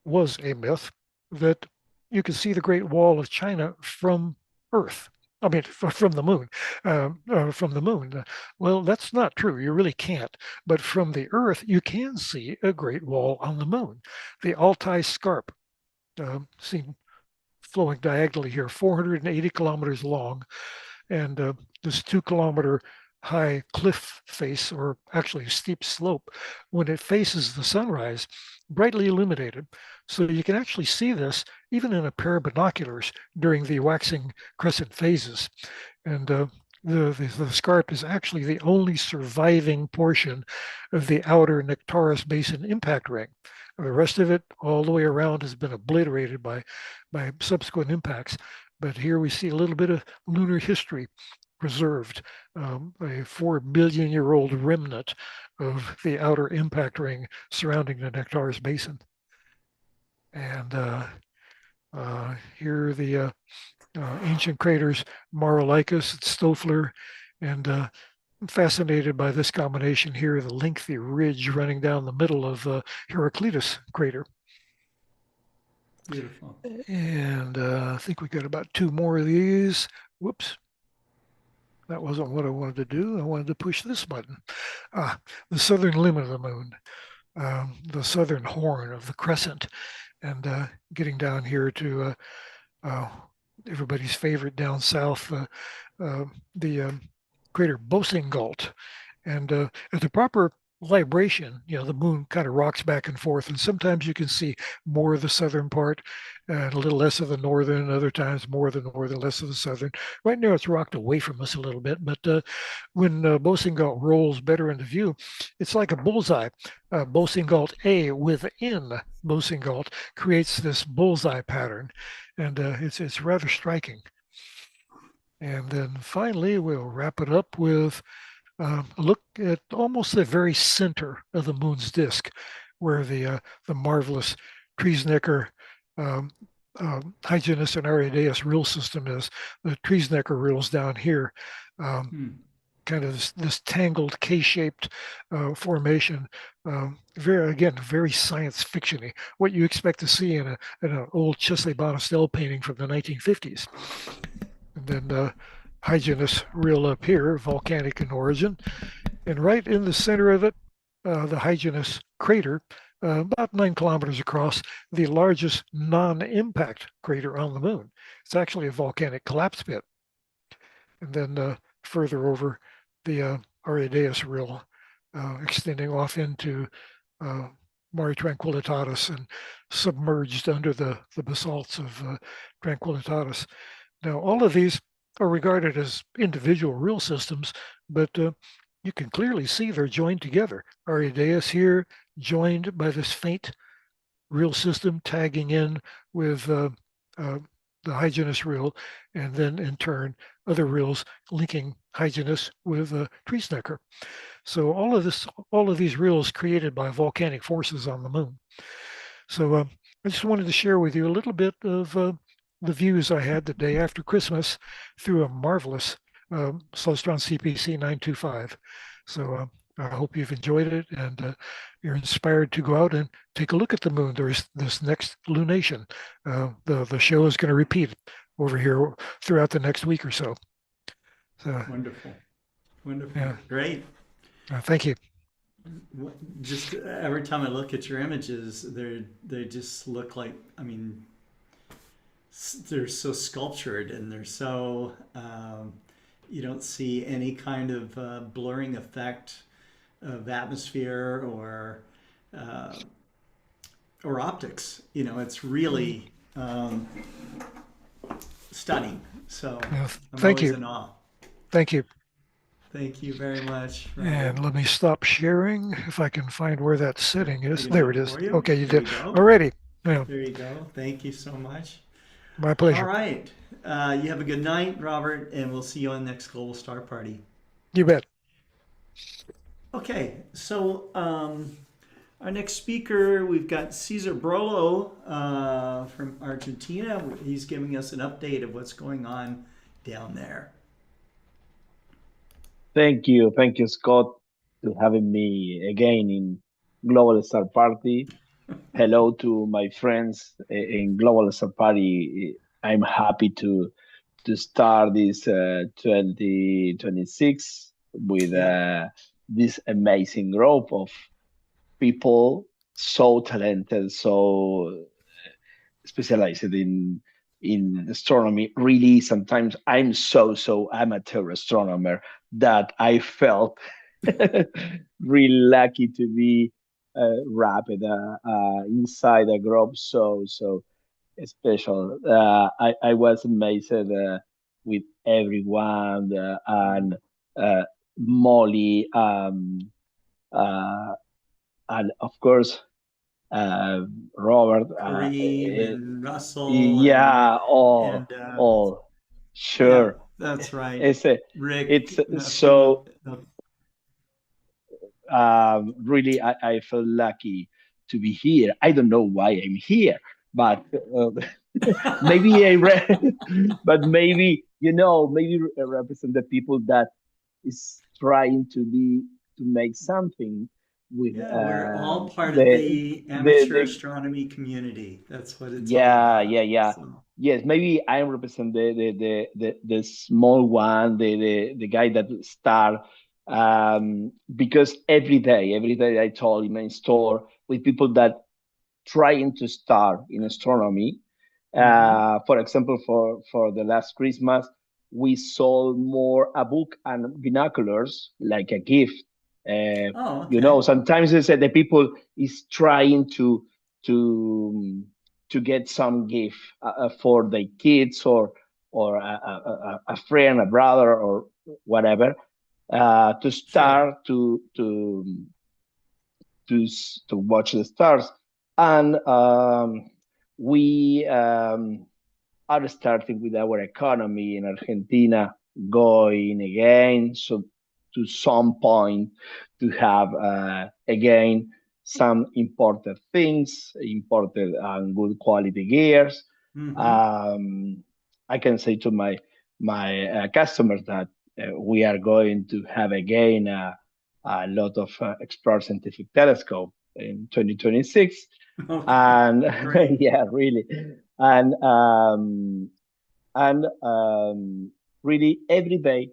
was a myth, that you can see the Great Wall of China from Earth. I mean, from the moon, Well, that's not true. You really can't. But from the Earth, you can see a Great Wall on the moon. The Altai Scarp, seen flowing diagonally here, 480 kilometers long, and this 2-kilometer high cliff face, or actually a steep slope, when it faces the sunrise, brightly illuminated. So you can actually see this even in a pair of binoculars during the waxing crescent phases. And the scarp is actually the only surviving portion of the outer Nectaris Basin impact ring. The rest of it, all the way around, has been obliterated by subsequent impacts. But here we see a little bit of lunar history preserved, a 4 billion year old remnant of the outer impact ring surrounding the Nectaris Basin. And here are the ancient craters, Maurolycus, Stoeffler, and I'm fascinated by this combination here, the lengthy ridge running down the middle of Heraclitus crater. Beautiful. And I think we got about 2 more of these. Whoops. That wasn't what I wanted to do. I wanted to push this button. The southern limb of the moon, the southern horn of the crescent, and getting down here to everybody's favorite down south, the crater Boussingault. And at the proper libration, the moon kind of rocks back and forth, and sometimes you can see more of the southern part and a little less of the northern, and other times more of the northern, less of the southern. Right now it's rocked away from us a little bit, but when Boussingault rolls better into view, it's like a bullseye. Boussingault A within Boussingault creates this bullseye pattern, and it's rather striking. And then finally, we'll wrap it up with a look at almost the very center of the moon's disk, where the marvelous Triesnecker, Hyginus and Aridaeus rule system is. The Triesnecker rules down here, kind of this tangled K-shaped formation. Very science fiction-y. What you expect to see in an old Chesley Bonestell painting from the 1950s. And then Hyginus reel up here, volcanic in origin, and right in the center of it, the Hyginus crater, about 9 kilometers across, the largest non-impact crater on the moon. It's actually a volcanic collapse pit. And then further over, the Aridaeus reel, extending off into Mare Tranquillitatis and submerged under the basalts of Tranquillitatis. Now, all of these are regarded as individual reel systems, but you can clearly see they're joined together. Aridaeus here joined by this faint reel system tagging in with the Hyginus reel, and then in turn other reels linking Hyginus with Triesnecker. So all of these reels created by volcanic forces on the moon. So I just wanted to share with you a little bit of the views I had the day after Christmas through a marvelous Celestron CPC 925. So I hope you've enjoyed it, and you're inspired to go out and take a look at the moon. There's this next lunation. The show is going to repeat over here throughout the next week or so. So wonderful. Yeah. Great. Thank you. Just every time I look at your images, they just look like, they're so sculptured, and they're so you don't see any kind of blurring effect of atmosphere or or optics. You know, it's really stunning. So Yeah, I'm thank always you. in awe. Thank you. Thank you very much, Robert. And let me stop sharing if I can find where that setting I is. can There do it it is. for you. Okay, you There did. you go. Alrighty. Yeah, There you go. Thank you so much. my All pleasure. right. You have a good night, Robert, and we'll see you on the next Global Star Party. You bet. Okay, so our next speaker, we've got Cesar Brolo from Argentina. He's giving us an update of what's going on down there. Thank you, Scott, to having me again in Global Star Party. Hello to my friends in Global Star Party. I'm happy to start this 2026 with this amazing group of people, so talented, so specialized in astronomy. Really, sometimes I'm so amateur astronomer that I felt really lucky to be wrapped inside a group so special. I was amazed with everyone and Molly, and of course Robert. Kareem and Russell Yeah, all, and all, yeah, sure. that's right. It's Rick, so really, I feel lucky to be here. I don't know why I'm here, but maybe but maybe maybe represent the people that is trying to make something with yeah, we're all part of the the amateur the astronomy community. That's what it's all yeah, about. yeah. So, Yes, maybe I represent the small one, the guy that start, because every day I told in my store with people that trying to start in astronomy. For example, for the last Christmas, we sold more a book and binoculars like a gift. oh, okay. Sometimes they say the people is trying to to get some gift for their kids or a friend, a brother, or whatever, to start to watch the stars. And we are starting with our economy in Argentina going again. So to some point to have again some imported things, imported and good quality gears. I can say to my customers that we are going to have again a lot of explorer scientific telescope in 2026. Okay, And great. yeah, really, and really every day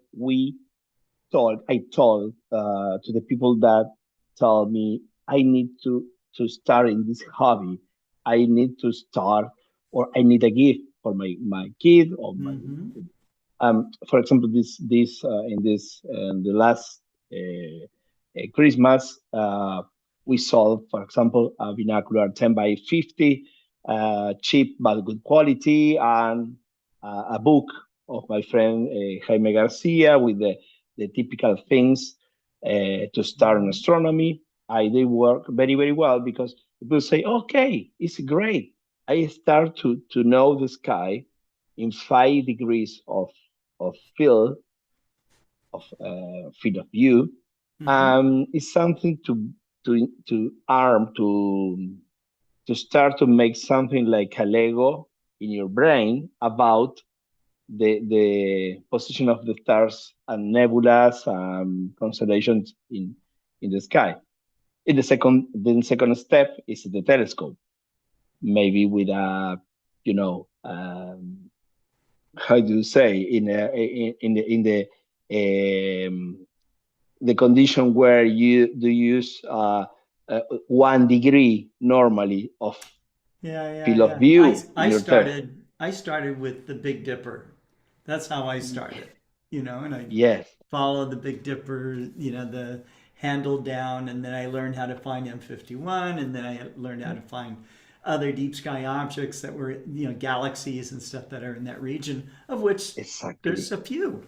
I told to the people that told me I need to start in this hobby. I need to start, or I need a gift for my kid or my. For example, this in the last Christmas, we sold, for example, a binocular 10 by 50, cheap but good quality, and a book of my friend Jaime Garcia with the typical things to start in astronomy. They work very well because people say, okay, it's great. I start to know the sky in 5 degrees of field of view. It's something to arm to start to make something like a Lego in your brain about the position of the stars and nebulas and constellations in the sky. The second step is the telescope, maybe with a how do you say in the condition where you use 1 degree normally of field of view in I your telescope. started with the Big Dipper. That's how I started, and I Yes. followed the Big Dipper, handled down, and then I learned how to find M51, and then I learned how to find other deep sky objects that were, galaxies and stuff that are in that region, of which there's a few,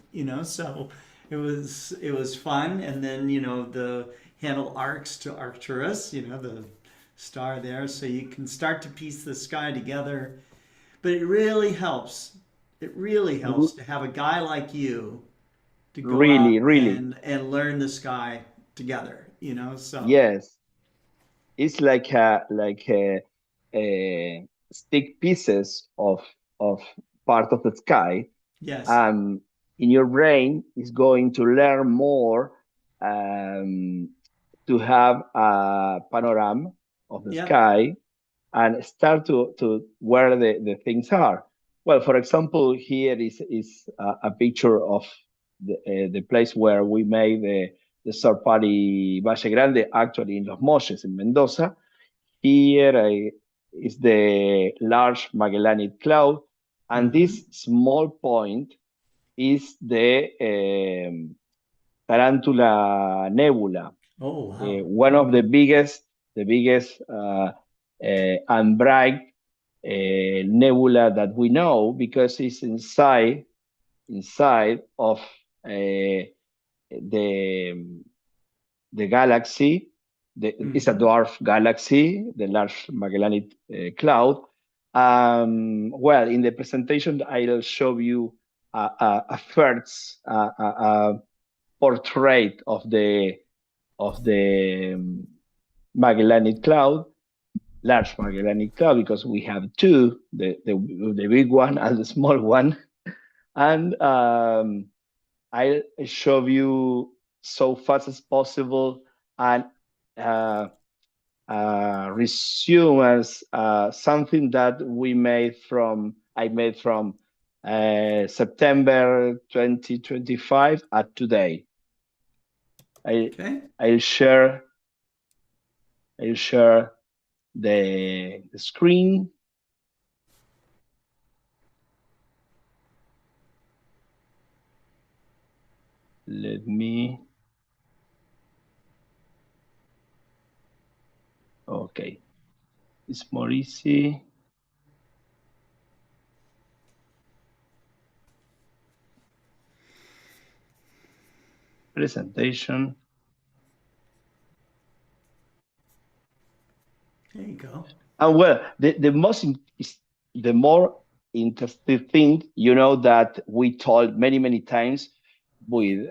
so it was fun. And then, the handle arcs to Arcturus, the star there, so you can start to piece the sky together. But it really helps. It really helps to have a guy like you to go out and learn the sky together, so. Yes, it's like stick pieces of part of the sky. Yes. And in your brain is going to learn more to have a panorama of the sky and start to where the things are. Well, for example, here is a picture of the place where we made the third party Valle Grande, actually in Los Molles in Mendoza. Here is the large Magellanic Cloud, and this small point is the Tarantula Nebula. Oh, wow. One of the biggest and bright nebula that we know, because it's inside of the galaxy. It's a dwarf galaxy, the Large Magellanic Cloud. Well, in the presentation, I'll show you a first portrait of the Magellanic Cloud, Large Magellanic Cloud, because we have two, the big one and the small one. And I'll show you so fast as possible and resume as something that I made from September 2025 at today. I'll share the screen. Let me. Okay, it's more easy. Presentation. There you go. And well, the more interesting thing, that we told many times with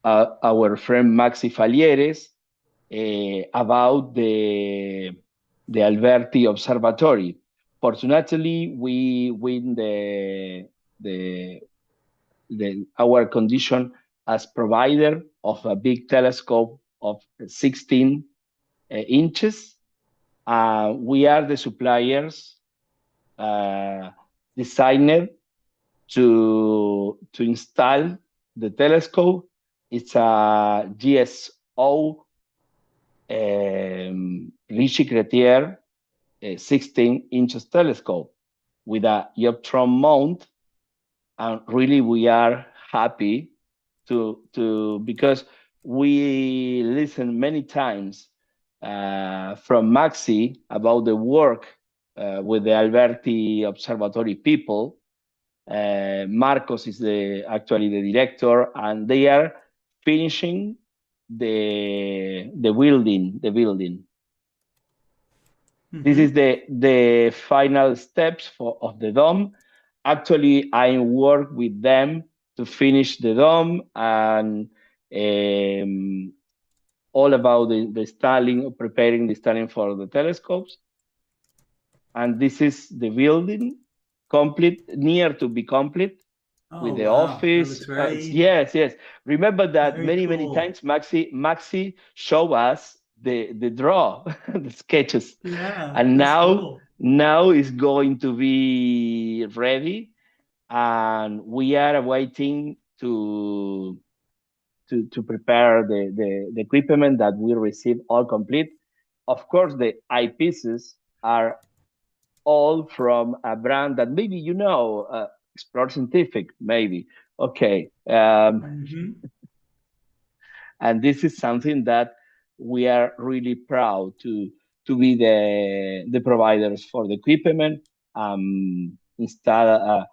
our friend Maxi Falieres about the Alberti Observatory. Fortunately, we win our condition as provider of a big telescope of 16 inches. We are the suppliers designed to install the telescope. It's a GSO Richie-Cretier 16 inches telescope with a Yoptron mount, and really we are happy because we listen many times from Maxi about the work with the Alberti Observatory people. Marcos is actually the director, and they are finishing the building. This is the final steps of the dome. Actually, I work with them to finish the dome and all about the installing, preparing the installing for the telescopes. And this is the building, complete, near to be complete, with the office. Yes. Remember that many times Maxi showed us the draw, the sketches. Yeah. And now it's going to be ready, and we are waiting to prepare the equipment that we receive all complete. Of course, the eyepieces are all from a brand that maybe Explore Scientific, maybe. Okay. And this is something that we are really proud to be the providers for the equipment. Install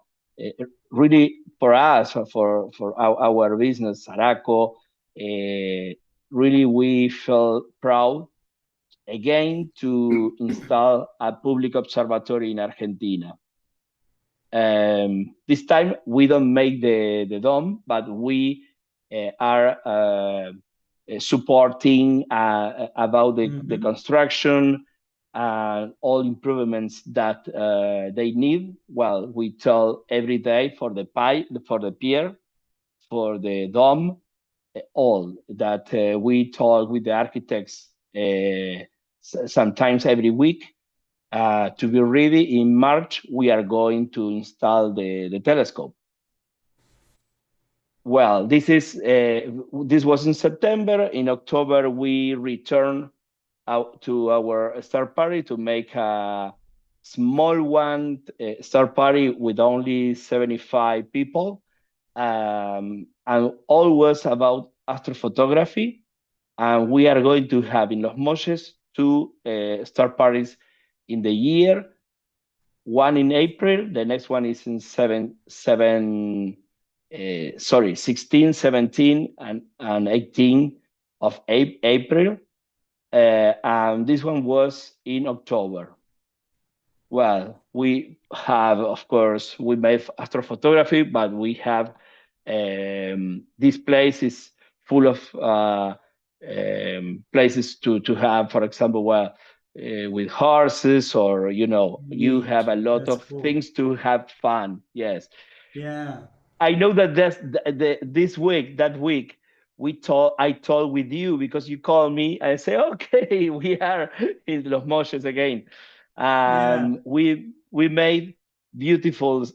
really for us, for our business, Araco, really we felt proud again to install a public observatory in Argentina. This time we don't make the dome, but we are supporting about the construction and all improvements that they need. Well, we tell every day for the pier, for the dome, all that we talk with the architects sometimes every week. To be ready in March, we are going to install the telescope. Well, this was in September. In October, we returned out to our star party to make a small one, star party with only 75 people, and always about astrophotography. And we are going to have in Los Moches 2 star parties in the year. One in April, the next one is in 16, 17, and 18 of April. And this one was in October. Well, we have, of course, we made astrophotography, but we have, this place is full of places to have, for example, with horses, or, you have a lot of things to have fun. Yes. Yeah. I know that that week, I told with you because you called me. I say, okay, we are in Los Moches again. We made beautiful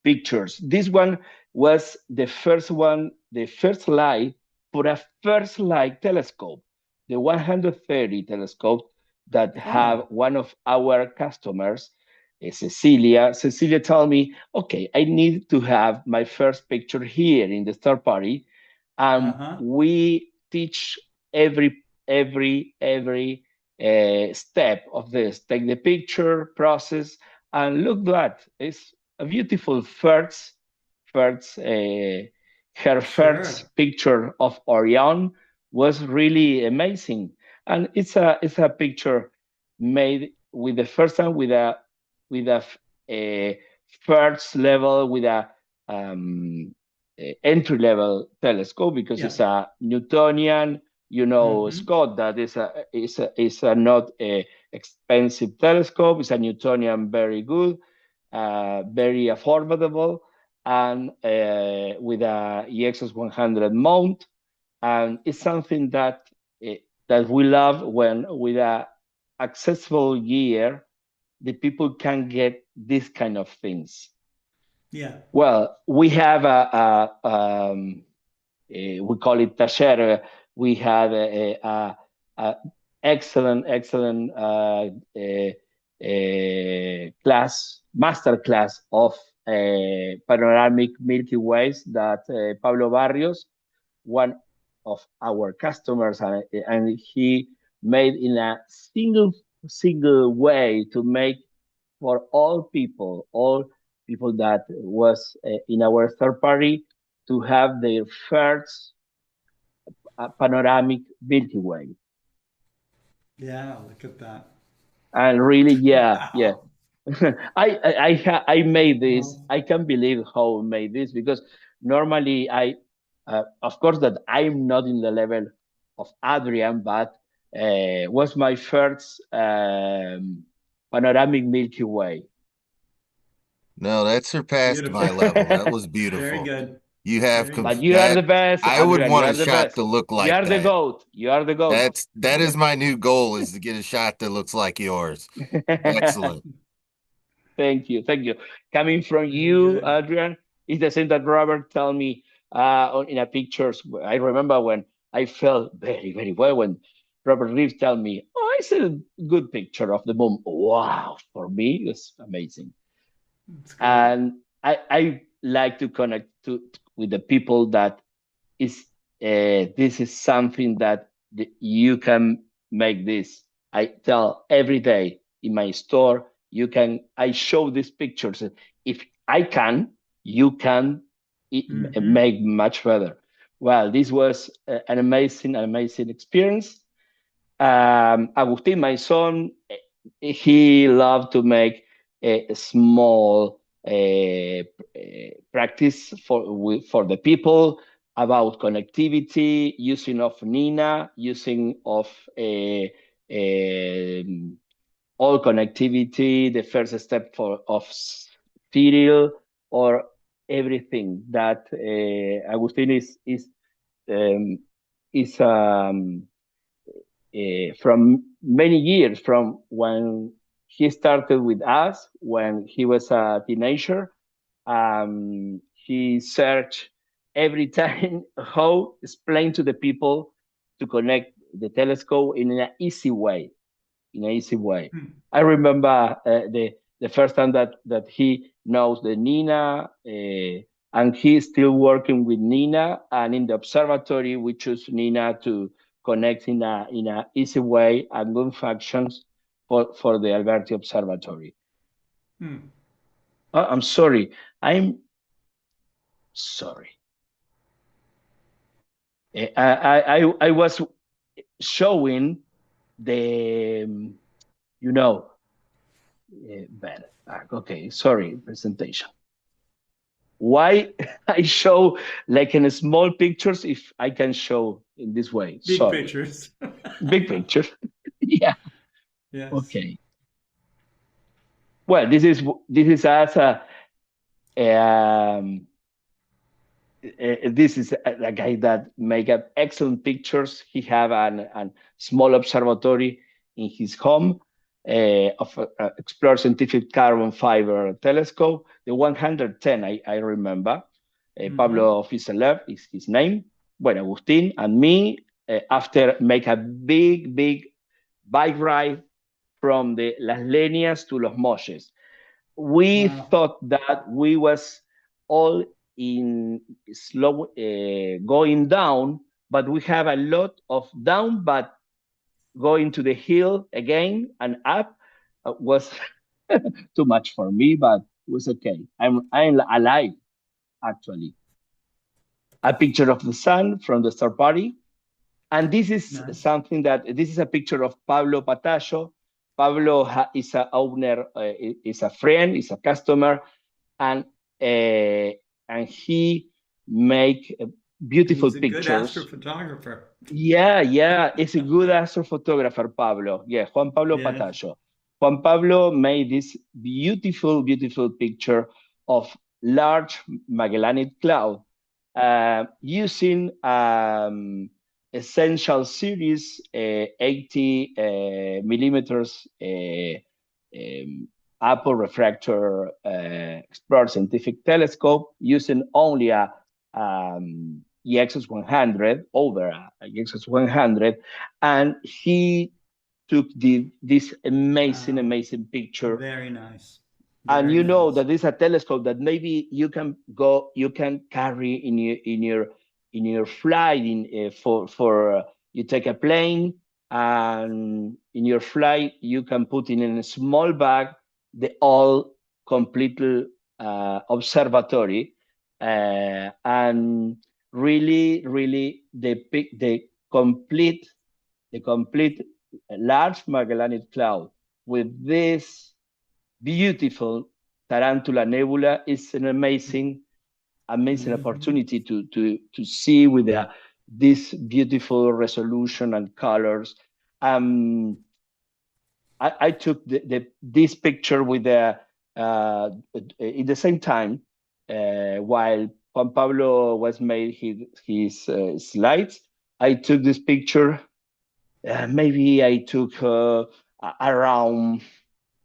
pictures. This one was the first light for a first light telescope, the 130 telescope that have one of our customers, Cecilia. Cecilia told me, okay, I need to have my first picture here in the star party. We teach every step of this. Take the picture process, and look that it's a beautiful first picture of Orion was really amazing. And it's a picture made with the first time with a first level, with a entry level telescope, because it's a Newtonian, Scott, that is a not a expensive telescope. It's a Newtonian, very good, very affordable, and with a EXS 100 mount. And it's something that we love, when with a accessible gear, the people can get this kind of things. Yeah. Well, we have we call it taller. We have a excellent master class of panoramic Milky Ways that Pablo Barrios, one of our customers, and he made in a single way to make for all people that was in our third party to have their first panoramic Milky Way. Yeah, look at that. And really, yeah. I made this. I can't believe how I made this, because normally of course that I'm not in the level of Adrian, but was my first panoramic Milky Way. No, that surpassed my level. That was beautiful. Very good. You have, but you are the best. I would Adrian, want you a are the shot best. to look like You are the that. GOAT. You are the GOAT. That is my new goal, is to get a shot that looks like yours. Excellent. Thank you. Coming from you, Adrian, is the same that Robert told me in a pictures. I remember when I felt very, very well when Robert Reeves told me, "Oh, it's a good picture of the moon." Wow, for me, it's amazing. And I like to connect with the people that is this is something that you can make this. I tell every day in my store, I show these pictures. If I can, you can make much better. Well, this was an amazing experience. Agustin, my son, he loved to make a small practice for the people about connectivity, using of Nina, using of all connectivity, the first step of serial, or everything that Agustin is from many years, from when he started with us, when he was a teenager. He searched every time how explain to the people to connect the telescope in an easy way. I remember the first time that he knows the Nina, and he's still working with Nina. And in the observatory, we choose Nina to connect in a easy way and good functions for the Alberti Observatory. Oh, I'm sorry. I'm sorry. I was showing the, better. Okay, sorry, presentation. Why I show like in small pictures if I can show in this way? Big Sorry. pictures. Big picture. Yeah. Yes. Okay. Well, this is as a this is a guy that make up excellent pictures. He have a small observatory in his home of Explore Scientific Carbon Fiber Telescope, the 110, I remember. Pablo Fiselev is his name. Bueno, Agustin and me, after make a big bike ride from the Las Leñas to Los Molles. We thought that we was all in slow going down, but we have a lot of down, but going to the hill again and up was too much for me, but it was okay. I'm alive, actually. A picture of the sun from the star party. And this is something that, this is a picture of Pablo Patayo. Pablo is a owner, is a friend, is a customer, and he make beautiful He's a pictures. good astrophotographer. Yeah, it's a good astrophotographer, Pablo. Yeah, Juan Pablo Patayo. Juan Pablo made this beautiful picture of large Magellanic Cloud using Essential Series 80 millimeters Apple refractor Explorer Scientific Telescope using only a EXS 100 over a EXS 100, and he took this amazing picture. Very nice. And you know that this is a telescope that maybe you can carry in your flight for you take a plane, and in your flight you can put in a small bag the all complete observatory, and really the complete large Magellanic Cloud with this beautiful Tarantula Nebula is an amazing opportunity to see with this beautiful resolution and colors. I took this picture with in the same time while Juan Pablo was made his slides. I took this picture. Maybe I took around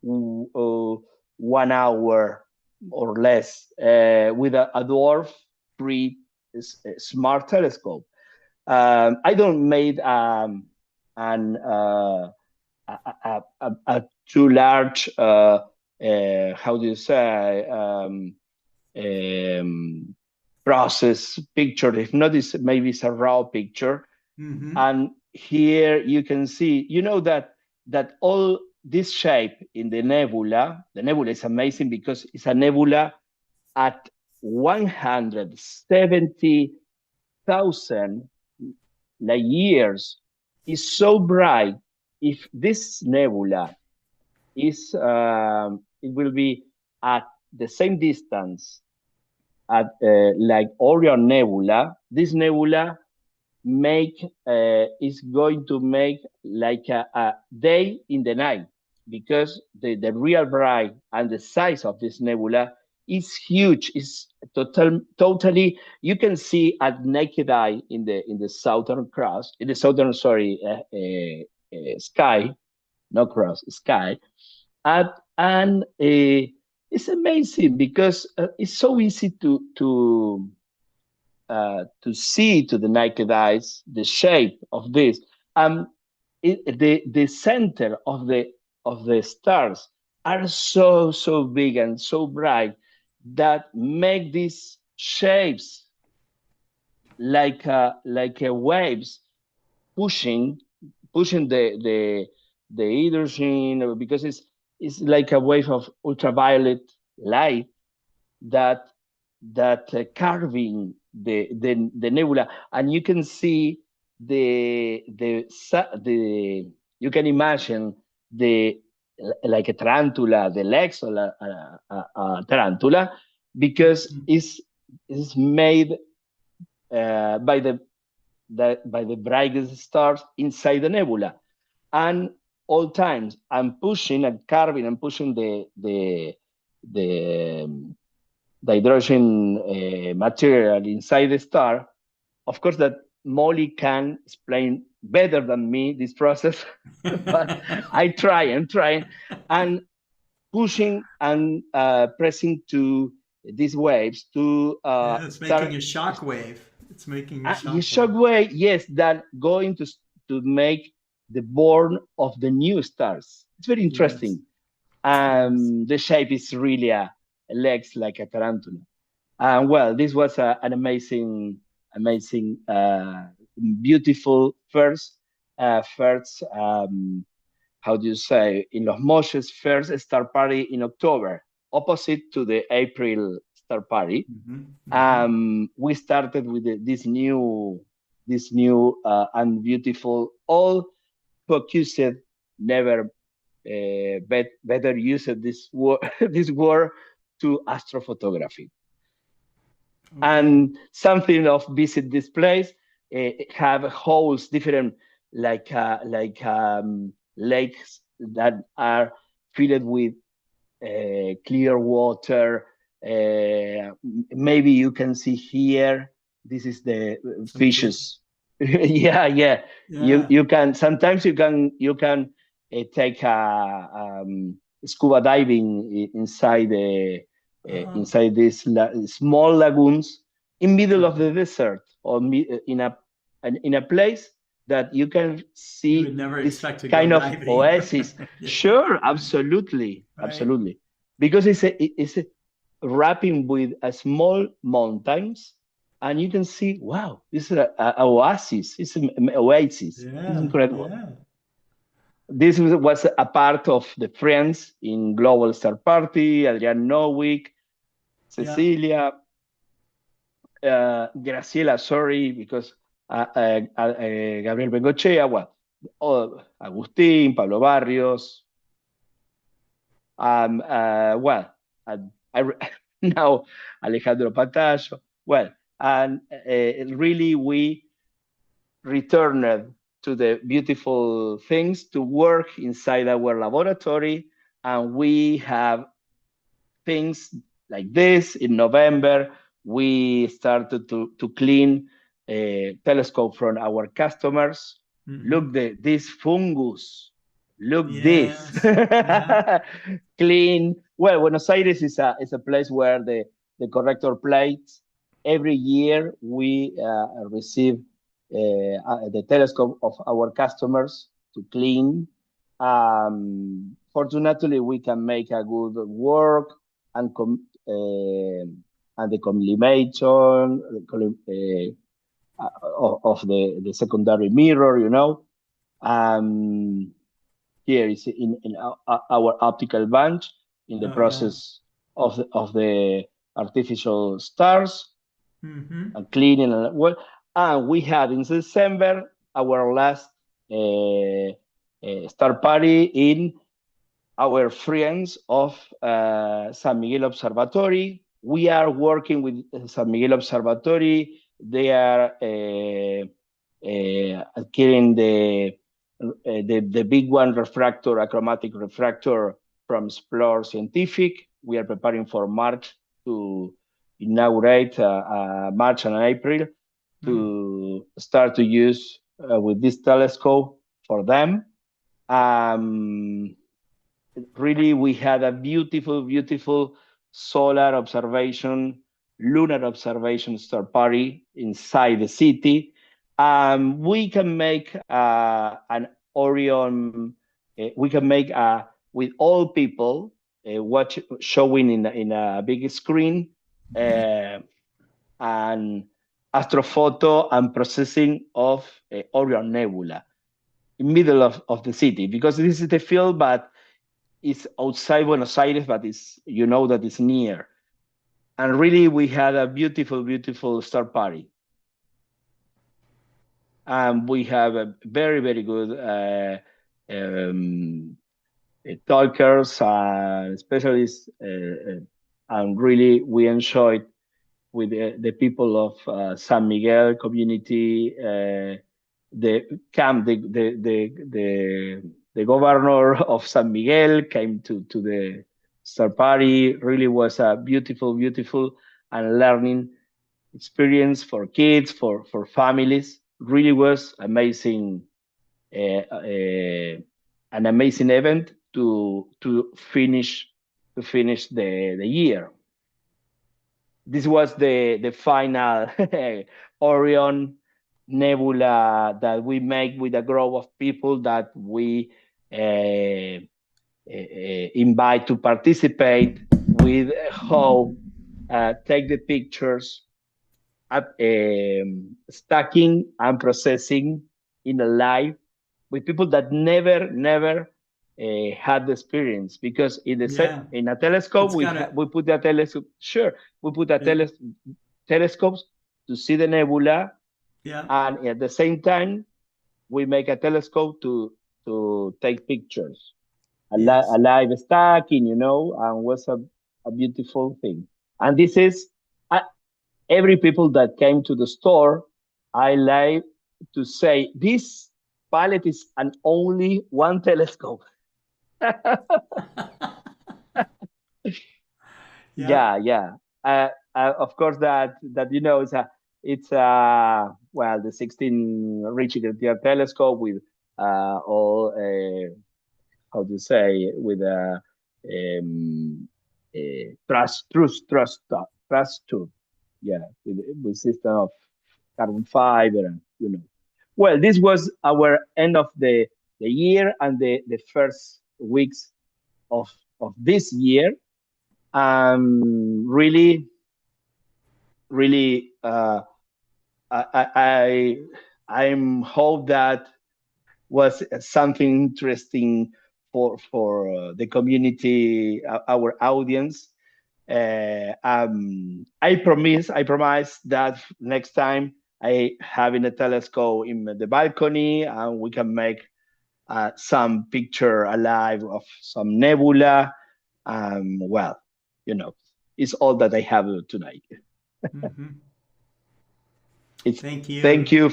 1 hour or less with a dwarf 3 smart telescope. I don't made a too large how do you say, process picture. If not, maybe it's a raw picture. And here you can see, you know, that all this shape in the nebula is amazing because it's a nebula at 170,000 light years. Is so bright. If this nebula is, it will be at the same distance at like Orion Nebula. This nebula is going to make like a day in the night, because the real bright and the size of this nebula is huge. It's totally, you can see at naked eye in the southern cross, in the southern, sorry, sky, not cross, sky. And it's amazing because it's so easy to see to the naked eyes the shape of this. The center of the stars are so big and so bright that make these shapes like waves pushing the hydrogen, because it's like a wave of ultraviolet light that carving the nebula, and you can see the you can imagine like a tarantula, the legs of a tarantula, because it's made by the brightest stars inside the nebula. And all times I'm pushing and carving and pushing the hydrogen material inside the star. Of course, that Molly can explain better than me this process, but I'm trying and pushing and pressing to these waves to it's making a shock wave. It's making a shock wave. Yes, that going to make the born of the new stars. It's very interesting. Yes. The shape is really legs like a tarantula. Well, this was an amazing, beautiful first, how do you say, in Los Moches, first star party in October, opposite to the April star party. We started with this new and beautiful, all focused, never better used this word to astrophotography. And something of visit this place, have holes, different lakes that are filled with clear water. Maybe you can see here, this is the fishes. yeah. You can, sometimes you can take a scuba diving inside inside these small lagoons in middle of the desert, or in a place that you can see this kind of oasis. Sure, absolutely, absolutely, because it's wrapping with a small mountains, and you can see, wow, this is a oasis. It's an oasis. It's incredible. This was a part of the friends in Global Star Party, Adrian Nowick, Cecilia, Graciela, sorry, because Gabriel Bengochea, well, Agustín, Pablo Barrios, well, now Alejandro Patallo, well, and really we returned to the beautiful things to work inside our laboratory, and we have things like this. In November, we started to clean a telescope from our customers. Look, this fungus. Look, this. Clean. Well, Buenos Aires is a place where the corrector plates. Every year we receive the telescope of our customers to clean. Fortunately, we can make a good work and the collimation of the secondary mirror, you know. Here is in our optical band in the process of the artificial stars and cleaning and well. And we had in December our last star party in our friends of San Miguel Observatory. We are working with San Miguel Observatory. They are adquiring the big one refractor, achromatic refractor from Explore Scientific. We are preparing for March to inaugurate March and April to start to use with this telescope for them. Really, we had a beautiful, beautiful solar observation, lunar observation star party inside the city. We can make an Orion, we can make with all people showing in a big screen an astrophoto and processing of Orion Nebula in middle of the city, because this is the field, but it's outside Buenos Aires, but it's, you know, that it's near. And really, we had a beautiful, beautiful star party. We have a very, very good talkers, specialists, and really we enjoyed with the people of San Miguel community, the governor of San Miguel came to the star party. Really was a beautiful, beautiful and learning experience for kids, for families. Really was amazing, an amazing event to finish the year. This was the final Orion Nebula that we make with a group of people that we invite to participate with how take the pictures, stacking and processing in a live with people that never had the experience, because in the in a telescope we put the telescope. Sure, we put a telescopes to see the nebula. Yeah. And at the same time, we make a telescope to take pictures. A live stacking, you know, and was a beautiful thing. And this is every people that came to the store. I like to say this palette is an only one telescope. Yeah. Of course, that you know, it's well, the 16 Richard telescope with all how to say, with thrust tube, yeah, with system of carbon fiber, and you know. Well, this was our end of the year and the first weeks of this year. Really, I'm hope that was something interesting for the community, our audience. I promise that next time I having a telescope in the balcony, and we can make some picture alive of some nebula. Well, you know, it's all that I have tonight. Thank you. Thank you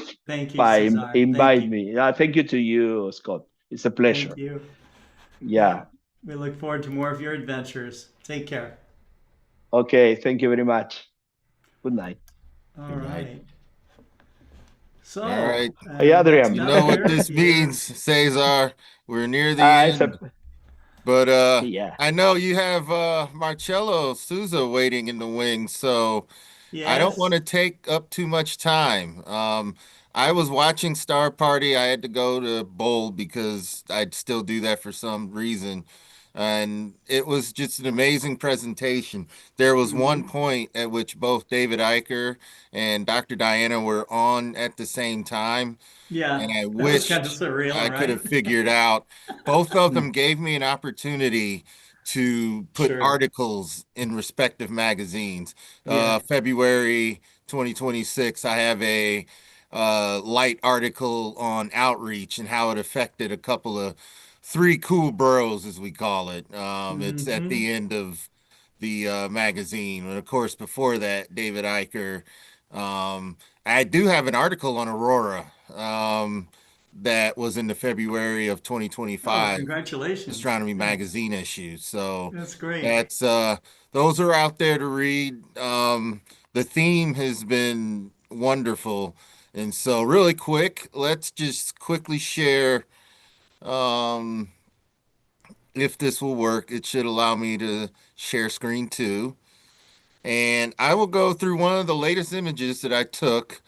by Cesar. invite me. Thank you to you, Scott. It's a pleasure. Thank you. Yeah. We look forward to more of your adventures. Take care. Okay. Thank you very much. Good night. All right. So, all right. Hey, Adrian. You know what this means, Cesar. We're near the end. But yeah. I know you have Marcello Souza waiting in the wings, so I don't want to take up too much time. I was watching Star Party. I had to go to bowl because I'd still do that for some reason. And it was just an amazing presentation. There was one point at which both David Eicher and Dr. Diana were on at the same time. Yeah, And I that was kind of wished surreal, I could right? have figured out. Both of them gave me an opportunity to put Sure. articles in respective magazines. Yeah. February 2026, I have a light article on outreach and how it affected a couple of three cool boroughs, as we call it. It's at the end of the magazine. And of course, before that, David Eicher. I do have an article on Aurora that was in the February of Oh, 2025 congratulations. Astronomy Yeah, Magazine issue. So that's great. that's those are out there to read. The theme has been wonderful. And so really quick, let's just quickly share if this will work. It should allow me to share screen too. And I will go through one of the latest images that I took.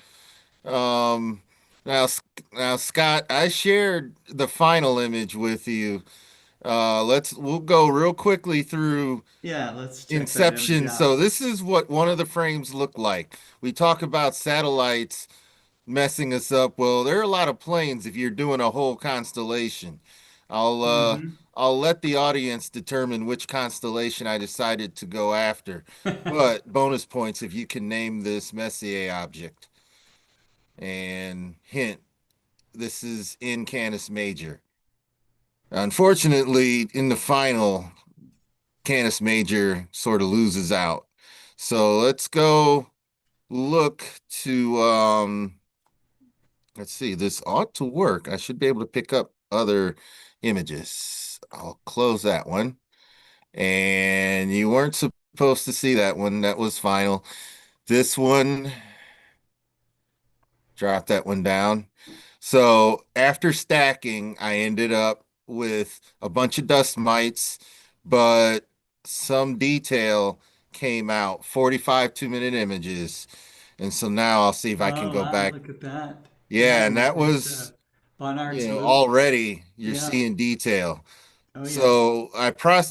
Um, now, now, Scott, I shared the final image with you. We'll go real quickly through Yeah, let's check that image Inception. out. So this is what one of the frames looked like. We talk about satellites messing us up. Well, there are a lot of planes if you're doing a whole constellation. I'll uh I'll let the audience determine which constellation I decided to go after. But bonus points if you can name this Messier object. And hint, this is in Canis Major. Unfortunately, in the final, Canis Major sort of loses out. So let's go look to let's see, this ought to work. I should be able to pick up other images. I'll close that one. And you weren't supposed to see that one. That was final. This one, drop that one down. So after stacking, I ended up with a bunch of dust mites, but some detail came out, 45 2-minute images. And so now I'll see if I can Oh, go wow, back. look at that. Yeah, and that There's was, Barnard's loop. already you're Yeah. seeing detail. Oh, yeah. So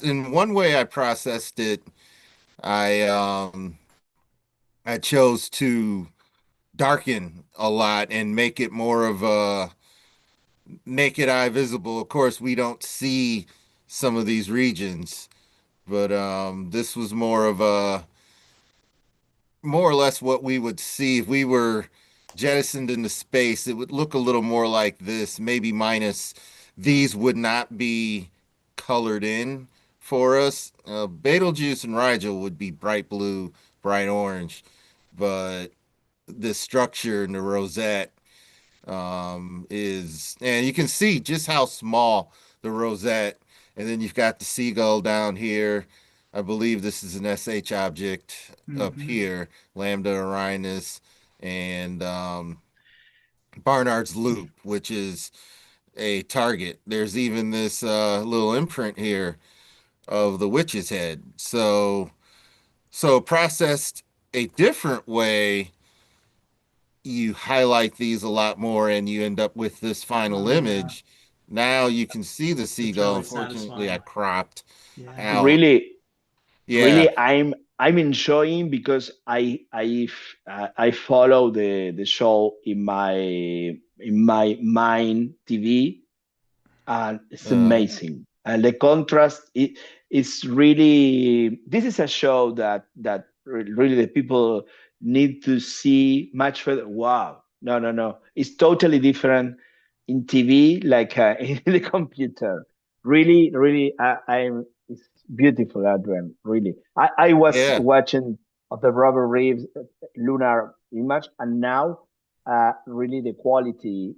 in one way I processed it, I I chose to darken a lot and make it more of a naked eye visible. Of course, we don't see some of these regions, but this was more or less what we would see if we were jettisoned into space. It would look a little more like this, maybe minus these would not be colored in for us. Betelgeuse and Rigel would be bright blue, bright orange, but the structure in the rosette and you can see just how small the rosette, and then you've got the seagull down here. I believe this is an SH object up here, Lambda Orionis, and Barnard's Loop, which is a target. There's even this little imprint here of the witch's head. So processed a different way, you highlight these a lot more and you end up with this final image. Now you can see the seagull. really Unfortunately, I satisfying. cropped Yeah. out. Really, Yeah. really, I'm enjoying because I follow the show in my mind TV, and it's amazing. And the contrast is really, this is a show that really the people need to see much further. Wow, no, it's totally different in TV, like in the computer. Really, I'm. It's beautiful, Adrian. Really, I was Yeah. watching of the Robert Reeves lunar image, and now really the quality.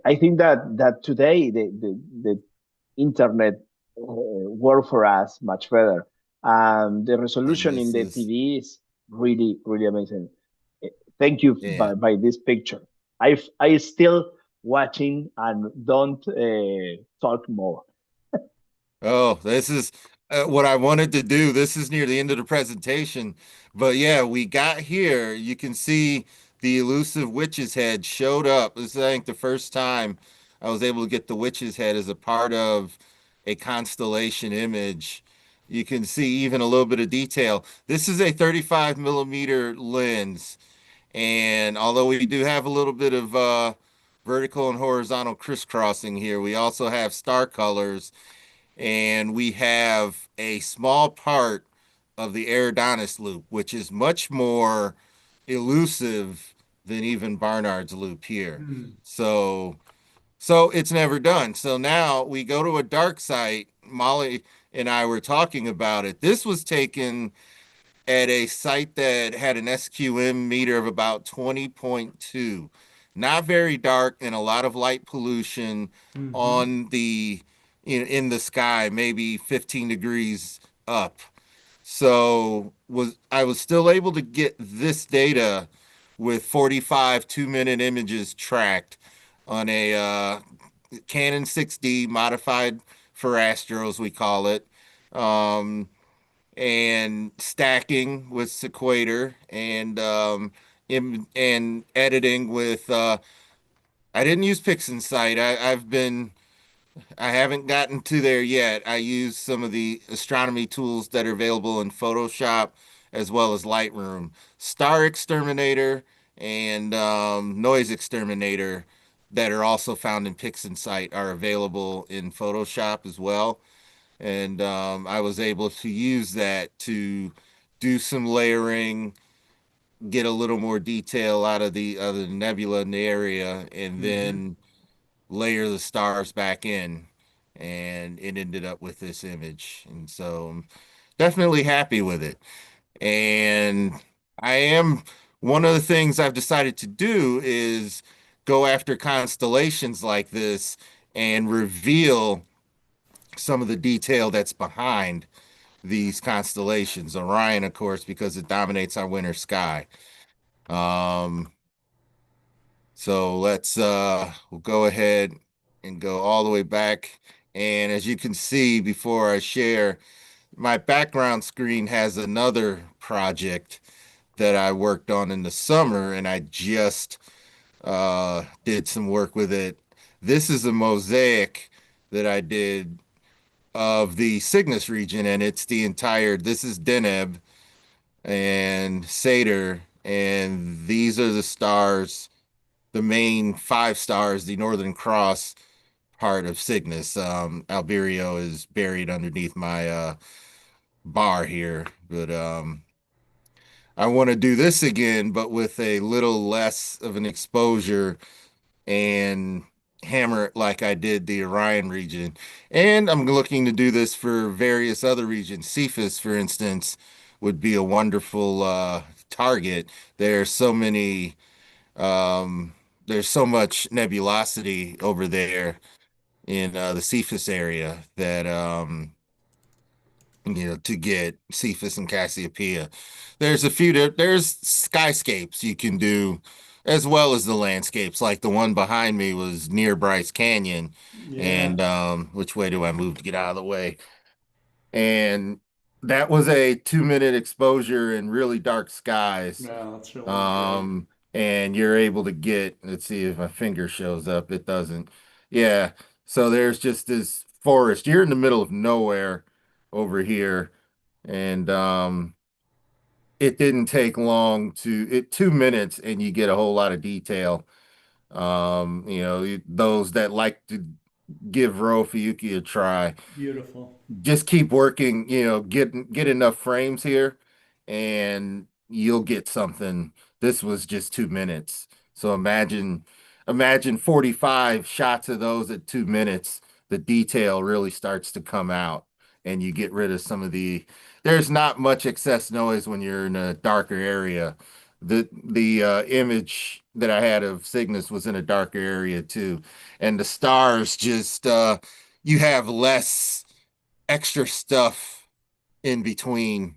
I think that today the internet work for us much better. The resolution in this the is TV is really amazing. Thank you yeah. by this picture. I still watching and don't talk more. Oh, this is what I wanted to do. This is near the end of the presentation, but yeah, we got here. You can see the elusive witch's head showed up. This is, I think, the first time I was able to get the witch's head as a part of a constellation image. You can see even a little bit of detail. This is a 35 millimeter lens. And although we do have a little bit of vertical and horizontal crisscrossing here, we also have star colors, and we have a small part of the Eridanus loop, which is much more elusive than even Barnard's loop here. So it's never done. So now we go to a dark site. Molly and I were talking about it. This was taken at a site that had an SQM meter of about 20.2. Not very dark and a lot of light pollution on the in the sky, maybe 15 degrees up. So I was still able to get this data with 45 2-minute images tracked on a Canon 6D modified for Astros, we call it. And stacking with Sequator and and editing with I didn't use PixInsight. I haven't gotten to there yet. I use some of the astronomy tools that are available in Photoshop as well as Lightroom. Star Exterminator and Noise Exterminator that are also found in PixInsight are available in Photoshop as well. And I was able to use that to do some layering, get a little more detail out of the nebula in the area, and then layer the stars back in, and it ended up with this image. And so I'm definitely happy with it. And one of the things I've decided to do is go after constellations like this and reveal some of the detail that's behind these constellations. Orion, of course, because it dominates our winter sky. So we'll go ahead and go all the way back. And as you can see, before I share, my background screen has another project that I worked on in the summer, and I just did some work with it. This is a mosaic that I did of the Cygnus region, and it's this is Deneb and Satyr, and these are the stars, the main 5 stars, the Northern Cross part of Cygnus. Alberio is buried underneath my bar here, but I want to do this again, but with a little less of an exposure and hammer it like I did the Orion region. And I'm looking to do this for various other regions. Cephas, for instance, would be a wonderful target. There's so many, there's so much nebulosity over there in the Cephas area that to get Cephas and Cassiopeia. There's there's skyscapes you can do as well as the landscapes. Like the one behind me was near Bryce Canyon. And which way do I move to get out of the way? And that was a 2-minute exposure in really dark skies. No, that's really good. And you're able to get, let's see if my finger shows up. It doesn't. Yeah. So there's just this forest. You're in the middle of nowhere over here. And it didn't take long 2 minutes and you get a whole lot of detail. Those that like to give Ro Fuyuki a try. Beautiful. Just keep working, get enough frames here and you'll get something. This was just 2 minutes. So imagine 45 shots of those at 2 minutes. The detail really starts to come out and you get rid of some of there's not much excess noise when you're in a darker area. The image that I had of Cygnus was in a darker area too. And the stars just you have less extra stuff in between.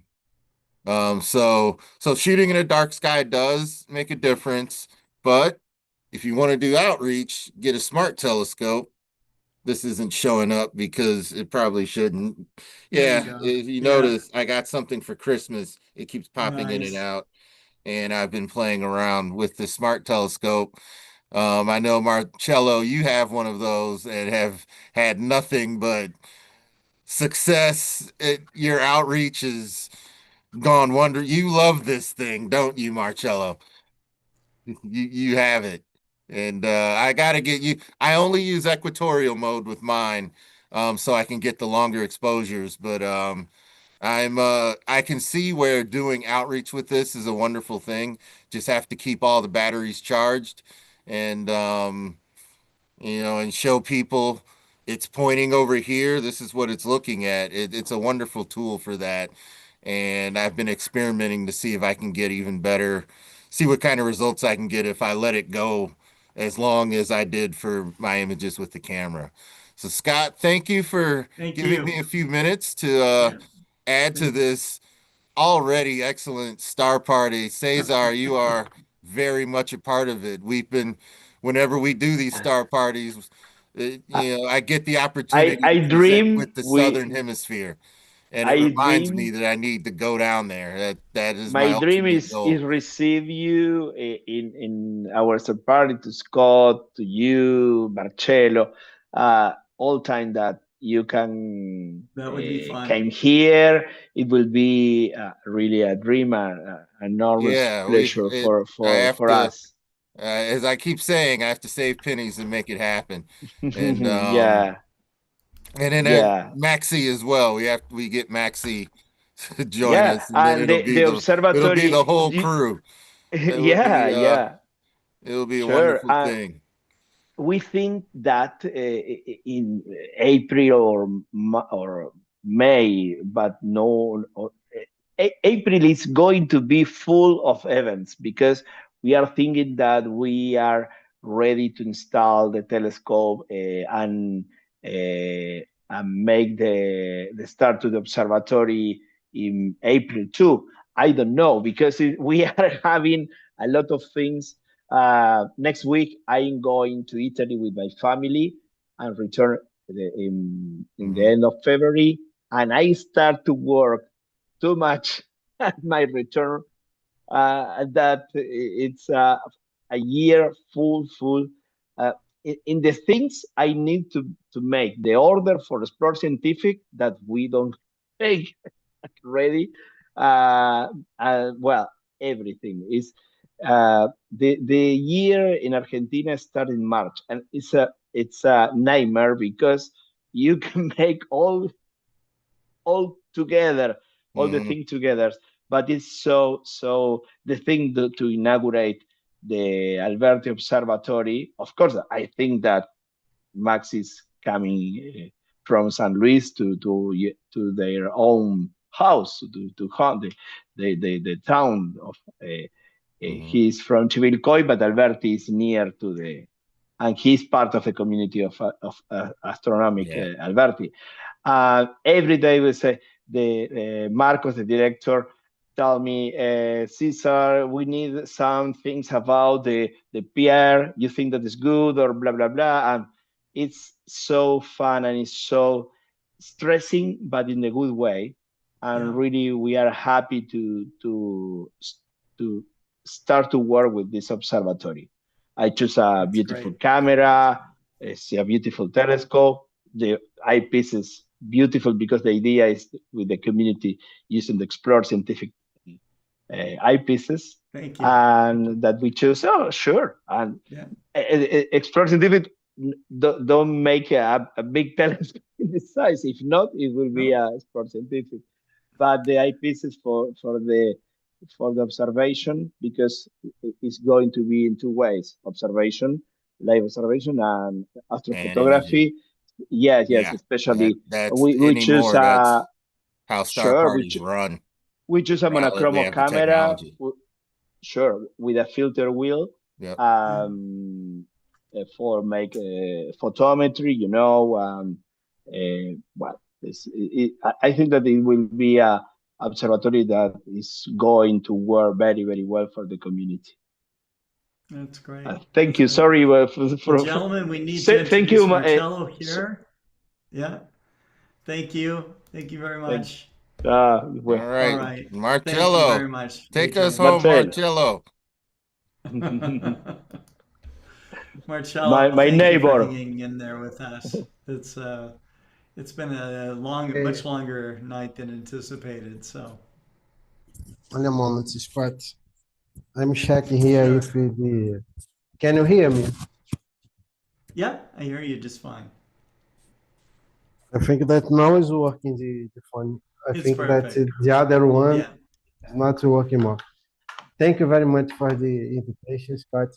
So shooting in a dark sky does make a difference, but if you want to do outreach, get a smart telescope. This isn't showing up because it probably shouldn't. Yeah, if you notice, I got something for Christmas. It keeps popping in and Nice. out. and I've been playing around with the smart telescope. I know, Marcello, you have one of those and have had nothing but success. Your outreach has gone wonder. You love this thing, don't you, Marcello? You have it. And I gotta get you. I only use equatorial mode with mine, so I can get the longer exposures. But I can see where doing outreach with this is a wonderful thing. Just have to keep all the batteries charged, and and show people it's pointing over here. This is what it's looking at. It's a wonderful tool for that. And I've been experimenting to see if I can get even better, see what kind of results I can get if I let it go as long as I did for my images with the camera. So Scott, thank you for giving me a few minutes to add to this already excellent star party. Cesar, you are very much a part of it. Whenever we do these star parties, I get the opportunity I to present dream with the Southern Hemisphere. And it I reminds me dream that I need to go down there. That is my my dream ultimate goal. is receive you in our third party, to Scott, to you, Marcello, all time that you can That would be fun. came here. It will be really a dream, an enormous pleasure for us. As I keep saying, I have to save pennies and make it happen. And Yeah. And then Yeah. Maxi as well. We get Maxi to join Yeah, us, and then and the it'll be observatory. the whole crew. Yeah. It'll be a Sure. wonderful thing. We think that in April or May, but no, April is going to be full of events, because we are thinking that we are ready to install the telescope and make the start to the observatory in April too. I don't know, because we are having a lot of things. Next week, I'm going to Italy with my family and return in the end of February. And I start to work too much at my return that it's a year full. In the things I need to make, the order for Explore Scientific that we don't make ready. Well, everything is. The year in Argentina started in March, and it's a nightmare, because you can make all together, all the things together, but it's so the thing to inaugurate the Alberti Observatory. Of course, I think that Max is coming from San Luis to their own house to hunt the town of. He's from Chivilcoy, but Alberti is near to and he's part of the community of astronomic Alberti. Every day we say, Marcos, the director, tell me, Cesar, we need some things about the PR. You think that is good, or blah, blah, blah. And it's so fun, and it's so stressing, but in a good way. And really, we are happy to start to work with this observatory. I choose a beautiful camera. It's a beautiful telescope. The eyepiece is beautiful, because the idea is with the community using the Explore Scientific eyepieces. Thank you. And that we choose. Oh, sure. And Explore Scientific don't make a big telescope in this size. If not, it will be a Explore Scientific. But the eyepieces for the observation, because it's going to be in two ways: observation, live observation, and astrophotography. Yes, especially we choose that's how star parties run. We choose a monochrome camera, with a filter wheel, for make photometry. I think that it will be a observatory that is going to work very, very well for the community. That's great. Thank you. Sorry for gentlemen. We need to thank you, Marcello here. Yeah. Thank you. Thank you very much. Well, All right, All right. Thank you Marcello, very much. take Great us job. home, Marcel. Marcello. Marcello, my thank you for neighbor. hanging in there with us. It's been a much longer night than anticipated. So Only a moment, Scott. I'm checking here sure. if the. Can you hear me? Yeah, I hear you just fine. I think that now is working the phone. I It's think that perfect. the other one Yeah. is not working more. Thank you very much for the invitation, Scott.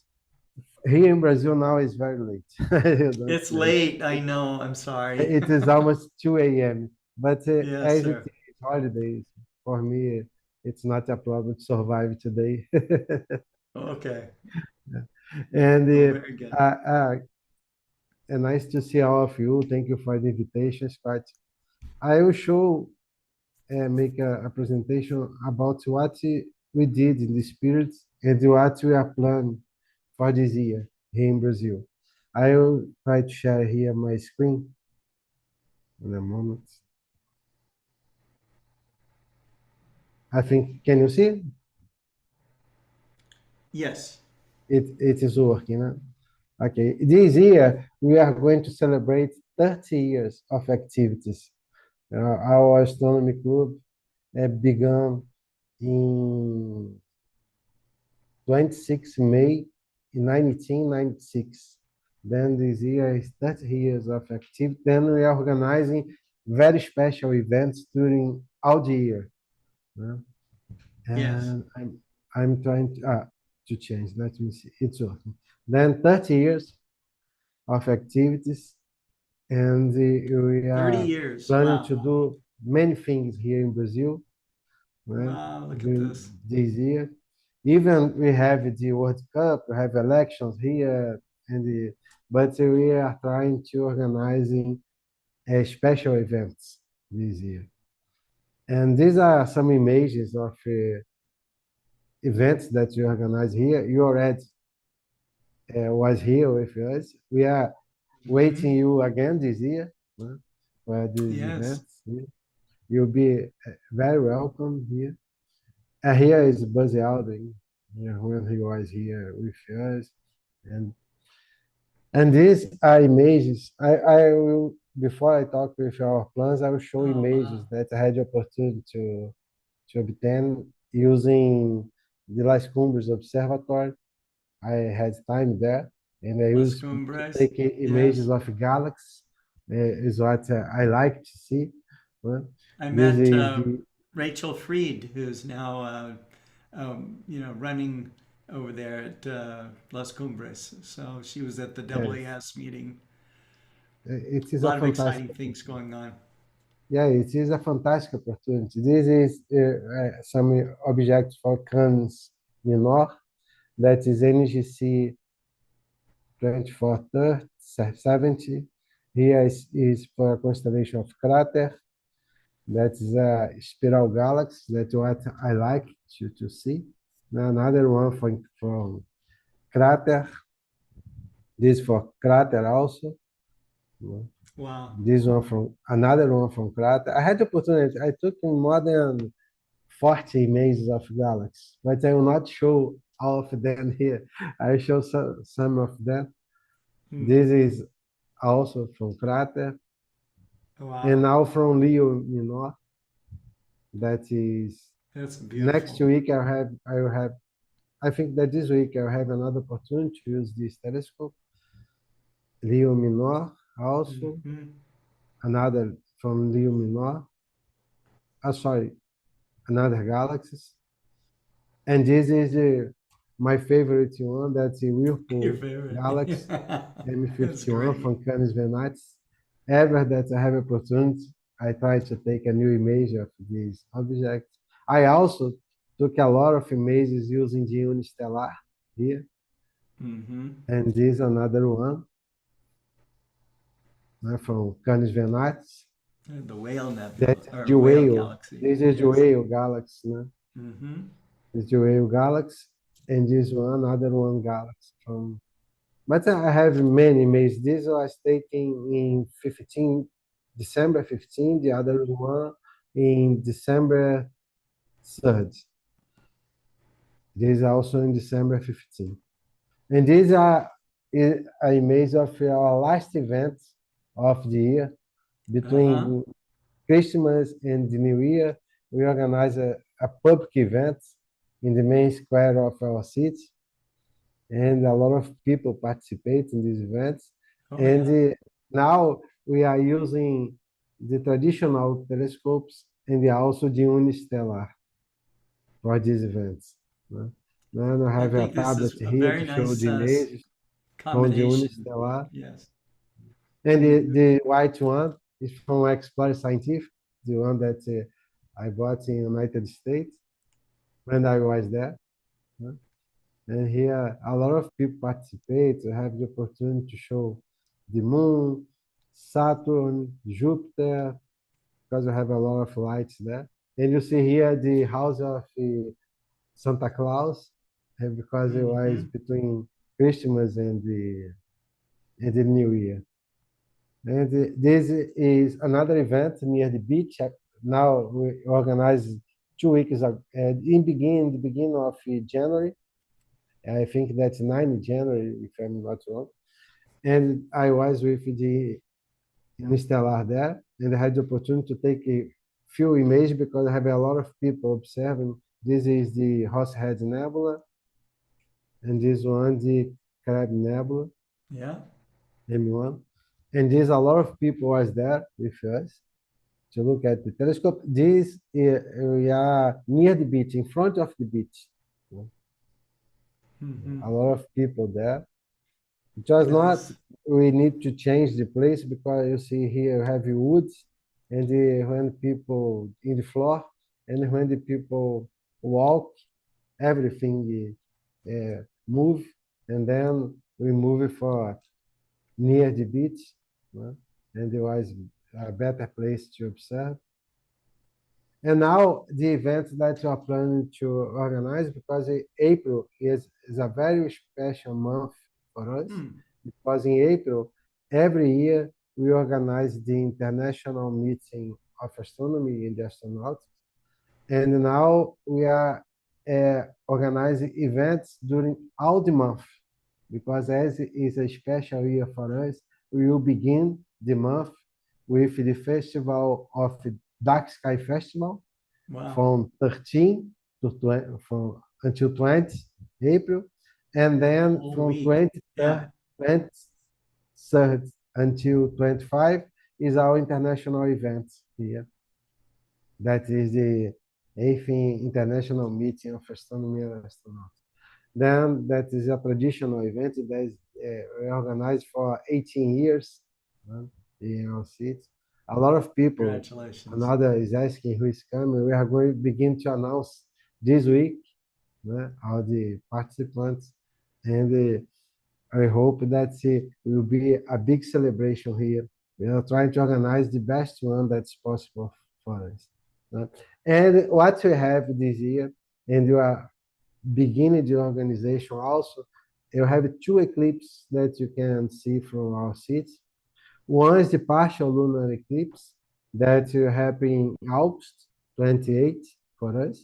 Here in Brazil now is very late. You don't It's know. late. I know. I'm sorry. It is almost 2 a.m. But Yes, as it sir. is holidays, for me, it's not a problem to survive today. Okay. And Oh, very good. nice to see all of you. Thank you for the invitation, Scott. I will show make a presentation about what we did in the spirit and what we are planning for this year here in Brazil. I will try to share here my screen in a moment. I think, can you see? Yes. It is working. Huh? Okay, this year we are going to celebrate 30 years of activities. Our astronomy club began in 26 May in 1996. Then this year is 30 years of activity. Then we are organizing very special events during all the year. Yes. And I'm trying to change. Let me see. It's working. Then 30 years of activities, and we 30 are years. planning Wow. to do many things here in Brazil. Wow, look at During this. this year. Even we have the World Cup, we have elections here, but we are trying to organizing special events this year. And these are some images of events that we organize here. You already was here with us. We are waiting you again this year for these Yes. events. You'll be very welcome here. Here is Buzz Aldrin, when he was here with us, and these are images. I will, before I talk with our plans, I will show images that I had the opportunity to obtain using the LASCO observatory. I had time there, and I Las used to Cumbres. take images Yes. of galaxies. Is what I like to see. I This met is the Rachel Freed, who's now, running over there at Las Cumbres. So she was at the AAS meeting. it A is a lot of fantastic. exciting things going on. Yeah, it is a fantastic opportunity. This is some objects for Canis Minor, that is NGC 2470. Here is for a constellation of Crater. That is a spiral galaxy. That's what I like to see. Another one from Crater. This for Crater also. Wow. This one from another one from Crater. I had the opportunity. I took more than 40 images of galaxies, but I will not show all of them here. I show some of them. This is also from Crater. Wow. And now from Leo Minor. That is That's beautiful. next week. I think that this week I'll have another opportunity to use this telescope. Leo Minor also. Another from Leo Minor. Sorry, another galaxies. And this is my favorite one. That's a Your Whirlpool favorite. galaxy, That's M51 great. from Canis Venatis. Ever that I have opportunity, I try to take a new image of this object. I also took a lot of images using the unistellar here. And this another one from Canis Venatis. The Whale Nebula. That's Or the Whale whale. Galaxy. This is the Yes. whale galaxy. This is the whale galaxy. And this one, another one galaxy from. But I have many images. This was taken in December 15. The other one in December 3rd. This is also in December 15th. And these are images of our last event of the year. Between Christmas and the New Year, we organize a public event in the main square of our city. And a lot of people participate in these events. Now we are using the traditional telescopes and also the unistellar for these events. Then I have a tablet here to show the images from the unistellar. Yes. And the white one is from Explore Scientific, the one that I bought in United States when I was there. And here, a lot of people participate to have the opportunity to show the moon, Saturn, Jupiter, because we have a lot of lights there. And you see here the house of Santa Claus, because it was between Christmas and the New Year. And this is another event near the beach. Now we organize 2 weeks in the beginning of January. I think that's 9 January, if I'm not wrong. And I was with the Interstellar there, and I had the opportunity to take a few images because I have a lot of people observing. This is the Horsehead Nebula, and this one, the Crab Nebula. Yeah. M1. And there's a lot of people was there with us to look at the telescope. This we are near the beach, in front of the beach. A lot of people there. It was not, we need to change the place because you see here you have woods and when people in the floor and when the people walk, everything move, and then we move it for near the beach, and it was a better place to observe. And now the event that we are planning to organize, because April is a very special month for us, because in April, every year, we organize the International Meeting of Astronomy and Astronautics. And now we are organizing events during all the month, because as it is a special year for us, we will begin the month with the festival of Dark Sky Festival from 13 to 20, until 20 April, and then from 23rd until 25 is our international event here. That is the 8th International Meeting of Astronomy and Astronautics. Then that is a traditional event that is organized for 18 years in our city. A lot of people, another is asking who is coming. We are going to begin to announce this week all the participants, and I hope that it will be a big celebration here. We are trying to organize the best one that's possible for us. And what we have this year, and you are beginning the organization also, you have 2 eclipses that you can see from our city. One is the partial lunar eclipse that will happen in August 28 for us.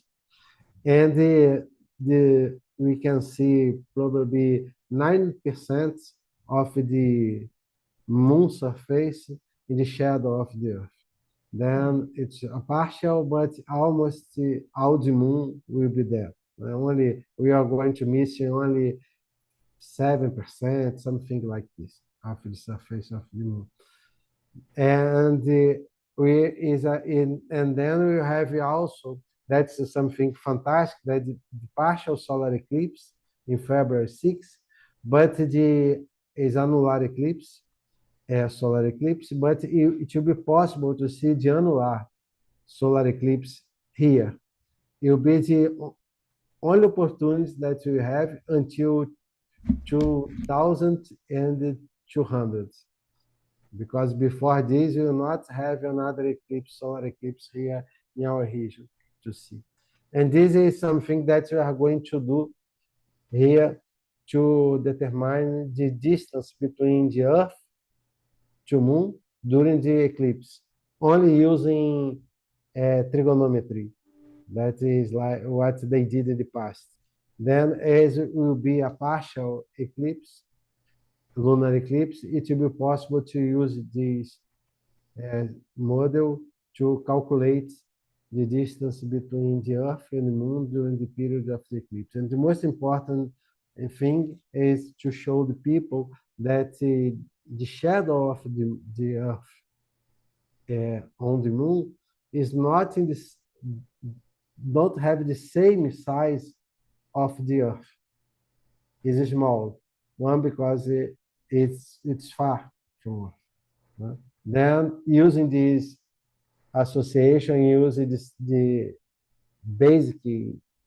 And we can see probably 90% of the moon surface in the shadow of the Earth. Then it's a partial, but almost all the moon will be there. Only we are going to miss only 7%, something like this, of the surface of the moon. And then we have also, that's something fantastic, that the partial solar eclipse in February 6, but is annular eclipse, solar eclipse, but it will be possible to see the annular solar eclipse here. It will be the only opportunity that we have until 2200, because before this we will not have another eclipse, solar eclipse here in our region to see. And this is something that we are going to do here to determine the distance between the Earth to Moon during the eclipse, only using trigonometry. That is like what they did in the past. Then, as it will be a partial eclipse, lunar eclipse, it will be possible to use this model to calculate the distance between the Earth and the Moon during the period of the eclipse. And the most important thing is to show the people that the shadow of the Earth on the Moon is not in this, don't have the same size of the Earth. It's small. One, because it's far from Earth. Then, using this association, using the basic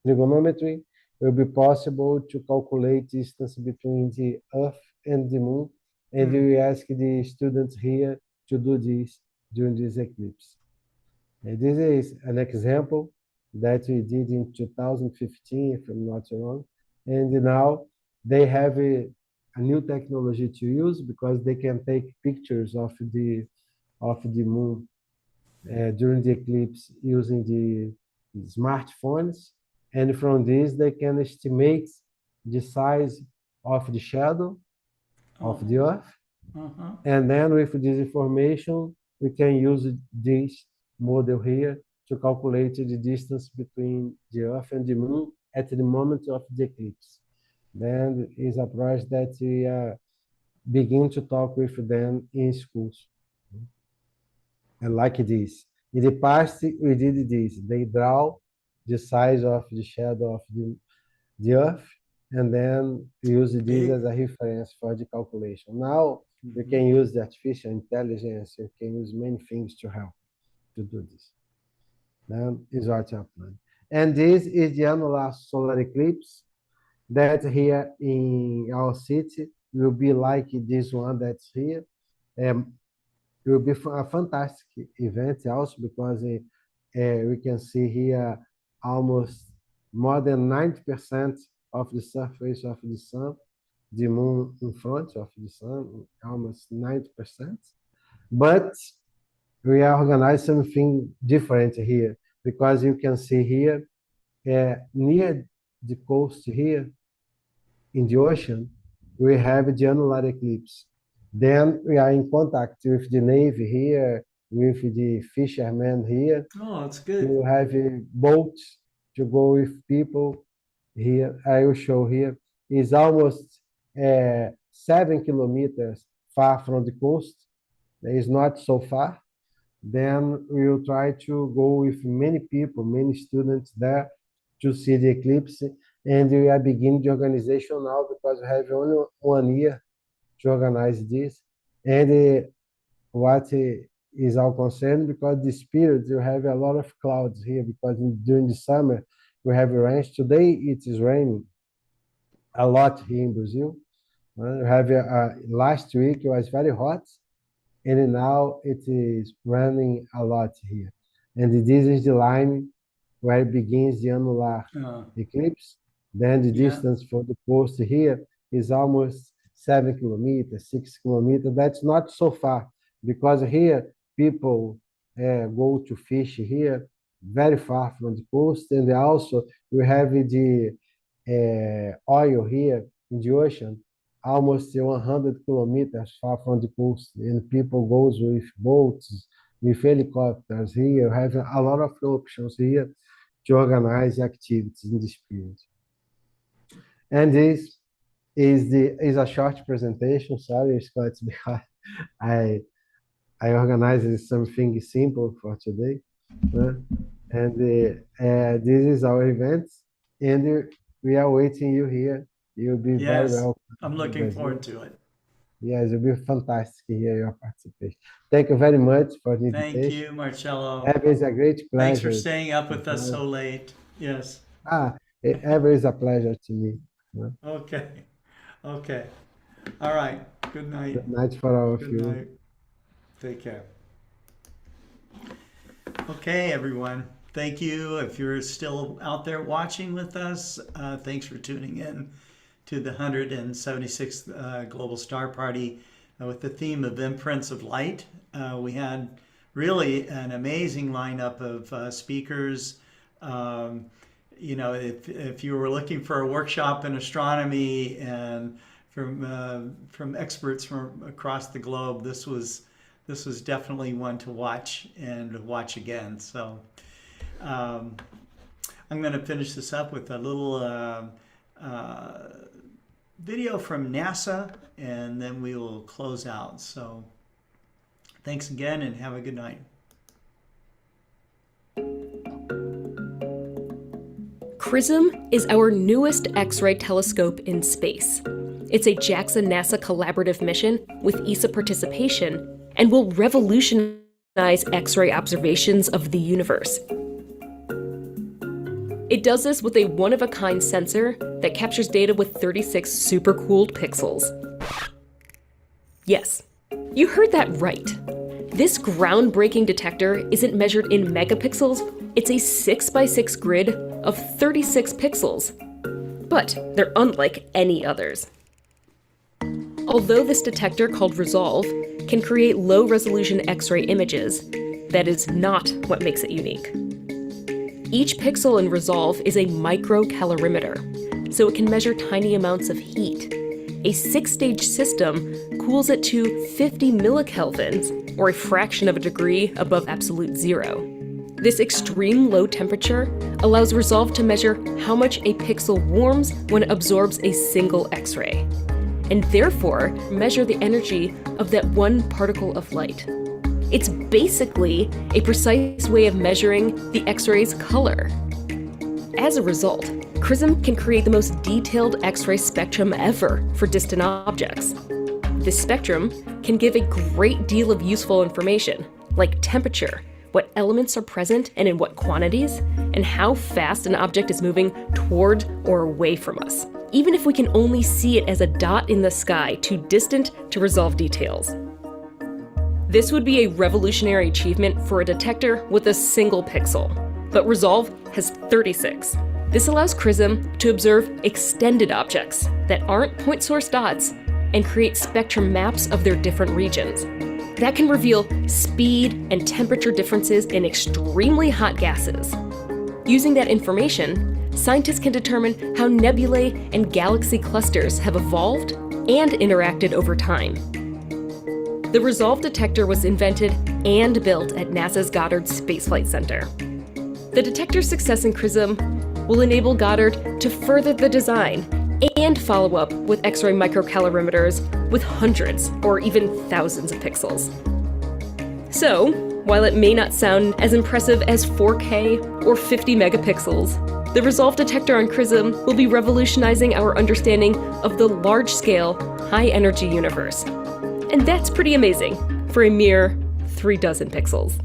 trigonometry, it will be possible to calculate distance between the Earth and the Moon. And we ask the students here to do this during this eclipse. And this is an example that we did in 2015, if I'm not wrong. And now they have a new technology to use because they can take pictures of the Moon during the eclipse using the smartphones, and from this they can estimate the size of the shadow of the Earth. And then with this information, we can use this model here to calculate the distance between the Earth and the Moon at the moment of the eclipse. Then is a project that we begin to talk with them in schools. And like this. In the past, we did this. They draw the size of the shadow of the Earth, and then use this as a reference for the calculation. Now, we can use the artificial intelligence, we can use many things to help to do this. Then is what I'm planning. And this is the annular solar eclipse that here in our city will be like this one that's here. It will be a fantastic event also because we can see here almost more than 90% of the surface of the sun, the Moon in front of the sun, almost 90%. But we are organizing something different here because you can see here near the coast here in the ocean, we have the annular eclipse. Then we are in contact with the Navy here, with the fishermen here. Oh, that's good. To have boats to go with people here. I will show here. It's almost 7 kilometers far from the coast. It's not so far. Then we will try to go with many people, many students there to see the eclipse. And we are beginning the organization now because we have only 1 year to organize this. And what is our concern, because this period you have a lot of clouds here, because during the summer we have rain. Today it is raining a lot here in Brazil. We have last week it was very hot, and now it is raining a lot here. And this is the line where it begins the annular eclipse. Then the distance from the coast here is almost 7 kilometers, 6 kilometers. That's not so far because here people go to fish here very far from the coast, and also we have the oil here in the ocean almost 100 kilometers far from the coast, and people goes with boats, with helicopters here. We have a lot of options here to organize activities in this period. And this is a short presentation. Sorry, Scott, because I organized something simple for today. And this is our event, and we are waiting you here. You'll be very welcome. I'm looking forward to it. Yes, it'll be fantastic to hear your participation. Thank you very much for the invitation. Thank you, Marcelo. It is a great pleasure. Thanks for staying up with us so late. Yes. It is a pleasure to me. Okay. Okay. All right. Good night. Good night for all of Good you. night. Take care. Okay, everyone. Thank you. If you're still out there watching with us, thanks for tuning in to the 176th Global Star Party with the theme of Imprints of Light. We had really an amazing lineup of speakers. You know, if you were looking for a workshop in astronomy and from experts from across the globe, this was definitely one to watch and watch again. So I'm going to finish this up with a little video from NASA, and then we will close out. So thanks again, and have a good night. CRISM is our newest X-ray telescope in space. It's a JAXA-NASA collaborative mission with ESA participation and will revolutionize X-ray observations of the universe. It does this with a one-of-a-kind sensor that captures data with 36 super-cooled pixels. Yes, you heard that right. This groundbreaking detector isn't measured in megapixels, it's a 6x6 grid of 36 pixels. But they're unlike any others. Although this detector, called Resolve, can create low-resolution X-ray images, that is not what makes it unique. Each pixel in Resolve is a microcalorimeter, so it can measure tiny amounts of heat. A 6-stage system cools it to 50 millikelvins, or a fraction of a degree above absolute zero. This extreme low temperature allows Resolve to measure how much a pixel warms when it absorbs a single X-ray, and therefore measure the energy of that one particle of light. It's basically a precise way of measuring the X-ray's color. As a result, CRISM can create the most detailed X-ray spectrum ever for distant objects. This spectrum can give a great deal of useful information, like temperature, what elements are present and in what quantities, and how fast an object is moving toward or away from us, even if we can only see it as a dot in the sky too distant to resolve details. This would be a revolutionary achievement for a detector with a single pixel, but Resolve has 36. This allows CRISM to observe extended objects that aren't point source dots and create spectrum maps of their different regions. That can reveal speed and temperature differences in extremely hot gases. Using that information, scientists can determine how nebulae and galaxy clusters have evolved and interacted over time. The Resolve detector was invented and built at NASA's Goddard Space Flight Center. The detector's success in CRISM will enable Goddard to further the design and follow up with X-ray microcalorimeters with hundreds or even thousands of pixels. So, while it may not sound as impressive as 4K or 50 megapixels, the Resolve detector on CRISM will be revolutionizing our understanding of the large-scale, high-energy universe. And that's pretty amazing for a mere 36 pixels.